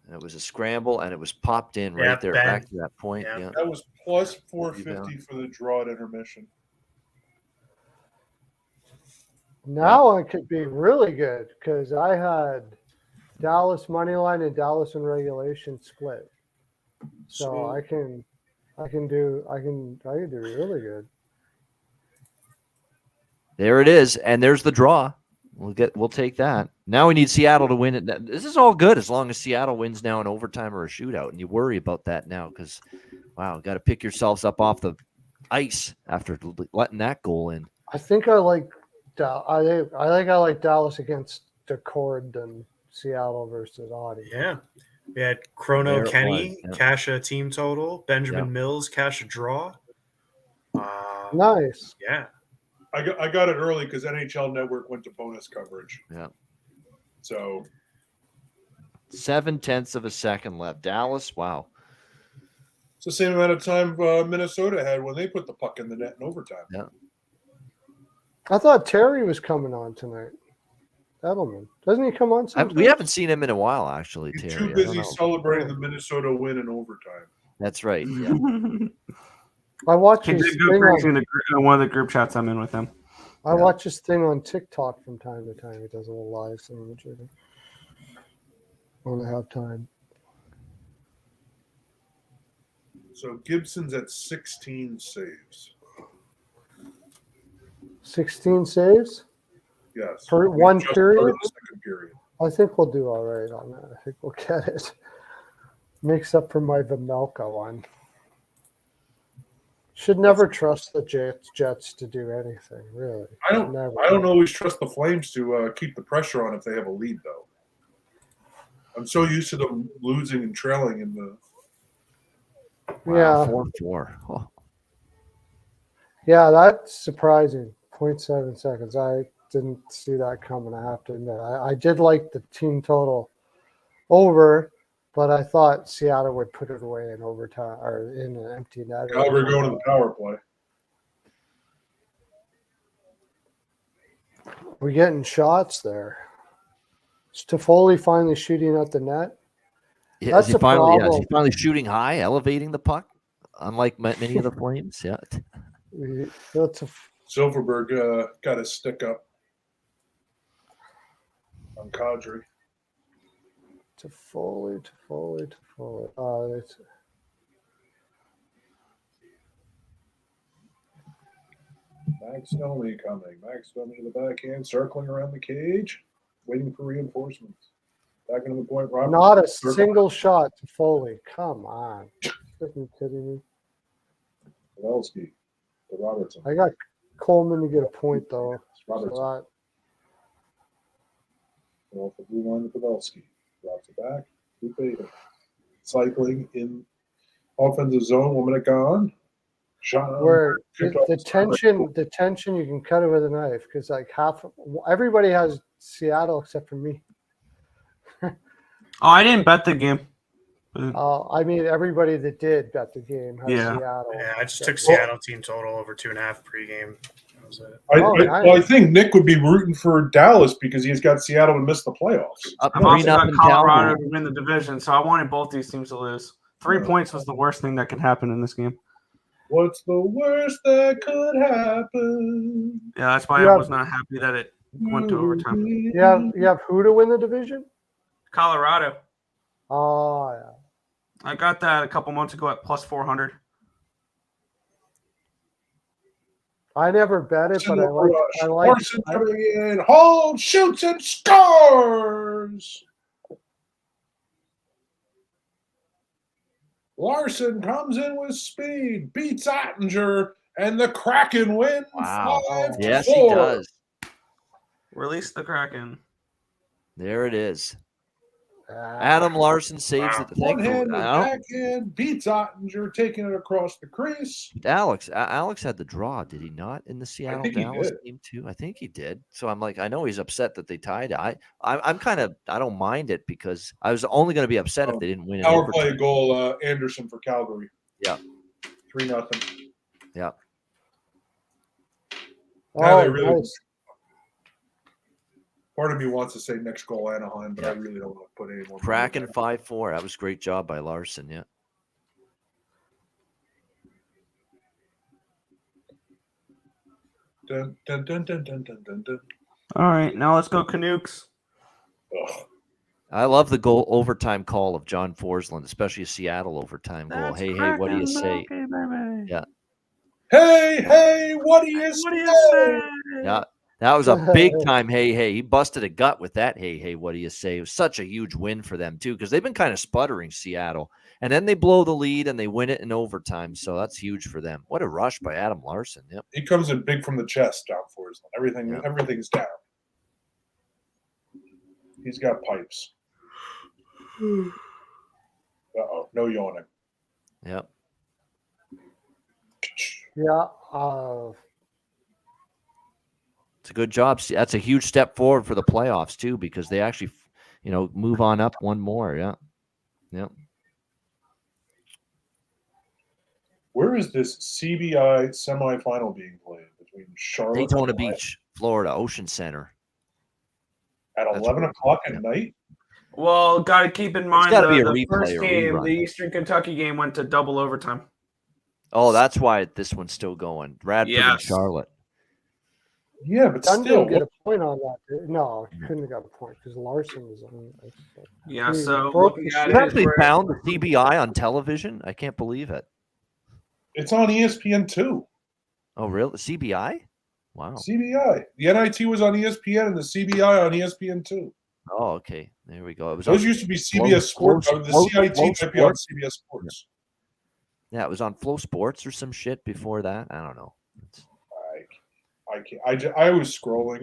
And it was a scramble, and it was popped in right Yeah, there, Ben. back to that point. Yeah. Yeah. That was plus 450 for the draw at intermission. Now it could be really good because I had Dallas money line and Dallas in regulation split, so I can do really good. There it is, and there's the draw. We'll take that. Now we need Seattle to win it. This is all good as long as Seattle wins now in overtime or a shootout, and you worry about that now because, wow, got to pick yourselves up off the ice after letting that goal in. I think I like I like Dallas against the Cord than Seattle versus Audi. Yeah. We had Chrono There it Kenny, was, yeah. cash a team total. Benjamin Yeah. Mills, cash a draw. Nice. Yeah. I got it early because NHL Network went to bonus coverage. Yeah. So 0.7 of a second left. Dallas, wow. it's the same amount of time Minnesota had when they put the puck in the net in overtime. Yeah. I thought Terry was coming on tonight. Edelman. Doesn't he come on sometimes? We haven't seen him in a while, actually, He's Terry. too I don't busy know. celebrating the Minnesota win in overtime. That's right. Yeah. I watch He his did go thing crazy on, in one of the group chats I'm in with him. I watch his thing on TikTok from time to time. He does a little live thing when I have time. So Gibson's at 16 saves. 16 saves? Yes. Per We one just period? started the second period. I think we'll do all right on that. I think we'll get it. Makes up for my Vemelka one. Should never trust the Jets to do anything, really. I don't always trust the Flames to keep the pressure on if they have a lead, though. I'm so used to them losing and trailing in the. Wow, Yeah. 4-4. Oh. Yeah, that's surprising. 0.7 seconds. I didn't see that coming, I have to admit. I did like the team total over, but I thought Seattle would put it away in overtime or in an empty net. We're going to the power play. We're getting shots there. Is Toffoli finally shooting at the net? Yeah, That's is he the finally? Yeah, is problem. he finally shooting high, elevating the puck, unlike many of the Flames? Yeah. That's a Silverberg got his stick up on Kadri. Toffoli. It's Max Domi coming. Max Domi to the backhand, circling around the cage, waiting for reinforcements. Back into the point. Robert. not a single shot to Foley. Come on. Freaking kidding me. Pavelski to Robertson. I got Coleman to get a point, though. Robertson. So Off the blue line to Pavelski. Drops it back. Lupe cycling in offensive zone. 1 minute gone. Shot. where the tension, you can cut it with a knife because like everybody has Seattle except for me. Oh, I didn't bet the game. I mean, everybody that did bet the game has Yeah. Seattle. Yeah, I just took Seattle team total over 2.5 pregame. That was it. I think Nick would be rooting for Dallas because he's got Seattle to miss the playoffs. I've also got Colorado to win the division, so I wanted both these teams to lose. 3 points was the worst thing that could happen in this game. What's the worst that could happen? Yeah, that's why I was not happy that it went to overtime. You have who to win the division? Colorado. Oh, yeah. I got that a couple months ago at plus 400. I never bet it, but I like. Larson coming in, holds, shoots, and scores. Larson comes in with speed, beats Ottinger, and the Kraken win. Wow. 5-4. Yes, he does. Release the Kraken. There it is. Adam Larson saves it. One-handed backhand, beats Ottinger, taking it across the crease. Alex had the draw, did he not, in the Seattle think he Dallas did. game too? I think he did. So I'm like, I know he's upset that they tied. I'm kind of, I don't mind it because I was only going to be upset if they didn't win. Power play goal, Anderson for Calgary. Yeah. 3-0. Yeah. Oh, really, nice. Part of me wants to say next goal Anaheim, but I really don't want to put any more. Kraken 5-4. That was a great job by Larson. Yeah. Dun, dun, dun, dun, dun, dun, dun, dun. All right, now let's go Canucks. Ugh. I love the goal overtime call of John Forsland, especially a Seattle overtime goal. Hey, what do you say? Yeah. Hey, what do you say? Yeah. That was a big time hey. He busted a gut with that hey. What do you say? It was such a huge win for them, too, because they've been kind of sputtering, Seattle. And then they blow the lead and they win it in overtime. So that's huge for them. What a rush by Adam Larson. Yep. He comes in big from the chest, John Forsland. Everything's down. He's got pipes. Uh-oh, no yawning. Yep. Yeah. It's a good job. That's a huge step forward for the playoffs, too, because they actually, move on up one more. Yeah. Yep. Where is this CBI semifinal being played between Charlotte Daytona and Beach, Florida, Ocean Center. at That's 11 where- o'clock at night? Well, got to keep in mind gotta be a the replay first or game, rerun. the Eastern Kentucky game, went to double overtime. Oh, that's why this one's still going. Radford and Yes. Charlotte. Yeah, but Dunn still. didn't get a point on that. No, he couldn't have got a point because Larson was on. Yeah, He so broke looking the at You it, actually we're- found the CBI on television? I can't believe it. It's on ESPN too. Oh, really? CBI? Wow. CBI. The NIT was on ESPN and the CBI on ESPN too. Oh, okay. There we go. It was Those on used to be CBS Flow- Sports. The Flow- CIT Flow might be on Sports. CBS Sports. Yeah, it was on Flow Sports or some shit before that. I don't know. I can't. I was scrolling.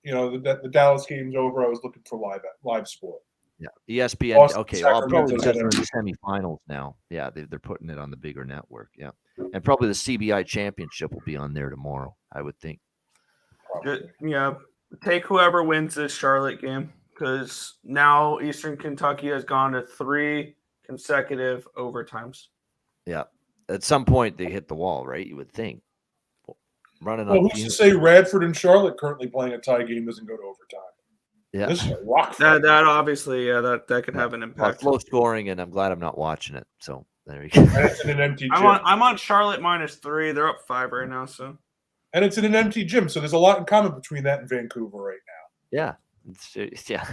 The Dallas game's over. I was looking for live sport. Yeah, ESPN. Boston, Okay, well, Sacramento, probably because they're in the Denver. semifinals now. Yeah, they're putting it on the bigger network. Yeah, and probably the CBI championship will be on there tomorrow, I would think. Yeah, take whoever wins this Charlotte game because now Eastern Kentucky has gone to 3 consecutive overtimes. Yeah, at some point they hit the wall, right? You would think. Running Well, on who's to say Radford and Charlotte currently playing a tie game doesn't go to overtime? Yeah, This is a rock. That obviously, that could have an impact. low scoring, and I'm glad I'm not watching it. So there you go. And it's in an empty gym. I'm on Charlotte -3. They're up 5 right now. So And it's in an empty gym, so there's a lot in common between that and Vancouver right now. Yeah, yeah,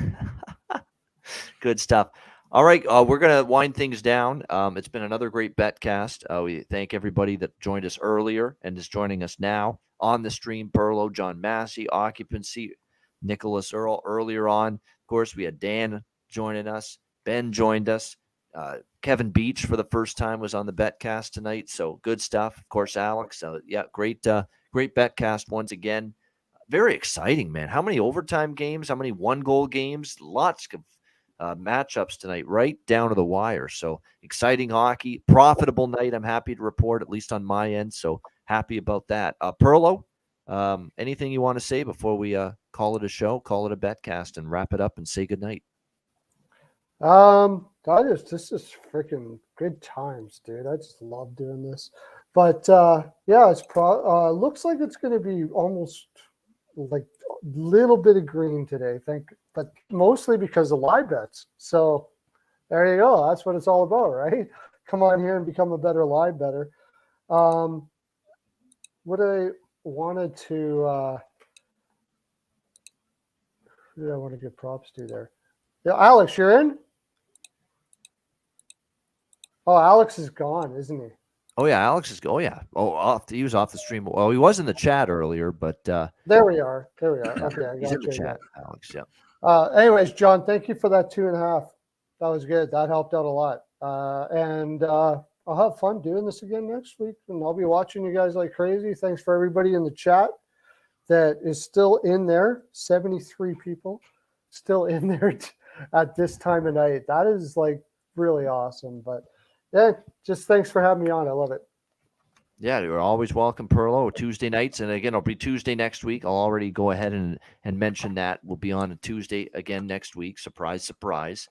good stuff. All right, we're gonna wind things down. It's been another great Betcast. We thank everybody that joined us earlier and is joining us now on the stream. Burlow, John Massey, Occupancy, Nicholas Earl earlier on. Of course, we had Dan joining us. Ben joined us. Kevin Beach for the first time was on the Betcast tonight. So good stuff. Of course, Alex. Yeah, great Betcast once again. Very exciting, man. How many overtime games? How many one-goal games? Lots of matchups tonight, right down to the wire. So exciting hockey, profitable night. I'm happy to report, at least on my end. So happy about that. Perlo, anything you want to say before we call it a show, call it a Betcast, and wrap it up and say goodnight? This is freaking good times, dude. I just love doing this. But yeah, it's looks like it's going to be almost like a little bit of green today, but mostly because of live bets. So there you go. That's what it's all about, right? Come on here and become a better live better. What I wanted to who did I want to give props to there? Yeah, Alex, you're in? Oh, Alex is gone, isn't he? Oh yeah, Alex is. Oh yeah. Oh, he was off the stream. Well, he was in the chat earlier, but there we are. Okay, I he's got in the chat, Alex. Yeah. Anyways, John, thank you for that 2.5. That was good. That helped out a lot. And I'll have fun doing this again next week, and I'll be watching you guys like crazy. Thanks for everybody in the chat that is still in there. 73 people still in there at this time of night. That is like really awesome. But yeah, just thanks for having me on. I love it. Yeah, you're always welcome, Perlo. Tuesday nights, and again, it'll be Tuesday next week. I'll already go ahead and mention that we'll be on a Tuesday again next week. Surprise, surprise.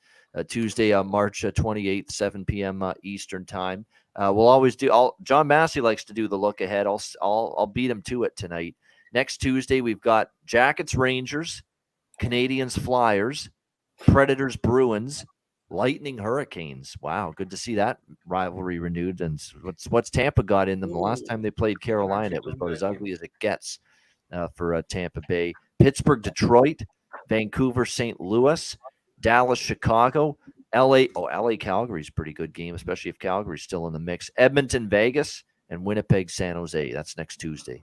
Tuesday, March 28th, 7 p.m. Eastern time. We'll always do. John Massey likes to do the look ahead. I'll beat him to it tonight. Next Tuesday, we've got Jackets, Rangers, Canadians, Flyers, Predators, Bruins, Lightning, Hurricanes. Wow, good to see that rivalry renewed. And what's Tampa got in them? The last time they played Carolina, it was about as ugly as it gets for Tampa Bay. Pittsburgh, Detroit, Vancouver, St. Louis, Dallas, Chicago, LA. Oh, LA, Calgary's a pretty good game, especially if Calgary's still in the mix. Edmonton, Vegas, and Winnipeg, San Jose. That's next Tuesday.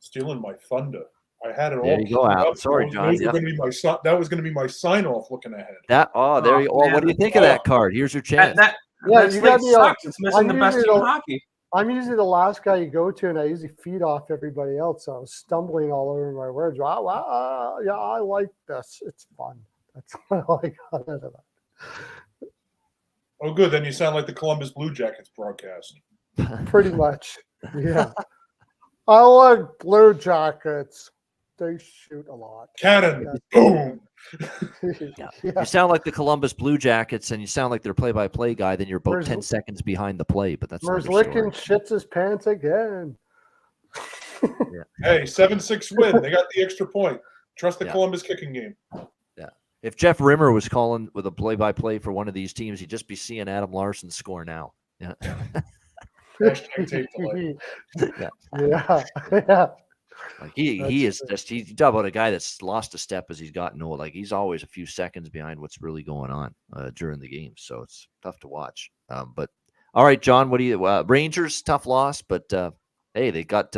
Stealing my thunder. I had it all. There you go, queued Al. up. Sorry, Those John. were Yep. going to be that was going to be my sign off looking ahead. There you go. Well, man. what do you think of that card? Here's your chance. That Yeah, that you slate got me. sucks. It's missing I'm the best usually team in the- hockey. I'm usually the last guy you go to, and I usually feed off everybody else. So I was stumbling all over my words. Wow, yeah, I like this. It's fun. That's what I got out of that. Oh, good. Then you sound like the Columbus Blue Jackets broadcast. Pretty much. Yeah. I like Blue Jackets. They shoot a lot. Cannon. Boom. Yeah. Yeah. You sound like the Columbus Blue Jackets, and you sound like their play-by-play guy. Then you're about Where's- 10 seconds behind the play, but that's another Merzlikin story. shits his pants again. Hey, 7-6 win. They got the extra point. Trust the Yeah. Columbus kicking game. If Jeff Rimmer was calling with a play-by-play for one of these teams, he'd just be seeing Adam Larson score now. Yeah. Hashtag tape delay. Yeah. Yeah. Like he is just you talk about a guy that's lost a step as he's gotten old. Like he's always a few seconds behind what's really going on during the game, so it's tough to watch. But all right, John, what do you Rangers tough loss, but hey, they got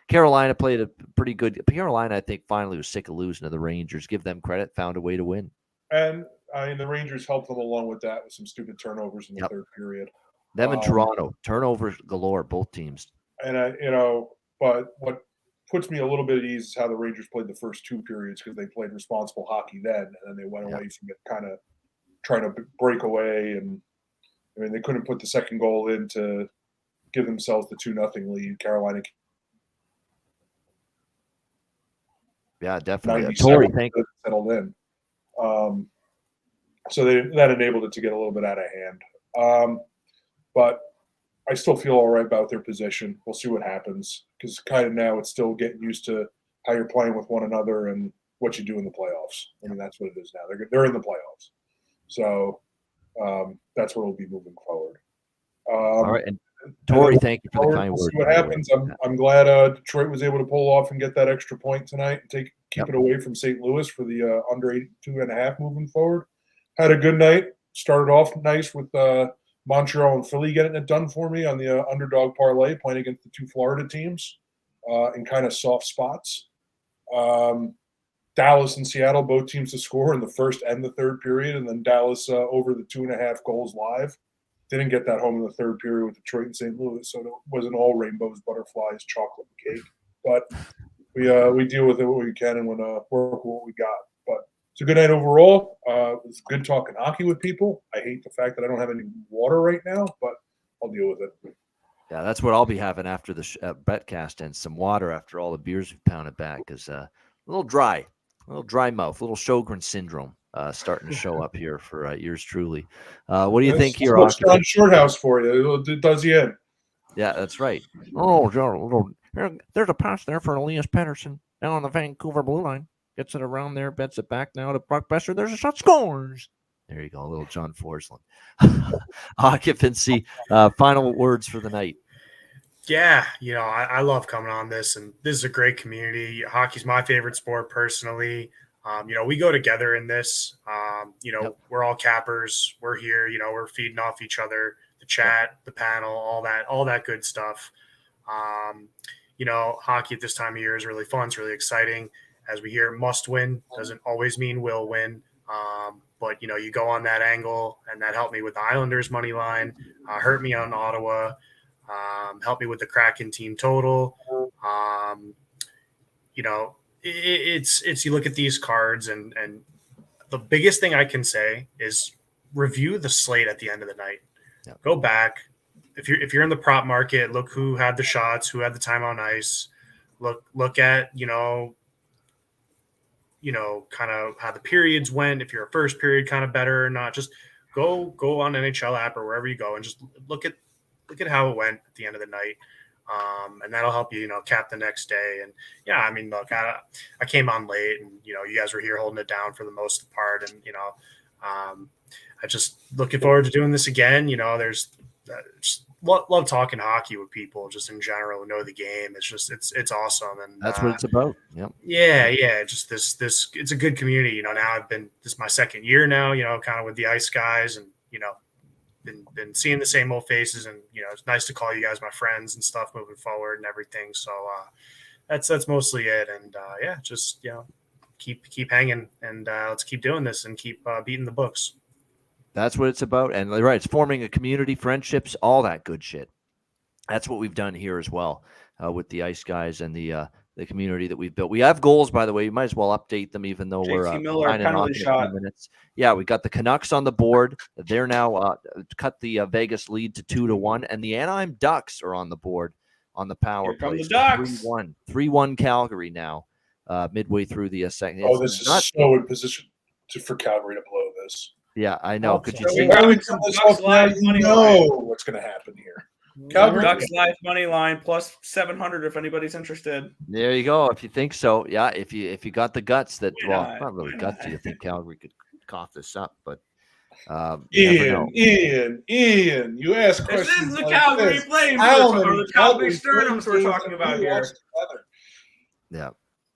Carolina played a pretty good. Carolina, I think, finally was sick of losing to the Rangers. Give them credit, found a way to win. And I mean, the Rangers helped them along with that with some stupid turnovers in the third period. Them and Toronto, turnovers galore, both teams. And but what puts me a little bit at ease is how the Rangers played the first two periods because they played responsible hockey then, and then they went away from it, kind of trying to break away. And I mean, they couldn't put the second goal in to give themselves the 2-0 lead. Carolina. Yeah, definitely. 97 Tori, thank you. settled in. So that enabled it to get a little bit out of hand. But I still feel all right about their position. We'll see what happens because kind of now it's still getting used to how you're playing with one another and what you do in the playoffs. I mean, that's what it is now. They're in the playoffs. So that's what will be moving forward. All right. And Tori, thank you for the kind We'll words. see what happens. I'm glad Detroit was able to pull off and get that extra point tonight and keep it away from St. Louis for the under 82.5 moving forward. Had a good night. Started off nice with Montreal and Philly getting it done for me on the underdog parlay, playing against the two Florida teams in kind of soft spots. Dallas and Seattle, both teams to score in the first and the third period, and then Dallas over the 2.5 goals live. Didn't get that home in the third period with Detroit and St. Louis, so it wasn't all rainbows, butterflies, chocolate, and cake. But we deal with it what we can and work with what we got. But it's a good night overall. It's good talking hockey with people. I hate the fact that I don't have any water right now, but I'll deal with it. Yeah, that's what I'll be having after the Betcast and some water after all the beers we've pounded back because a little dry mouth, a little Sjogren syndrome starting to show up here for yours truly. What do you think here, That's John Shorthouse for you. It does you in. Yeah, that's right. Oh, there's a pass there for Elias Pettersson down on the Vancouver blue line. Gets it around there, bets it back now to Brock Besser. There's a shot, scores. There you go, a little John Forsland. Occupancy, final words for the night. Yeah, I love coming on this, and this is a great community. Hockey's my favorite sport personally. We go together in this. We're all cappers. We're here. We're feeding off each other. The chat, the panel, all that good stuff. Hockey at this time of year is really fun. It's really exciting. As we hear, must win doesn't always mean will win. But you go on that angle, and that helped me with the Islanders money line. Hurt me on Ottawa. Helped me with the Kraken team total. It's you look at these cards, and the biggest thing I can say is review the slate at the end of the night. Yep. Go back. If you're in the prop market, look who had the shots, who had the time on ice. Look at kind of how the periods went. If you're a first period kind of better or not, just go on NHL app or wherever you go and just look at how it went at the end of the night. And that'll help you, cap the next day. And yeah, I mean, look, I came on late and, you guys were here holding it down for the most part. And, I just looking forward to doing this again. There's just love talking hockey with people just in general who know the game. It's just, it's awesome. And that's what it's about. Yep. Yeah. Just this, it's a good community. Now this is my second year now, kind of with the Ice Guys and, been seeing the same old faces, and it's nice to call you guys my friends and stuff moving forward and everything. So that's mostly it. And just keep hanging, and let's keep doing this and keep beating the books. That's what it's about. And right, it's forming a community, friendships, all that good shit. That's what we've done here as well with the Ice Guys and the community that we've built. We have goals, by the way. You might as well update them, even though we're JT Miller signing off penalty in a shot. few minutes. Yeah, we got the Canucks on the board. They're now cut the Vegas lead to 2-1, and the Anaheim Ducks are on the board on the power Here come play. the Ducks. 3-1 Calgary now, midway through the second. Oh, this is so in position for Calgary to blow this. Yeah, I know. Could you So see? we Why got would some this Ducks off now? live You money know line. what's going to happen here. Calgary, Ducks live money line plus 700 if anybody's interested. There you go. If you think so, yeah. If you got the guts that, Why well, not? not really Why guts. not? You think Calgary could cough this up, but you never know. Ian, you ask This questions is the like Calgary this. Flames, How or many the Calgary Calgary Sternums Flames we're games talking have about we here. watched together? Yeah.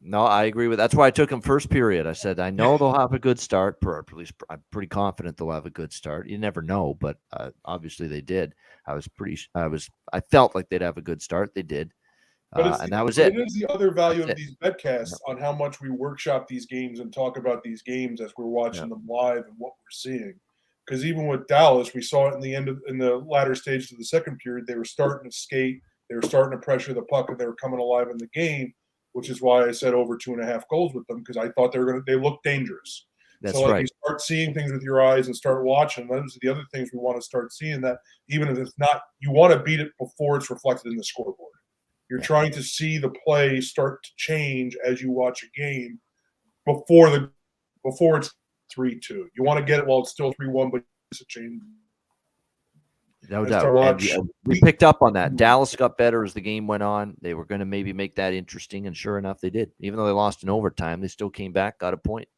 No, I agree with. That's why I took them first period. I said I know they'll have a good start. At least I'm pretty confident they'll have a good start. You never know, but obviously they did. I felt like they'd have a good start. They did, and that was it. It is the other value That's of these betcasts on how much we workshop these games and talk about these games as we're watching them live and what we're seeing. Because even with Dallas, we saw it in the latter stages of the second period. They were starting to skate. They were starting to pressure the puck, and they were coming alive in the game, which is why I said over 2.5 goals with them, because I thought they looked dangerous. That's so right. You start seeing things with your eyes and start watching. Those are the other things we want to start seeing, that even if it's not, you want to beat it before it's reflected in the scoreboard. You're trying to see the play start to change as you watch a game before it's 3-2. You want to get it while it's still 3-1, but it's a change. No As doubt. to And watch- we picked up on that. Dallas got better as the game went on. They were going to maybe make that interesting, and sure enough, they did. Even though they lost in overtime, they still came back, got a point.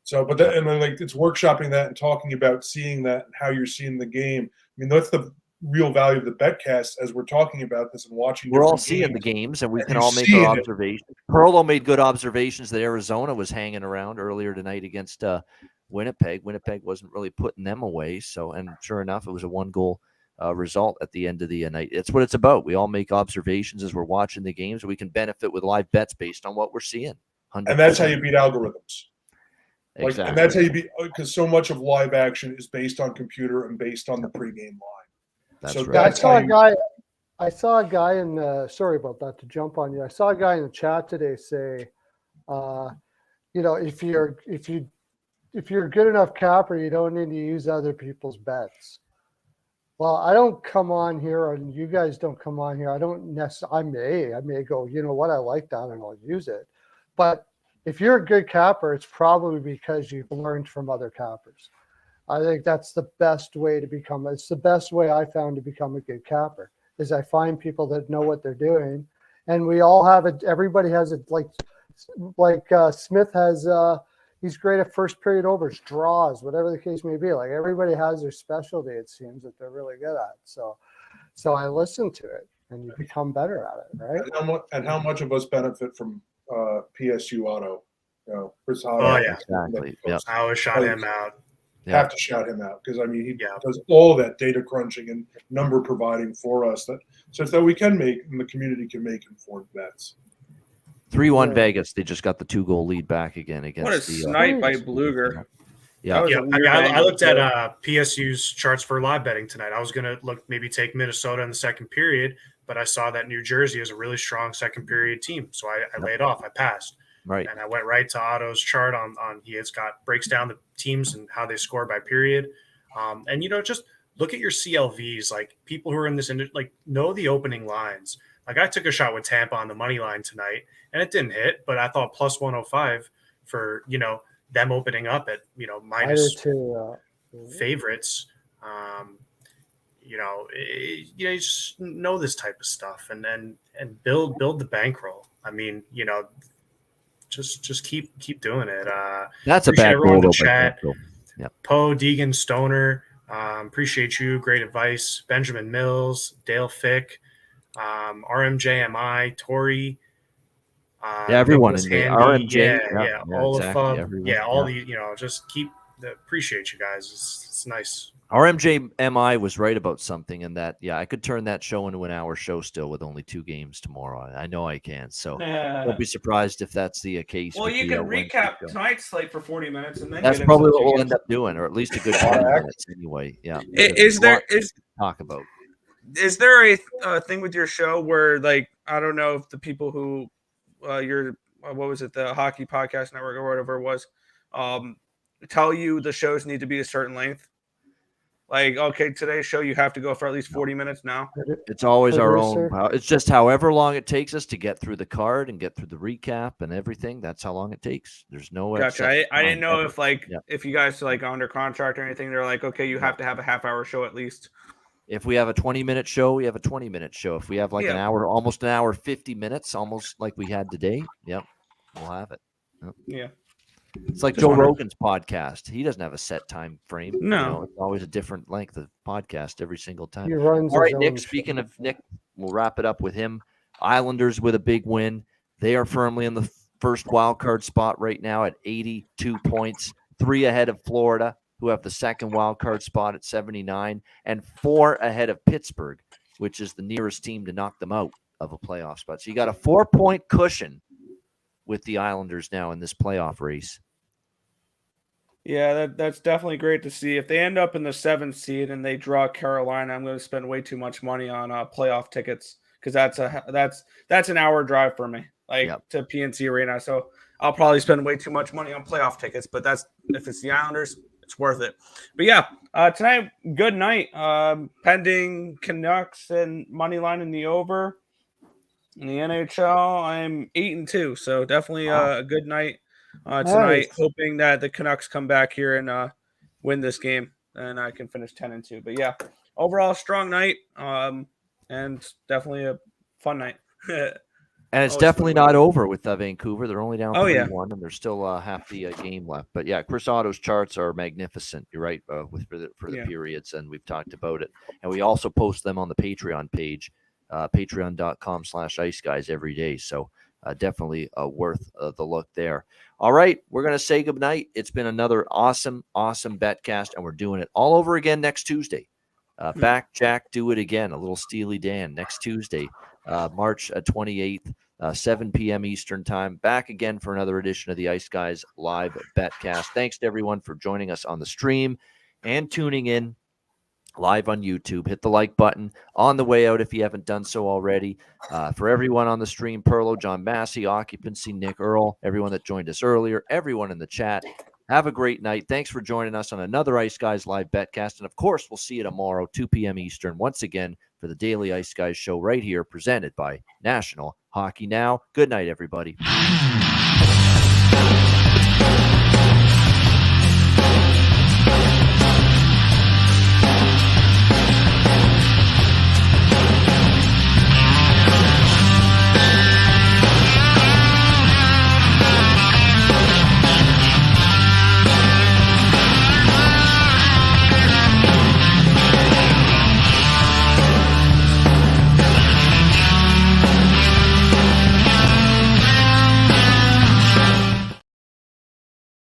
So, but that, and then like it's workshopping that and talking about seeing that and how you're seeing the game. I mean, that's the real value of the Betcast as we're talking about this and watching. We're all different seeing the games. games, and we And can you're all make seeing our it. observations. Perlo made good observations that Arizona was hanging around earlier tonight against Winnipeg. Winnipeg wasn't really putting them away. So, and sure enough, it was a 1-goal result at the end of the night. It's what it's about. We all make observations as we're watching the games. We can benefit with live bets based on what we're seeing. 100%. And that's how you beat algorithms. Exactly. And that's how you beat, because so much of live action is based on computer and based on the pregame line. That's so right. that's I saw a guy in the, sorry about that to jump on you. I saw a guy in the chat today say, if you're a good enough capper, you don't need to use other people's bets. Well, I don't come on here, and you guys don't come on here. I don't necessarily. I may go, you know what, I like that, and I'll use it. But if you're a good capper, it's probably because you've learned from other cappers. I think that's the best way to become. It's the best way I found to become a good capper is I find people that know what they're doing, and we all have it. Everybody has it. Like Smith has. He's great at first period overs, draws, whatever the case may be. Like everybody has their specialty. It seems that they're really good at. So I listen to it, and you become better at it, right? And how much of us benefit from PSU Auto? Chris Otto. Oh, yeah. Exactly. Yep. I always shout him out. Have to shout him out because I mean he does all that data crunching and number providing for us so that we can make and the community can make informed bets. 3-1 Vegas. They just got the 2-goal lead back again against What a snipe by Bluger. Yeah. I looked at PSU's charts for live betting tonight. I was going to maybe take Minnesota in the second period, but I saw that New Jersey is a really strong second period team. So I laid off. I passed. Right. And I went right to Otto's chart on breaks down the teams and how they score by period. And, just look at your CLVs, like people who are in this industry, know the opening lines. Like I took a shot with Tampa on the money line tonight and it didn't hit, but I thought plus 105 for, them opening up at, minus favorites. You just know this type of stuff and build the bankroll. I mean, just keep doing it. That's a bad everyone in goal, the chat. Yep. Poe, Deegan, Stoner, appreciate you. Great advice. Benjamin Mills, Dale Fick, RMJMI, Tori. Everyone in Nicholas the Handy, RMJ. all exactly, of everyone. all these. Just appreciate you guys. It's nice. Our MJMI was right about something in that, yeah, I could turn that show into an hour show still with only 2 games tomorrow. I know I can. So don't be surprised if that's the case. Well, with you the, can Wednesday recap show. tonight's slate for 40 minutes, and then That's get into probably the what we'll games. end up doing, or at least a good 20 minutes anyway. Yeah. Is there talk about? Is there a thing with your show where, like, I don't know if the people who what was it, the Hockey Podcast Network or whatever it was, tell you the shows need to be a certain length? Like, okay, today's show, you have to go for at least 40 minutes now. It's always our own. Producer. It's just however long it takes us to get through the card and get through the recap and everything. That's how long it takes. There's no. Gotcha. I didn't know ever. if, like, Yeah. if you guys like under contract or anything, they're like, okay, you have to have a half-hour show at least. If we have a 20-minute show, we have a 20-minute show. If we have like an hour, almost an hour, 50 minutes, almost like we had today, yep, we'll have it. Yep. Yeah. It's like Just Joe wondering. Rogan's podcast. He doesn't have a set time frame. No. It's always a different length of podcast every single time. He runs All right, his Nick, own speaking of Nick, we'll wrap it up with him. Islanders with a big win. They are firmly in the first wild card spot right now at 82 points, 3 ahead of Florida, who have the second wild card spot at 79, and 4 ahead of Pittsburgh, which is the nearest team to knock them out of a playoff spot. So you got a 4-point cushion with the Islanders now in this playoff race. Yeah, that's definitely great to see. If they end up in the 7th seed and they draw Carolina, I'm going to spend way too much money on playoff tickets because that's an hour drive for me, like to PNC Arena. So I'll probably spend way too much money on playoff tickets. But that's if it's the Islanders, it's worth it. But yeah, tonight, good night. Pending Canucks and money line in the over. In the NHL, I'm 8-2, so definitely a good night tonight. Nice. Hoping that the Canucks come back here and win this game, and I can finish 10-2. But yeah, overall strong night, and definitely a fun night. And it's Always definitely fun. not over with Vancouver. They're only down Oh, yeah. 3-1, and there's still half the game left. But yeah, Chris Otto's charts are magnificent. You're right for the Yeah. periods, and we've talked about it. And we also post them on the Patreon page, patreon.com/Ice Guys every day. So definitely worth the look there. All right, we're going to say goodnight. It's been another awesome Betcast, and we're doing it all over again next Tuesday. Back Jack, do it again. A little Steely Dan next Tuesday, March 28th, 7 p.m. Eastern time. Back again for another edition of the Ice Guys Live Betcast. Thanks to everyone for joining us on the stream and tuning in live on YouTube. Hit the like button on the way out if you haven't done so already. For everyone on the stream, Perlo, John Massey, Occupancy, Nick Earl, everyone that joined us earlier, everyone in the chat, have a great night. Thanks for joining us on another Ice Guys Live Betcast. And of course, we'll see you tomorrow, 2 p.m. Eastern, once again for the Daily Ice Guys show right here, presented by National Hockey Now. Good night, everybody.